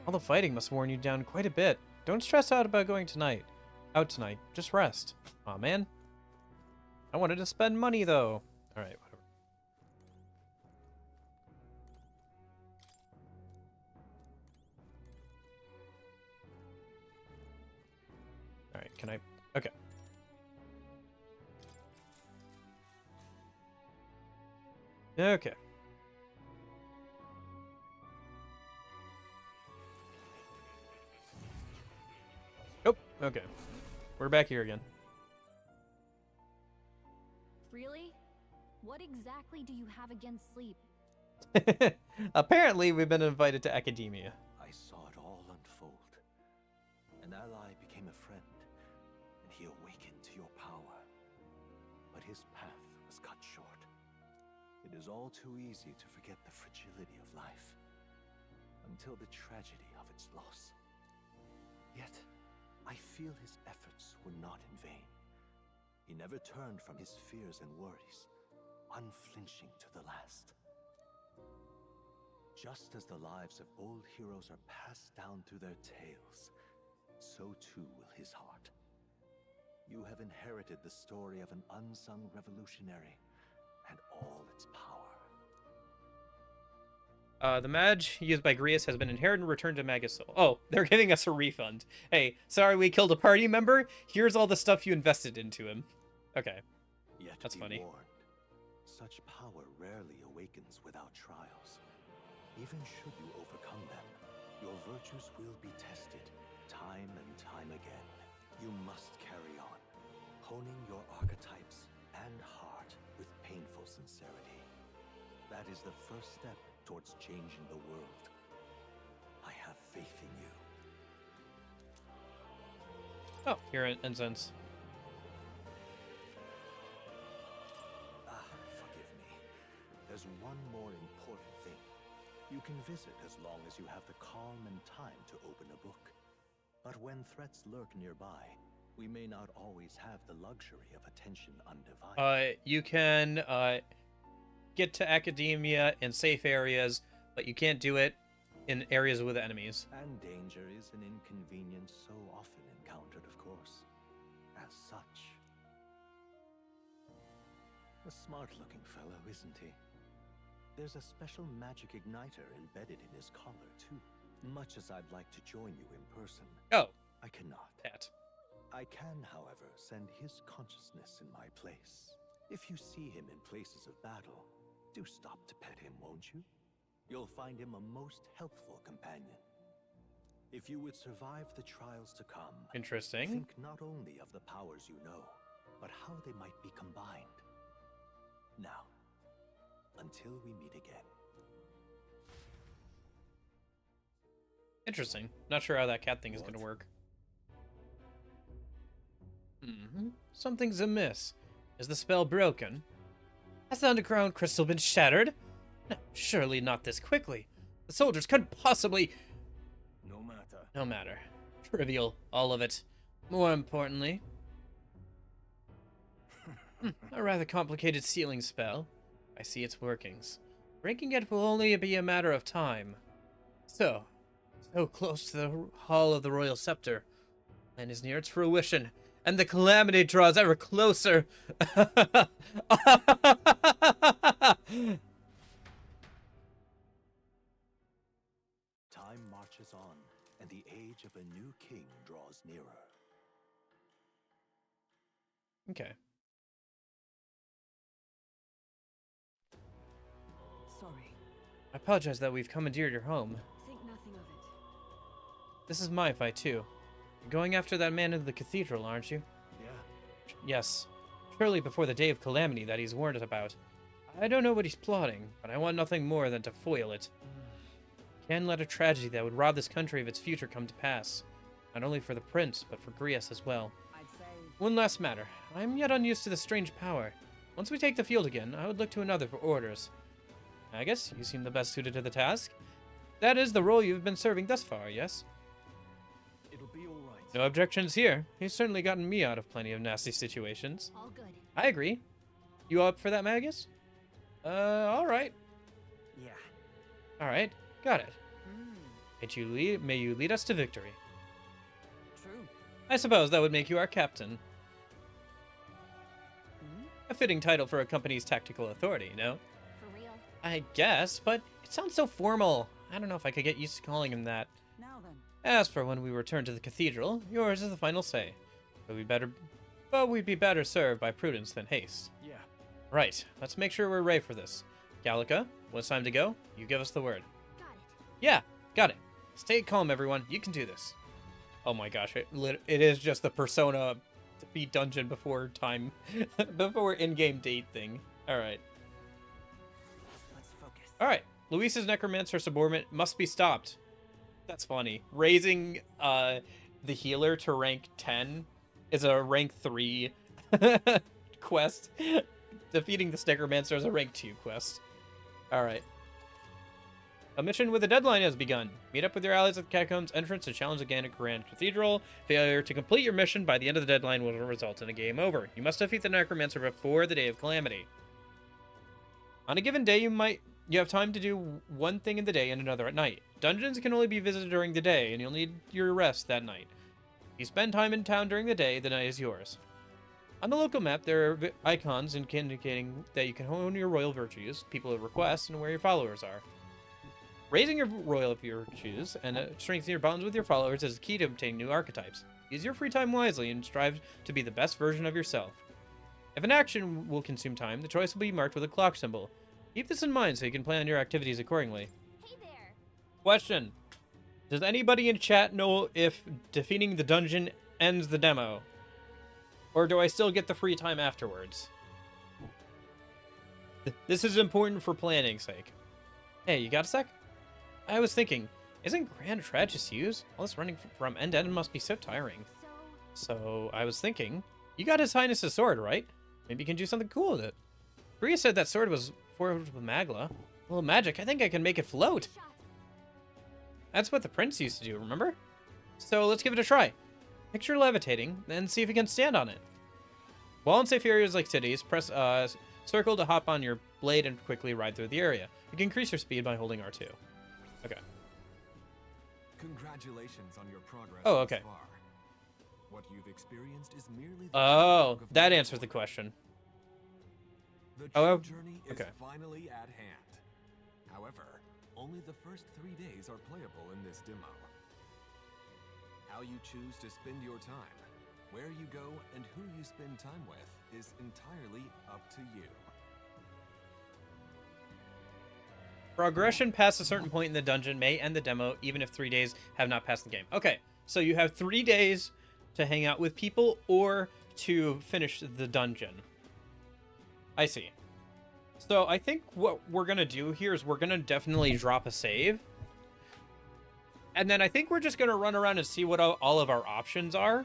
A: All the fighting must have worn you down quite a bit. Don't stress out about going out tonight. Just rest. Aw, man. I wanted to spend money, though. Alright, whatever. Alright, can I... Okay. Okay. Nope. Okay. We're back here again.
B: Really? What exactly do you have against sleep?
A: Apparently, we've been invited to academia.
H: I saw it all unfold. An ally became a friend, and he awakened to your power. But his path was cut short. It is all too easy to forget the fragility of life, until the tragedy of its loss. Yet, I feel his efforts were not in vain. He never turned from his fears and worries, unflinching to the last. Just as the lives of old heroes are passed down through their tales, so too will his heart. You have inherited the story of an unsung revolutionary and all its power.
A: The badge used by Grius has been inherited and returned to Magisol. Oh, they're giving us a refund. Hey, sorry we killed a party member. Here's all the stuff you invested into him. Okay.
H: Yet
A: that's funny.
H: Warned, such power rarely awakens without trials. Even should you overcome them, your virtues will be tested time and time again. You must carry on, honing your archetypes and heart with painful sincerity. That is the first step towards changing the world. I have faith in you.
A: Oh, here in incense.
H: Forgive me. There's one more important thing. You can visit as long as you have the calm and time to open a book. But when threats lurk nearby, We may not always have the luxury of attention undivided.
A: You can get to academia in safe areas, but you can't do it in areas with enemies.
H: And danger is an inconvenience so often encountered, of course. As such. A smart-looking fellow, isn't he? There's a special magic igniter embedded in his collar, too. Much as I'd like to join you in person, I cannot. I can, however, send his consciousness in my place. If you see him in places of battle, do stop to pet him, won't you? You'll find him a most helpful companion. If you would survive the trials to come,
A: interesting.
H: Think not only of the powers you know, but how they might be combined. Now, until we meet again.
A: Interesting. Not sure how that cat thing is going to work. Something's amiss. Is the spell broken? Has the underground crystal been shattered? No, surely not this quickly. The soldiers couldn't possibly... No matter. Trivial, all of it. More importantly... a rather complicated sealing spell. I see its workings. Breaking it will only be a matter of time. So close to the Hall of the Royal Scepter. And is near its fruition. And the calamity draws ever closer.
H: Time marches on, and the age of a new king draws nearer.
A: Okay.
F: Sorry.
A: I apologize that we've commandeered your home.
F: Think nothing of it.
A: This is my fight, too. You're going after that man in the cathedral, aren't you?
D: Yeah.
A: Yes. Surely before the day of calamity that he's warned about. I don't know what he's plotting, but I want nothing more than to foil it. Can't let a tragedy that would rob this country of its future come to pass. Not only for the prince, but for Grias as well.
F: I'd say...
A: One last matter. I am yet unused to this strange power. Once we take the field again, I would look to another for orders. I guess you seem the best suited to the task. That is the role you've been serving thus far, yes?
D: It'll be all right.
A: No objections here. He's certainly gotten me out of plenty of nasty situations.
B: All good.
A: I agree. You up for that, Magus? All right.
R: Yeah.
A: All right. Got it. May you lead us to victory.
F: True.
A: I suppose that would make you our captain. A fitting title for a company's tactical authority, no?
B: For real.
A: I guess, but it sounds so formal. I don't know if I could get used to calling him that.
F: Now then.
A: As for when we return to the cathedral, yours is the final say. But we'd be better served by prudence than haste.
D: Yeah.
A: Right. Let's make sure we're ready for this. Gallica, when it's time to go, you give us the word.
B: Got it.
A: Yeah, got it. Stay calm, everyone. You can do this. Oh my gosh, it is just the Persona to beat dungeon before time, before in-game date thing. All right.
R: Let's focus.
A: All right. Luis's necromancer subordinate must be stopped. That's funny. Raising the healer to rank 10 is a rank 3 quest. Defeating the necromancer is a rank 2 quest. All right. A mission with a deadline has begun. Meet up with your allies at the catacombs entrance to challenge again at Grand Cathedral. Failure to complete your mission by the end of the deadline will result in a game over. You must defeat the necromancer before the day of calamity. On a given day, you have time to do one thing in the day and another at night. Dungeons can only be visited during the day, and you'll need your rest that night. If you spend time in town during the day, the night is yours. On the local map, there are icons indicating that you can hone your royal virtues, people of request, and where your followers are. Raising your royal virtues and strengthening your bonds with your followers is the key to obtaining new archetypes. Use your free time wisely and strive to be the best version of yourself. If an action will consume time, the choice will be marked with a clock symbol. Keep this in mind so you can plan your activities accordingly.
B: Hey there.
A: Question. Does anybody in chat know if defeating the dungeon ends the demo? Or do I still get the free time afterwards? This is important for planning's sake. Hey, you got a sec? I was thinking, isn't Grand Tragus used? All this running from end to end must be so tiring. So I was thinking, you got His Highness's sword, right? Maybe you can do something cool with it. Bria said that sword was forged with Magla. Well, magic, I think I can make it float. That's what the prince used to do, remember? So let's give it a try. Picture levitating, then see if you can stand on it. While in safe areas like cities, press circle to hop on your blade and quickly ride through the area. You can increase your speed by holding R2. Okay.
S: Congratulations on your progress.
A: Oh, okay.
S: Thus far. What you've experienced is merely the
A: Oh, that answers the question.
S: The
A: Oh,
S: journey is
A: okay.
S: finally at hand. However, only the first 3 days are playable in this demo. How you choose to spend your time, where you go, and who you spend time with is entirely up to you.
A: Progression past a certain point in the dungeon may end the demo, even if 3 days have not passed the game. Okay, so you have 3 days to hang out with people or to finish the dungeon. I see. So I think what we're going to do here is we're going to definitely drop a save. And then I think we're just going to run around and see what all of our options are.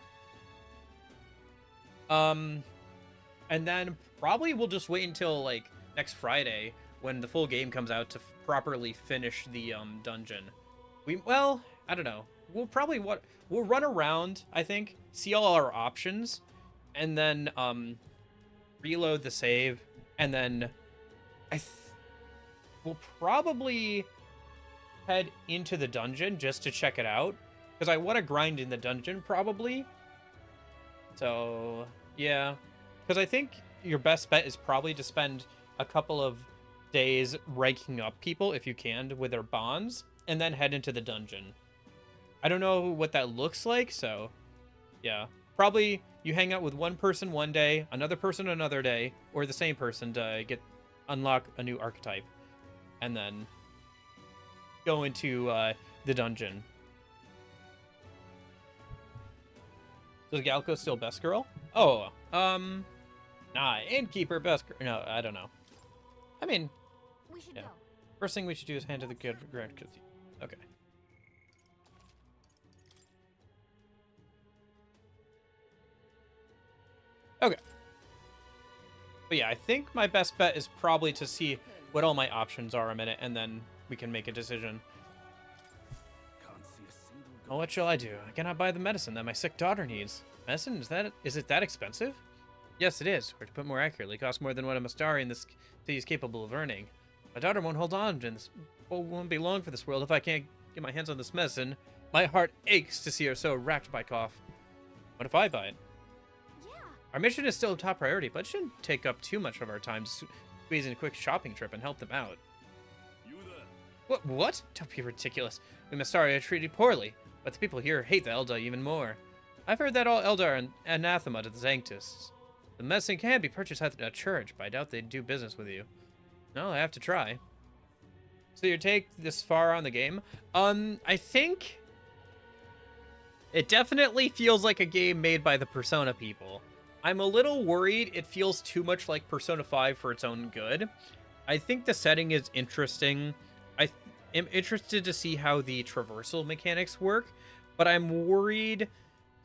A: And then probably we'll just wait until like next Friday when the full game comes out to properly finish the dungeon. Well, I don't know. We'll probably we'll run around, I think, see all our options, and then reload the save, and then we'll probably head into the dungeon just to check it out, because I want to grind in the dungeon probably. So yeah, because I think your best bet is probably to spend a couple of days ranking up people if you can with their bonds, and then head into the dungeon. I don't know what that looks like, so yeah, probably you hang out with one person one day, another person another day, or the same person to unlock a new archetype, and then go into the dungeon. Is Galco still best girl? Oh, nah, innkeeper best girl. No, I don't know. I mean,
J: we should
A: yeah.
J: go.
A: First thing we should do is hand to the good grand. Okay. Okay. But yeah, I think my best bet is probably to see what all my options are a minute, and then we can make a decision. Well, what shall I do? I cannot buy the medicine that my sick daughter needs. Medicine? Is it that expensive? Yes, it is. Or to put more accurately, it costs more than what a Mastari in this city is capable of earning. My daughter won't hold on to this. Won't be long for this world if I can't get my hands on this medicine. My heart aches to see her so racked by cough. What if I buy it?
J: Yeah.
A: Our mission is still a top priority, but it shouldn't take up too much of our time to squeeze in a quick shopping trip and help them out.
T: You there?
A: What? Don't be ridiculous. We Mastari are treated poorly, but the people here hate the Elda even more. I've heard that all Elda are anathema to the Sanctus. The medicine can be purchased at a church, but I doubt they'd do business with you. No, I have to try. So your take this far on the game? I think it definitely feels like a game made by the Persona people. I'm a little worried it feels too much like Persona 5 for its own good. I think the setting is interesting. I am interested to see how the traversal mechanics work, but I'm worried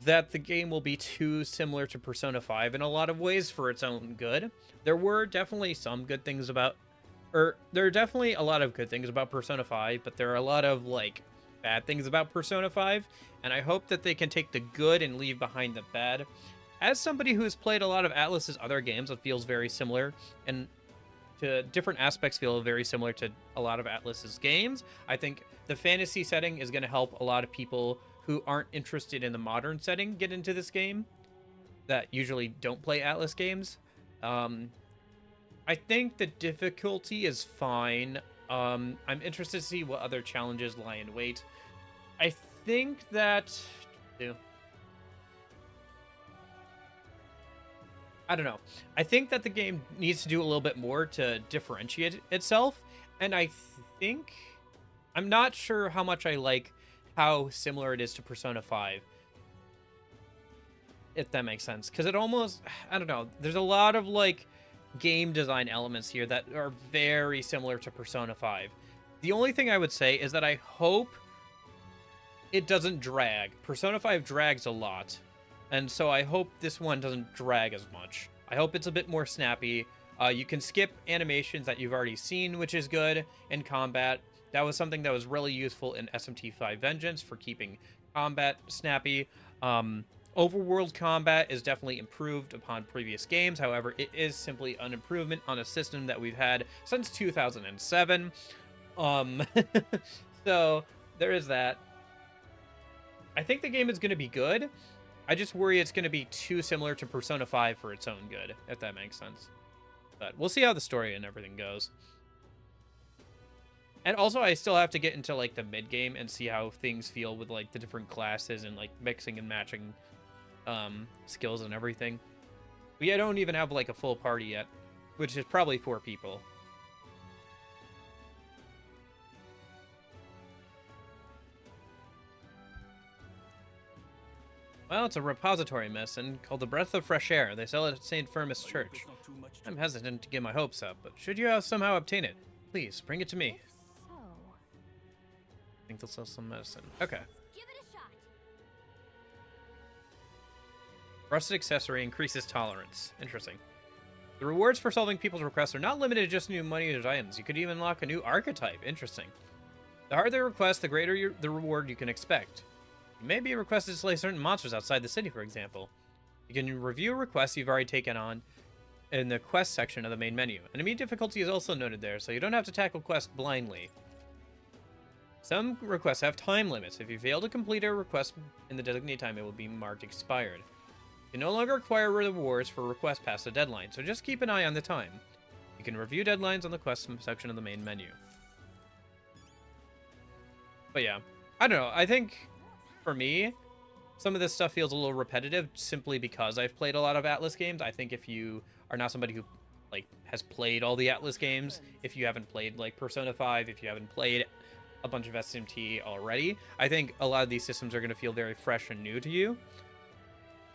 A: that the game will be too similar to Persona 5 in a lot of ways for its own good. There were definitely some good things about, there are definitely a lot of good things about Persona 5, but there are a lot of, like, bad things about Persona 5, and I hope that they can take the good and leave behind the bad. As somebody who has played a lot of Atlus's other games, it feels very similar, and to different aspects feel very similar to a lot of Atlus's games. I think the fantasy setting is going to help a lot of people who aren't interested in the modern setting get into this game that usually don't play Atlus games. I think the difficulty is fine. I'm interested to see what other challenges lie in wait. I think that... I don't know. I think that the game needs to do a little bit more to differentiate itself, and I think... I'm not sure how much I like how similar it is to Persona 5. If that makes sense. Because it almost... I don't know. There's a lot of, like, game design elements here that are very similar to Persona 5. The only thing I would say is that I hope it doesn't drag. Persona 5 drags a lot. And so I hope this one doesn't drag as much. I hope it's a bit more snappy. You can skip animations that you've already seen, which is good in combat. That was something that was really useful in SMT5 Vengeance for keeping combat snappy. overworld combat is definitely improved upon previous games. However, it is simply an improvement on a system that we've had since 2007. So there is that. I think the game is going to be good. I just worry it's going to be too similar to Persona 5 for its own good, if that makes sense. But we'll see how the story and everything goes. And also, I still have to get into, like, the mid-game and see how things feel with, like, the different classes and, like, mixing and matching skills and everything. But yeah, I don't even have, like, a full party yet, which is probably 4 people. Well, it's a repository mission called the Breath of Fresh Air. They sell it at St. Firmus Church. I'm hesitant to get my hopes up, but should you somehow obtain it, please bring it to me.
B: So,
A: I think they'll sell some medicine. Okay.
J: Give it a shot.
A: Rusted accessory increases tolerance. Interesting. The rewards for solving people's requests are not limited to just new money or items. You could even unlock a new archetype. Interesting. The harder the request, the greater the reward you can expect. You may be requested to slay certain monsters outside the city, for example. You can review requests you've already taken on in the quest section of the main menu. Enemy difficulty is also noted there, so you don't have to tackle quests blindly. Some requests have time limits. If you fail to complete a request in the designated time, it will be marked expired. You can no longer acquire rewards for requests past the deadline, so just keep an eye on the time. You can review deadlines on the quest section of the main menu. But yeah, I don't know. I think, for me, some of this stuff feels a little repetitive simply because I've played a lot of Atlus games. I think if you are not somebody who, like, has played all the Atlus games, if you haven't played, like, Persona 5, if you haven't played a bunch of SMT already, I think a lot of these systems are going to feel very fresh and new to you.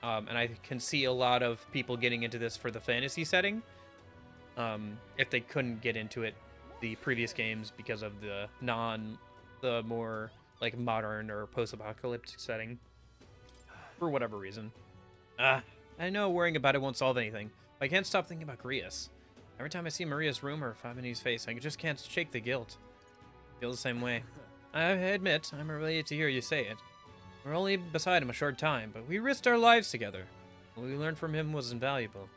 A: And I can see a lot of people getting into this for the fantasy setting. If they couldn't get into it, the previous games, because of the more, like, modern or post-apocalyptic setting. For whatever reason. I know worrying about it won't solve anything, but I can't stop thinking about Grius. Every time I see Maria's room or Fabini's face, I just can't shake the guilt. I feel the same way. I admit, I'm relieved to hear you say it. We're only beside him a short time, but we risked our lives together. What we learned from him was invaluable.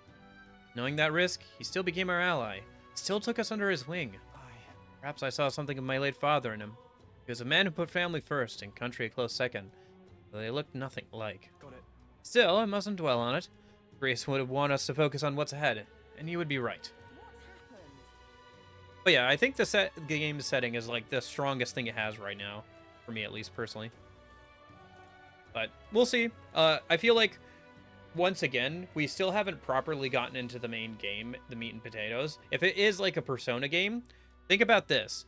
A: Knowing that risk, he still became our ally. Still took us under his wing. Perhaps I saw something of my late father in him. He was a man who put family first and country a close second, though they looked nothing alike.
D: Got it.
A: Still, I mustn't dwell on it. Grace would want us to focus on what's ahead, and you would be right. But yeah, I think the game setting is like the strongest thing it has right now, for me at least personally. But we'll see. I feel like, once again, we still haven't properly gotten into the main game, the meat and potatoes. If it is like a Persona game, think about this.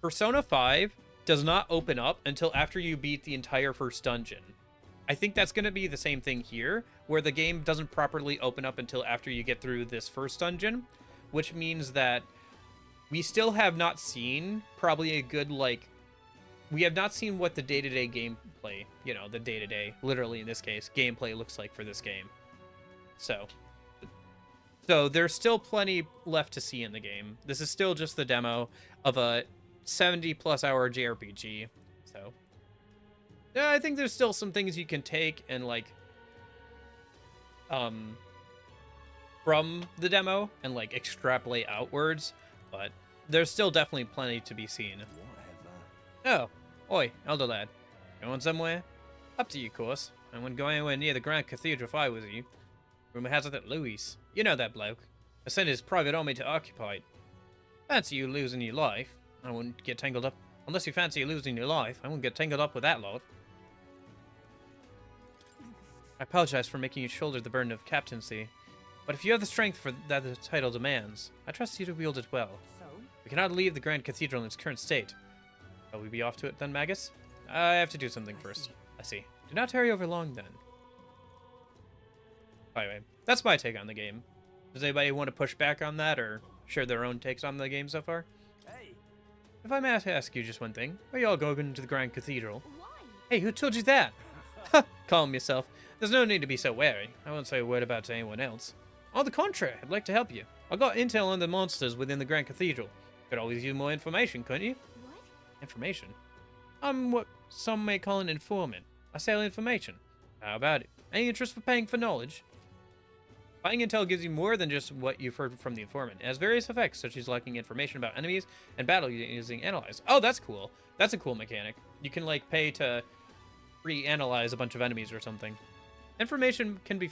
A: Persona 5 does not open up until after you beat the entire first dungeon. I think that's going to be the same thing here, where the game doesn't properly open up until after you get through this first dungeon, which means that we still have not seen probably a good, like, we have not seen what the day-to-day gameplay, you know, the day-to-day, literally in this case, gameplay looks like for this game. So there's still plenty left to see in the game. This is still just the demo of a 70-plus hour JRPG, so yeah, I think there's still some things you can take and, like, from the demo and, like, extrapolate outwards, but there's still definitely plenty to be seen. Oh, oi, elder lad. Going somewhere? Up to you, course. I wouldn't go anywhere near the Grand Cathedral if I was you. Rumor has it that Louis, you know that bloke, has sent his private army to occupy it. Fancy you losing your life. I wouldn't get tangled up. Unless you fancy losing your life, I wouldn't get tangled up with that lot. I apologize for making you shoulder the burden of captaincy, but if you have the strength for that the title demands, I trust you to wield it well.
F: So?
A: We cannot leave the Grand Cathedral in its current state. Shall we be off to it then, Magus? I have to do something first. I see. Do not tarry over long then. Anyway, that's my take on the game. Does anybody want to push back on that or share their own takes on the game so far?
R: Hey.
A: If I may ask you just one thing, are you all going to the Grand Cathedral? Why? Hey, who told you that? Ha! Calm yourself. There's no need to be so wary. I won't say a word about it to anyone else. On the contrary, I'd like to help you. I got intel on the monsters within the Grand Cathedral. Could always use more information, couldn't you?
J: What?
A: Information? I'm what some may call an informant. I sell information. How about it? Any interest for paying for knowledge? Buying intel gives you more than just what you've heard from the informant. It has various effects, such as locking information about enemies and battle using analyze. Oh, that's cool. That's a cool mechanic. You can, like, pay to re-analyze a bunch of enemies or something. Informants can be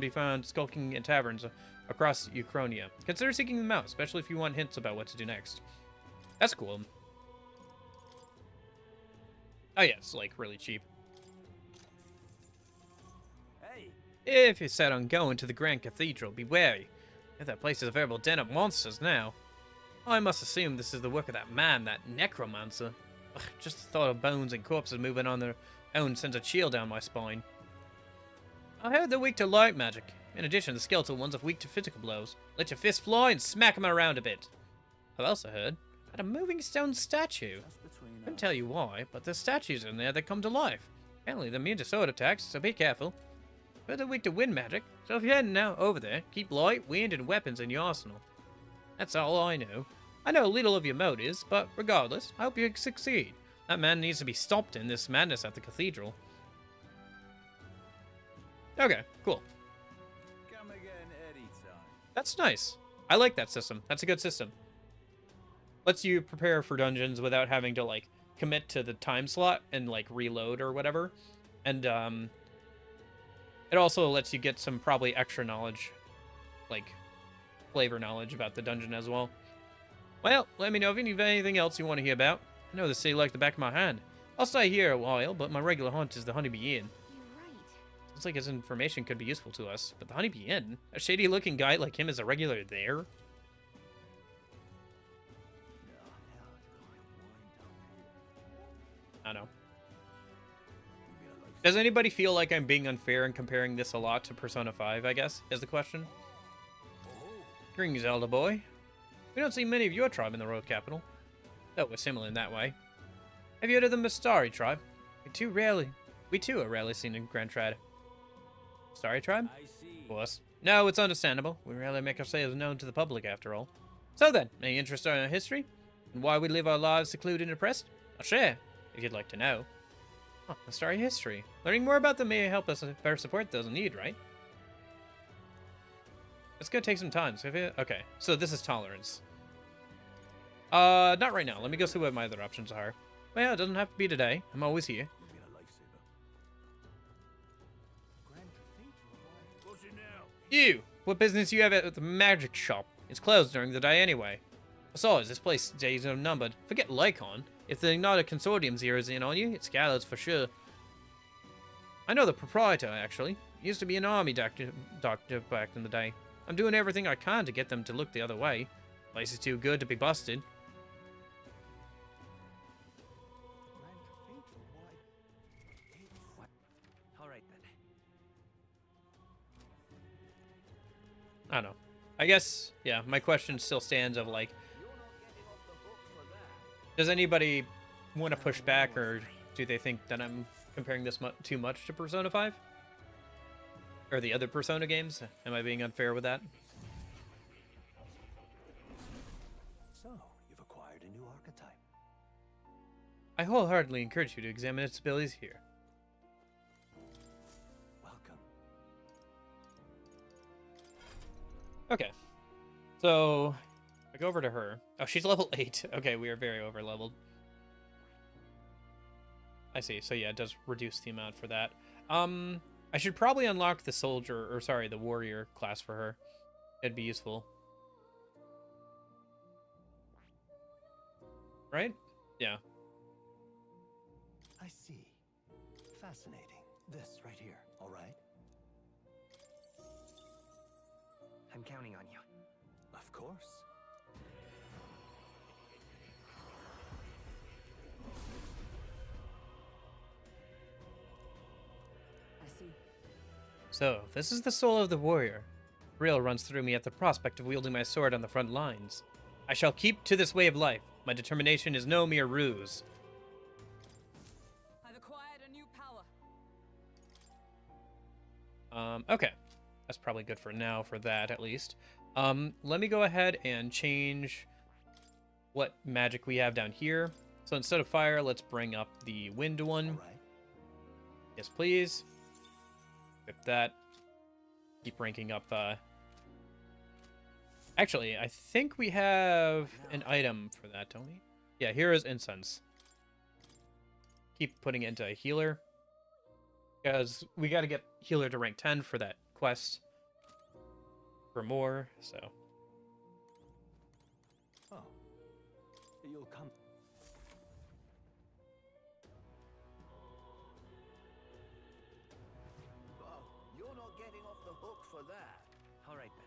A: found skulking in taverns across Uchronia. Consider seeking them out, especially if you want hints about what to do next. That's cool. Oh yeah, it's like really cheap.
R: Hey.
A: If you're set on going to the Grand Cathedral, be wary. If that place is a veritable den of monsters now. I must assume this is the work of that man, that necromancer. Ugh, just the thought of bones and corpses moving on their own sends a chill down my spine. I heard they're weak to light magic. In addition, the skeletal ones are weak to physical blows. Let your fist fly and smack them around a bit. I've also heard about a moving stone statue. Couldn't tell you why, but there's statues in there that come to life. Apparently they're immune to sword attacks, so be careful. But they're weak to wind magic, so if you're heading now over there, keep light, wind, and weapons in your arsenal. That's all I know. I know little of your motives, but regardless, I hope you succeed. That man needs to be stopped in this madness at the cathedral. Okay, cool.
R: Come again anytime.
A: That's nice. I like that system. That's a good system. Lets you prepare for dungeons without having to, like, commit to the time slot and, like, reload or whatever. And, it also lets you get some probably extra knowledge, like, flavor knowledge about the dungeon as well. Well, let me know if you need anything else you want to hear about. I know the city like the back of my hand. I'll stay here a while, but my regular haunt is the Honeybee Inn. Looks like his information could be useful to us, but the Honeybee Inn? A shady-looking guy like him is a regular there? I don't know. Does anybody feel like I'm being unfair and comparing this a lot to Persona 5, I guess, is the question? Greetings, elder boy. We don't see many of your tribe in the royal capital, though we're similar in that way. Have you heard of the Mistari tribe? We too are rarely seen in Grand Trad. Mistari tribe? Of course. No, it's understandable. We rarely make ourselves known to the public, after all. So then, any interest in our history? And why we live our lives secluded and oppressed? I'll share, if you'd like to know. Oh, Mistari history. Learning more about them may help us better support those in need, right? It's gonna take some time. So okay, so this is tolerance. Not right now. Let me go see what my other options are. Well, it doesn't have to be today. I'm always here. You! What business you have at the magic shop? It's closed during the day anyway. Besides, this place days are numbered. Forget Lycon. If the Ignited Consortium zeroes in on you, it's gallows for sure. I know the proprietor, actually. He used to be an army doctor back in the day. I'm doing everything I can to get them to look the other way. Place is too good to be busted.
R: Alright then.
A: I don't know. I guess, yeah, my question still stands of, like, does anybody want to push back, or do they think that I'm comparing this too much to Persona 5? Or the other Persona games? Am I being unfair with that?
H: So, you've acquired a new archetype.
A: I wholeheartedly encourage you to examine its abilities here.
H: Welcome.
A: Okay. So, I go over to her. Oh, she's level 8. Okay, we are very over-leveled. I see. So yeah, it does reduce the amount for that. I should probably unlock the soldier, or sorry, the warrior class for her. It'd be useful. Right? Yeah.
H: I see. Fascinating. This right here, all right?
R: I'm counting on you.
H: Of course.
A: So, this is the soul of the warrior. Thrill runs through me at the prospect of wielding my sword on the front lines. I shall keep to this way of life. My determination is no mere ruse.
F: I've acquired a new power.
A: Okay. That's probably good for now, for that, at least. Let me go ahead and change what magic we have down here. So instead of fire, let's bring up the wind one.
H: All right.
A: Yes, please. Equip that. Keep ranking up. Actually, I think we have an item for that, don't we? Yeah, here is incense. Keep putting it into a healer. Because we got to get healer to rank 10 for that quest. For more, so.
H: Oh, you'll come.
P: Well, you're not getting off the hook for that.
R: All right, then.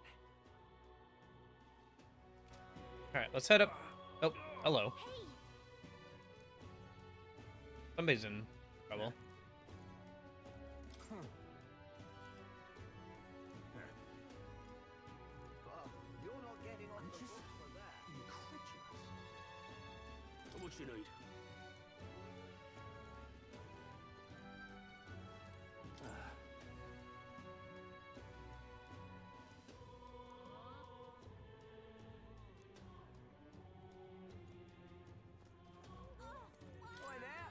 A: All right, let's head up. Oh, hello. Somebody's in trouble.
P: Well, you're not getting off the hook for that.
T: How much you need?
P: Why now?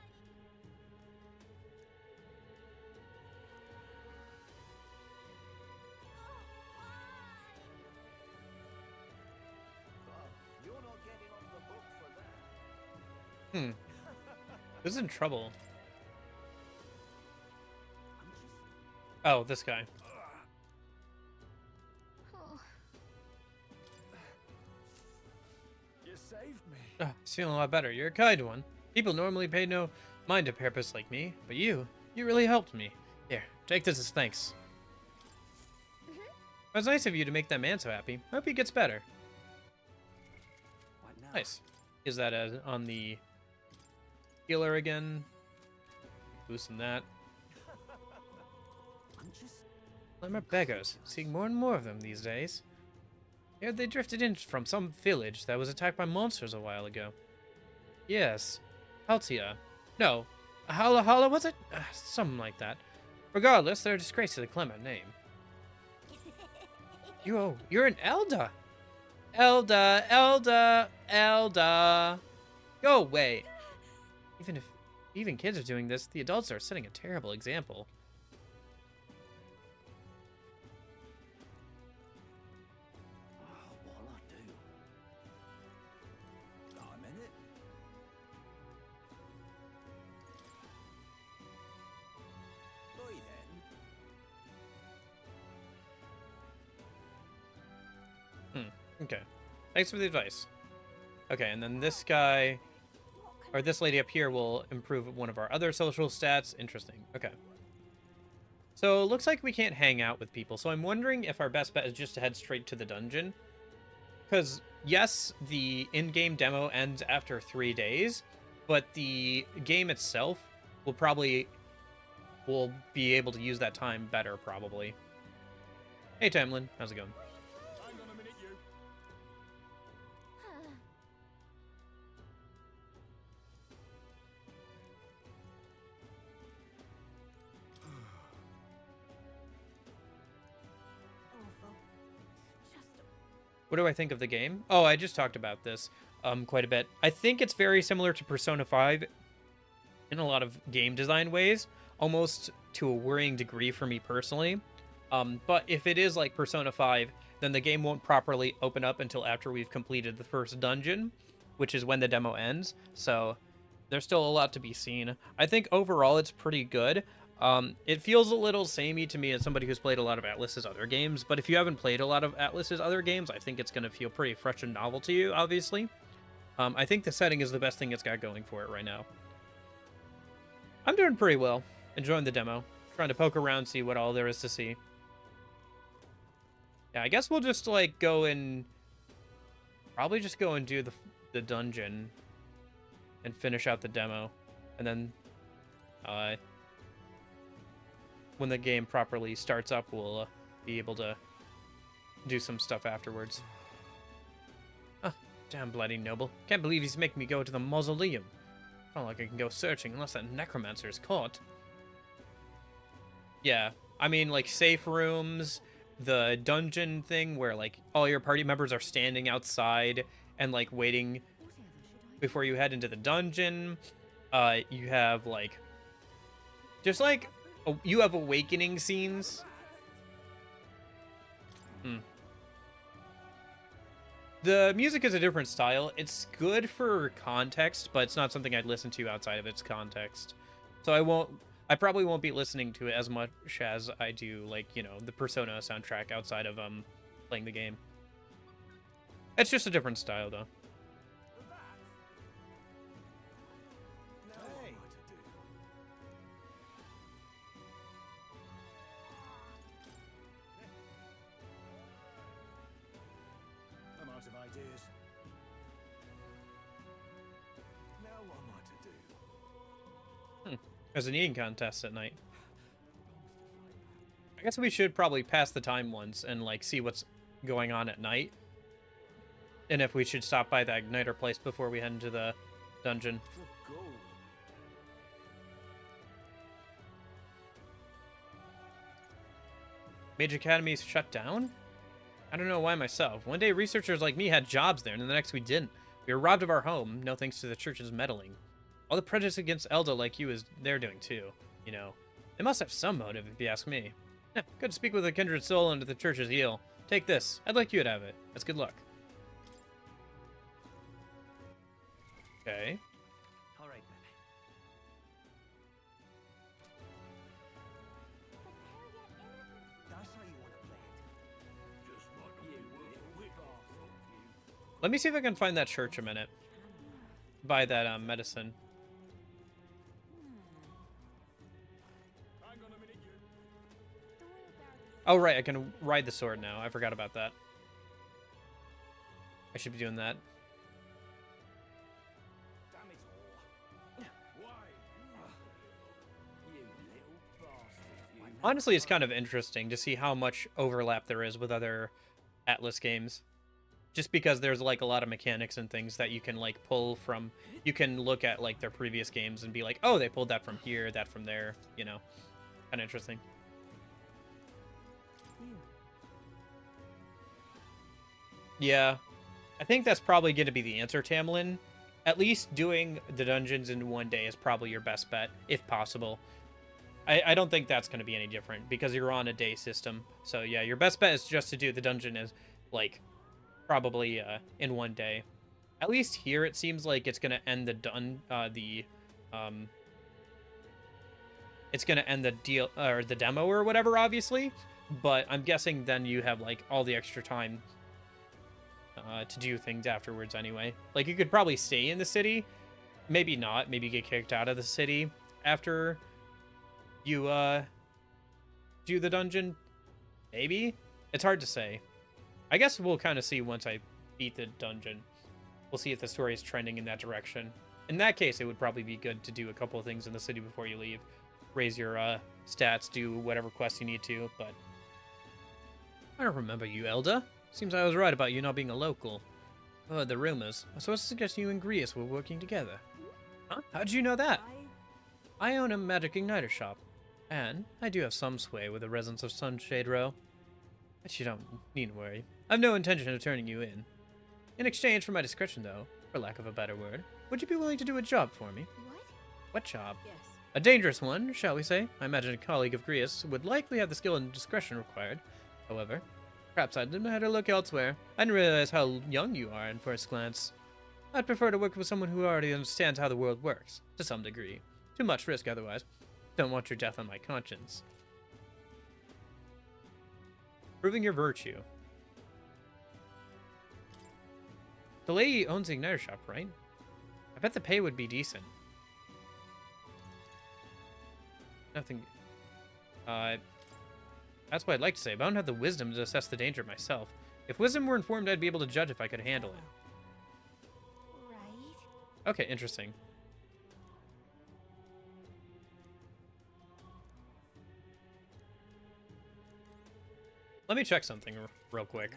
P: Well, you're not getting off the hook for that.
A: Who's in trouble? Oh, this guy.
C: You saved me.
A: He's feeling a lot better. You're a kind one. People normally pay no mind to therapists like me, but you really helped me. Here, take this as thanks. It was nice of you to make that man so happy. Hope he gets better.
H: What now?
A: Nice. Is that on the healer again? Loosen that. Lemmer beggars. Seeing more and more of them these days. Here they drifted in from some village that was attacked by monsters a while ago. Yes. Haltia. No. Hala, was it? Something like that. Regardless, they're a disgrace to the Clement name. You're an Elda. Elda. Go away. Even kids are doing this, the adults are setting a terrible example.
H: What'll I do? I'm in it. Boy then.
A: Okay. Thanks for the advice. Okay, and then this guy, or this lady up here will improve one of our other social stats. Interesting. Okay. So it looks like we can't hang out with people. So I'm wondering if our best bet is just to head straight to the dungeon. Because, yes, the in-game demo ends after 3 days, but the game itself will be able to use that time better, probably. Hey, Tamlin. How's it going?
M: Hang on a minute, you.
A: What do I think of the game? Oh, I just talked about this quite a bit. I think it's very similar to Persona 5 in a lot of game design ways, almost to a worrying degree for me personally. But if it is like Persona 5, then the game won't properly open up until after we've completed the first dungeon, which is when the demo ends. So there's still a lot to be seen. I think overall it's pretty good. It feels a little samey to me as somebody who's played a lot of Atlus's other games, but if you haven't played a lot of Atlus's other games, I think it's going to feel pretty fresh and novel to you, obviously. I think the setting is the best thing it's got going for it right now. I'm doing pretty well. Enjoying the demo. Trying to poke around, see what all there is to see. Yeah, I guess we'll just, like, probably just go and do the dungeon and finish out the demo. And then, when the game properly starts up, we'll be able to do some stuff afterwards. Ah, damn bloody noble. Can't believe he's making me go to the mausoleum. Not like I can go searching unless that necromancer is caught. Yeah, I mean, like, safe rooms, the dungeon thing where, like, all your party members are standing outside and, like, waiting before you head into the dungeon. You have, like, just, like, Oh, you have awakening scenes? Hmm. The music is a different style. It's good for context, but it's not something I'd listen to outside of its context. So I probably won't be listening to it as much as I do, like, you know, the Persona soundtrack outside of playing the game. It's just a different style, though.
P: I'm out of ideas. Now what am I to do?
A: There's an eating contest at night. I guess we should probably pass the time once and, like, see what's going on at night. And if we should stop by the Igniter place before we head into the dungeon. Mage Academy's shut down? I don't know why myself. One day researchers like me had jobs there, and the next we didn't. We were robbed of our home, no thanks to the church's meddling. All the prejudice against Elda like you is they're doing too, you know. They must have some motive, if you ask me. Yeah, good to speak with a kindred soul under the church's heel. Take this. I'd like you to have it. That's good luck. Okay.
R: All right then. That's how you want to play it.
P: Just like you whip off.
A: Let me see if I can find that church a minute. Buy that medicine. Oh, right, I can ride the sword now. I forgot about that. I should be doing that. Honestly, it's kind of interesting to see how much overlap there is with other Atlus games. Just because there's, like, a lot of mechanics and things that you can, like, pull from... You can look at, like, their previous games and be like, oh, they pulled that from here, that from there, you know. Kind of interesting. Yeah. I think that's probably going to be the answer, Tamlin. At least doing the dungeons in one day is probably your best bet, if possible. I don't think that's going to be any different, because you're on a day system. So, yeah, your best bet is just to do the dungeon as, like... Probably in one day. At least here it seems like it's gonna end it's gonna end the deal or the demo or whatever, obviously. But I'm guessing then you have like all the extra time to do things afterwards anyway. Like you could probably stay in the city, maybe not. Maybe get kicked out of the city after you do the dungeon. Maybe it's hard to say. I guess we'll kind of see once I beat the dungeon. We'll see if the story is trending in that direction. In that case, it would probably be good to do a couple of things in the city before you leave. Raise your stats, do whatever quests you need to, but... I don't remember you, Elda. Seems I was right about you not being a local. Oh, the rumors. I was supposed to suggest you and Grius were working together. Huh? How'd you know that? I own a magic igniter shop. And I do have some sway with the residents of Sunshade Row. But you don't need to worry. I've no intention of turning you in. In exchange for my discretion, though, for lack of a better word, would you be willing to do a job for me?
J: What?
A: What job?
F: Yes.
A: A dangerous one, shall we say. I imagine a colleague of Grius would likely have the skill and discretion required. However, perhaps I'd better look elsewhere. I didn't realize how young you are at first glance. I'd prefer to work with someone who already understands how the world works, to some degree. Too much risk otherwise. Don't want your death on my conscience. Proving your virtue. The lady owns the igniter shop, right? I bet the pay would be decent. Nothing... that's what I'd like to say, but I don't have the wisdom to assess the danger myself. If wisdom were informed, I'd be able to judge if I could handle it.
J: Right.
A: Okay, interesting. Let me check something real quick.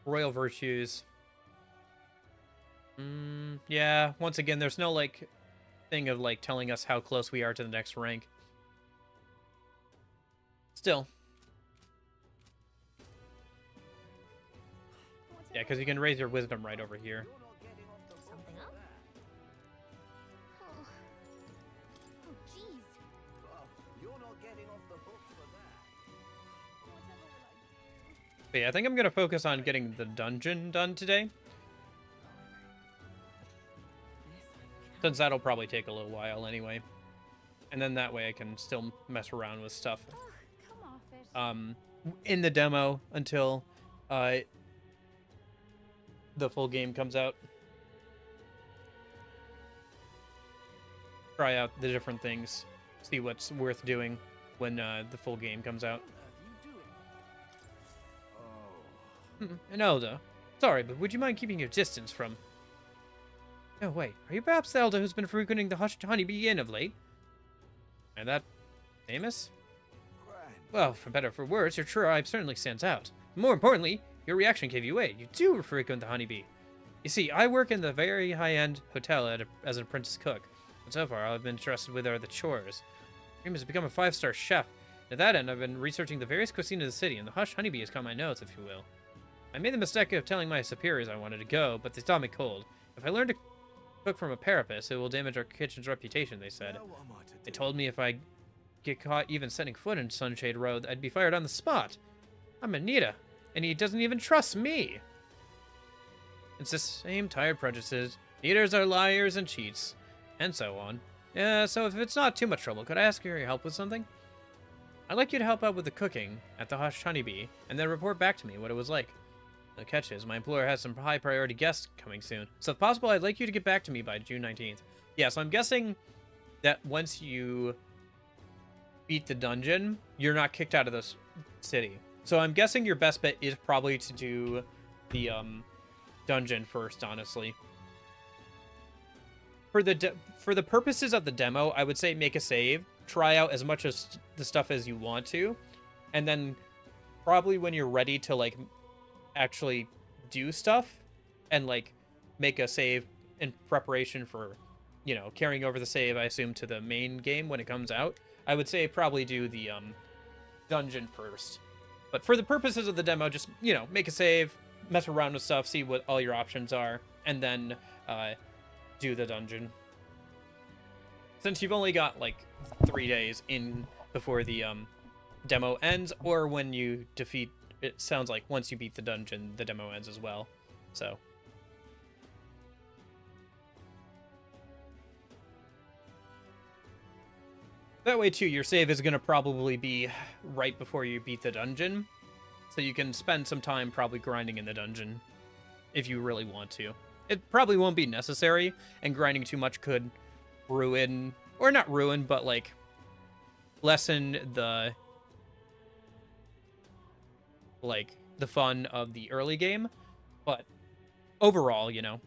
A: Royal virtues. Yeah, once again, there's no, like, thing of, like, telling us how close we are to the next rank. Still. Yeah, because you can raise your wisdom right over here.
J: Something up?
A: But yeah, I think I'm gonna focus on getting the dungeon done today. Since that'll probably take a little while anyway. And then that way I can still mess around with stuff. In the demo until the full game comes out. Try out the different things. See what's worth doing when the full game comes out. An elder. Sorry, but would you mind keeping your distance from... No, wait. Are you perhaps the elder who's been frequenting the Hushed Honeybee Inn of late? And that... famous? Well, for better or for worse, your tribe certainly stands out. More importantly, your reaction gave you away. You do frequent the Honeybee. You see, I work in the very high-end hotel as an apprentice cook. But so far, all I've been entrusted with are the chores. Dream has become a 5-star chef. To that end, I've been researching the various cuisine of the city, and the Hushed Honeybee has caught my nose, if you will. I made the mistake of telling my superiors I wanted to go, but they stopped me cold. If I learn to cook from a parapet, it will damage our kitchen's reputation, they said. They told me if I get caught even setting foot in Sunshade Road, I'd be fired on the spot. I'm Anita, and he doesn't even trust me. It's the same tired prejudices. Eaters are liars and cheats, and so on. Yeah, so if it's not too much trouble, could I ask your help with something? I'd like you to help out with the cooking at the Hushed Honeybee, and then report back to me what it was like. The catch is, my employer has some high-priority guests coming soon, so if possible, I'd like you to get back to me by June 19th. Yeah, so I'm guessing that once you beat the dungeon, you're not kicked out of this city. So I'm guessing your best bet is probably to do the dungeon first, honestly. For the purposes of the demo, I would say make a save, try out as much of the stuff as you want to, and then probably when you're ready to, like, actually do stuff and, like, make a save in preparation for, you know, carrying over the save, I assume, to the main game when it comes out, I would say probably do the dungeon first. But for the purposes of the demo, just, you know, make a save, mess around with stuff, see what all your options are, and then do the dungeon. Since you've only got, like, 3 days in before the demo ends, or when you defeat... It sounds like once you beat the dungeon, the demo ends as well. So... that way, too, your save is going to probably be right before you beat the dungeon. So you can spend some time probably grinding in the dungeon if you really want to. It probably won't be necessary, and grinding too much could ruin... or not ruin, but, like, lessen the... like, the fun of the early game. But overall, you know,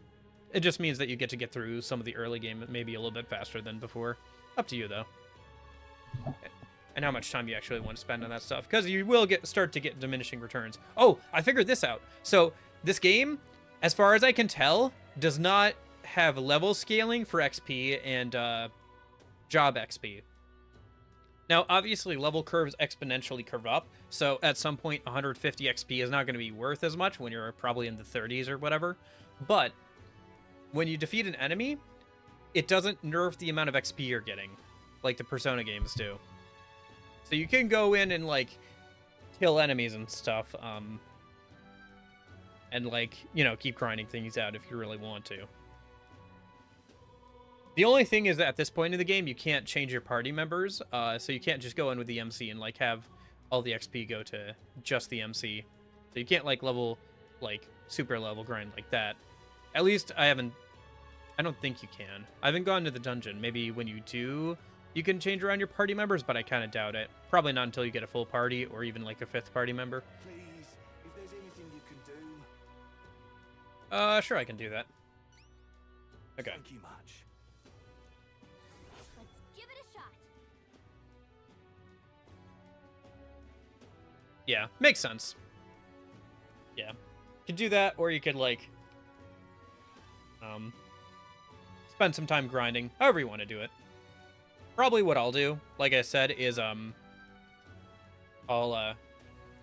A: it just means that you get to get through some of the early game maybe a little bit faster than before. Up to you, though. And how much time you actually want to spend on that stuff, because you will start to get diminishing returns. Oh, I figured this out. So this game, as far as I can tell, does not have level scaling for XP and job XP. Now, obviously, level curves exponentially curve up, so at some point, 150 XP is not going to be worth as much when you're probably in the 30s or whatever. But when you defeat an enemy, it doesn't nerf the amount of XP you're getting, like the Persona games do. So you can go in and, like, kill enemies and stuff, and, like, you know, keep grinding things out if you really want to. The only thing is that at this point in the game, you can't change your party members, so you can't just go in with the MC and, like, have all the XP go to just the MC. So you can't, like, level, like, super level grind like that. At least I don't think you can. I haven't gone to the dungeon. Maybe when you do, you can change around your party members, but I kind of doubt it. Probably not until you get a full party or even, like, a 5th party member.
P: Please, if there's anything you can do.
A: Sure, I can do that. Okay.
P: Thank you much.
J: Let's give it a shot.
A: Yeah, makes sense. Yeah. You could do that, or you could, like, spend some time grinding, however you want to do it. Probably what I'll do, like I said, is, I'll,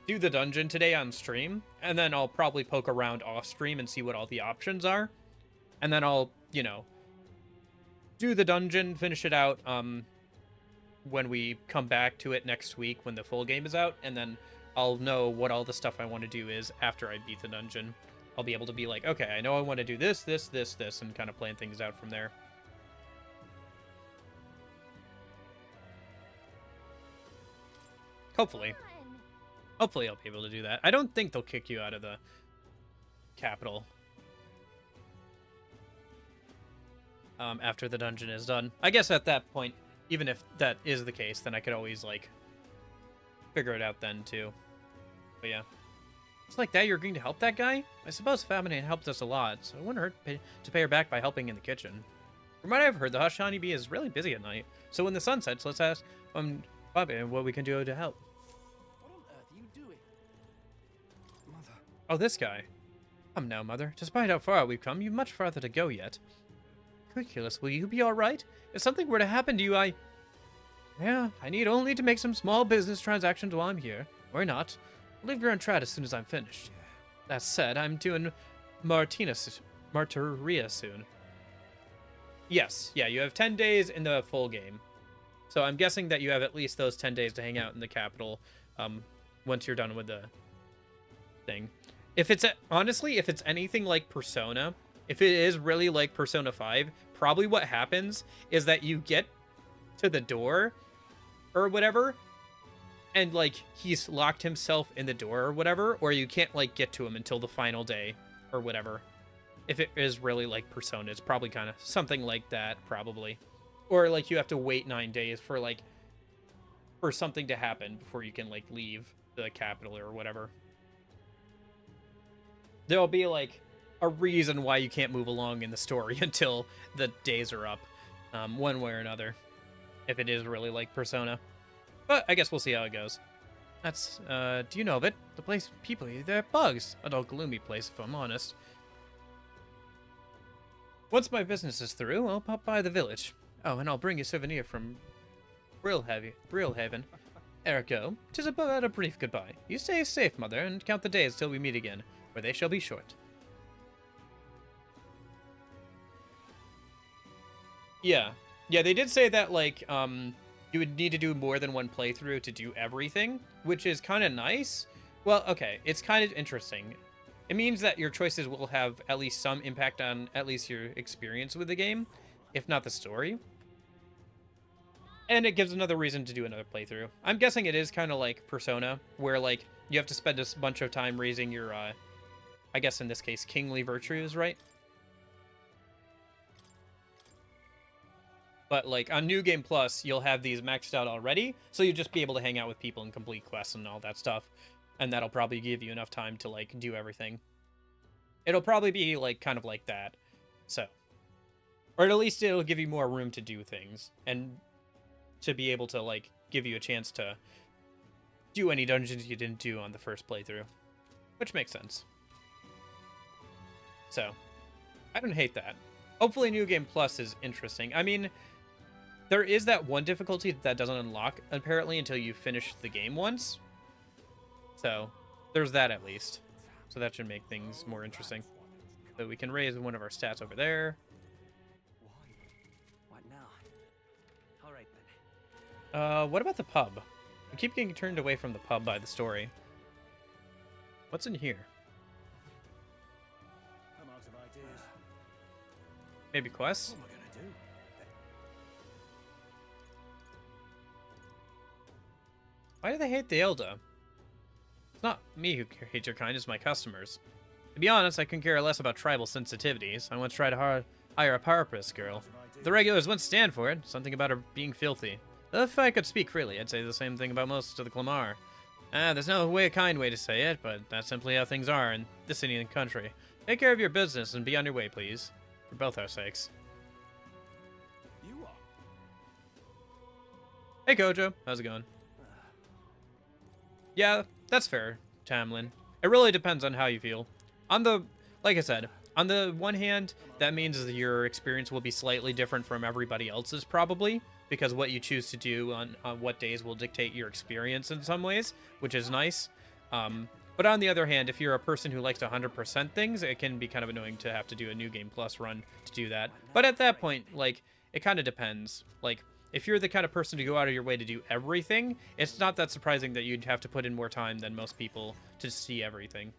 A: do the dungeon today on stream, and then I'll probably poke around off stream and see what all the options are. And then I'll, you know, do the dungeon, finish it out, when we come back to it next week when the full game is out, and then I'll know what all the stuff I want to do is after I beat the dungeon. I'll be able to be like, okay, I know I want to do this, this, this, this, and kind of plan things out from there. Hopefully. Hopefully I'll be able to do that. I don't think they'll kick you out of the capital after the dungeon is done. I guess at that point, even if that is the case, then I could always, like, figure it out then, too. But yeah. It's like that you're going to help that guy? I suppose famine helped us a lot, so it wouldn't hurt to pay her back by helping in the kitchen. From what I've heard, the Hush Honeybee is really busy at night, so when the sun sets, let's ask Bobby what we can do to help.
D: What on earth are you doing? Mother.
A: Oh, this guy. Come now, Mother. Despite how far we've come, you've much farther to go yet. Ridiculous, will you be alright? If something were to happen to you, Yeah, I need only to make some small business transactions while I'm here. Or not. I'll leave your Untrat as soon as I'm finished. That said, I'm doing Martyria soon. Yes, yeah, you have 10 days in the full game. So I'm guessing that you have at least those 10 days to hang out in the capital once you're done with the thing. If it's, honestly, if it's anything like Persona, if it is really like Persona 5, probably what happens is that you get to the door or whatever, and, like, he's locked himself in the door or whatever, or you can't, like, get to him until the final day or whatever. If it is really like Persona, it's probably kind of something like that, probably. Or, like, you have to wait 9 days for, like, for something to happen before you can, like, leave the capital or whatever. There'll be, like, a reason why you can't move along in the story until the days are up, one way or another, if it is really like Persona. But I guess we'll see how it goes. That's, do you know of it? The place, people, they're bugs. A dull, gloomy place, if I'm honest. Once my business is through, I'll pop by the village. Oh, and I'll bring you a souvenir from Brillhaven. Ergo, 'tis about a brief goodbye. You stay safe, Mother, and count the days till we meet again, for they shall be short. Yeah. Yeah, they did say that, like, you would need to do more than one playthrough to do everything, which is kind of nice. Well, okay, it's kind of interesting. It means that your choices will have at least some impact on at least your experience with the game, if not the story. And it gives another reason to do another playthrough. I'm guessing it is kind of like Persona, where, like, you have to spend a bunch of time raising your, I guess in this case, kingly virtues, right? But, like, on New Game Plus, you'll have these maxed out already, so you'll just be able to hang out with people and complete quests and all that stuff. And that'll probably give you enough time to, like, do everything. It'll probably be, like, kind of like that. So. Or at least it'll give you more room to do things. And to be able to, like, give you a chance to do any dungeons you didn't do on the first playthrough. Which makes sense. So. I don't hate that. Hopefully New Game Plus is interesting. I mean, there is that one difficulty that doesn't unlock, apparently, until you finish the game once. So, there's that at least. So that should make things more interesting. So we can raise one of our stats over there.
D: What now? All right, then.
A: What about the pub? I keep getting turned away from the pub by the story. What's in here?
G: I'm out of ideas.
A: Maybe quests?
G: What am I gonna do?
A: Why do they hate the Elda? It's not me who hates your kind, it's my customers. To be honest, I couldn't care less about tribal sensitivities. I once tried to hire a Parapus girl. The regulars wouldn't stand for it, something about her being filthy. If I could speak freely, I'd say the same thing about most of the Clamar. There's no kind way to say it, but that's simply how things are in this Indian country. Take care of your business and be on your way, please. For both our sakes.
G: You are.
A: Hey, Kojo. How's it going? Yeah, that's fair, Tamlin. It really depends on how you feel. Like I said, on the one hand, that means that your experience will be slightly different from everybody else's, probably, because what you choose to do on what days will dictate your experience in some ways, which is nice. But on the other hand, if you're a person who likes to 100% things, it can be kind of annoying to have to do a New Game Plus run to do that. But at that point, like, it kind of depends. Like, if you're the kind of person to go out of your way to do everything, it's not that surprising that you'd have to put in more time than most people to see everything.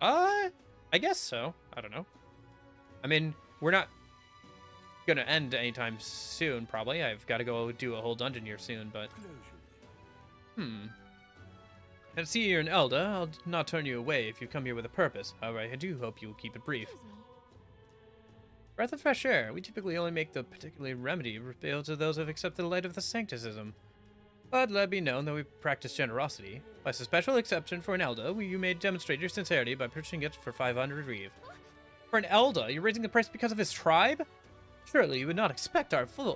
A: I guess so. I don't know. I mean, we're not gonna end anytime soon, probably. I've got to go do a whole dungeon here soon, but... And see you're an elder, I'll not turn you away if you come here with a purpose. However, I do hope you will keep it brief. Breath of fresh air. We typically only make the particular remedy revealed to those who have accepted the light of the sancticism. But let me know that we practice generosity. As a special exception for an elder, you may demonstrate your sincerity by purchasing it for 500 reeve. For an elder, you're raising the price because of his tribe? Surely you would not expect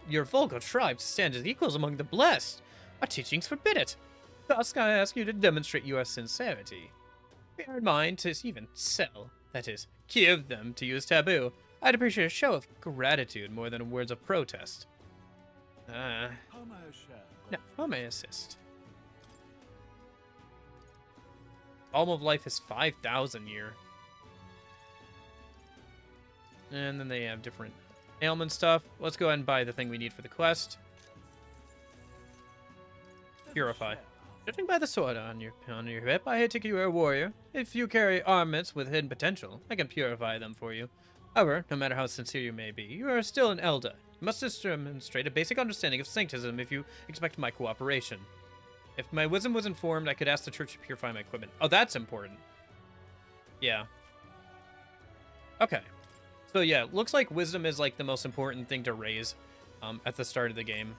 A: your vulgar tribe to stand as equals among the blessed. Our teachings forbid it. Thus, I ask you to demonstrate your sincerity. Bear in mind to even sell, that is, give them to you is taboo. I'd appreciate a show of gratitude more than words of protest. No, how may I assist? Balm of Life is 5,000 year. And then they have different ailment stuff. Let's go ahead and buy the thing we need for the quest. Purify. Judging by the sword on your hip, I take you are a warrior. If you carry armaments with hidden potential, I can purify them for you. However, no matter how sincere you may be, you are still an elder. You must just demonstrate a basic understanding of sanctism if you expect my cooperation. If my wisdom was informed, I could ask the church to purify my equipment. Oh, that's important. Yeah. Okay. So yeah, looks like wisdom is like the most important thing to raise at the start of the game.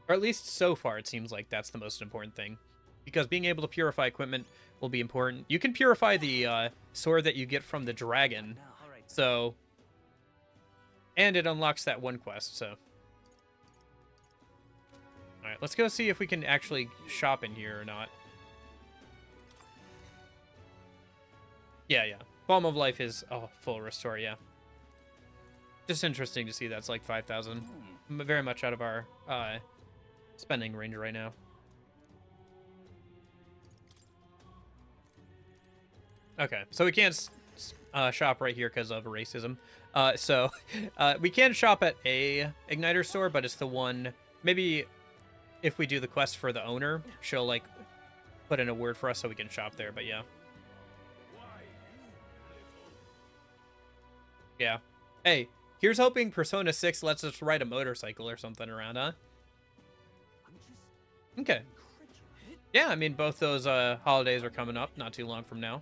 A: Or at least so far, it seems like that's the most important thing. Because being able to purify equipment will be important. You can purify the sword that you get from the dragon. So... And it unlocks that one quest, so... Alright, let's go see if we can actually shop in here or not. Yeah. Balm of Life is full restore, yeah. Just interesting to see that's like 5,000. Very much out of our spending range right now. Okay, so we can't shop right here because of racism. So we can shop at a Igniter store, but it's the one... Maybe if we do the quest for the owner, she'll like put in a word for us so we can shop there, but yeah. Yeah. Hey, here's hoping Persona 6 lets us ride a motorcycle or something around, huh? Okay. Yeah, I mean, both those holidays are coming up not too long from now.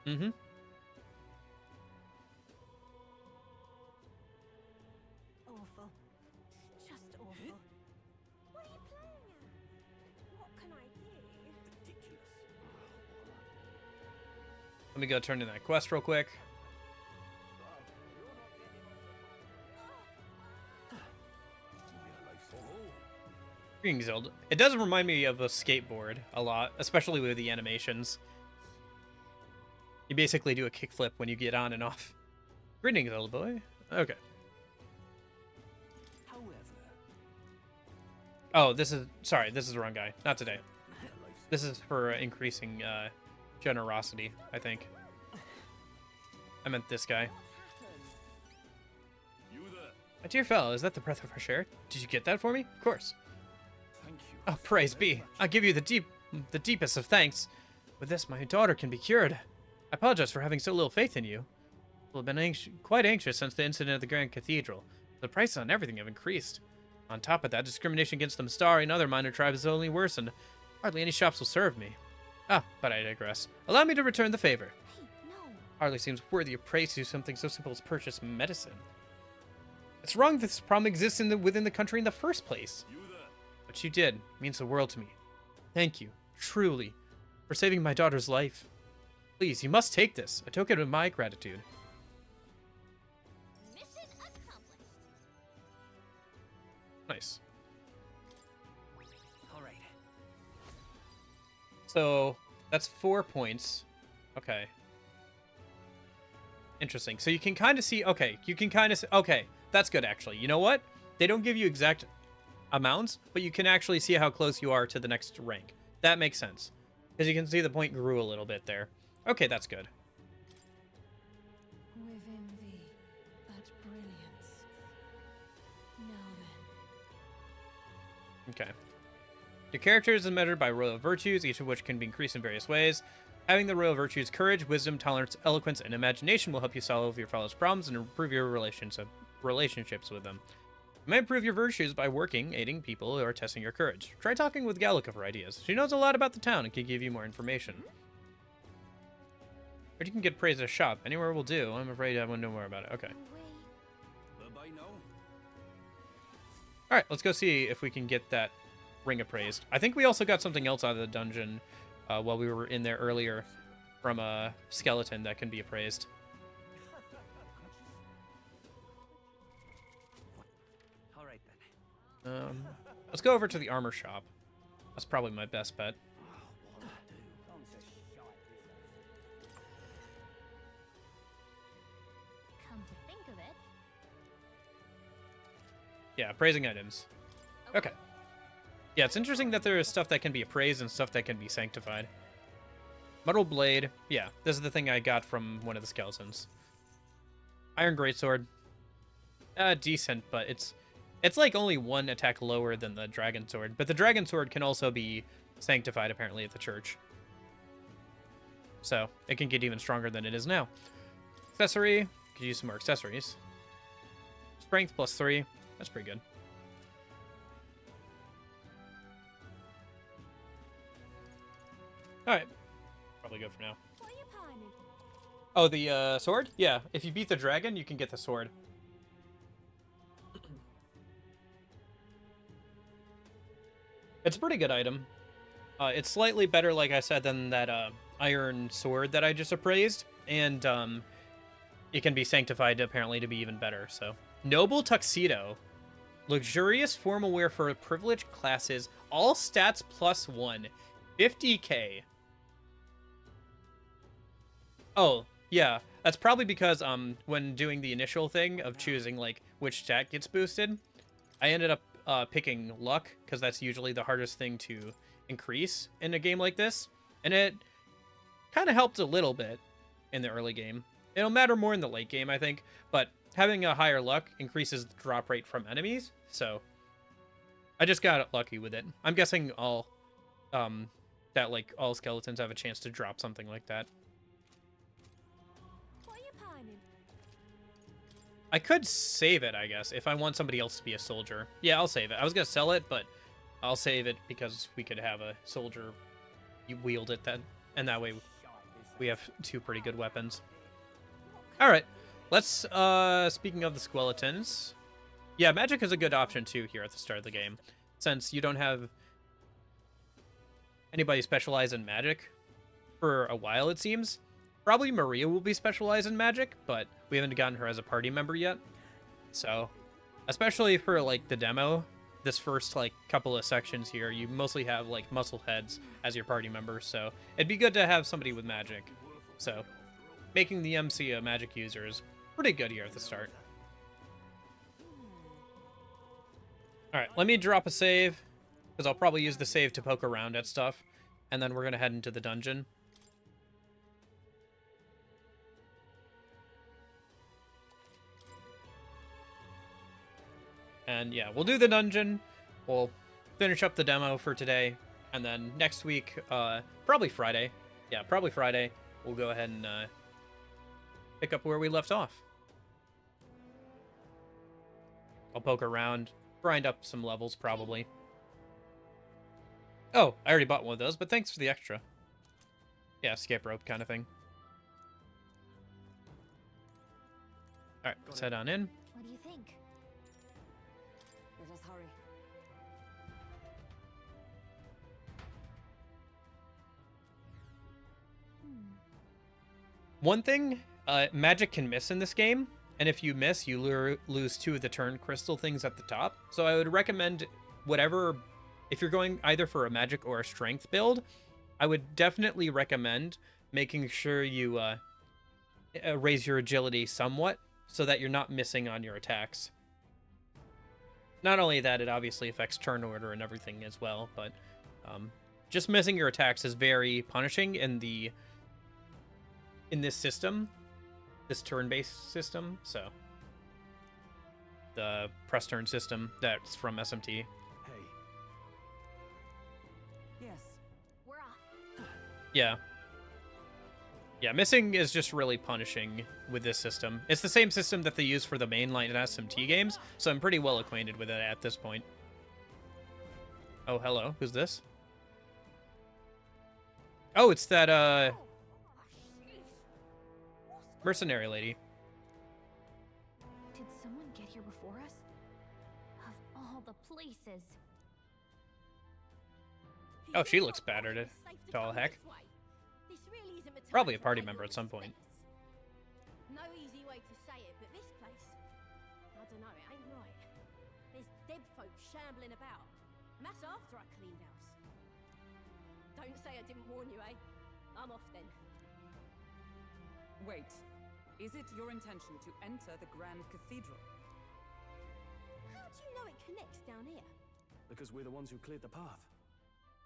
A: Mm-hmm.
J: Awful. Just awful. What are you playing at? What can I do? Ridiculous.
A: Let me go turn in that quest real quick. Greetings, Zelda. It does remind me of a skateboard a lot, especially with the animations. You basically do a kickflip when you get on and off. Greetings, Zelda boy. Okay. Oh, this is... Sorry, this is the wrong guy. Not today. This is for increasing generosity, I think. I meant this guy. My dear fellow, is that the breath of fresh air? Did you get that for me? Of course.
Q: Thank you.
A: Oh, praise be. I'll give you the deepest of thanks. With this, my daughter can be cured. I apologize for having so little faith in you. I've been quite anxious since the incident at the Grand Cathedral. The prices on everything have increased. On top of that, discrimination against the Mistari and other minor tribes has only worsened. Hardly any shops will serve me. Ah, but I digress. Allow me to return the favor.
J: Hey, no.
A: Hardly seems worthy of praise to do something so simple as purchase medicine. It's wrong that this problem exists within the country in the first place. What you did means the world to me. Thank you, truly, for saving my daughter's life. Please, you must take this, a token of my gratitude.
J: Mission accomplished.
A: Nice.
R: All right.
A: So, that's 4 points. Okay. Interesting. So you can kind of see, okay, you can kind of see, okay, That's good, actually. You know what? They don't give you exact amounts, but you can actually see how close you are to the next rank. That makes sense. Because you can see the point grew a little bit there. Okay, that's good.
I: Within thee, that brilliance. Now then.
A: Okay. Your character is measured by royal virtues, each of which can be increased in various ways. Having the royal virtues courage, wisdom, tolerance, eloquence, and imagination will help you solve your fellows' problems and improve your relationships with them. You might improve your virtues by working, aiding people who are testing your courage. Try talking with Gallica for ideas. She knows a lot about the town and can give you more information. Or you can get praise at a shop. Anywhere will do. I'm afraid I won't know more about it. Okay. Alright, let's go see if we can get that ring appraised. I think we also got something else out of the dungeon while we were in there earlier from a skeleton that can be appraised.
R: All right then.
A: Let's go over to the armor shop. That's probably my best bet.
B: Come to think of it.
A: Yeah, appraising items. Okay. Yeah, it's interesting that there is stuff that can be appraised and stuff that can be sanctified. Muddle blade. Yeah, this is the thing I got from one of the skeletons. Iron greatsword. Decent, but it's like only one attack lower than the dragon sword. But the dragon sword can also be sanctified apparently at the church. So it can get even stronger than it is now. Accessory. Could use some more accessories. Strength +3. That's pretty good. Alright. Probably good for now. Oh, the sword? Yeah, if you beat the dragon, you can get the sword. It's a pretty good item. It's slightly better, like I said, than that iron sword that I just appraised. And it can be sanctified, apparently, to be even better. So, Noble Tuxedo. Luxurious formal wear for privileged classes. All stats +1. 50k. Oh, yeah. That's probably because when doing the initial thing of choosing like which stat gets boosted, I ended up picking luck because that's usually the hardest thing to increase in a game like this. And it kind of helped a little bit in the early game. It'll matter more in the late game, I think, but having a higher luck increases the drop rate from enemies, so I just got lucky with it. I'm guessing all that like all skeletons have a chance to drop something like that. I could save it, I guess, if I want somebody else to be a soldier. Yeah, I'll save it. I was gonna sell it, but I'll save it because we could have a soldier wield it then, and that way we have two pretty good weapons. All right, let's, speaking of the skeletons, yeah, magic is a good option too here at the start of the game, since you don't have anybody specialize in magic for a while, it seems. Probably Maria will be specialized in magic, but we haven't gotten her as a party member yet. So, especially for, like, the demo, this first, like, couple of sections here, you mostly have, like, muscle heads as your party members, so it'd be good to have somebody with magic. So, making the MC a magic user is pretty good here at the start. Alright, let me drop a save, because I'll probably use the save to poke around at stuff, and then we're going to head into the dungeon. And yeah, we'll do the dungeon, we'll finish up the demo for today, and then next week, probably Friday, yeah, probably Friday, we'll go ahead and pick up where we left off. I'll poke around, grind up some levels probably. Oh, I already bought one of those, but thanks for the extra. Yeah, skip rope kind of thing. Alright, let's head on in.
B: What do you think?
F: Let us hurry.
A: One thing magic can miss in this game, and if you miss, you lose 2 of the turn crystal things at the top. So I would recommend whatever, if you're going either for a magic or a strength build, I would definitely recommend making sure you raise your agility somewhat so that you're not missing on your attacks. Not only that, it obviously affects turn order and everything as well, but just missing your attacks is very punishing in this system, this turn-based system. So the press turn system that's from SMT.
D: Hey.
F: Yes.
J: We're off.
A: Yeah. Yeah, missing is just really punishing with this system. It's the same system that they use for the mainline SMT games, so I'm pretty well acquainted with it at this point. Oh, hello. Who's this? Oh, it's that, mercenary lady.
B: Did someone get here before us? Of all the places.
A: Oh, she looks battered to all heck. Probably a party member at some point.
U: No easy way to say it, but this place, I don't know, it ain't right. There's dead folk shambling about, and that's after I cleaned house. Don't say I didn't warn you, eh? I'm off then.
F: Wait. Is it your intention to enter the Grand Cathedral?
U: How do you know it connects down here?
D: Because we're the ones who cleared the path.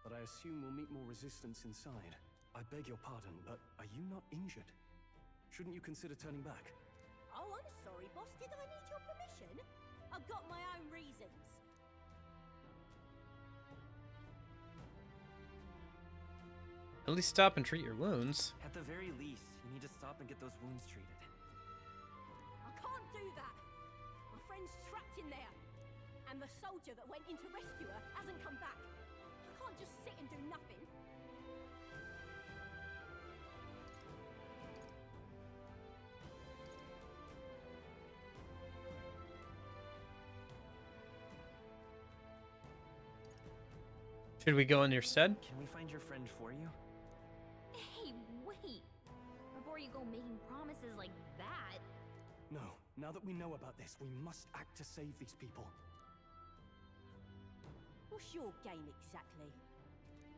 D: But I assume we'll meet more resistance inside. I beg your pardon, but are you not injured? Shouldn't you consider turning back?
U: Oh, I'm sorry, boss. Did I need your permission? I've got my own reasons.
A: At least stop and treat your wounds.
R: At the very least, you need to stop and get those wounds treated.
U: I can't do that. My friend's trapped in there. And the soldier that went in to rescue her hasn't come back. I can't just sit and do nothing.
A: Should we go in your stead?
R: Can we find your friend for you?
J: Hey, wait. Before you go making promises like that.
D: No. Now that we know about this, we must act to save these people.
U: What's your game exactly?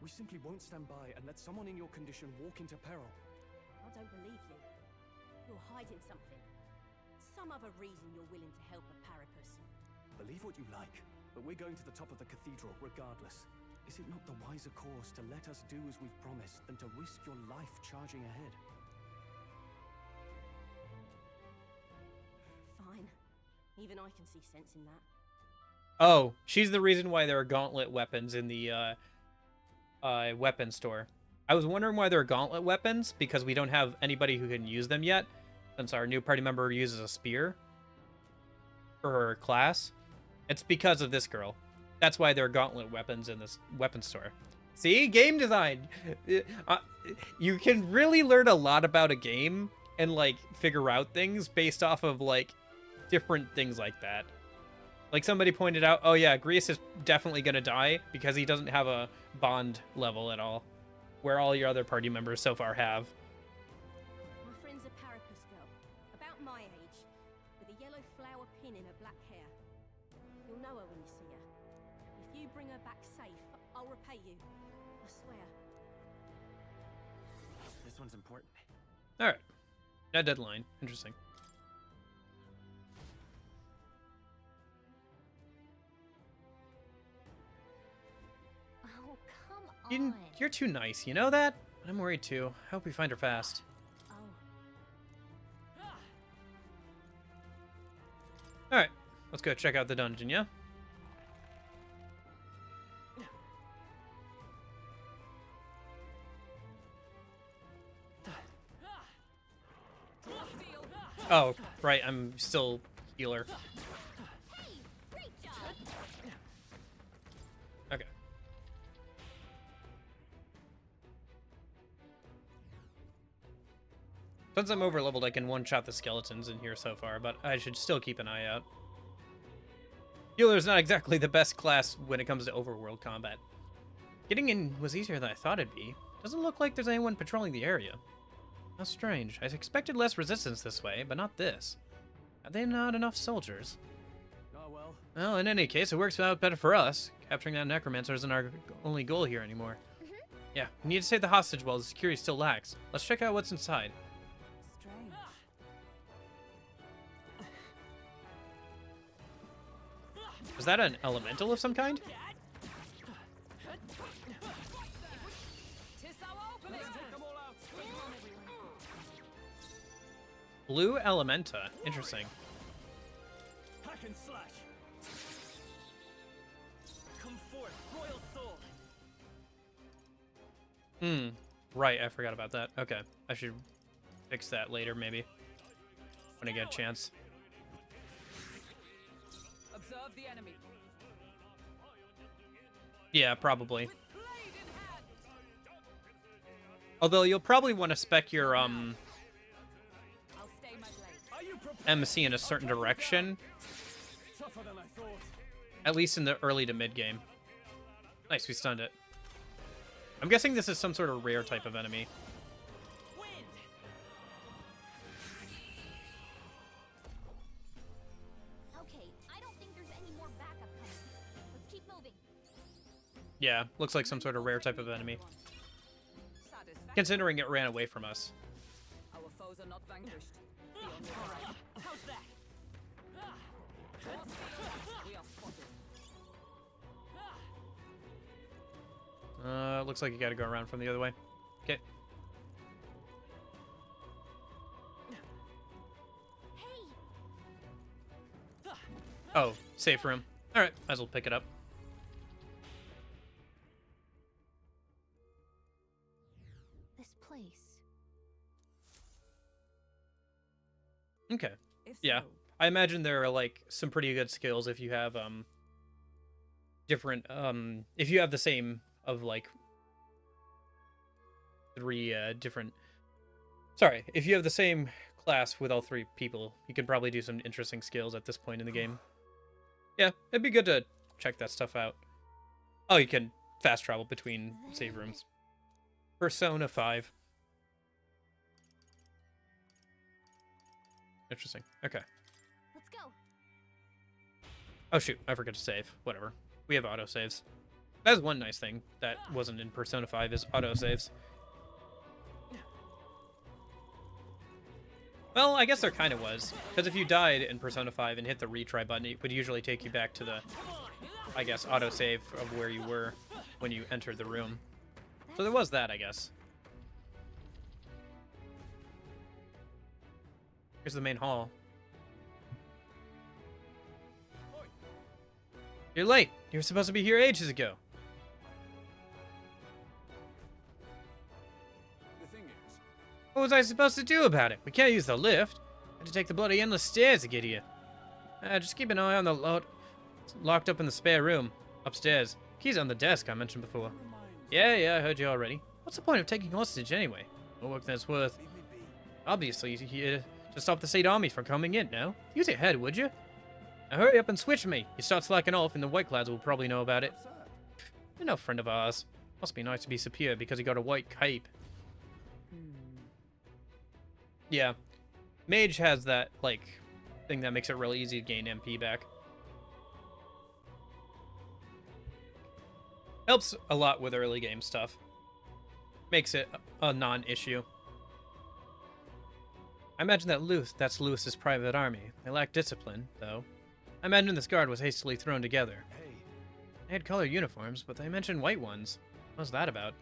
D: We simply won't stand by and let someone in your condition walk into peril.
U: I don't believe you. You're hiding something. Some other reason you're willing to help a parapus.
D: Believe what you like, but we're going to the top of the cathedral regardless. Is it not the wiser course to let us do as we've promised than to risk your life charging ahead?
U: Fine. Even I can see sense in that.
A: Oh, she's the reason why there are gauntlet weapons in the weapon store. I was wondering why there are gauntlet weapons, because we don't have anybody who can use them yet, since our new party member uses a spear for her class. It's because of this girl. That's why there are gauntlet weapons in this weapon store. See? Game design! You can really learn a lot about a game and, like, figure out things based off of, like, different things like that. Like, somebody pointed out, oh yeah, Grease is definitely gonna die because he doesn't have a bond level at all, where all your other party members so far have.
U: My friend's a parapus girl, about my age, with a yellow flower pin in her black hair. You'll know her when you see her. If you bring her back safe, I'll repay you. I swear.
R: This one's important.
A: Alright. A deadline. Interesting.
J: Oh, come on.
A: You're too nice, you know that? I'm worried too. I hope we find her fast. Alright. Let's go check out the dungeon, yeah? Oh, right, I'm still healer. Okay. Since I'm overleveled, I can one-shot the skeletons in here so far, but I should still keep an eye out. Healer's not exactly the best class when it comes to overworld combat. Getting in was easier than I thought it'd be. Doesn't look like there's anyone patrolling the area. How strange. I expected less resistance this way, but not this. Are there not enough soldiers?
D: Oh well.
A: Well, in any case, it works out better for us. Capturing that necromancer isn't our only goal here anymore. Yeah, we need to save the hostage while the security still lacks. Let's check out what's inside.
F: Strange.
A: Is that an elemental of some kind? Blue Elementa. Interesting.
R: Hack and slash. Come forth, royal soul.
A: Right, I forgot about that. Okay, I should fix that later, maybe. When I get a chance.
F: Observe the enemy.
A: Yeah, probably. Although you'll probably want to spec your MC in a certain direction. At least in the early to mid game. Nice, we stunned it. I'm guessing this is some sort of rare type of enemy.
J: Okay, I don't think there's any more backup coming. Let's keep moving.
A: Yeah, looks like some sort of rare type of enemy. Considering it ran away from us.
F: Our foes are not vanquished.
R: How's that?
F: We are spotted.
A: Looks like you gotta go around from the other way. Okay. Oh, safe room. Alright, might as well pick it up.
B: This place.
A: Okay. Yeah. I imagine there are like some pretty good skills if you have different if you have the same of like 3 different if you have the same class with all 3 people, you could probably do some interesting skills at this point in the game. Yeah, it'd be good to check that stuff out. Oh, you can fast travel between save rooms. Persona 5. Interesting. Okay.
J: Let's go.
A: Oh shoot, I forgot to save. Whatever. We have autosaves. That's one nice thing that wasn't in Persona 5 is autosaves. Well, I guess there kind of was. Because if you died in Persona 5 and hit the retry button, it would usually take you back to the, I guess, autosave of where you were when you entered the room. So there was that, I guess. Here's the main hall. You're late. You were supposed to be here ages ago.
M: The thing is,
A: What was I supposed to do about it? We can't use the lift. I had to take the bloody endless stairs to get here. Just keep an eye on the locked up in the spare room upstairs. Keys on the desk I mentioned before. Yeah, I heard you already. What's the point of taking hostage anyway? No work that's worth. Obviously, you're here to stop the state army from coming in, no? Use your head, would you? Now hurry up and switch me. You start slacking off and the White Clouds will probably know about it. You're no friend of ours. Must be nice to be superior because you got a white cape. Yeah. Mage has that, like, thing that makes it really easy to gain MP back. Helps a lot with early game stuff. Makes it a non-issue. I imagine that's Lewis's private army. They lack discipline, though. I imagine this guard was hastily thrown together. They had colored uniforms, but they mentioned white ones. What's that about?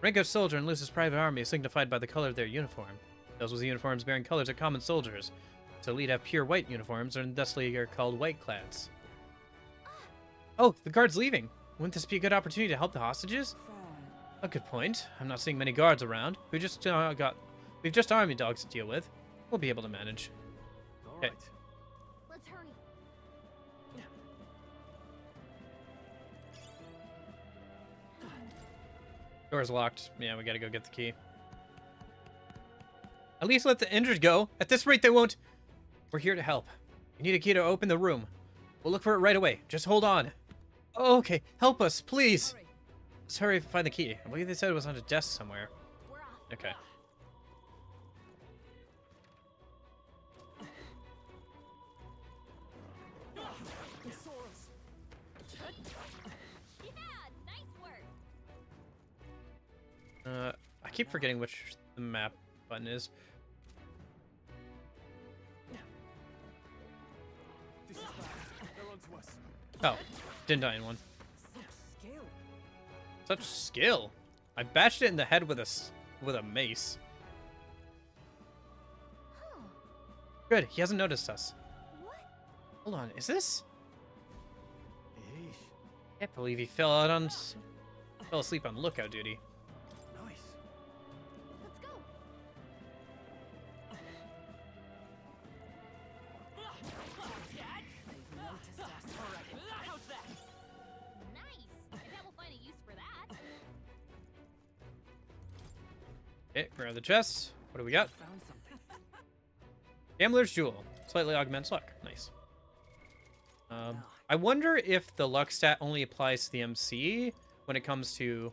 A: Rank of soldier in Lewis's private army is signified by the color of their uniform. Those with uniforms bearing colors are common soldiers. So elite have pure white uniforms, and thusly are called white-clads. Oh, the guard's leaving. Wouldn't this be a good opportunity to help the hostages? A good point. I'm not seeing many guards around. We've just army dogs to deal with. We'll be able to manage. Okay.
J: Let's hurry.
A: Door's locked. Yeah, we gotta go get the key. At least let the injured go. At this rate, they won't. We're here to help. You need a key to open the room. We'll look for it right away. Just hold on. Oh, okay, help us, please. Let's hurry and find the key. I believe they said it was on a desk somewhere. Okay. I keep forgetting which the map button is.
M: this is bad. They're onto us.
A: Oh, didn't die in one.
F: Skill.
A: Such skill. I bashed it in the head with a mace. Good, he hasn't noticed us.
B: What?
A: Hold on, is this?
D: Yeesh.
A: Can't believe he fell asleep on lookout duty.
D: Nice.
J: Let's go. How's that? Nice. I bet we'll find a use for that.
A: Okay, grab the chest. What do we got?
F: Found something.
A: Gambler's Jewel. Slightly augments luck. Nice. I wonder if the luck stat only applies to the MC when it comes to...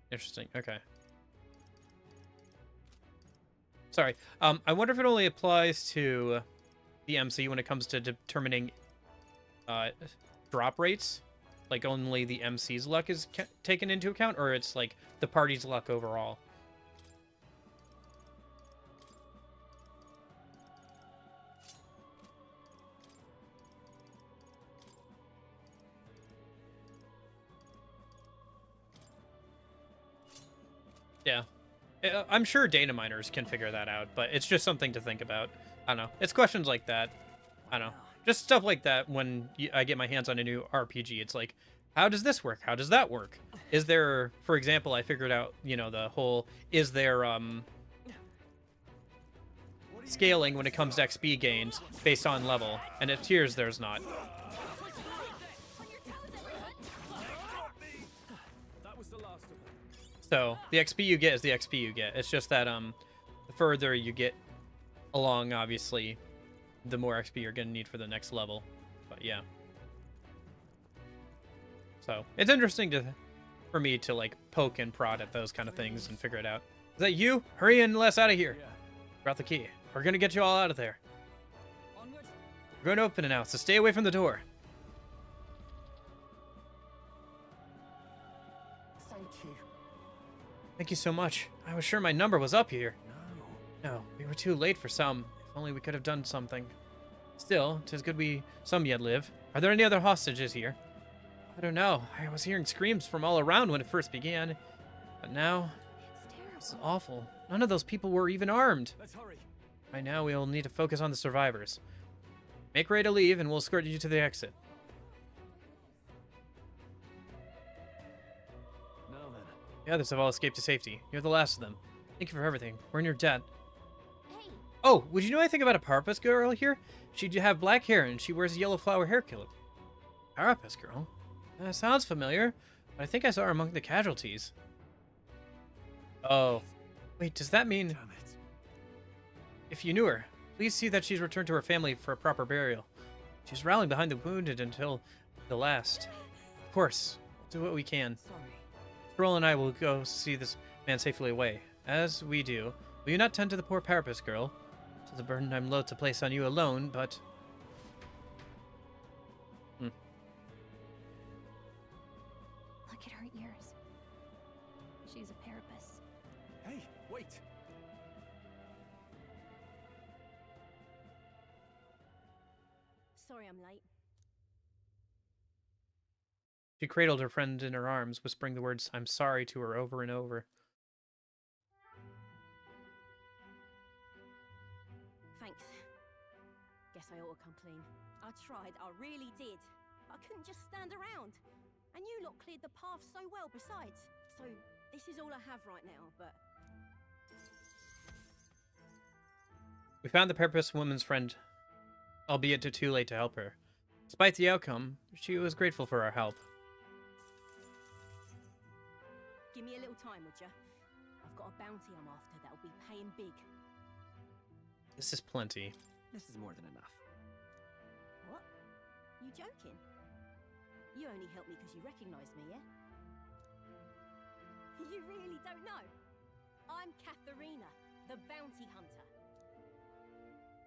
A: Interesting. Okay. Sorry. I wonder if it only applies to the MC when it comes to determining drop rates. Like only the MC's luck is taken into account, or it's like the party's luck overall. Yeah. I'm sure data miners can figure that out, but it's just something to think about. I don't know. It's questions like that. I don't know. Just stuff like that when I get my hands on a new RPG. It's like, how does this work? How does that work? Is there, for example, I figured out, you know, the whole, is there scaling when it comes to XP gains based on level? And it appears there's not. So the XP you get is the XP you get. It's just that the further you get along, obviously, the more XP you're gonna need for the next level. But yeah. So it's interesting for me to like poke and prod at those kind of things and figure it out. Is that you? Hurry and let us out of here. Brought the key. We're gonna get you all out of there. We're going to open it now, so stay away from the door.
D: Thank you.
A: Thank you so much. I was sure my number was up here. No, we were too late for some. If only we could have done something. Still, 'tis good some yet live. Are there any other hostages here? I don't know. I was hearing screams from all around when it first began. But now, it's awful. None of those people were even armed.
D: Let's hurry.
A: Right now, we'll need to focus on the survivors. Make ready to leave, and we'll escort you to the exit.
D: Now then.
A: The others have all escaped to safety. You're the last of them. Thank you for everything. We're in your debt.
J: Hey.
A: Oh, would you know anything about a Parapus girl here? She'd have black hair, and she wears a yellow flower hair clip. Parapus girl? Sounds familiar, but I think I saw her among the casualties. Oh. Wait, does that mean...
D: Damn it.
A: If you knew her, please see that she's returned to her family for a proper burial. She's rallying behind the wounded until the last. Of course, we'll do what we can.
F: Sorry.
A: Stroll and I will go see this man safely away. As we do, will you not tend to the poor Parapus girl? It's a burden I'm loath to place on you alone, but...
B: Look at her ears. She's a Parapus.
D: Hey, wait.
U: Sorry I'm late.
A: She cradled her friend in her arms, whispering the words, "I'm sorry," to her over and over.
U: Thanks. Guess I ought to come clean. I tried, I really did. I couldn't just stand around. And you lot cleared the path so well besides. So this is all I have right now, but...
A: We found the Parapus woman's friend, albeit too late to help her. Despite the outcome, she was grateful for our help.
U: Give me a little time, would ya? I've got a bounty I'm after that'll be paying big.
A: This is plenty.
R: This is more than enough.
U: What? You joking? You only helped me because you recognized me, yeah? You really don't know? I'm Katharina, the bounty hunter.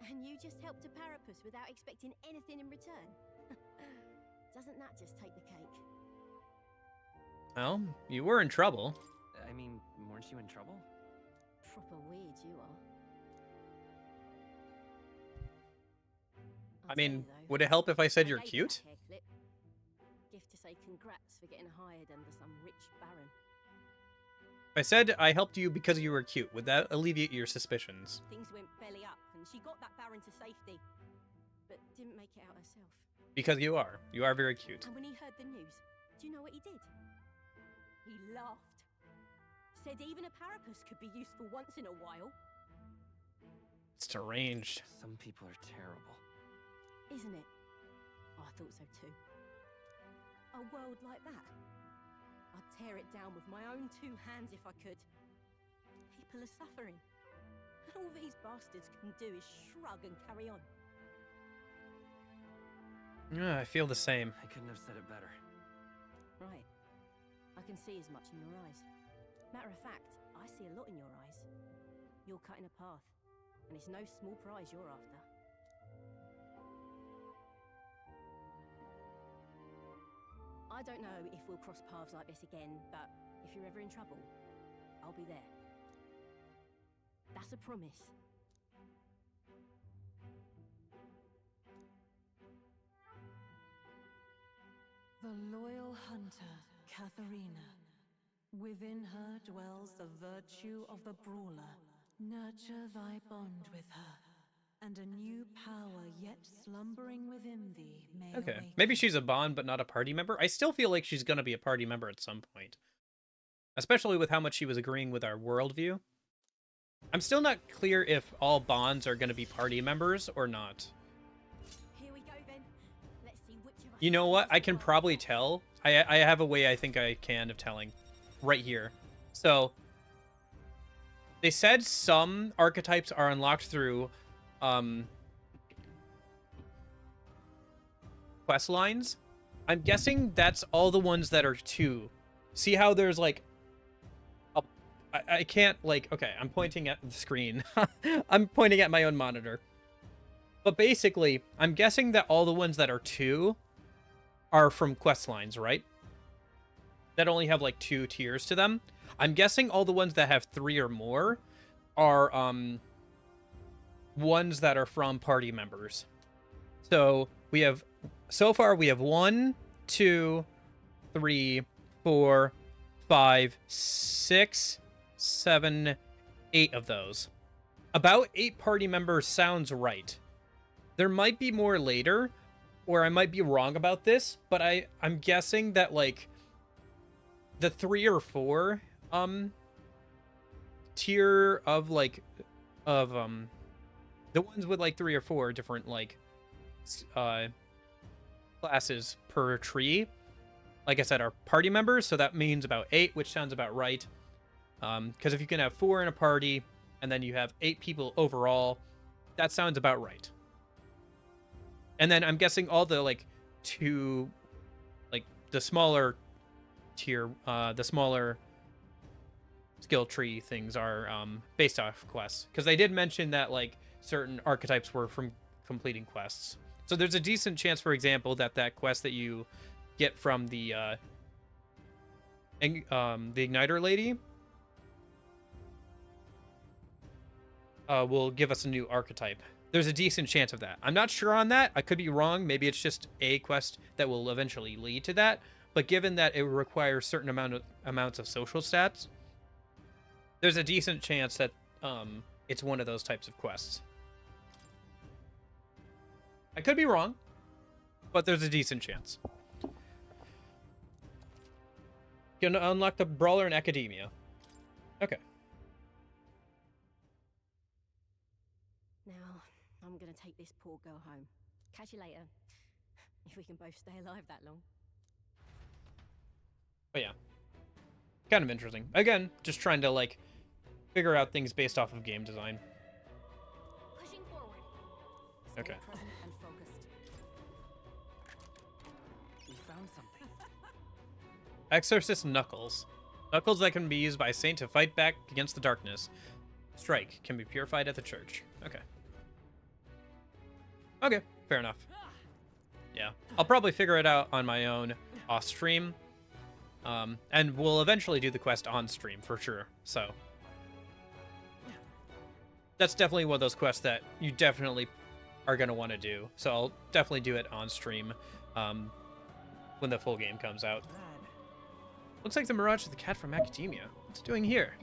U: And you just helped a Parapus without expecting anything in return? Doesn't that just take the cake?
A: Well, you were in trouble.
R: I mean, weren't you in trouble?
U: Proper weird you are.
A: I mean, would it help if I said you're
U: I gave him
A: cute?
U: that hair clip. Gift to say congrats for getting hired under some rich baron.
A: If I said I helped you because you were cute, would that alleviate your suspicions?
U: Things went belly up, and she got that baron to safety, but didn't make it out herself.
A: Because you are. You are very cute.
U: And when he heard the news, do you know what he did? He laughed. Said even a parapus could be useful once in a while.
A: It's deranged.
R: Some people are terrible.
U: Isn't it? Oh, I thought so too. A world like that. I'd tear it down with my own two hands if I could. People are suffering. And all these bastards can do is shrug and carry on.
A: I feel the same.
R: I couldn't have said it better.
U: Right. I can see as much in your eyes. Matter of fact, I see a lot in your eyes. You're cutting a path, and it's no small prize you're after. I don't know if we'll cross paths like this again, but if you're ever in trouble, I'll be there. That's a promise.
I: The loyal hunter, Katharina. Within her dwells the virtue of the brawler. Nurture thy bond with her, and a new power yet slumbering within thee may
A: Okay.
I: awaken.
A: Maybe she's a Bond, but not a party member. I still feel like she's going to be a party member at some point. Especially with how much she was agreeing with our worldview. I'm still not clear if all Bonds are going to be party members or not.
U: Here we go then. Let's see which of us.
A: You know what? I can probably tell. I have a way I think I can of telling. Right here. So, they said some archetypes are unlocked through quest lines. I'm guessing that's all the ones that are 2. See how there's like I can't like, okay, I'm pointing at the screen. I'm pointing at my own monitor. But basically, I'm guessing that all the ones that are 2 are from quest lines, right? That only have like 2 tiers to them. I'm guessing all the ones that have 3 or more are ones that are from party members. So we have, so far we have 1, 2, 3, 4, 5, 6, 7, 8 of those. About 8 party members sounds right. There might be more later, or I might be wrong about this, but I'm guessing that like the 3 or 4 tier of like the ones with like 3 or 4 different like classes per tree, like I said, are party members, so that means about 8, which sounds about right. Because if you can have 4 in a party and then you have 8 people overall, that sounds about right. And then I'm guessing all the like 2, like the smaller tier, the smaller skill tree things are based off quests, because they did mention that like certain archetypes were from completing quests. So there's a decent chance, for example, that that quest that you get from the Igniter lady will give us a new archetype. There's a decent chance of that. I'm not sure on that. I could be wrong. Maybe it's just a quest that will eventually lead to that. But given that it requires certain amounts of social stats, there's a decent chance that it's one of those types of quests. I could be wrong, but there's a decent chance. You can unlock the Brawler in Academia. Okay.
U: Now, I'm gonna take this poor girl home. Catch you later. If we can both stay alive that long.
A: But yeah. Kind of interesting. Again, just trying to, like, figure out things based off of game design.
U: Pushing forward.
A: Okay.
F: Present and focused.
R: We found something.
A: Exorcist Knuckles. Knuckles that can be used by a saint to fight back against the darkness. Strike can be purified at the church. Okay. Okay, fair enough. Yeah, I'll probably figure it out on my own off stream. And we'll eventually do the quest on stream for sure. So that's definitely one of those quests that you definitely are going to want to do. So I'll definitely do it on stream when the full game comes out. Looks like the Mirage is the cat from Academia. What's it doing here?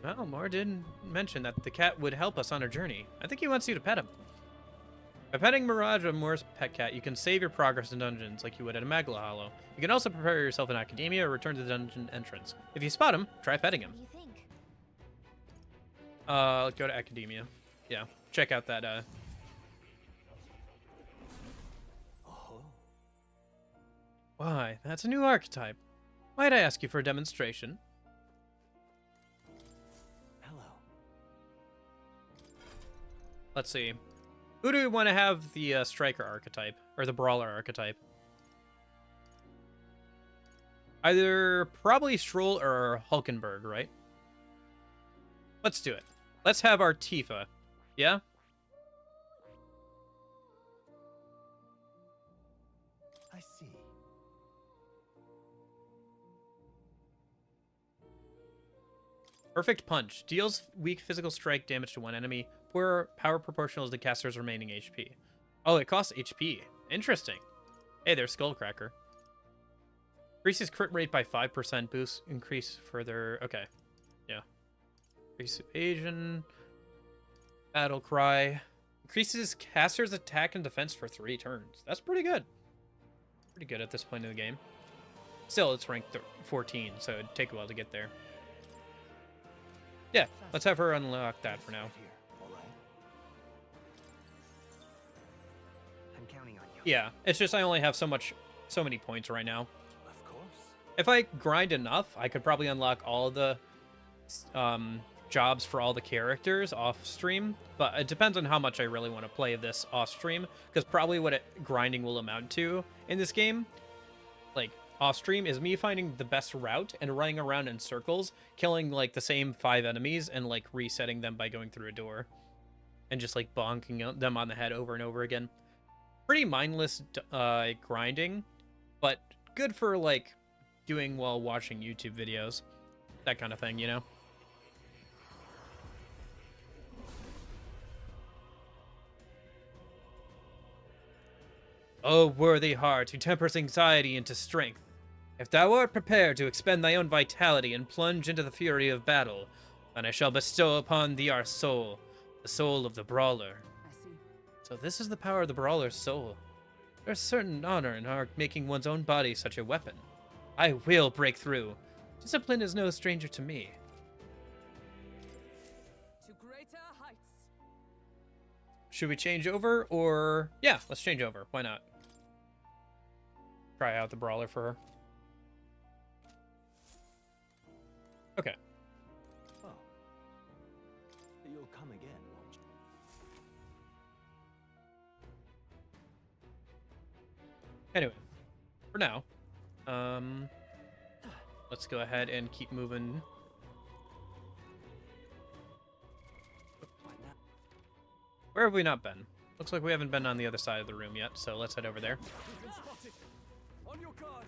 A: Well, Mar did mention that the cat would help us on our journey. I think he wants you to pet him. By petting Mirage or Moore's pet cat, you can save your progress in dungeons like you would at a Magla Hollow. You can also prepare yourself in Academia or return to the dungeon entrance. If you spot him, try petting him.
B: What do you think?
A: Go to Academia. Yeah, check out that, Why, that's a new archetype. Might I ask you for a demonstration?
H: Hello.
A: Let's see. Who do we want to have the striker archetype or the brawler archetype? Either probably Stroll or Hulkenberg, right? Let's do it. Let's have our Tifa. Yeah?
H: I see.
A: Perfect Punch. Deals weak physical strike damage to one enemy. Poor power proportional to the caster's remaining HP. Oh, it costs HP. Interesting. Hey there, Skullcracker. Increases crit rate by 5%. Boost increase further. Okay. Yeah. Increase evasion. Battle Cry. Increases caster's attack and defense for 3 turns. That's pretty good. Pretty good at this point in the game. Still, it's ranked 14, so it'd take a while to get there. Yeah, let's have her unlock that for now.
R: I'm counting on you.
A: Yeah, it's just I only have so many points right now.
H: Of course.
A: If I grind enough, I could probably unlock all of the jobs for all the characters off stream, but it depends on how much I really want to play this off stream, because probably what grinding will amount to in this game, like off stream, is me finding the best route and running around in circles, killing like the same 5 enemies and like resetting them by going through a door and just like bonking them on the head over and over again. Pretty mindless grinding, but good for like doing while watching YouTube videos, that kind of thing, you know? O worthy heart, who tempers anxiety into strength, if thou art prepared to expend thy own vitality and plunge into the fury of battle, then I shall bestow upon thee our soul, the soul of the brawler. So this is the power of the brawler's soul. There's certain honor in our making one's own body such a weapon. I will break through. Discipline is no stranger to me.
F: To greater heights.
A: Should we change over, or... Yeah, let's change over. Why not? Try out the brawler for her. Okay.
H: Oh. You'll come again, won't you?
A: Anyway, for now, let's go ahead and keep moving. Where have we not been? Looks like we haven't been on the other side of the room yet, so let's head over there.
M: We've been spotted. On your guard.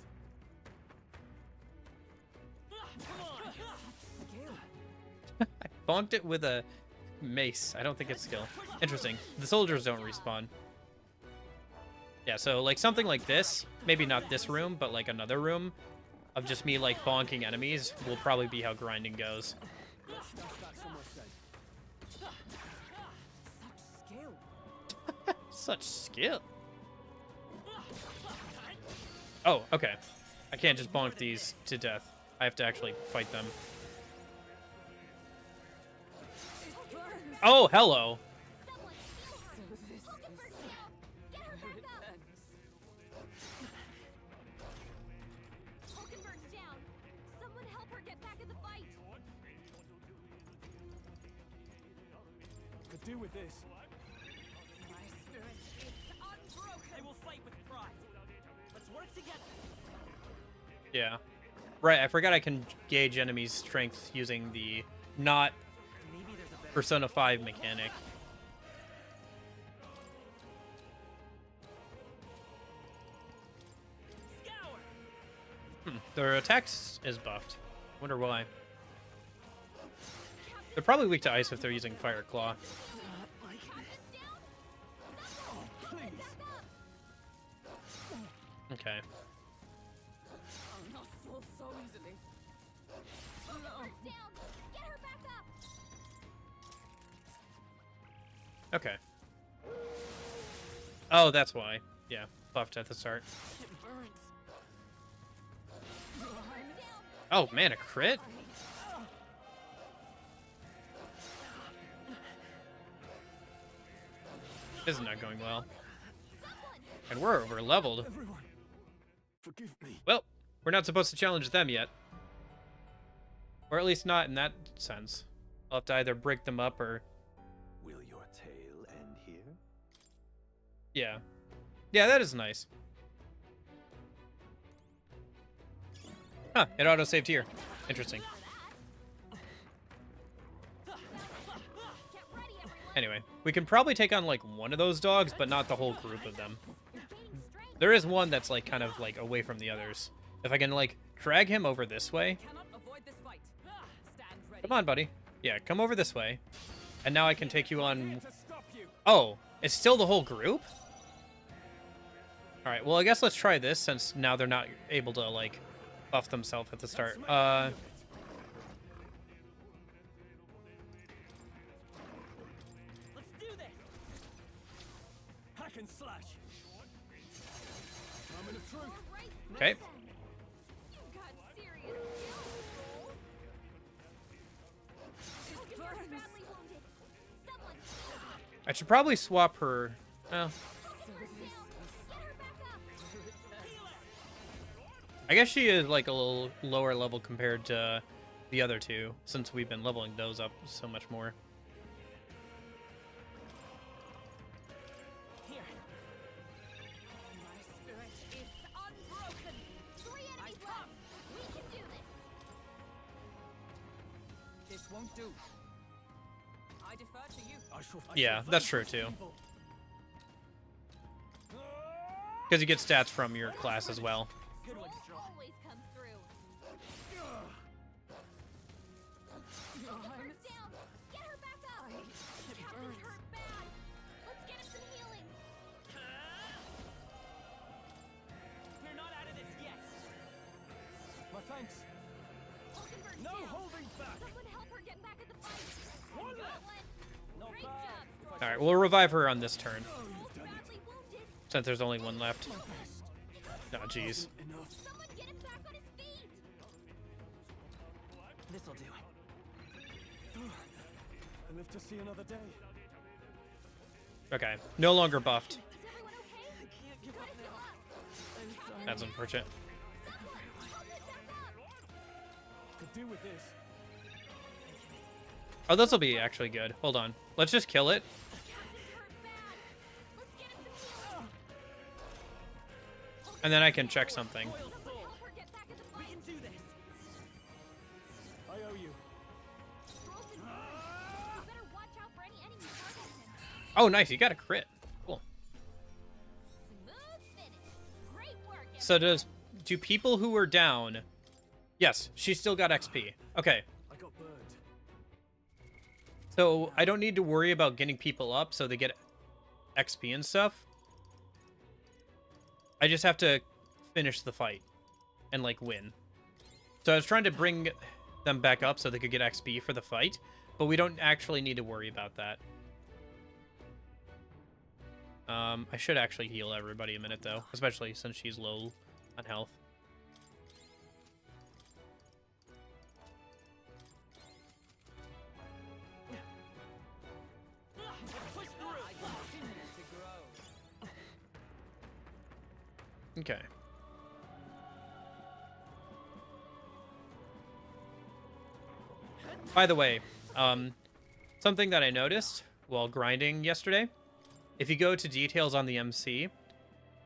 A: I bonked it with a mace. I don't think it's skill. Interesting. The soldiers don't respawn. Yeah, so like something like this, maybe not this room, but like another room of just me like bonking enemies will probably be how grinding goes. Such skill. Oh, okay. I can't just bonk these to death. I have to actually fight them. Oh, hello.
J: Hulkenberg's down. Someone help her get back in the fight.
M: Could do with this.
R: My spirit is unbroken. I will fight with pride. Let's work together.
A: Yeah. Right, I forgot I can gauge enemies' strength using the not Persona 5 mechanic. Their attacks is buffed. Wonder why. They're probably weak to ice if they're using Fire Claw. Okay.
O: Not fall so easily.
J: Get her back up.
A: Okay. Oh, that's why. Yeah, buffed at the start.
O: It burns.
A: Oh man, a crit? This is not going well. And we're over leveled.
D: Forgive me.
A: Well, we're not supposed to challenge them yet. Or at least not in that sense. I'll have to either break them up or...
H: Will your tale end here?
A: Yeah. Yeah, that is nice. Huh, it auto-saved here. Interesting. Anyway, we can probably take on, like, one of those dogs, but not the whole group of them. There is one that's, like, kind of, like, away from the others. If I can, like, drag him over this way. Come on, buddy. Yeah, come over this way. And now I can take you on... Oh, it's still the whole group? Alright, well, I guess let's try this, since now they're not able to, like, buff themselves at the start.
R: Let's do this. Hack and slash.
O: Moment of truth.
A: Okay. I should probably swap her. Well, I guess she is like a little lower level compared to the other two, since we've been leveling those up so much more.
J: Here. My spirit is unbroken. 3 enemies left. We can do this.
O: This won't do. I defer to you.
A: Yeah, that's true too. Because you get stats from your class as well.
J: Good one, always come through. Her down. Get her back up. Captain's hurt bad. Let's get him some healing.
R: We're not out of this yet.
O: My thanks.
J: Hulkenberg's
O: No
J: down.
O: holding back.
J: Someone help her get back in the fight.
O: One left.
J: Great job.
A: Alright, we'll revive her on this turn.
J: Badly wounded.
A: Since there's only one left. Oh, jeez.
J: Someone get him back on his feet.
O: This'll do.
D: I live to see another day.
A: Okay, no longer buffed.
J: Is everyone okay?
O: I can't give up now. I'm sorry.
A: That's unfortunate.
D: Could do with this.
A: Oh, this will be actually good. Hold on. Let's just kill it. And then I can check something.
O: We can do this.
D: I owe you.
A: Oh, nice. You got a crit. Cool. So do people who were down... Yes, she still got XP. Okay.
D: I got burned.
A: So I don't need to worry about getting people up so they get XP and stuff. I just have to finish the fight and, like, win. So I was trying to bring them back up so they could get XP for the fight, but we don't actually need to worry about that. I should actually heal everybody a minute, though, especially since she's low on health. Okay. By the way, something that I noticed while grinding yesterday, if you go to details on the MC,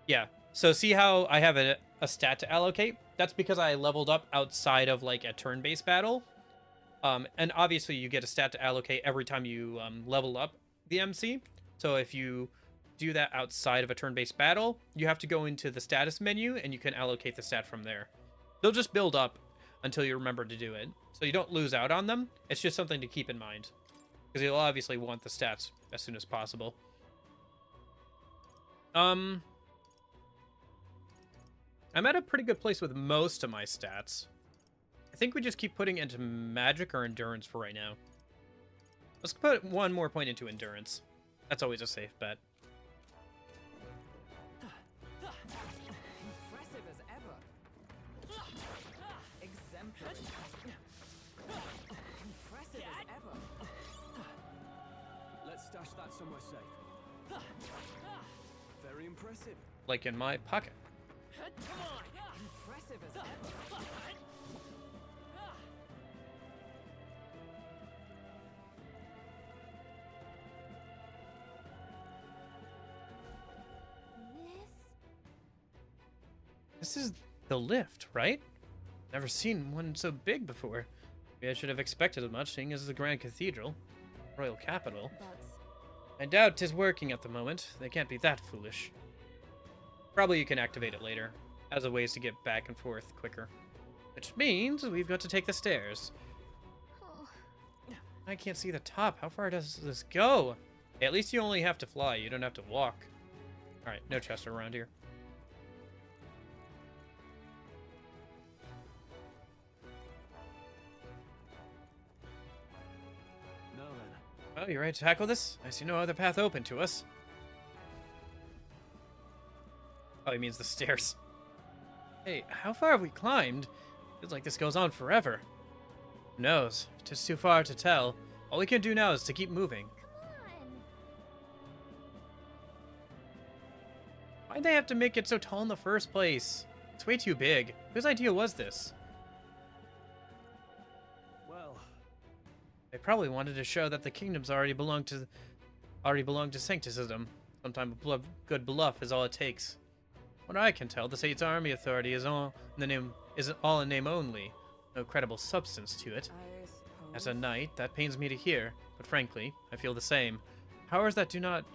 A: yeah, so see how I have a stat to allocate? That's because I leveled up outside of, like, a turn-based battle. And obviously you get a stat to allocate every time you level up the MC. So if you do that outside of a turn-based battle, you have to go into the status menu and you can allocate the stat from there. They'll just build up until you remember to do it. So you don't lose out on them. It's just something to keep in mind. Because you'll obviously want the stats as soon as possible. I'm at a pretty good place with most of my stats. I think we just keep putting into magic or endurance for right now. Let's put one more point into endurance. That's always a safe bet.
R: Impressive as ever. Exemplary. Impressive as ever.
D: Let's stash that somewhere safe. Very impressive.
A: Like in my pocket.
R: Come on. Impressive as ever.
A: This is the lift, right? Never seen one so big before. Maybe I should have expected as much, seeing as the Grand Cathedral, royal capital. I doubt 'tis working at the moment. They can't be that foolish. Probably you can activate it later, as a ways to get back and forth quicker. Which means we've got to take the stairs. I can't see the top. How far does this go? At least you only have to fly. You don't have to walk. Alright, no chest around here. Well, you ready to tackle this? I see no other path open to us. Oh, he means the stairs. Hey, how far have we climbed? Feels like this goes on forever. Who knows? 'Tis too far to tell. All we can do now is to keep moving. Why'd they have to make it so tall in the first place? It's way too big. Whose idea was this? They probably wanted to show that the kingdoms already belong to sancticism. Sometimes a good bluff is all it takes. What I can tell, the state's army authority is all in name only. No credible substance to it. As a knight, that pains me to hear, but frankly, I feel the same. Powers that do not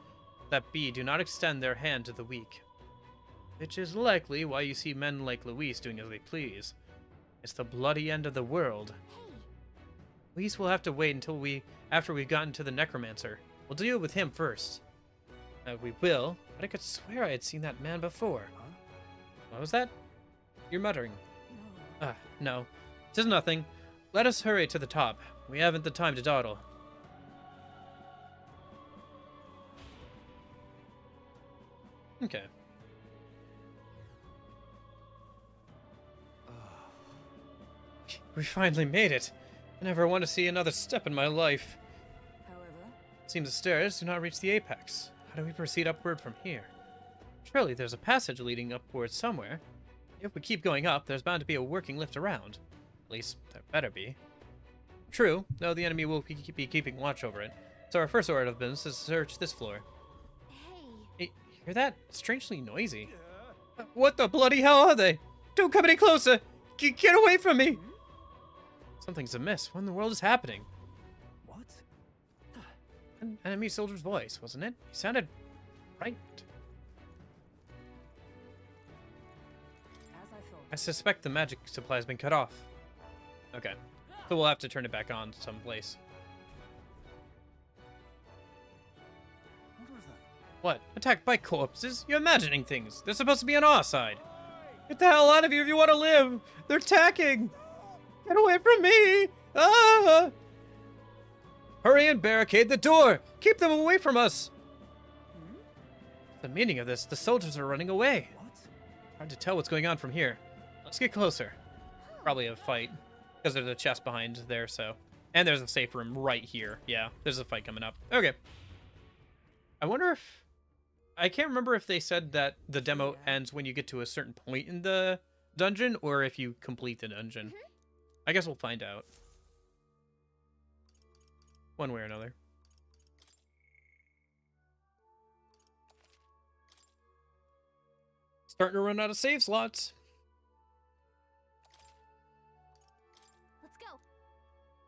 A: extend their hand to the weak. Which is likely why you see men like Luis doing as they please. It's the bloody end of the world. Luis will have to wait until after we've gotten to the necromancer. We'll deal with him first. We will, but I could swear I had seen that man before. Huh? What was that? You're muttering. No. No. 'Tis nothing. Let us hurry to the top. We haven't the time to dawdle. Okay. We finally made it. I never want to see another step in my life.
F: However,
A: it seems the stairs do not reach the apex. How do we proceed upward from here? Surely there's a passage leading upward somewhere. If we keep going up, there's bound to be a working lift around. At least, there better be. True, though the enemy will be keeping watch over it. So our first order of business is to search this floor. Hey, hear that? Strangely noisy. What the bloody hell are they? Don't come any closer! Get away from me! Something's amiss. What in the world is happening?
D: What?
A: An enemy soldier's voice, wasn't it? He sounded right.
F: As I thought.
A: I suspect the magic supply has been cut off. Okay. So we'll have to turn it back on someplace.
D: What was that?
A: What? Attacked by corpses? You're imagining things. They're supposed to be on our side. Get the hell out of here if you want to live! They're attacking! Get away from me! Ah! Hurry and barricade the door! Keep them away from us! The meaning of this, the soldiers are running away.
D: What?
A: Hard to tell what's going on from here. Let's get closer. Probably a fight. Because there's a chest behind there, so. And there's a safe room right here. Yeah, there's a fight coming up. Okay. I wonder if... I can't remember if they said that the demo ends when you get to a certain point in the dungeon, or if you complete the dungeon. I guess we'll find out. One way or another. Starting to run out of save slots.
J: Let's go.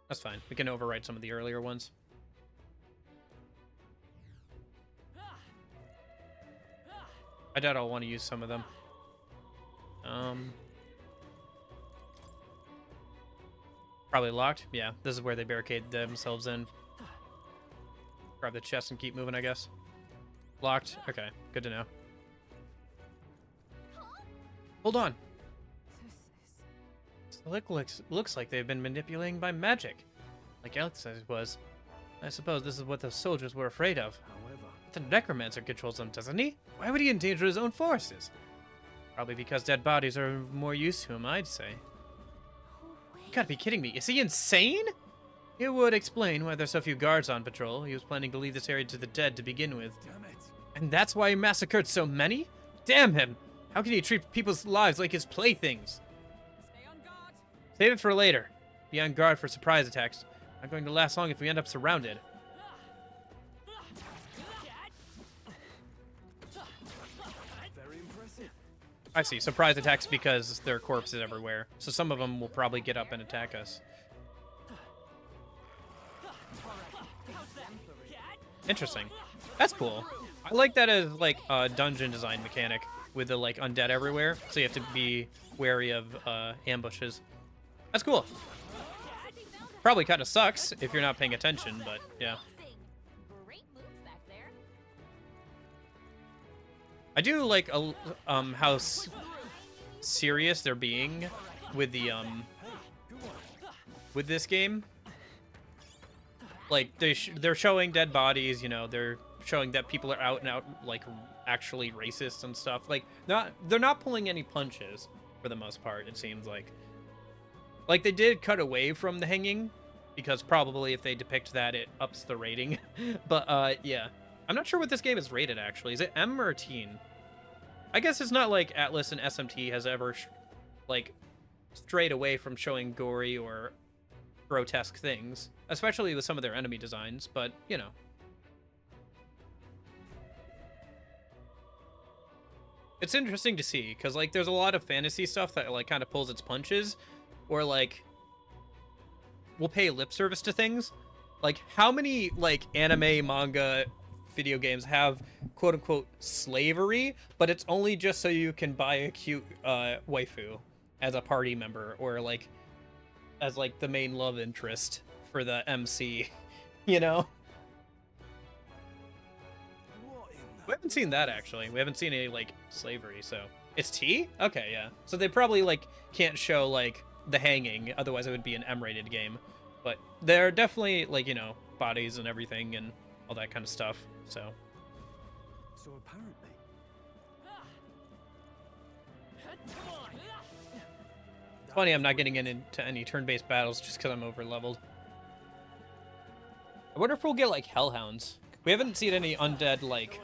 A: That's fine. We can overwrite some of the earlier ones. I doubt I'll want to use some of them. Probably locked. Yeah, this is where they barricade themselves in. Grab the chest and keep moving, I guess. Locked. Okay, good to know. Hold on. Looks like they've been manipulating by magic, like Alex said it was. I suppose this is what the soldiers were afraid of.
D: However,
A: but the necromancer controls them, doesn't he? Why would he endanger his own forces? Probably because dead bodies are more use to him, I'd say. You gotta be kidding me. Is he insane? It would explain why there's so few guards on patrol. He was planning to leave this area to the dead to begin with.
D: damn it.
A: And that's why he massacred so many? Damn him! How can he treat people's lives like his playthings?
R: Stay on guard.
A: Save it for later. Be on guard for surprise attacks. Not going to last long if we end up surrounded.
D: Very impressive.
A: I see. Surprise attacks because there are corpses everywhere. So some of them will probably get up and attack us. Interesting. That's cool. I like that as like a dungeon design mechanic with the like undead everywhere. So you have to be wary of ambushes. That's cool. Probably kind of sucks if you're not paying attention, but yeah.
J: Great moves back there.
A: I do like how serious they're being with the with this game. Like they're showing dead bodies, you know, they're showing that people are out and out like actually racist and stuff. Like they're not pulling any punches for the most part, it seems like. Like they did cut away from the hanging because probably if they depict that it ups the rating. But yeah. I'm not sure what this game is rated actually. Is it M or teen? I guess it's not like Atlus and SMT has ever like strayed away from showing gory or grotesque things, especially with some of their enemy designs, but you know. It's interesting to see because like there's a lot of fantasy stuff that like kind of pulls its punches or like will pay lip service to things. Like how many like anime, manga, video games have quote unquote slavery, but it's only just so you can buy a cute waifu as a party member or like as like the main love interest for the MC, you know? We haven't seen that actually. We haven't seen any like slavery, so it's T? Okay, yeah. So they probably like can't show like the hanging, otherwise it would be an M-rated game. But there are definitely like, you know, bodies and everything and all that kind of stuff. So
D: apparently
A: it's funny I'm not getting into any turn-based battles just because I'm over-leveled. I wonder if we'll get like hellhounds. We haven't seen any undead like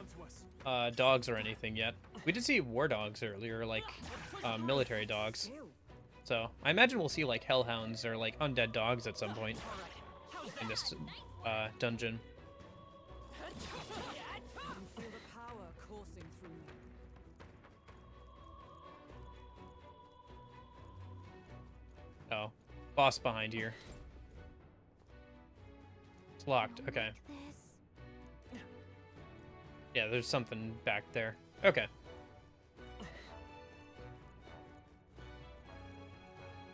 A: dogs or anything yet. We did see war dogs earlier, like military dogs. So I imagine we'll see like hellhounds or like undead dogs at some point in this dungeon. Oh, boss behind here. It's locked. Okay. Yeah, there's something back there. Okay.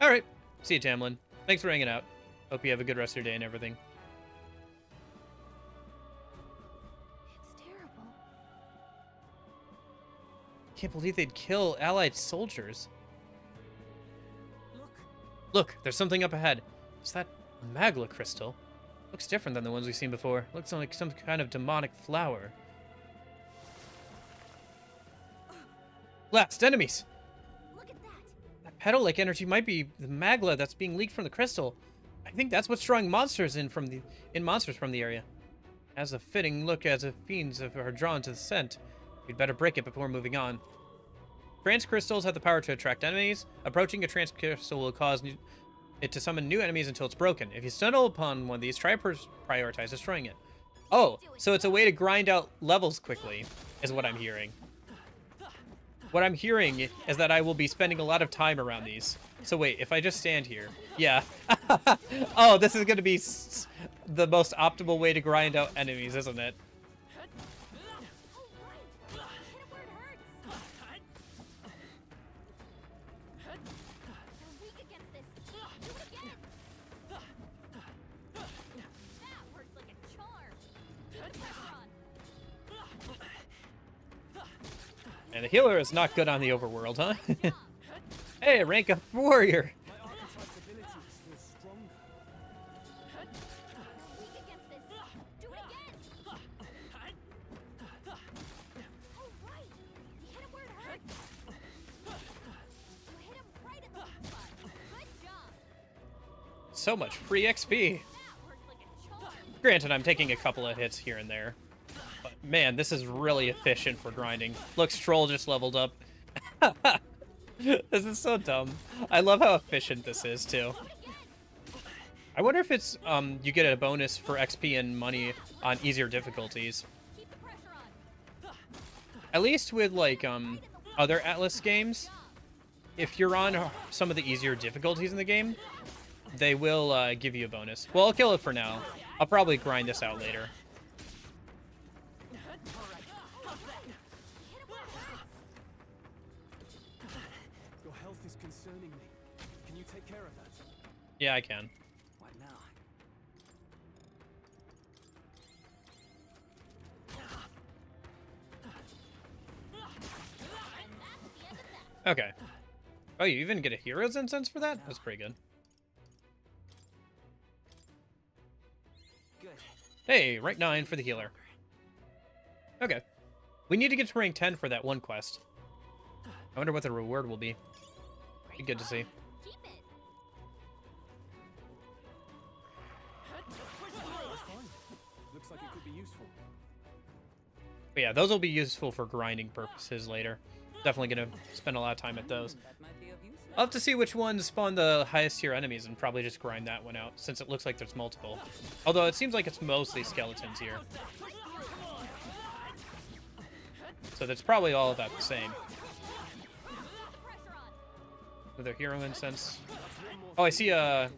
A: All right. See you, Tamlin. Thanks for hanging out. Hope you have a good rest of your day and everything.
B: It's terrible.
A: Can't believe they'd kill allied soldiers. Look, there's something up ahead. Is that a magla crystal? Looks different than the ones we've seen before. Looks like some kind of demonic flower. Blast, enemies!
J: Look at that.
A: That petal-like energy might be the magla that's being leaked from the crystal. I think that's what's drawing monsters monsters from the area. Has a fitting look as if fiends are drawn to the scent. We'd better break it before moving on. Trance crystals have the power to attract enemies. Approaching a trance crystal will cause it to summon new enemies until it's broken. If you stumble upon one of these, try to prioritize destroying it. Oh, so it's a way to grind out levels quickly, is what I'm hearing. What I'm hearing is that I will be spending a lot of time around these. So wait, if I just stand here, yeah. Oh, this is going to be the most optimal way to grind out enemies, isn't it? And the healer is not good on the overworld, huh? Hey, rank up warrior. So much free XP. Granted, I'm taking a couple of hits here and there. But man, this is really efficient for grinding. Look, Stroll just leveled up. This is so dumb. I love how efficient this is, too. I wonder if it's, you get a bonus for XP and money on easier difficulties. At least with, like, other Atlus games, if you're on some of the easier difficulties in the game, they will give you a bonus. Well, I'll kill it for now. I'll probably grind this out later.
D: Your health is concerning me. Can you take care of that?
A: Yeah, I can.
D: What now?
A: Okay. Oh, you even get a hero's incense for that? That's pretty good. Hey, rank 9 for the healer. Okay. We need to get to rank 10 for that one quest. I wonder what the reward will be. Be good to see.
D: Looks like it could be useful.
A: But yeah, those will be useful for grinding purposes later. Definitely gonna spend a lot of time at those. I'll have to see which ones spawn the highest tier enemies and probably just grind that one out, since it looks like there's multiple. Although it seems like it's mostly skeletons here. So that's probably all about the same. With their hero incense. Oh, I see a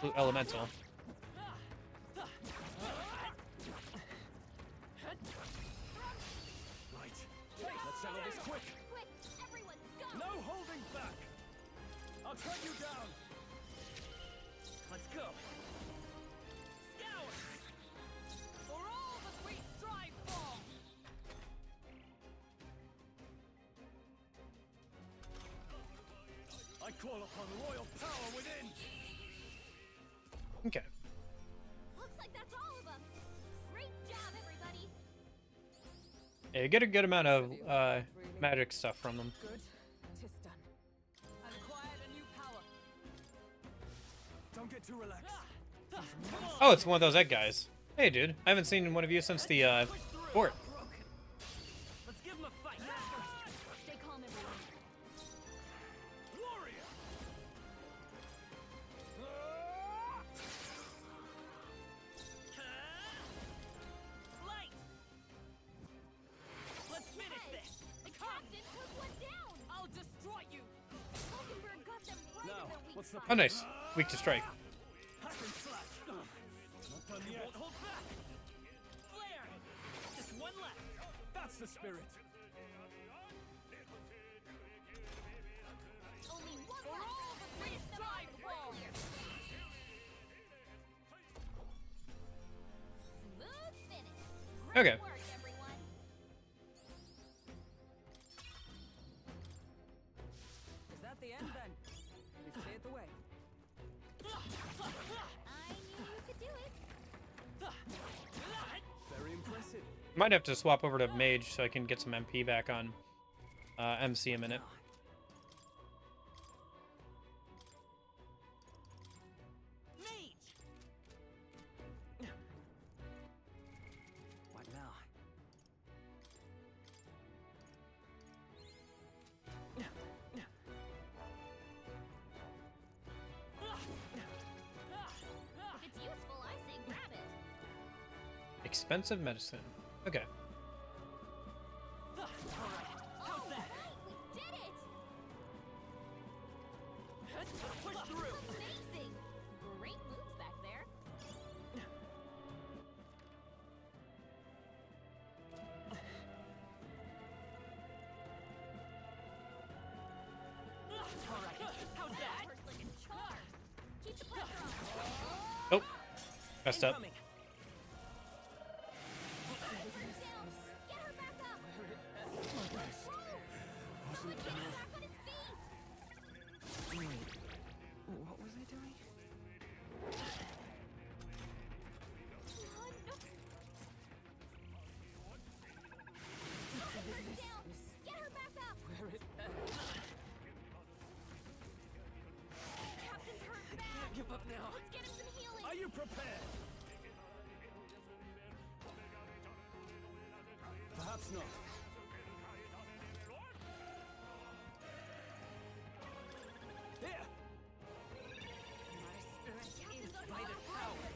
A: blue elemental.
O: I'll cut you down. Let's go. Scour! For all that we strive for. I call upon royal power within.
A: Okay.
J: Looks like that's all of them. Great job, everybody.
A: Yeah, you get a good amount of magic stuff from them.
F: Good. 'Tis done.
O: I've acquired a new power.
D: Don't get too relaxed.
A: Oh, it's one of those egg guys. Hey, dude. I haven't seen one of you since the fort.
O: Let's give him a fight.
J: Stay calm, everyone.
O: Warrior. Light. Let's finish this.
J: The captain took one down.
O: I'll destroy you.
J: Falkenberg got them right
D: Now,
J: in their weak
D: what's the
J: spot.
A: Oh, nice. Weak to strike.
D: Hack and slash. Not done yet.
O: Won't hold back. Flair. Just one left.
D: That's the spirit.
J: Only one
O: For all that we
J: Finish them
O: strive
J: off.
O: for.
J: Smooth finish.
A: Okay.
J: Great work, everyone.
F: Is that the end then? We've cleared the way.
J: I knew you could do it.
D: Very impressive.
A: Might have to swap over to mage so I can get some MP back on MC a minute.
O: Mage.
D: What now?
J: If it's useful, I say grab it.
A: Expensive medicine. Okay.
J: All right, we did it.
O: Push through.
J: Amazing. Great moves back there.
O: How's that?
J: Works like a charm. Keep the pressure on.
A: Oh. Messed up.
O: Incoming.
J: Get her back
G: now.
J: Let's get him some healing.
G: Are you prepared? Perhaps not. Here!
J: My spirit is greatest power.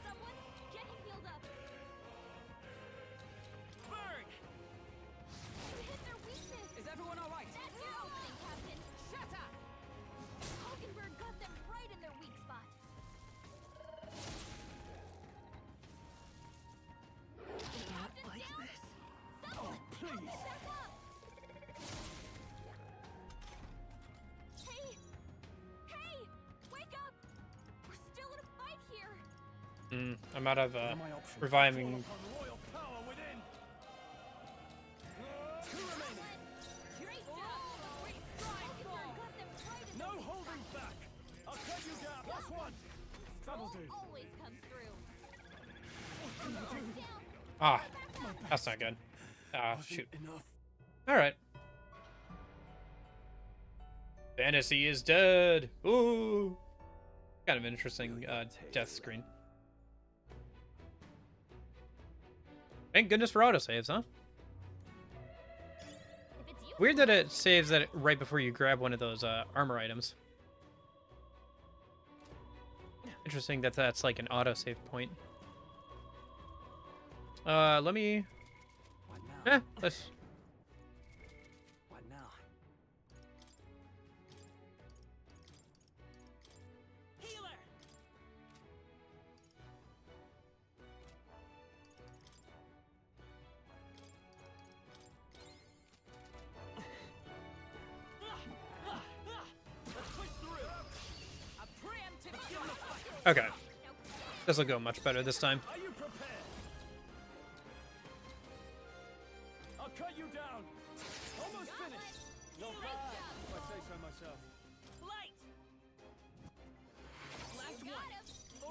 J: Someone, get him healed up.
R: Burn!
J: You hit their weakness.
F: Is everyone all right?
J: That's your opening, Captain.
F: Shut up!
J: Hulkenberg got them right in their weak spot. Captain's
G: like
J: down.
G: this.
J: Someone,
G: please.
J: help him back up. Hey! Hey! Wake up! We're still in a fight here.
A: I'm out of
G: What are my options?
A: reviving.
G: Call upon royal power within. Two remaining.
J: Great job! Hulkenberg got them right in
G: No
J: their weak
G: holding
J: spot.
G: back. I'll cut you down. Plus one. That'll do.
J: Always comes through. Down.
A: Ah, that's not good. Ah, shoot.
G: Enough.
A: All right. Fantasy is dead. Ooh. Kind of interesting death screen. Thank goodness for autosaves, huh? Weird that it saves that right before you grab one of those armor items. Interesting that that's like an autosave point. Let me... let's...
D: What now?
R: Healer! Let's push through. A preemptive shot.
A: Okay. This will go much better this time.
G: Are you prepared? I'll cut you down. Almost finished. Not bad, if I say so myself.
R: Light!
J: Last one.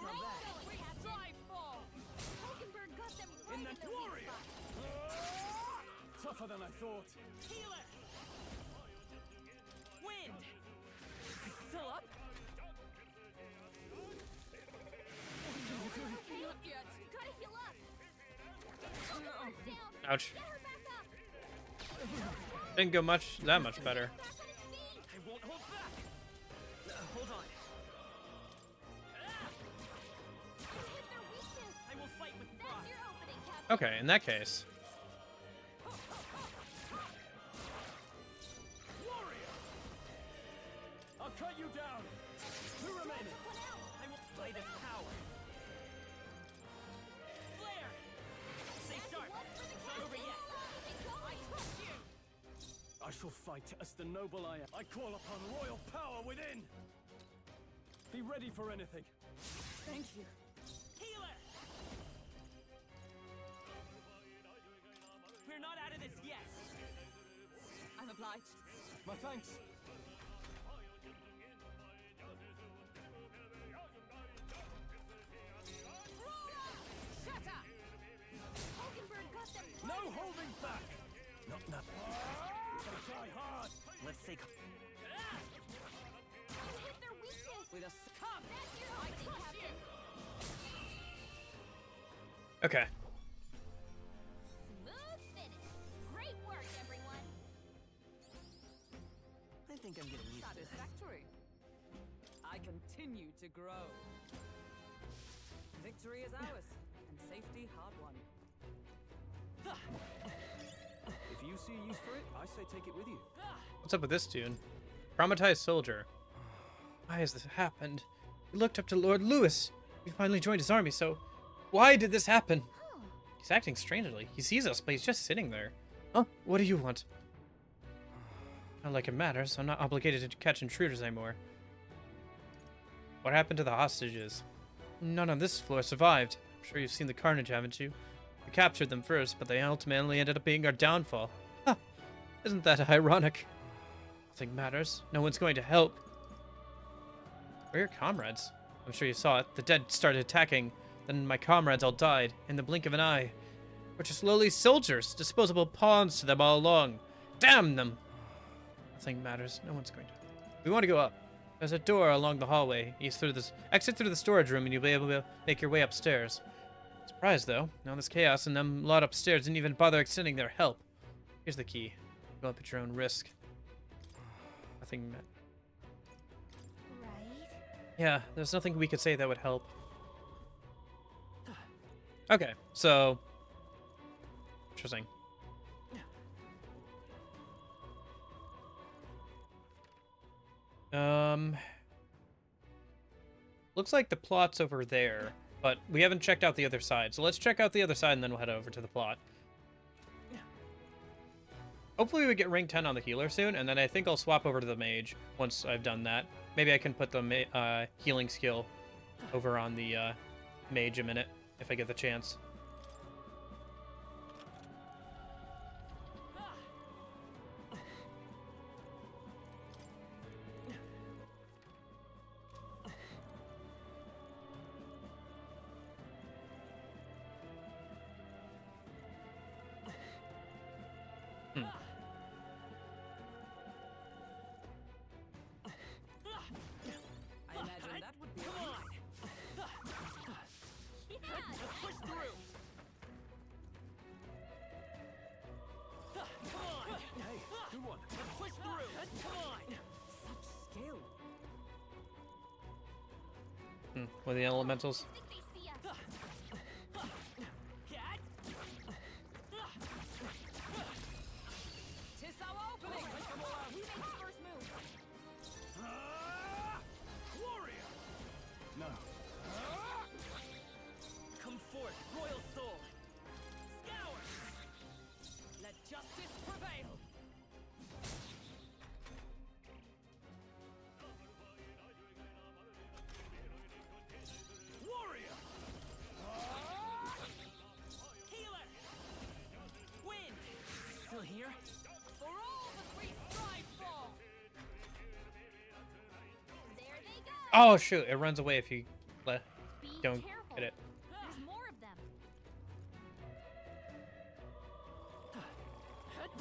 R: Not bad. We strive for!
J: Hulkenberg got them right in
G: the
J: their weak
G: warrior.
J: spot.
G: Tougher than I thought.
R: Healer! Wind! Still up?
J: Heal up yet. Gotta heal up. Hulkenberg's down.
A: Ouch.
J: Get her back up.
A: Didn't go that much better.
J: Back on his feet.
R: I won't hold back! Hold on.
J: You hit their weakness.
R: I will fight with
J: That's
R: pride.
J: your opening, Captain.
A: Okay, in that case.
G: Warrior! I'll cut you down. Two remaining.
J: One out.
R: I will play this power. Flair! Stay sharp.
J: One for the
R: It's not over
J: captain.
R: yet.
J: Keep going.
R: I trust you.
G: I shall fight as the noble I am. I call upon royal power within. Be ready for anything.
F: Thank you.
R: Healer! We're not out of this yet.
F: I'm obliged.
G: My thanks.
J: Shut up. Hulkenberg got them right
G: No
J: in their
G: holding
J: weak
G: back.
J: spot.
G: Not. They try hard.
R: Let's take a...
J: You hit their weakness.
F: With a
J: Come. That's your opening, Captain.
A: Okay.
J: Smooth finish. Great work, everyone.
R: I think I'm getting used to this.
F: satisfactory. I continue to grow. Victory is ours, and safety hard won.
D: If you see a use for it, I say take it with you.
A: What's up with this dude? Traumatized soldier. Why has this happened? We looked up to Lord Lewis. We finally joined his army, so why did this happen? He's acting strangely. He sees us, but he's just sitting there. Huh? What do you want? Not like it matters. I'm not obligated to catch intruders anymore. What happened to the hostages? None on this floor survived. I'm sure you've seen the carnage, haven't you? We captured them first, but they ultimately ended up being our downfall. Huh. Isn't that ironic? Nothing matters. No one's going to help. Where are your comrades? I'm sure you saw it. The dead started attacking. Then my comrades all died in the blink of an eye. We're just lowly soldiers, disposable pawns to them all along. Damn them! Nothing matters. No one's going to... We want to go up. There's a door along the hallway. Exit through the storage room and you'll be able to make your way upstairs. Surprised though. All this chaos and them lot upstairs didn't even bother extending their help. Here's the key. Go up at your own risk. Nothing.
K: Right?
A: Yeah, there's nothing we could say that would help. Okay, so interesting. Looks like the plot's over there, but we haven't checked out the other side. So let's check out the other side and then we'll head over to the plot. Hopefully we get rank 10 on the healer soon, and then I think I'll swap over to the mage once I've done that. Maybe I can put the healing skill over on the mage a minute if I get the chance. With the elementals.
G: No. Come forth, royal soul. Scour. Let justice prevail. Warrior. Healer. Win. Still here? For all that we strive for.
J: There they go.
A: Oh shoot! It runs away if you don't
J: Careful.
A: get it.
J: There's more of them.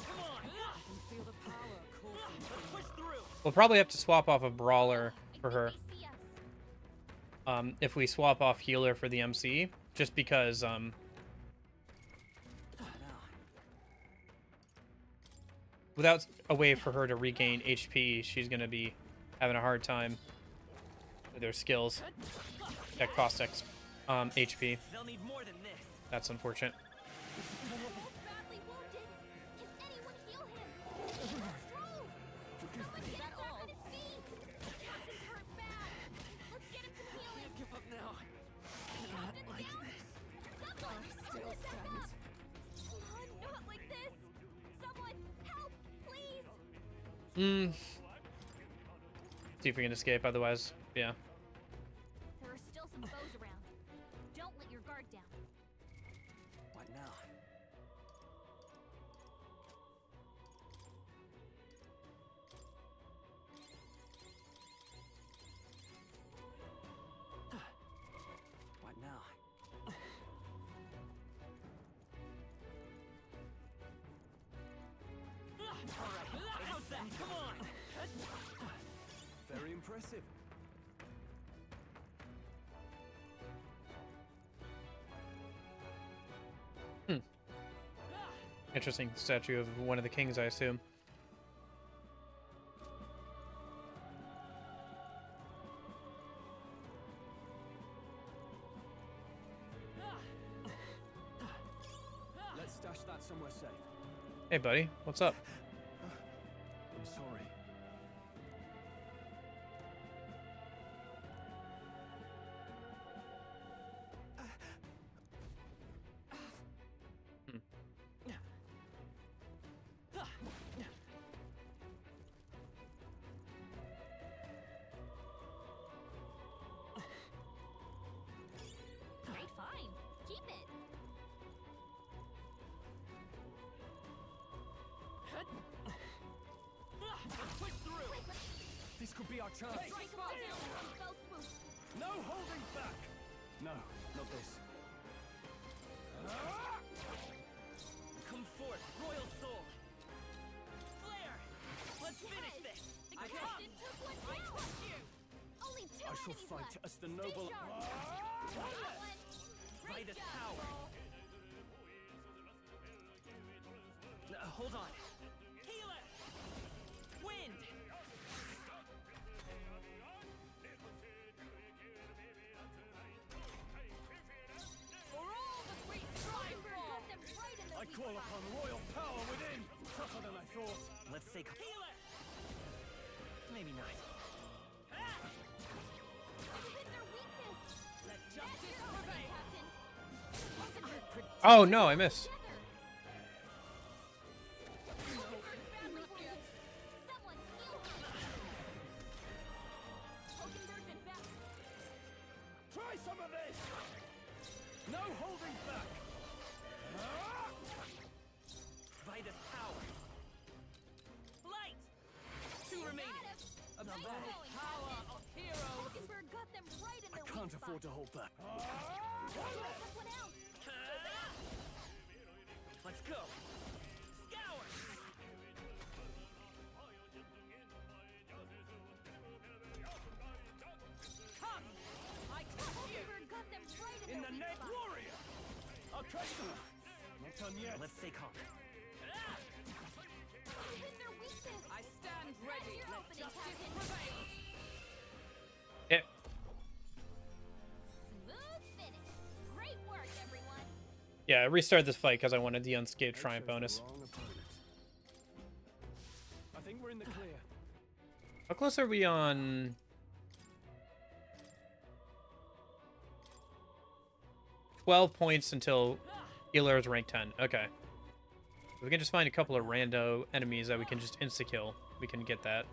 G: Come on. I can feel the power coursing. Let's push through.
A: We'll probably have to swap off a brawler for her. If we swap off healer for the MC, just because without a way for her to regain HP, she's gonna be having a hard time with her skills that cost HP.
R: They'll need more than this.
A: That's unfortunate.
J: Badly wounded. Can anyone heal him? Someone get him back on his feet. He's hurt bad. Let's get him some healing.
R: Give up now.
J: Not like this. Someone,
F: Still
J: lift him
F: stands.
J: up. Come on, not like this. Someone, help, please.
A: See if we can escape. Otherwise, yeah.
J: There are still some foes around. Don't let your guard down.
G: What now? What now? All right, how's that? Come on.
D: Very impressive.
A: Interesting statue of one of the kings, I assume.
D: Let's stash that somewhere safe.
A: Hey, buddy, what's up?
D: I'm sorry.
J: Great find. Keep it.
G: Let's push through.
D: This could be our chance.
J: Strike them all down. Spell swoop.
G: No holding back.
D: No, not this.
R: Come forth, royal soul. Flair. Let's finish this.
J: The captain took one down.
R: I trust you.
G: shall fight as the noble.
R: By this power. Hold on. Healer! Wind! For all the great strive for!
G: I call upon royal power within! Tougher than I thought.
R: Let's take healer! Maybe not. Let justice prevail!
A: Oh no, I missed.
G: Try some of this! No holding back!
R: By this power. Light! Two remaining. A power of heroes.
J: Got them right in
G: I can't afford to hold back.
R: Let's go. Scour. Come. I got you.
J: Got them right
G: In the net warrior! Okay. Not done yet.
R: Let's stay calm. I stand ready. Let justice prevail.
A: Yeah.
J: Smooth finish. Great work, everyone.
A: Yeah, I restarted this fight because I wanted the unscathed triumph bonus.
G: I think we're in the clear.
A: How close are we on? 12 points until healer is rank 10. Okay. If we can just find a couple of rando enemies that we can just insta-kill, we can get that.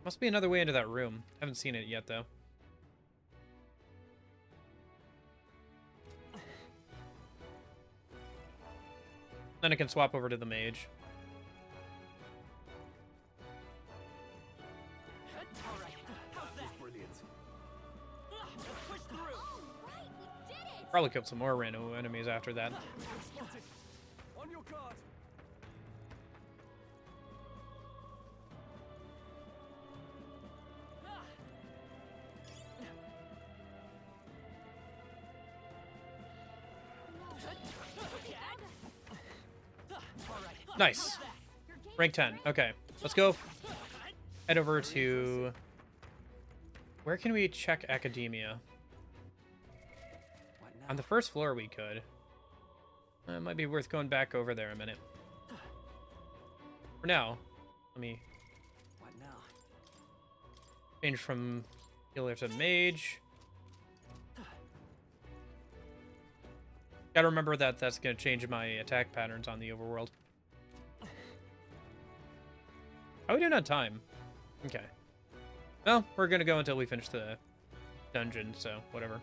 A: Must be another way into that room. Haven't seen it yet, though. Then I can swap over to the mage. Probably killed some more random enemies after that.
G: On your guard.
A: Nice. Rank 10. Okay. Let's go. Head over to... Where can we check academia? On the first floor we could. It might be worth going back over there a minute. For now, let me change from healer to mage. Gotta remember that that's gonna change my attack patterns on the overworld. How are we doing on time? Okay. Well, we're gonna go until we finish the dungeon, so whatever.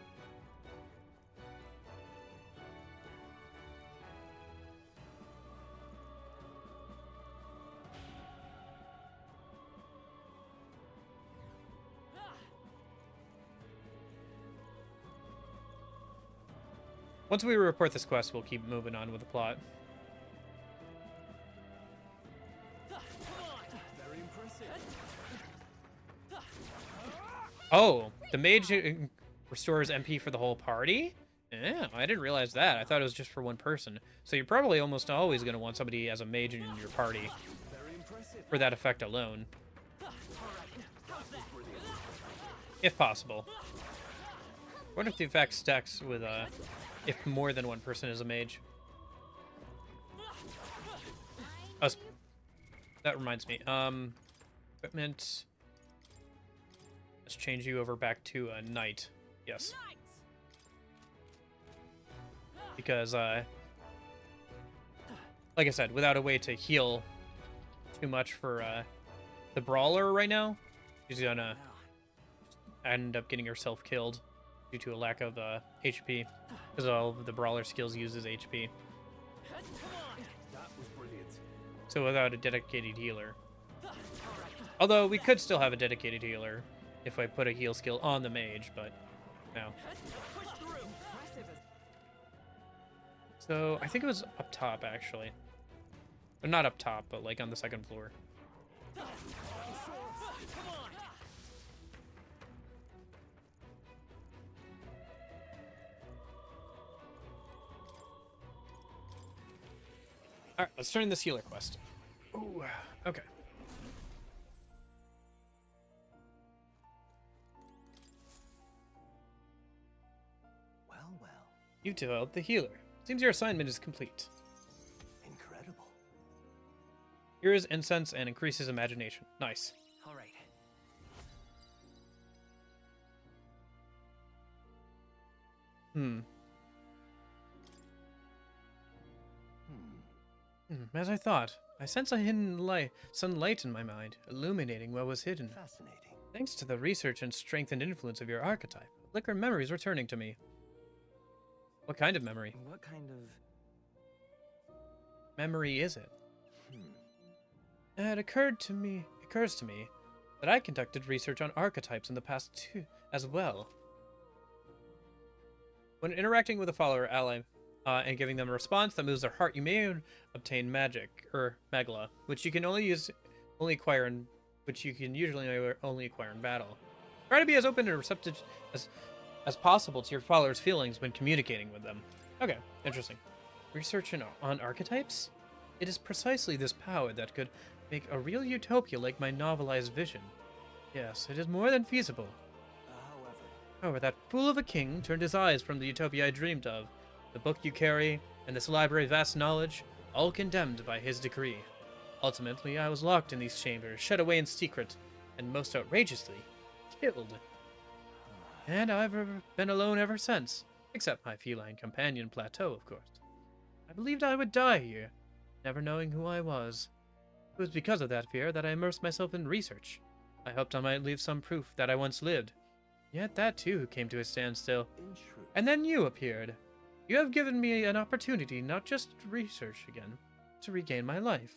A: Once we report this quest, we'll keep moving on with the plot.
G: Very impressive.
A: Oh, the mage restores MP for the whole party? Yeah, I didn't realize that. I thought it was just for one person. So you're probably almost always going to want somebody as a mage in your party for that effect alone. If possible. I wonder if the effect stacks with if more than one person is a mage. Oh, that reminds me. Equipment. Let's change you over back to a knight. Yes. Because, like I said, without a way to heal too much for the brawler right now, she's gonna end up getting herself killed due to a lack of HP, because all of the brawler skills uses HP.
G: That was brilliant.
A: So without a dedicated healer. Although we could still have a dedicated healer if I put a heal skill on the mage, but no. So I think it was up top, actually. Or not up top, but like on the second floor. Alright, let's turn this healer quest. Ooh, okay.
H: Well, well.
A: You've developed the healer. Seems your assignment is complete.
H: Incredible.
A: Cures incense and increases imagination. Nice.
O: All right.
A: As I thought, I sense a hidden sunlight in my mind, illuminating what was hidden.
H: Fascinating.
A: Thanks to the research and strength and influence of your archetype, flicker memories returning to me. What kind of memory?
O: What kind of
A: memory is it? It occurs to me that I conducted research on archetypes in the past too, as well. When interacting with a follower ally and giving them a response that moves their heart, you may obtain magic or magla, which you can usually only acquire in battle. Try to be as open and receptive as possible to your followers' feelings when communicating with them. Okay, interesting. Research on archetypes? It is precisely this power that could make a real utopia like my novelized vision. Yes, it is more than feasible. However, that fool of a king turned his eyes from the utopia I dreamed of. The book you carry, and this library of vast knowledge, all condemned by his decree. Ultimately, I was locked in these chambers, shut away in secret, and most outrageously, killed. And I've been alone ever since, except my feline companion Plateau, of course. I believed I would die here, never knowing who I was. It was because of that fear that I immersed myself in research. I hoped I might leave some proof that I once lived. Yet that too came to a standstill. And then you appeared. You have given me an opportunity not just to research again, to regain my life.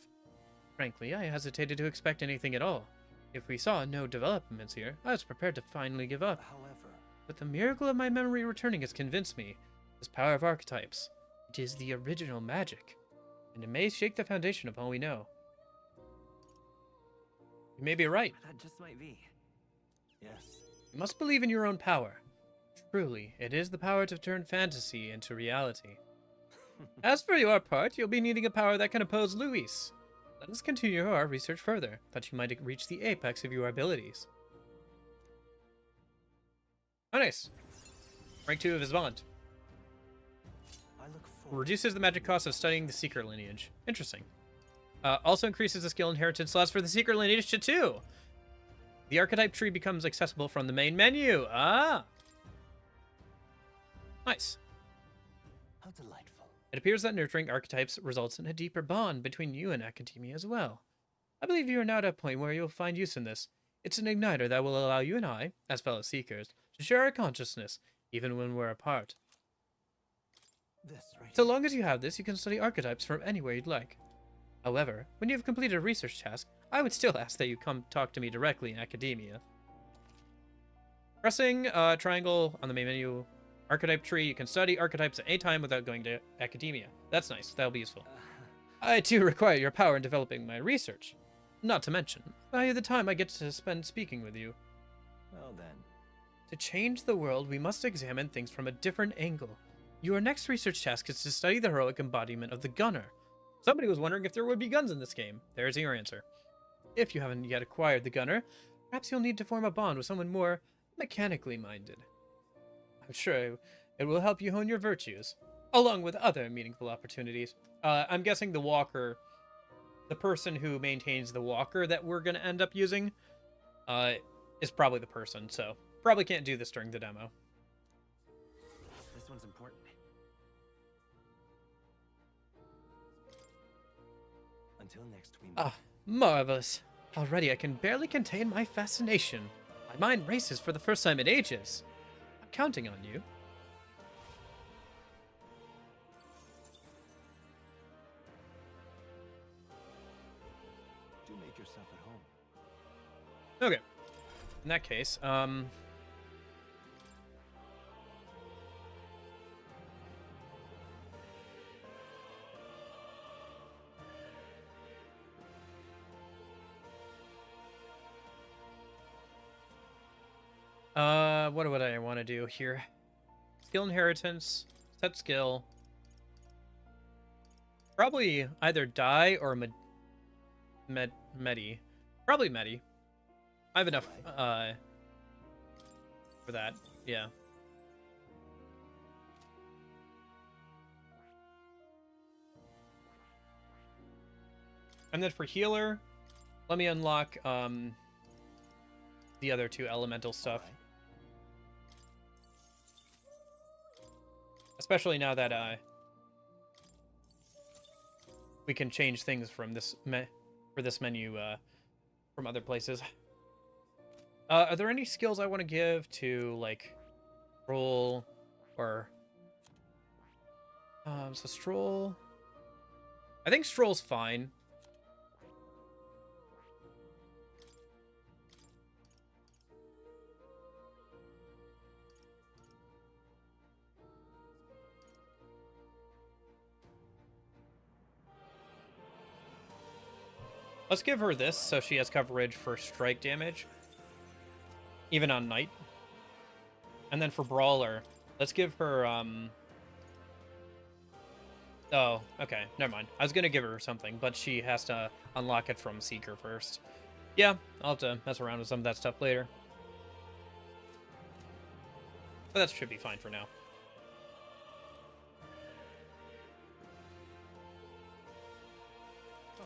A: Frankly, I hesitated to expect anything at all. If we saw no developments here, I was prepared to finally give up.
H: However,
A: But the miracle of my memory returning has convinced me. This power of archetypes. It is the original magic, and it may shake the foundation of all we know. You may be right.
O: that just might be.
H: yes.
A: You must believe in your own power. Truly, it is the power to turn fantasy into reality. As for your part, you'll be needing a power that can oppose Luis. Let us continue our research further, that you might reach the apex of your abilities. Oh, nice. Rank 2 of his bond.
H: I look forward.
A: Reduces the magic cost of studying the secret lineage. Interesting. Also increases the skill inheritance slots for the secret lineage to 2. The archetype tree becomes accessible from the main menu. Ah! Nice.
H: How delightful.
A: It appears that nurturing archetypes results in a deeper bond between you and academia as well. I believe you are now at a point where you'll find use in this. It's an igniter that will allow you and I, as fellow seekers, to share our consciousness, even when we're apart.
H: This right
A: So long as you have this, you can study archetypes from anywhere you'd like. However, when you've completed a research task, I would still ask that you come talk to me directly in academia. Pressing triangle on the main menu, archetype tree, you can study archetypes at any time without going to academia. That's nice. That'll be useful. I too require your power in developing my research. Not to mention, I value the time I get to spend speaking with you.
H: Well then.
A: To change the world, we must examine things from a different angle. Your next research task is to study the heroic embodiment of the gunner. Somebody was wondering if there would be guns in this game. There's your answer. If you haven't yet acquired the gunner, perhaps you'll need to form a bond with someone more mechanically minded. I'm sure it will help you hone your virtues, along with other meaningful opportunities. I'm guessing the walker, the person who maintains the walker that we're going to end up using, is probably the person, so probably can't do this during the demo.
O: This one's important.
H: Until next we meet.
A: Ah, marvelous. Already I can barely contain my fascination. My mind races for the first time in ages. I'm counting on you.
H: Do make yourself at home.
A: Okay. In that case, what would I want to do here? Skill inheritance, set skill. Probably either die or Medi. Probably Medi. I have enough for that. Yeah. And then for healer, let me unlock the other two elemental stuff. Especially now that we can change things from this menu from other places. Are there any skills I want to give to like Stroll or so Stroll? I think Stroll's fine. Let's give her this so she has coverage for strike damage, even on night. And then for Brawler, let's give her, oh, okay, never mind. I was going to give her something, but she has to unlock it from Seeker first. Yeah, I'll have to mess around with some of that stuff later. But that should be fine for now.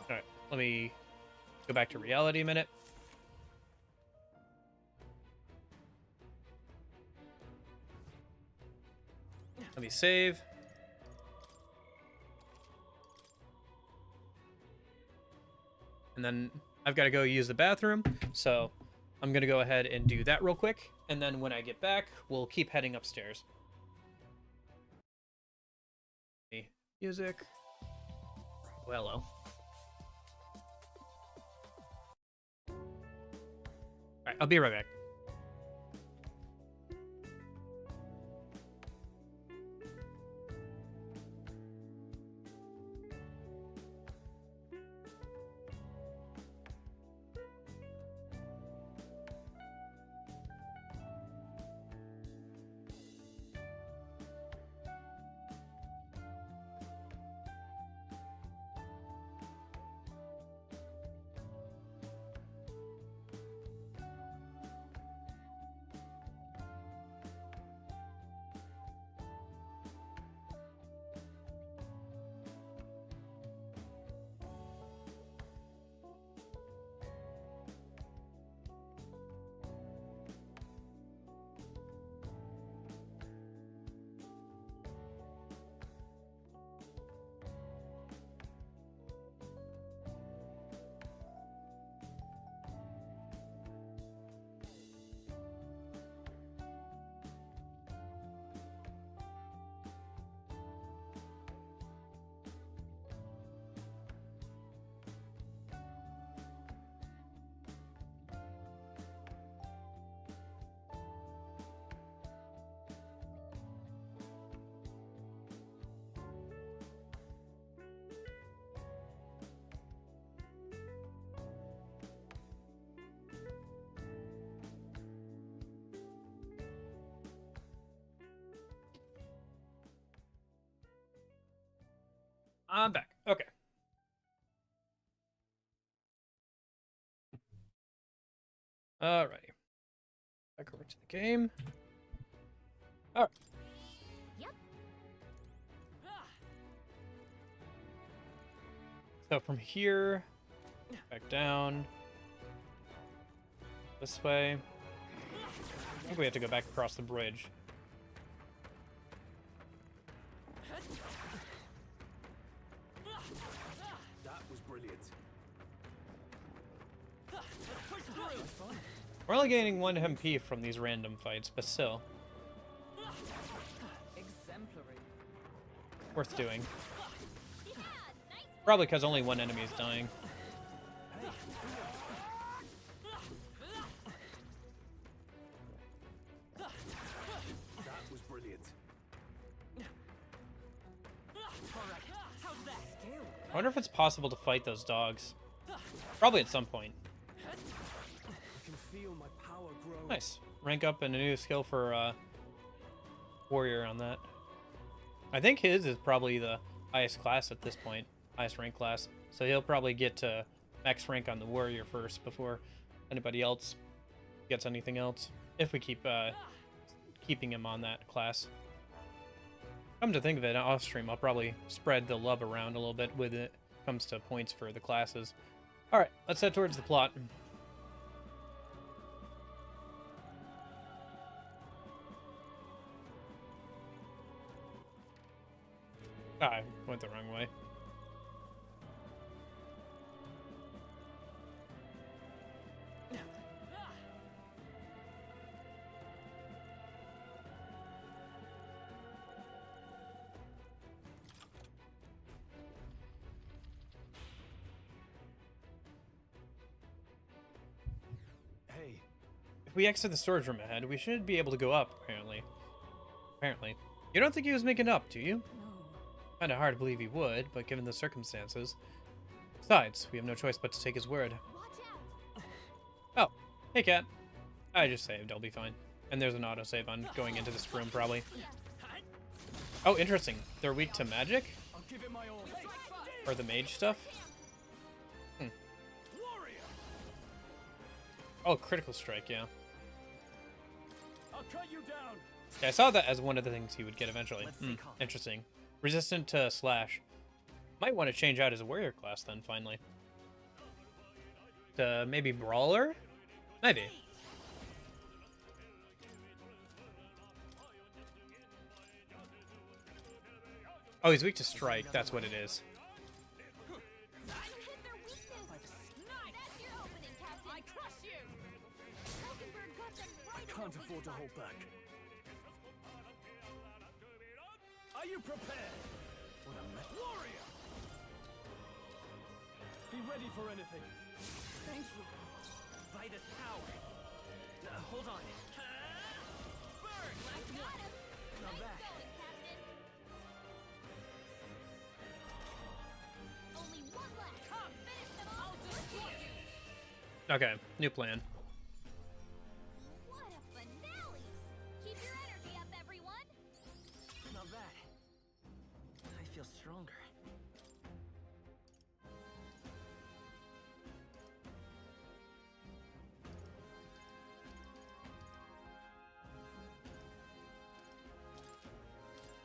A: Alright, let me go back to reality a minute. Let me save. And then I've got to go use the bathroom, so I'm going to go ahead and do that real quick. And then when I get back, we'll keep heading upstairs. Music. Oh, hello. Alright, I'll be right back. I'm back. Okay. Alrighty. Back over to the game. Alright.
J: Yep.
A: So from here, back down. This way. I think we have to go back across the bridge. We're only gaining 1 MP from these random fights, but still.
R: Exemplary.
A: Worth doing. Probably because only 1 enemy is dying.
D: That was brilliant.
A: I wonder if it's possible to fight those dogs. Probably at some point.
D: Feel my power grow.
A: Nice. Rank up and a new skill for Warrior on that. I think his is probably the highest class at this point. highest rank class. So he'll probably get to max rank on the warrior first before anybody else gets anything else. If we keep keeping him on that class. Come to think of it, off stream, I'll probably spread the love around a little bit when it comes to points for the classes. All right, let's head towards the plot. I went the wrong way.
D: Hey.
A: If we exit the storage room ahead, we should be able to go up, apparently. You don't think he was making up, do you? Kinda hard to believe he would, but given the circumstances. Besides, we have no choice but to take his word. Oh, hey Cat. I just saved, I'll be fine. And there's an autosave on going into this room, probably. Oh, interesting. They're weak to magic? Or the mage stuff? Oh, critical strike, yeah.
G: I'll cut you down.
A: Yeah, I saw that as one of the things he would get eventually. Interesting. Resistant to slash. Might want to change out his warrior class then, finally. To maybe brawler? Maybe. Oh, he's weak to strike. That's what it is.
G: I can't afford to hold back. Are you prepared? What a warrior! Be ready for anything.
R: Thank you. By this power. Hold on. Burn! Last one. Now that.
J: Only one left. Come, finish them all.
R: I'll destroy you.
A: Okay, new plan.
J: What a finale! Keep your energy up, everyone.
R: Not bad. I feel stronger.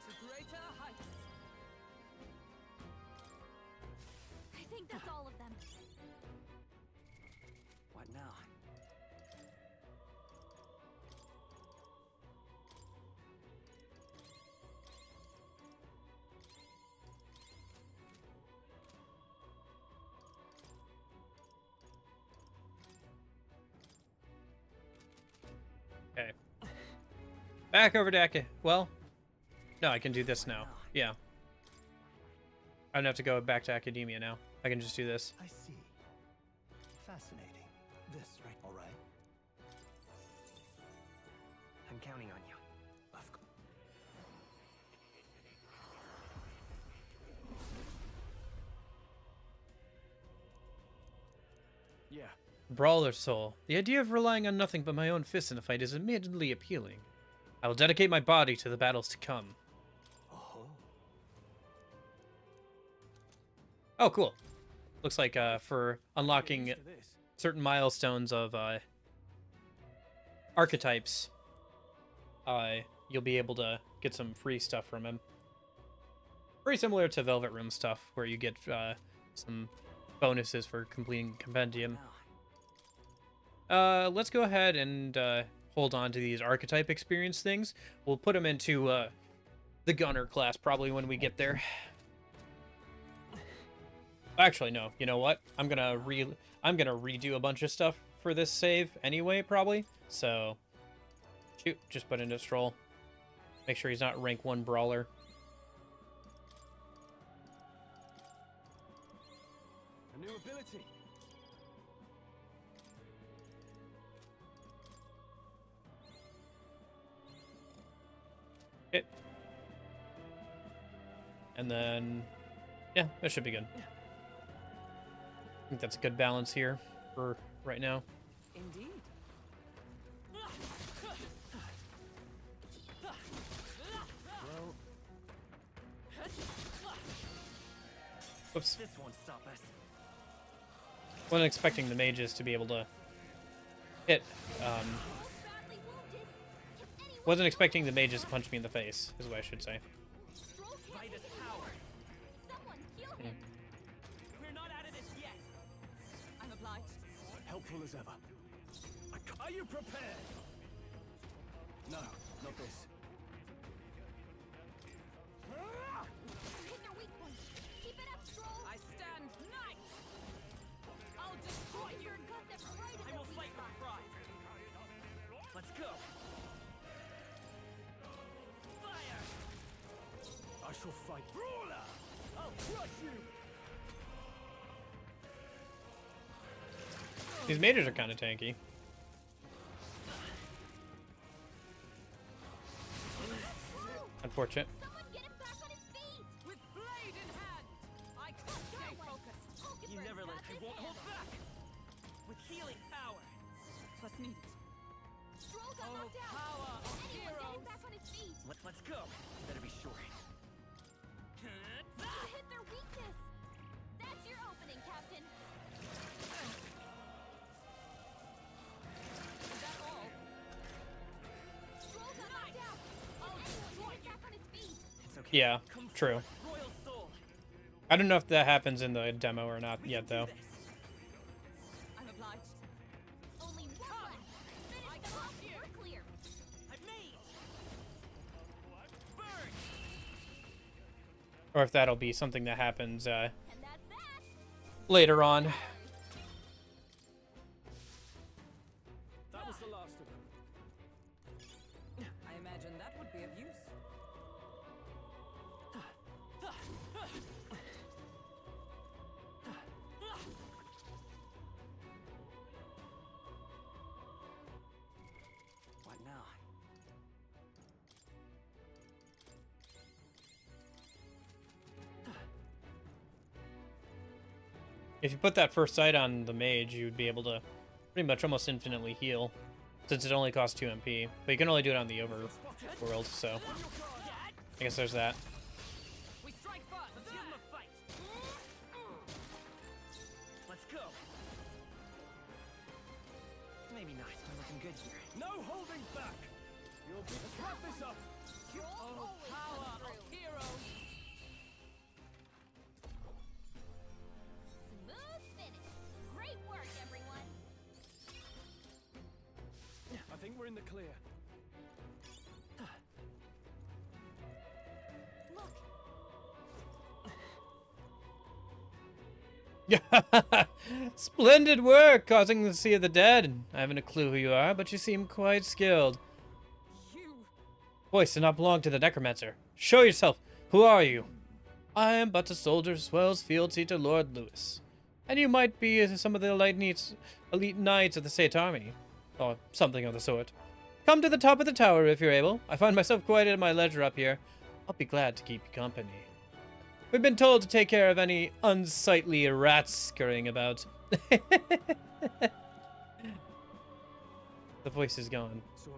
R: To greater heights.
J: I think that's all of them.
R: What now?
A: Okay. Back over to well, no, I can do this now. Yeah. I don't have to go back to academia now. I can just do this.
H: I see. Fascinating. This, right? All right.
R: I'm counting on you.
H: Of course.
D: Yeah.
A: Brawler soul. The idea of relying on nothing but my own fists in a fight is admittedly appealing. I will dedicate my body to the battles to come. Oh, cool. Looks like for unlocking certain milestones of archetypes, you'll be able to get some free stuff from him. Very similar to Velvet Room stuff, where you get some bonuses for completing Compendium. Let's go ahead and hold on to these archetype experience things. We'll put them into the Gunner class probably when we get there. Actually, no. You know what? I'm gonna redo a bunch of stuff for this save anyway, probably. So, shoot, just put in a stroll. Make sure he's not rank 1 brawler.
G: A new ability.
A: Okay. And then, yeah, that should be good. I think that's a good balance here for right now.
R: Indeed.
D: Well,
A: Whoops.
R: This won't stop us.
A: Wasn't expecting the mages to be able to hit. Wasn't expecting the mages to punch me in the face, is what I should say.
R: By this power.
J: Someone heal
A: Hmm.
J: him.
R: We're not out of this yet.
F: I'm obliged.
D: Helpful as ever. Are you prepared? No, not this.
J: Hit their weak point. Keep it up, Stroll.
F: I stand knight. I'll destroy you.
J: Got them right in
R: I
J: their
R: will
J: weak
R: fight with
J: spot.
R: pride. Let's go. Fire!
D: I shall fight. Brawler! I'll crush you!
A: These mages are kind of tanky. Unfortunate.
J: Someone get him back on his feet.
F: With blade in hand. I can't stay focused.
J: Focus
R: You
J: for
R: never let.
J: Atlus
R: I won't hold back. With healing power.
F: What's needed?
J: Stroll got
F: Oh,
J: knocked out.
F: power of
J: Anyone get him
F: heroes.
J: back on his feet.
R: Let's go. Better be sure.
J: You hit their weakness. That's your opening, Captain.
F: Is that all?
J: Stroll got knocked out. Anyone get him back on his feet.
R: It's okay.
A: Yeah, true.
R: Royal soul.
A: I don't know if that happens in the demo or not yet, though.
F: I'm obliged.
J: Only one. Finish them off. We're clear.
R: I'm made. Burn.
A: Or if that'll be something that happens
J: And that's that.
A: later on.
G: That was the last of them.
F: I imagine that would be of use.
R: What now?
A: If you put that first sight on the mage, you would be able to pretty much almost infinitely heal, since it only costs 2 MP. But you can only do it on the overworld, so I guess there's that.
F: We strike first.
R: Let's give him a fight. Let's go. Maybe not. We're looking good here.
G: No holding back! You'll be. Let's wrap this up!
F: Oh, power of heroes.
J: Smooth finish. Great work, everyone.
G: I think we're in the clear.
J: Look.
A: Splendid work, causing the Sea of the Dead. I haven't a clue who you are, but you seem quite skilled.
F: You.
A: Voice did not belong to the necromancer. Show yourself. Who are you? I am but a soldier, Swell's field seat to Lord Lewis. And you might be some of the elite knights of the State Army. Or something of the sort. Come to the top of the tower if you're able. I find myself quite at my leisure up here. I'll be glad to keep you company. We've been told to take care of any unsightly rats scurrying about. The voice is gone.
D: So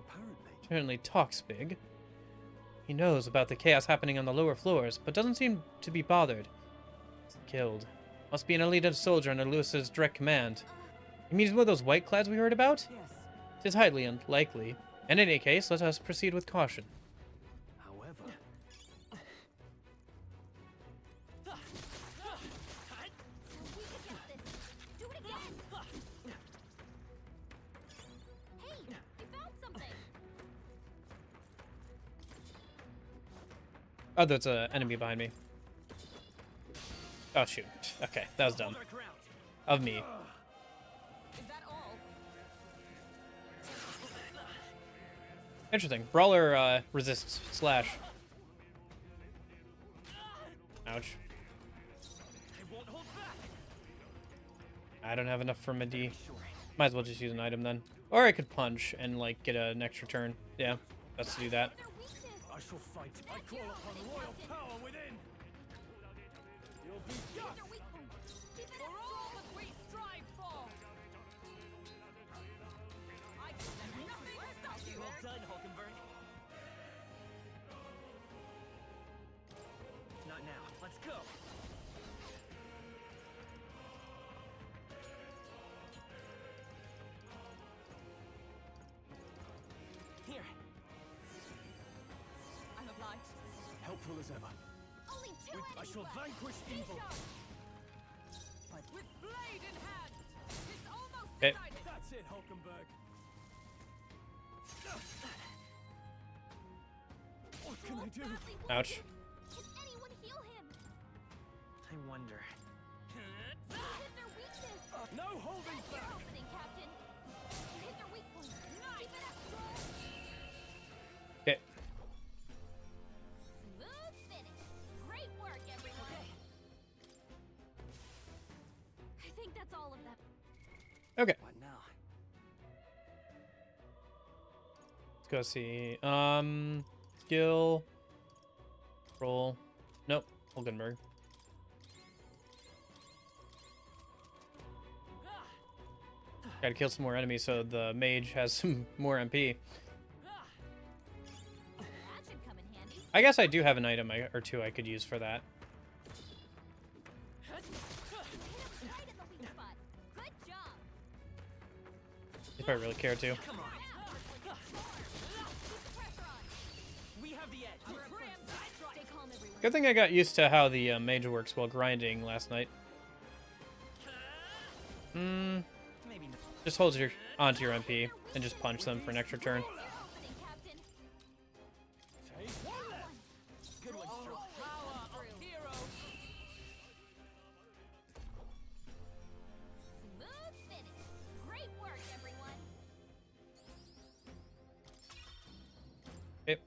A: Apparently talks big. He knows about the chaos happening on the lower floors, but doesn't seem to be bothered. He's killed. Must be an elite soldier under Lewis's direct command. You mean he's one of those white clads we heard about?
F: Yes.
A: It is highly unlikely. In any case, let us proceed with caution.
D: However,
J: We can get this. Do it again. Hey, we found something.
A: Oh, there's an enemy behind me. Oh, shoot. Okay, that was dumb.
R: Hold our ground.
A: Of me.
F: Is that all?
A: Interesting. Brawler resists slash. Ouch.
R: I won't hold back.
A: I don't have enough for my D. Might as well just use an item then. Or I could punch and like get an extra turn. Yeah, let's do that.
G: I shall fight. I call upon royal power within. You'll be dust.
J: Their weak point. Keep it
F: For
J: up.
F: all that we strive for. I can let nothing stop you.
R: Well done, Hulkenberg. Not now. Let's go.
G: peaceful as ever.
U: Only two
G: I
U: enemies
G: shall
U: left.
G: vanquish
U: Finish
G: evil.
U: off.
F: With blade in hand! It's almost
A: Okay.
F: decided!
G: That's it, Hulkenberg. What can I do?
A: Ouch.
J: Can anyone heal him?
R: I wonder.
J: You hit their weakness.
G: No holding
J: That's your
G: back.
J: opening, Captain. You hit their weak point. Keep it up, Stroll.
A: Okay.
J: Smooth finish. Great work, everyone. I think that's all of them.
A: Okay.
R: What now?
A: Let's go see. Skill. Roll. Nope. Hulkenberg. Gotta kill some more enemies so the mage has some more MP.
J: That should come in handy.
A: I guess I do have an item or two I could use for that.
J: Hit him right in the weak spot. Good job.
A: If I really care to.
R: Come on.
J: Keep the pressure on.
R: We have the edge.
J: Stay calm, everyone.
A: Good thing I got used to how the mage works while grinding last night.
R: Maybe not.
A: Just hold your onto your MP and just punch them for an extra turn.
J: Opening, Captain.
R: Good one, Stroll.
F: Power of heroes!
J: Smooth finish. Great work, everyone.
A: Okay.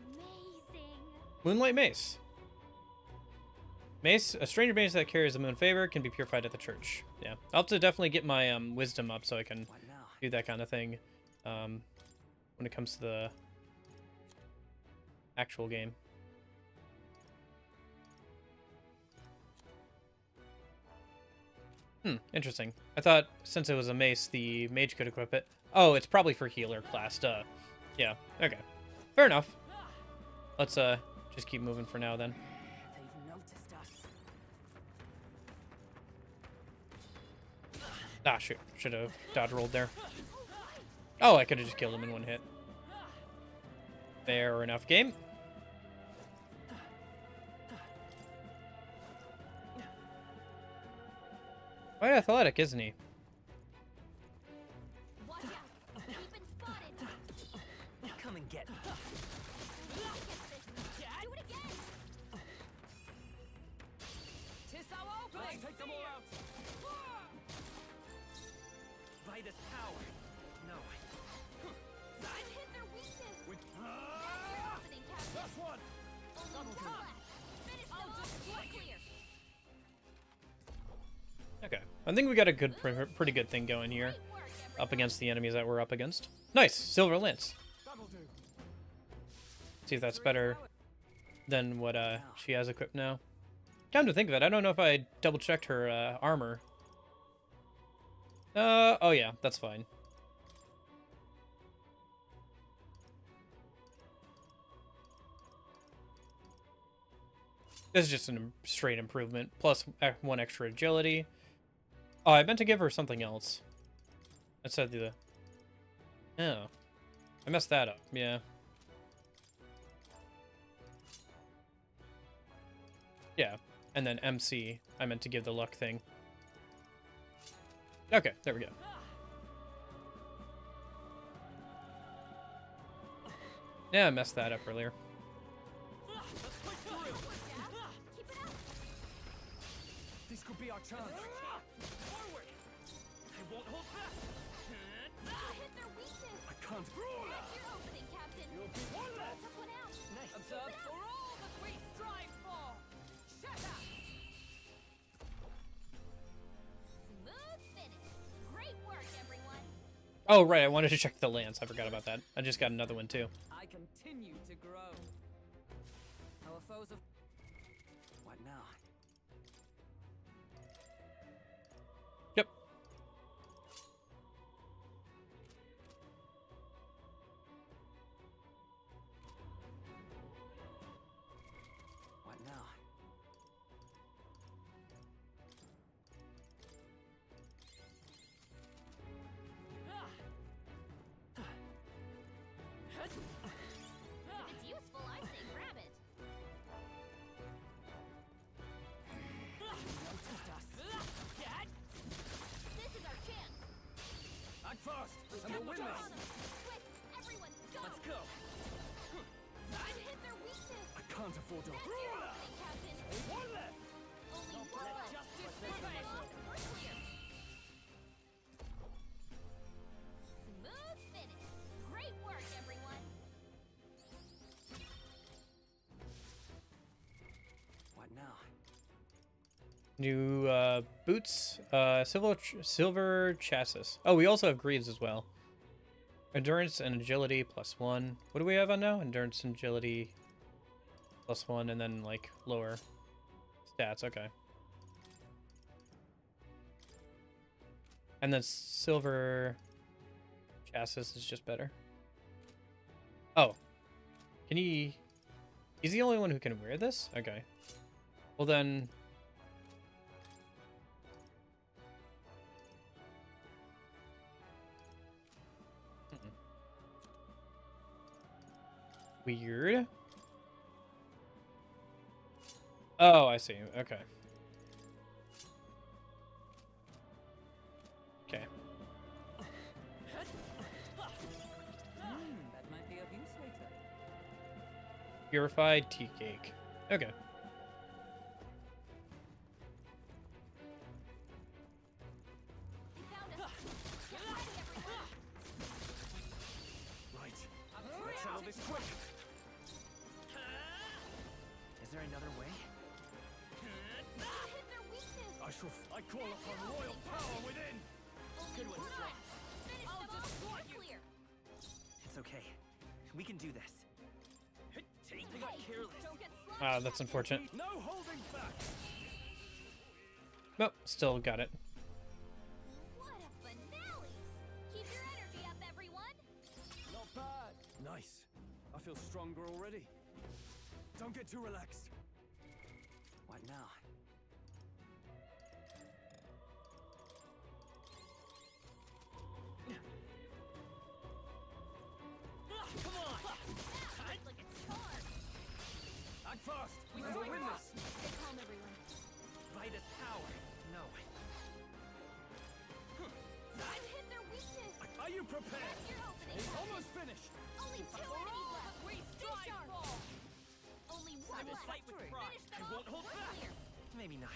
J: Amazing.
A: Moonlight Mace. Mace, a stranger mace that carries the moon favor, can be purified at the church. Yeah, I'll have to definitely get my wisdom up so I can
R: What now?
A: do that kind of thing when it comes to the actual game. Interesting. I thought since it was a mace, the mage could equip it. Oh, it's probably for healer class, duh. Yeah, okay. Fair enough. Let's just keep moving for now then.
F: They've noticed us.
A: Ah, shoot. Should have dodge rolled there. Oh, I could have just killed him in one hit. Fair enough game. Quite athletic, isn't he?
J: Watch out. We've been spotted.
R: Come and get me.
J: Do it again.
F: Tis our opening!
G: Take them all out.
R: By this power. No.
J: You hit their weakness.
G: With
J: That's your opening, Captain.
G: that's one.
J: Only two left. Finish them off. You're clear.
A: Okay. I think we got a good, pretty good thing going here.
J: Great work, everyone.
A: Up against the enemies that we're up against. Nice! Silver Lance.
G: That'll do.
A: See if that's better than what she has equipped now. Come to think of it, I don't know if I double-checked her armor. Oh yeah, that's fine. This is just a straight improvement, plus one extra agility. Oh, I meant to give her something else. I said the... Oh. I messed that up, yeah. Yeah, and then MC, I meant to give the luck thing. Okay, there we go. Yeah, I messed that up earlier.
G: This could be our chance.
R: Forward. I won't hold back.
J: You hit their weakness.
G: I can't.
J: That's your opening, Captain.
G: You'll be one less.
J: Took one out.
R: Nice.
F: Observe for all that we strive for! Shatter!
J: Smooth finish. Great work, everyone.
A: Oh, right, I wanted to check the lance. I forgot about that. I just got another one, too.
F: I continue to grow. Our foes of...
R: What now?
A: Yep.
R: What now?
G: before dawn. One left!
J: Only one left.
G: Justice
J: prevail. We're clear. Smooth finish. Great work, everyone.
R: What now?
A: New boots, silver chassis. Oh, we also have greaves as well. Endurance and agility +1. What do we have on now? Endurance and agility +1, and then like lower stats. Okay. And then silver chassis is just better. Oh, can he? He's the only one who can wear this. Okay. Well then. Weird. Oh, I see. Okay. Okay.
F: That might be of use later.
A: Purified tea cake. Okay.
G: Right. Let's settle this quick.
R: Is there another way?
G: I call upon royal power within.
R: Good one, Strong.
J: I'll destroy you.
R: It's okay. We can do this. They got careless.
J: Don't get
A: Ah, that's unfortunate.
G: No holding back.
A: Nope, still got it.
J: What a finale! Keep your energy up, everyone.
G: Not bad. Nice. I feel stronger already. Don't get too relaxed.
R: What now? Come on!
J: Like it's hard.
G: Act fast.
J: We
G: We'll win this.
J: Stay calm, everyone.
R: Vitus power. No.
J: I've hit their weakness.
G: Are you prepared?
J: That's your opening.
G: It's almost finished.
J: Only two enemies left.
R: We
J: Stay sharp. Only one
R: will
J: left.
R: fight with pride.
J: Finish them
R: I won't
J: off.
R: hold
J: We're
R: back.
J: clear.
R: Maybe not.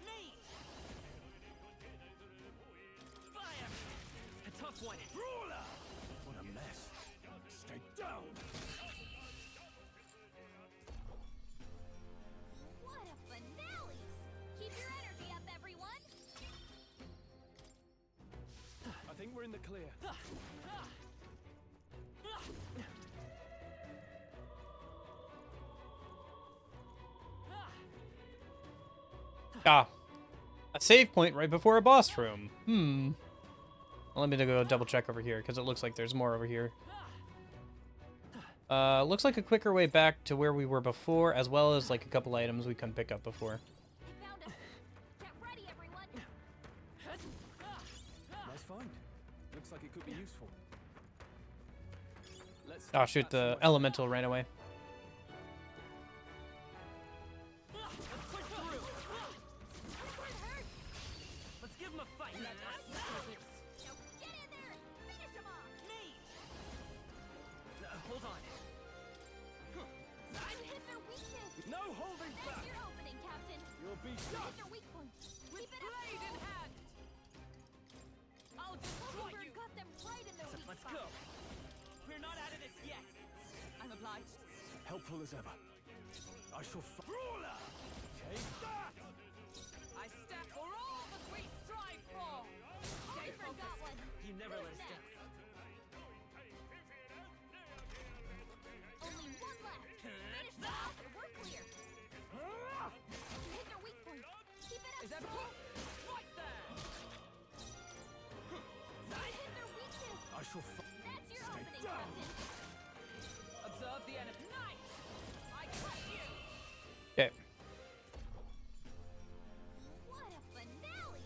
R: Me! Fire! A tough one.
G: Ruler! What a mess. Stay down.
J: What a finale! Keep your energy up, everyone.
G: I think we're in the clear.
A: Ah, a save point right before a boss room. Well, let me go double check over here because it looks like there's more over here. Looks like a quicker way back to where we were before, as well as like a couple items we couldn't pick up before.
J: They found us. Get ready, everyone.
G: Nice find. Looks like it could be useful. Let's
A: Oh shoot, the elemental ran away.
R: Let's give him a fight.
J: Now get in there and finish him off.
R: Me! Hold on.
J: I've hit their weakness.
G: No holding
J: That's
G: back.
J: your opening, Captain.
G: You'll be
J: Hit
G: shot.
J: their weak point.
F: With
J: Keep it up.
F: blade in hand! I'll destroy
J: Oliver
F: you!
J: got them right in their weak
R: Let's
J: spot.
R: go. We're not out of this yet.
F: I'm obliged.
G: Helpful as ever. I shall Ruler! Take that!
F: I stand for all that we strive for!
J: Stay forgot one.
R: You never let
J: Who's
R: us down.
J: next? Only one left. Finish them off and we're clear. Hit their weak point. Keep it up.
F: Is that
J: Strong.
F: right there?
J: I hit their weakness.
G: I shall
J: That's your
G: Stay
J: opening,
G: down.
J: Captain.
F: Observe the enemy. Nice! I cut you!
A: Okay.
J: What a finale.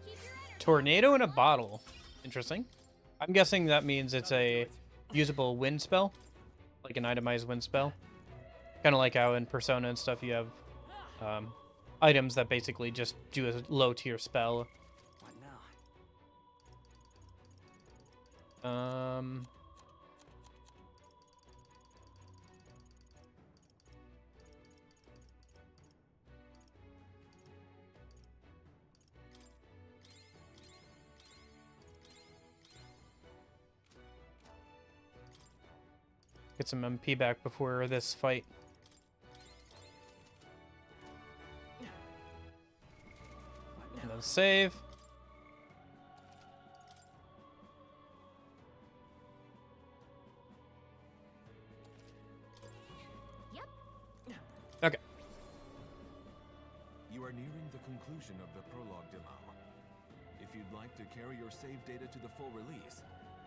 J: Keep your energy.
A: Tornado in a bottle. Interesting. I'm guessing that means it's a usable wind spell, like an itemized wind spell. Kind of like how in Persona and stuff you have items that basically just do a low tier spell.
R: What now?
A: Get some MP back before this fight. And then save. Okay.
S: You are nearing the conclusion of the prologue demo. If you'd like to carry your save data to the full release,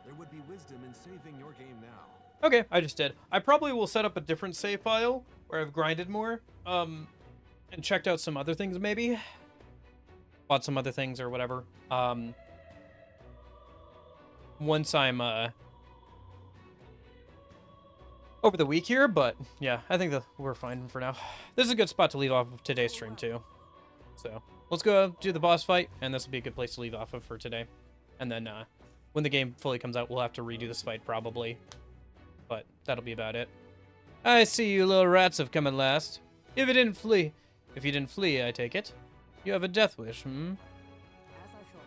S: there would be wisdom in saving your game now.
A: Okay, I just did. I probably will set up a different save file where I've grinded more, and checked out some other things maybe. Bought some other things or whatever. Once I'm over the week here, but yeah, I think that we're fine for now. This is a good spot to leave off of today's stream too. So let's go do the boss fight, and this will be a good place to leave off of for today. And then when the game fully comes out, we'll have to redo this fight probably. But that'll be about it. I see you little rats have come at last. If you didn't flee, I take it. You have a death wish, hmm?
F: As I thought.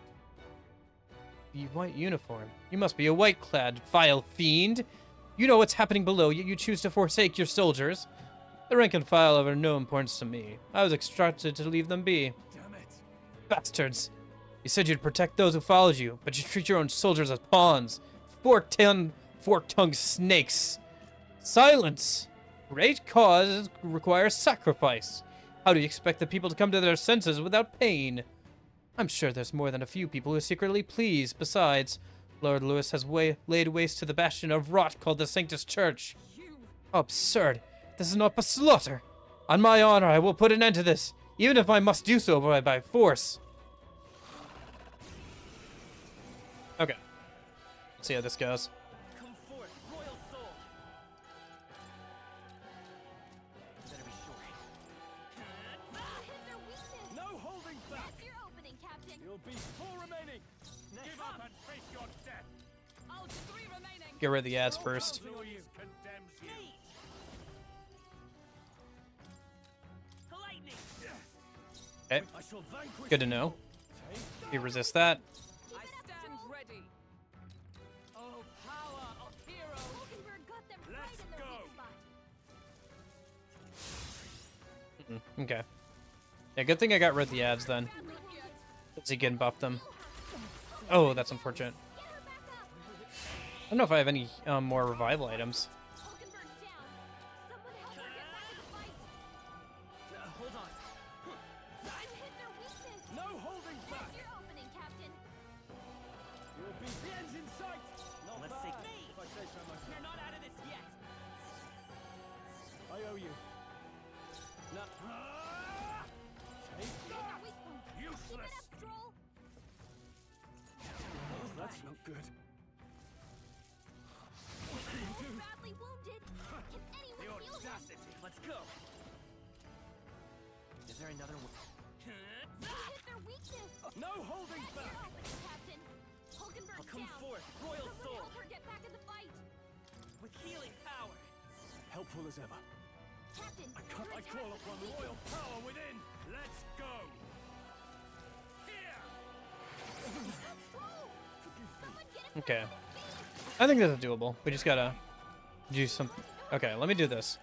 A: The white uniform. You must be a white-clad, vile fiend. You know what's happening below, yet you choose to forsake your soldiers. The rank and file are of no importance to me. I was instructed to leave them be.
C: Damn it.
A: Bastards. You said you'd protect those who followed you, but you treat your own soldiers as pawns. Fork-tongued snakes. Silence. Great cause requires sacrifice. How do you expect the people to come to their senses without pain? I'm sure there's more than a few people who are secretly pleased. Besides, Lord Lewis has laid waste to the bastion of rot called the Sanctus Church. Absurd. This is not but slaughter. On my honor, I will put an end to this, even if I must do so by force. Okay. Let's see how this goes.
R: Come forth, royal soul. Better be sure.
J: Hit their weakness.
G: No holding back!
J: That's your opening, Captain.
G: You'll be 4 remaining!
E: Give up and face your death!
J: Oh, 3 remaining.
A: Get rid of the ads first.
E: Louis condemns you.
R: Lightning.
A: Okay.
G: I shall vanquish
A: Good to know. You resist that.
F: I stand ready. Oh, power of heroes.
J: Hulkenberg got them right in their weak spot.
A: Okay. Yeah, good thing I got rid of the ads then. Let's see, can buff them. Oh, that's unfortunate. I don't know if I have any more revival items.
J: Hulkenberg's down. Someone help her get back in the fight.
R: Hold on.
J: I've hit their weakness.
G: No holding back!
J: That's your opening, Captain.
G: You'll be the ends in sight! Not
R: Let's
G: bad,
R: take me.
G: if I say so myself.
R: You're not out of this yet.
G: I owe you. No. Take
J: Hit their weak point. Keep
E: Useless.
J: it up, Stroll.
D: That's not good.
J: Badly wounded. Can anyone
E: The
J: heal him?
E: audacity.
R: Let's go. Is there another one?
J: Hit their weakness.
G: No holding
J: That's your
G: back!
J: opening, Captain. Hulkenberg's
R: I'll come
J: down.
R: forth, royal
J: Someone
R: soul.
J: help her get back in the fight.
R: With healing power.
D: Helpful as ever.
J: Captain,
G: I
J: your
G: call
J: attacks
G: upon
J: are weakened.
G: royal power within!
E: Let's go. Here.
J: Stroll. Someone get him.
A: Okay. I think that's doable. We just gotta do something. Okay, let me do this.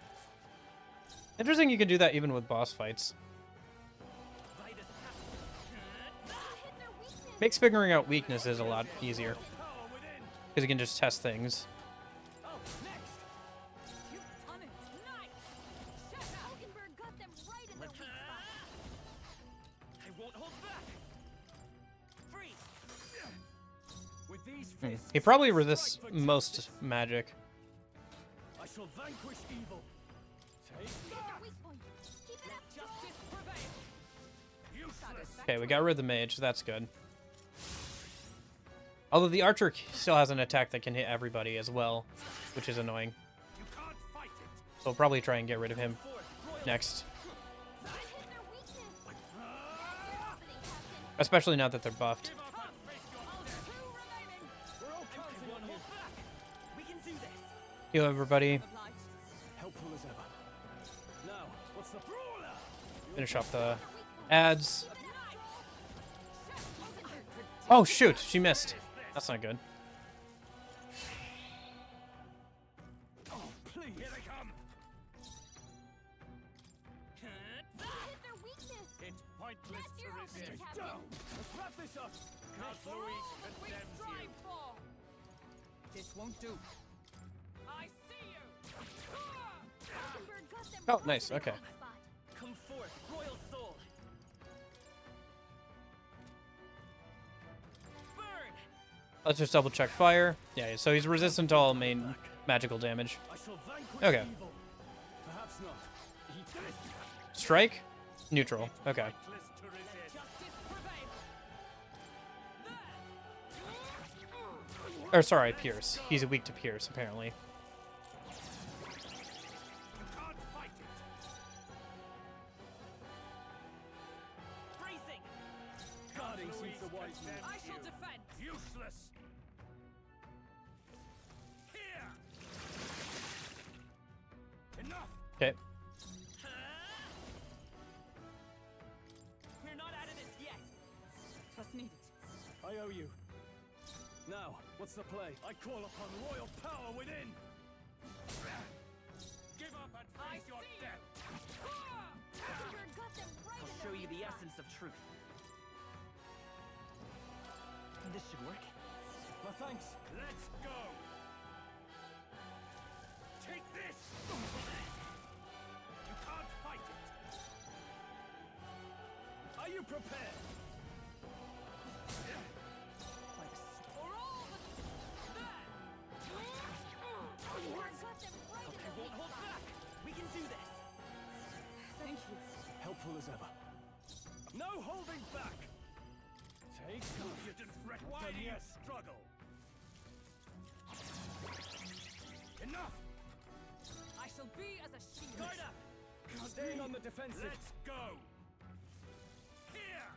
A: Interesting you can do that even with boss fights.
J: Hit their weakness.
A: Makes figuring out weaknesses a lot easier. Because you can just test things.
F: Oh, next! You've done it! Nice!
J: Hulkenberg got them right in their weak spot.
R: I won't hold back. Free.
G: With these
A: Hmm.
G: fists,
A: He probably resists most magic.
G: I shall vanquish evil. Take
J: Hit their weak point. Keep it up, Stroll.
F: Justice prevail!
E: Useless.
A: Okay, we got rid of the mage, so that's good. Although the archer still has an attack that can hit everybody as well, which is annoying.
E: You can't fight it.
A: So we'll probably try and get rid of him next.
J: Hit their weakness. That's your opening, Captain.
A: Especially now that they're buffed.
J: Oh, 2 remaining.
G: We're all counting on you.
R: We can do this.
A: Heal everybody.
D: Helpful as ever.
G: Now, what's the brawler?
A: Finish off the ads. Oh shoot, she missed. That's not good.
G: Oh,
M: Here they come!
J: Hit their weakness.
M: It's pointless
J: That's
M: to
J: your
M: resist.
J: opening, Captain.
G: Let's wrap this up!
M: Count Louis condemns you.
O: For.
R: This won't do.
O: I see you.
J: Falkenberg got them
A: Oh,
J: right
A: nice,
J: in the
A: okay.
J: hot spot.
R: Come forth, royal soul. Burn.
A: Let's just double check fire. Yeah, so he's resistant to all main magical damage.
G: I shall vanquish
A: Okay.
G: evil. Perhaps not. Eat this.
A: Strike? Neutral. Okay.
M: Pointless to resist.
O: Justice prevail.
A: Or sorry, Pierce. He's weak to Pierce, apparently.
M: You can't fight it.
O: Bracing.
G: Guarding
M: Louis
G: suits the wise man.
M: condemns
O: I shall
M: you.
O: defend.
M: Useless. Here. Enough.
A: Okay.
O: We're not out of this yet.
F: Trust needed.
G: I owe you. Now, what's the play? I call upon royal power within.
M: Give up and
O: I
M: face your
O: see you.
M: death.
J: Falkenberg got them right
R: I'll
J: in
R: show
J: the
R: you the
J: weak spot.
R: essence of truth. This should work.
G: My thanks.
M: Let's go. Take this. You can't fight it.
G: Are you prepared?
O: For all the... There.
J: Falkenberg got them right in
R: I
J: the
R: won't
J: weak
R: hold
J: spot.
R: back. We can do this.
F: Thank you.
G: Helpful as ever. No holding back. Take
M: You didn't threaten. Why do you struggle? Enough.
O: I shall be as a shield.
R: Guard up.
G: Staying on the defensive.
M: Let's go. Here.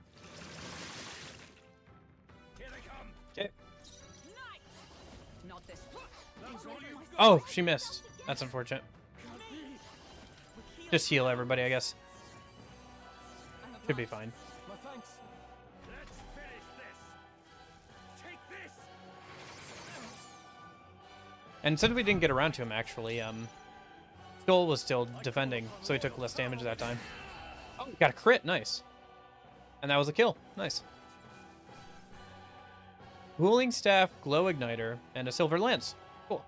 M: Here they come.
A: Okay.
O: Knight. Not this.
M: That's all you got.
A: Oh, she missed. That's unfortunate. Just heal everybody, I guess. Should be fine.
G: My thanks.
M: Let's finish this. Take this.
A: And since we didn't get around to him, actually, Stoll was still defending, so he took less damage that time. Oh, got a crit. Nice. And that was a kill. Nice. Cooling Staff, Glow Igniter, and a Silver Lance. Cool.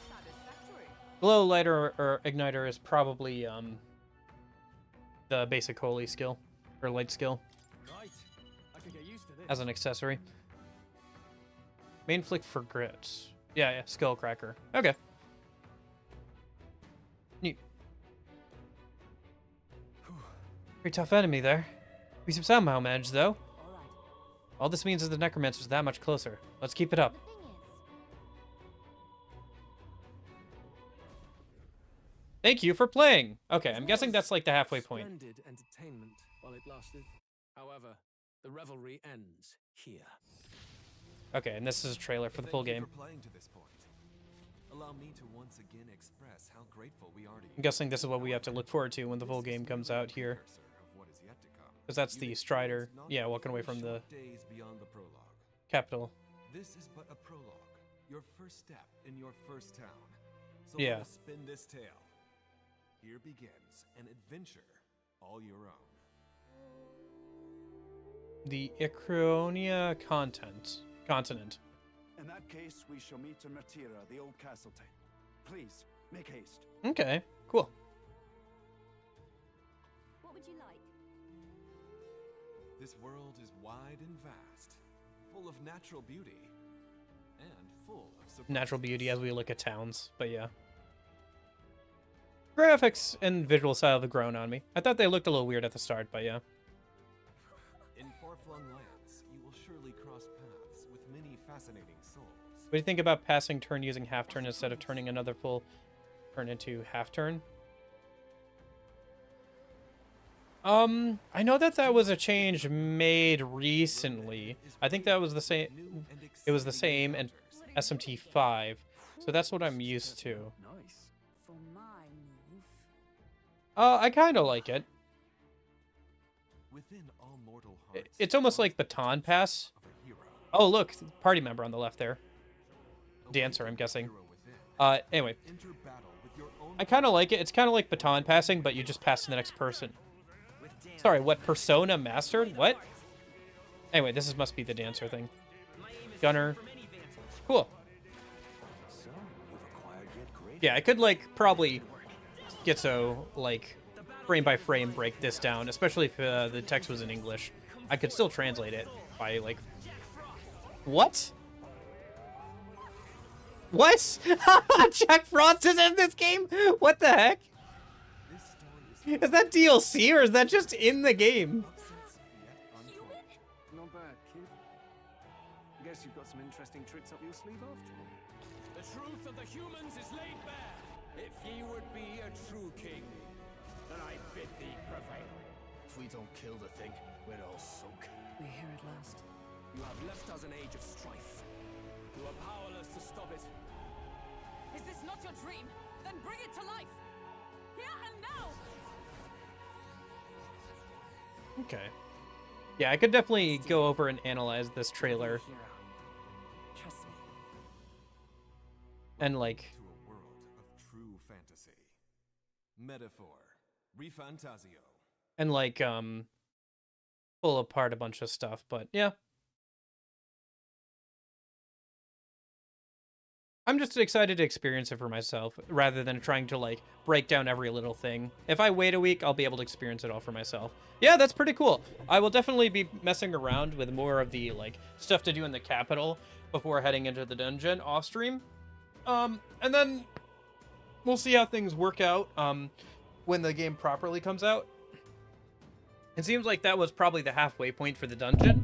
O: Satisfactory.
A: Glow Lighter or Igniter is probably the basic holy skill, or light skill,
G: Right. I can get used to this.
A: as an accessory. Main Flick for Grit. Yeah, Skullcracker. Okay. Neat. Pretty tough enemy there. We somehow managed, though. All this means is the Necromancer's that much closer. Let's keep it up.
J: The thing is,
A: Thank you for playing. Okay, I'm guessing that's like the halfway point.
D: Splendid entertainment while it lasted. However, the revelry ends here.
A: Okay, and this is a trailer for the full
S: Thank you
A: game.
S: for playing to this point. Allow me to once again express how grateful we are to you.
A: I'm guessing this is what we have to look forward to when the full game comes out here.
S: Of what is yet to come.
A: Because that's
S: You
A: the
S: experience
A: Strider.
S: not
A: Yeah,
S: only
A: walking away from the
S: short days beyond the prologue.
A: capital.
S: This is but a prologue, your first step in your first town. So
A: Yeah.
S: let us spin this tale. Here begins an adventure all your own.
A: The Icronia continent.
L: In that case, we shall meet in Matira, the old castle town. Please, make haste.
A: Okay, cool.
J: what would you like?
S: This world is wide and vast, full of natural beauty, and full of surprises.
A: Natural beauty as we look at towns, but yeah. Graphics and visual style have grown on me. I thought they looked a little weird at the start, but yeah.
S: In far-flung lands, you will surely cross paths with many fascinating souls.
A: What do you think about passing turn using half turn instead of turning another full turn into half turn? I know that was a change made recently. I think that was the same. It was the same in SMT5, so that's what I'm used to.
F: Nice. For my move.
A: I kind of like it.
S: Within all mortal hearts,
A: It's almost like baton pass. Oh, look, party member on the left there. Dancer, I'm guessing. Anyway.
S: enter battle with your
A: I kind of like it. It's kind of like baton passing, but you just pass to the next person. Sorry, what? Persona mastered? What? Anyway, this must be the dancer thing. Gunner. Cool. Yeah, I could, like, probably like, frame by frame break this down, especially if the text was in English. I could still translate it by, like... What? What? Jack Frost is in this game? What the heck? Is that DLC or is that just in the game?
D: Not bad, kid. Guess you've got some interesting tricks up your sleeve after all.
M: The truth of the humans is laid bare.
E: If ye would be a true king, then I bid thee prevail.
P: If we don't kill the thing, we'll all soak.
F: We're here at last.
M: You have left us an age of strife. You are powerless to stop it.
F: Is this not your dream? Then bring it to life! Here and now!
A: Okay. Yeah, I could definitely go over and analyze this trailer.
F: Trust me.
A: And, like...
S: To a world of true fantasy. Metaphor. ReFantazio.
A: And, like, pull apart a bunch of stuff, but yeah. I'm just excited to experience it for myself, rather than trying to, like, break down every little thing. If I wait a week, I'll be able to experience it all for myself. Yeah, that's pretty cool. I will definitely be messing around with more of the, like, stuff to do in the capital before heading into the dungeon off-stream. And then we'll see how things work out, when the game properly comes out. It seems like that was probably the halfway point for the dungeon.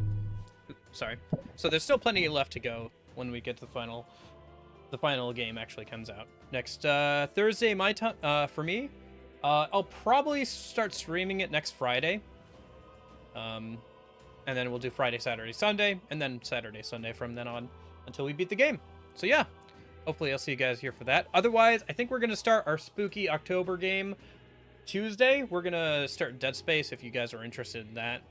A: Oops, sorry. So there's still plenty left to go when we get to the final game actually comes out next Thursday my time for me. I'll probably start streaming it next Friday, and then we'll do Friday, Saturday, Sunday, and then Saturday, Sunday from then on until we beat the game. So yeah, hopefully I'll see you guys here for that. Otherwise, I think we're gonna start our spooky October game Tuesday. We're gonna start Dead Space if you guys are interested in that.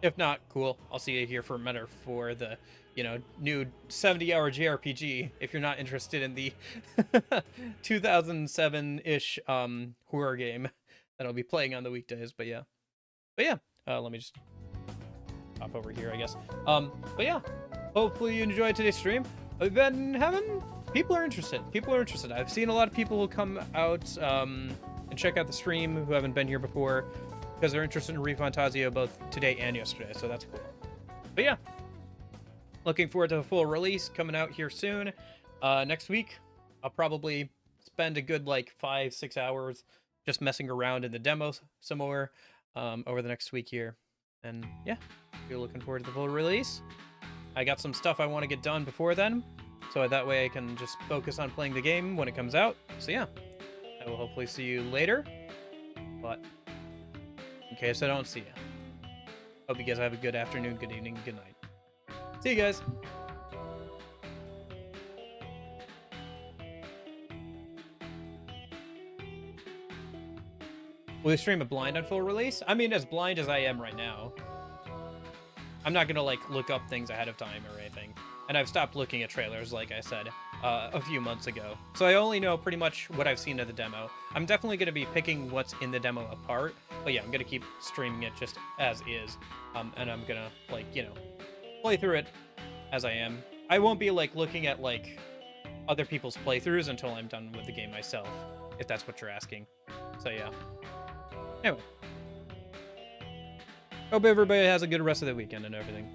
A: If not, cool. I'll see you here for the, you know, new 70-hour JRPG if you're not interested in the 2007-ish horror game that I'll be playing on the weekdays. But yeah. Let me just hop over here, I guess. But yeah, hopefully you enjoyed today's stream. People are interested. I've seen a lot of people who come out and check out the stream who haven't been here before, because they're interested in ReFantazio both today and yesterday, so that's cool. But yeah, looking forward to a full release coming out here soon. Next week, I'll probably spend a good, like, 5-6 hours just messing around in the demos some more over the next week here. And yeah, we're looking forward to the full release. I got some stuff I want to get done before then, so that way I can just focus on playing the game when it comes out. So yeah, I will hopefully see you later. But in case I don't see you, hope you guys have a good afternoon, good evening, good night. See you guys. Will you stream a blind on full release? I mean, as blind as I am right now. I'm not gonna, like, look up things ahead of time or anything. And I've stopped looking at trailers, like I said, a few months ago. So I only know pretty much what I've seen of the demo. I'm definitely gonna be picking what's in the demo apart. But yeah, I'm gonna keep streaming it just as is. And I'm gonna, like, you know, play through it as I am. I won't be, like, looking at, like, other people's playthroughs until I'm done with the game myself, if that's what you're asking. So yeah. Anyway. Hope everybody has a good rest of the weekend and everything.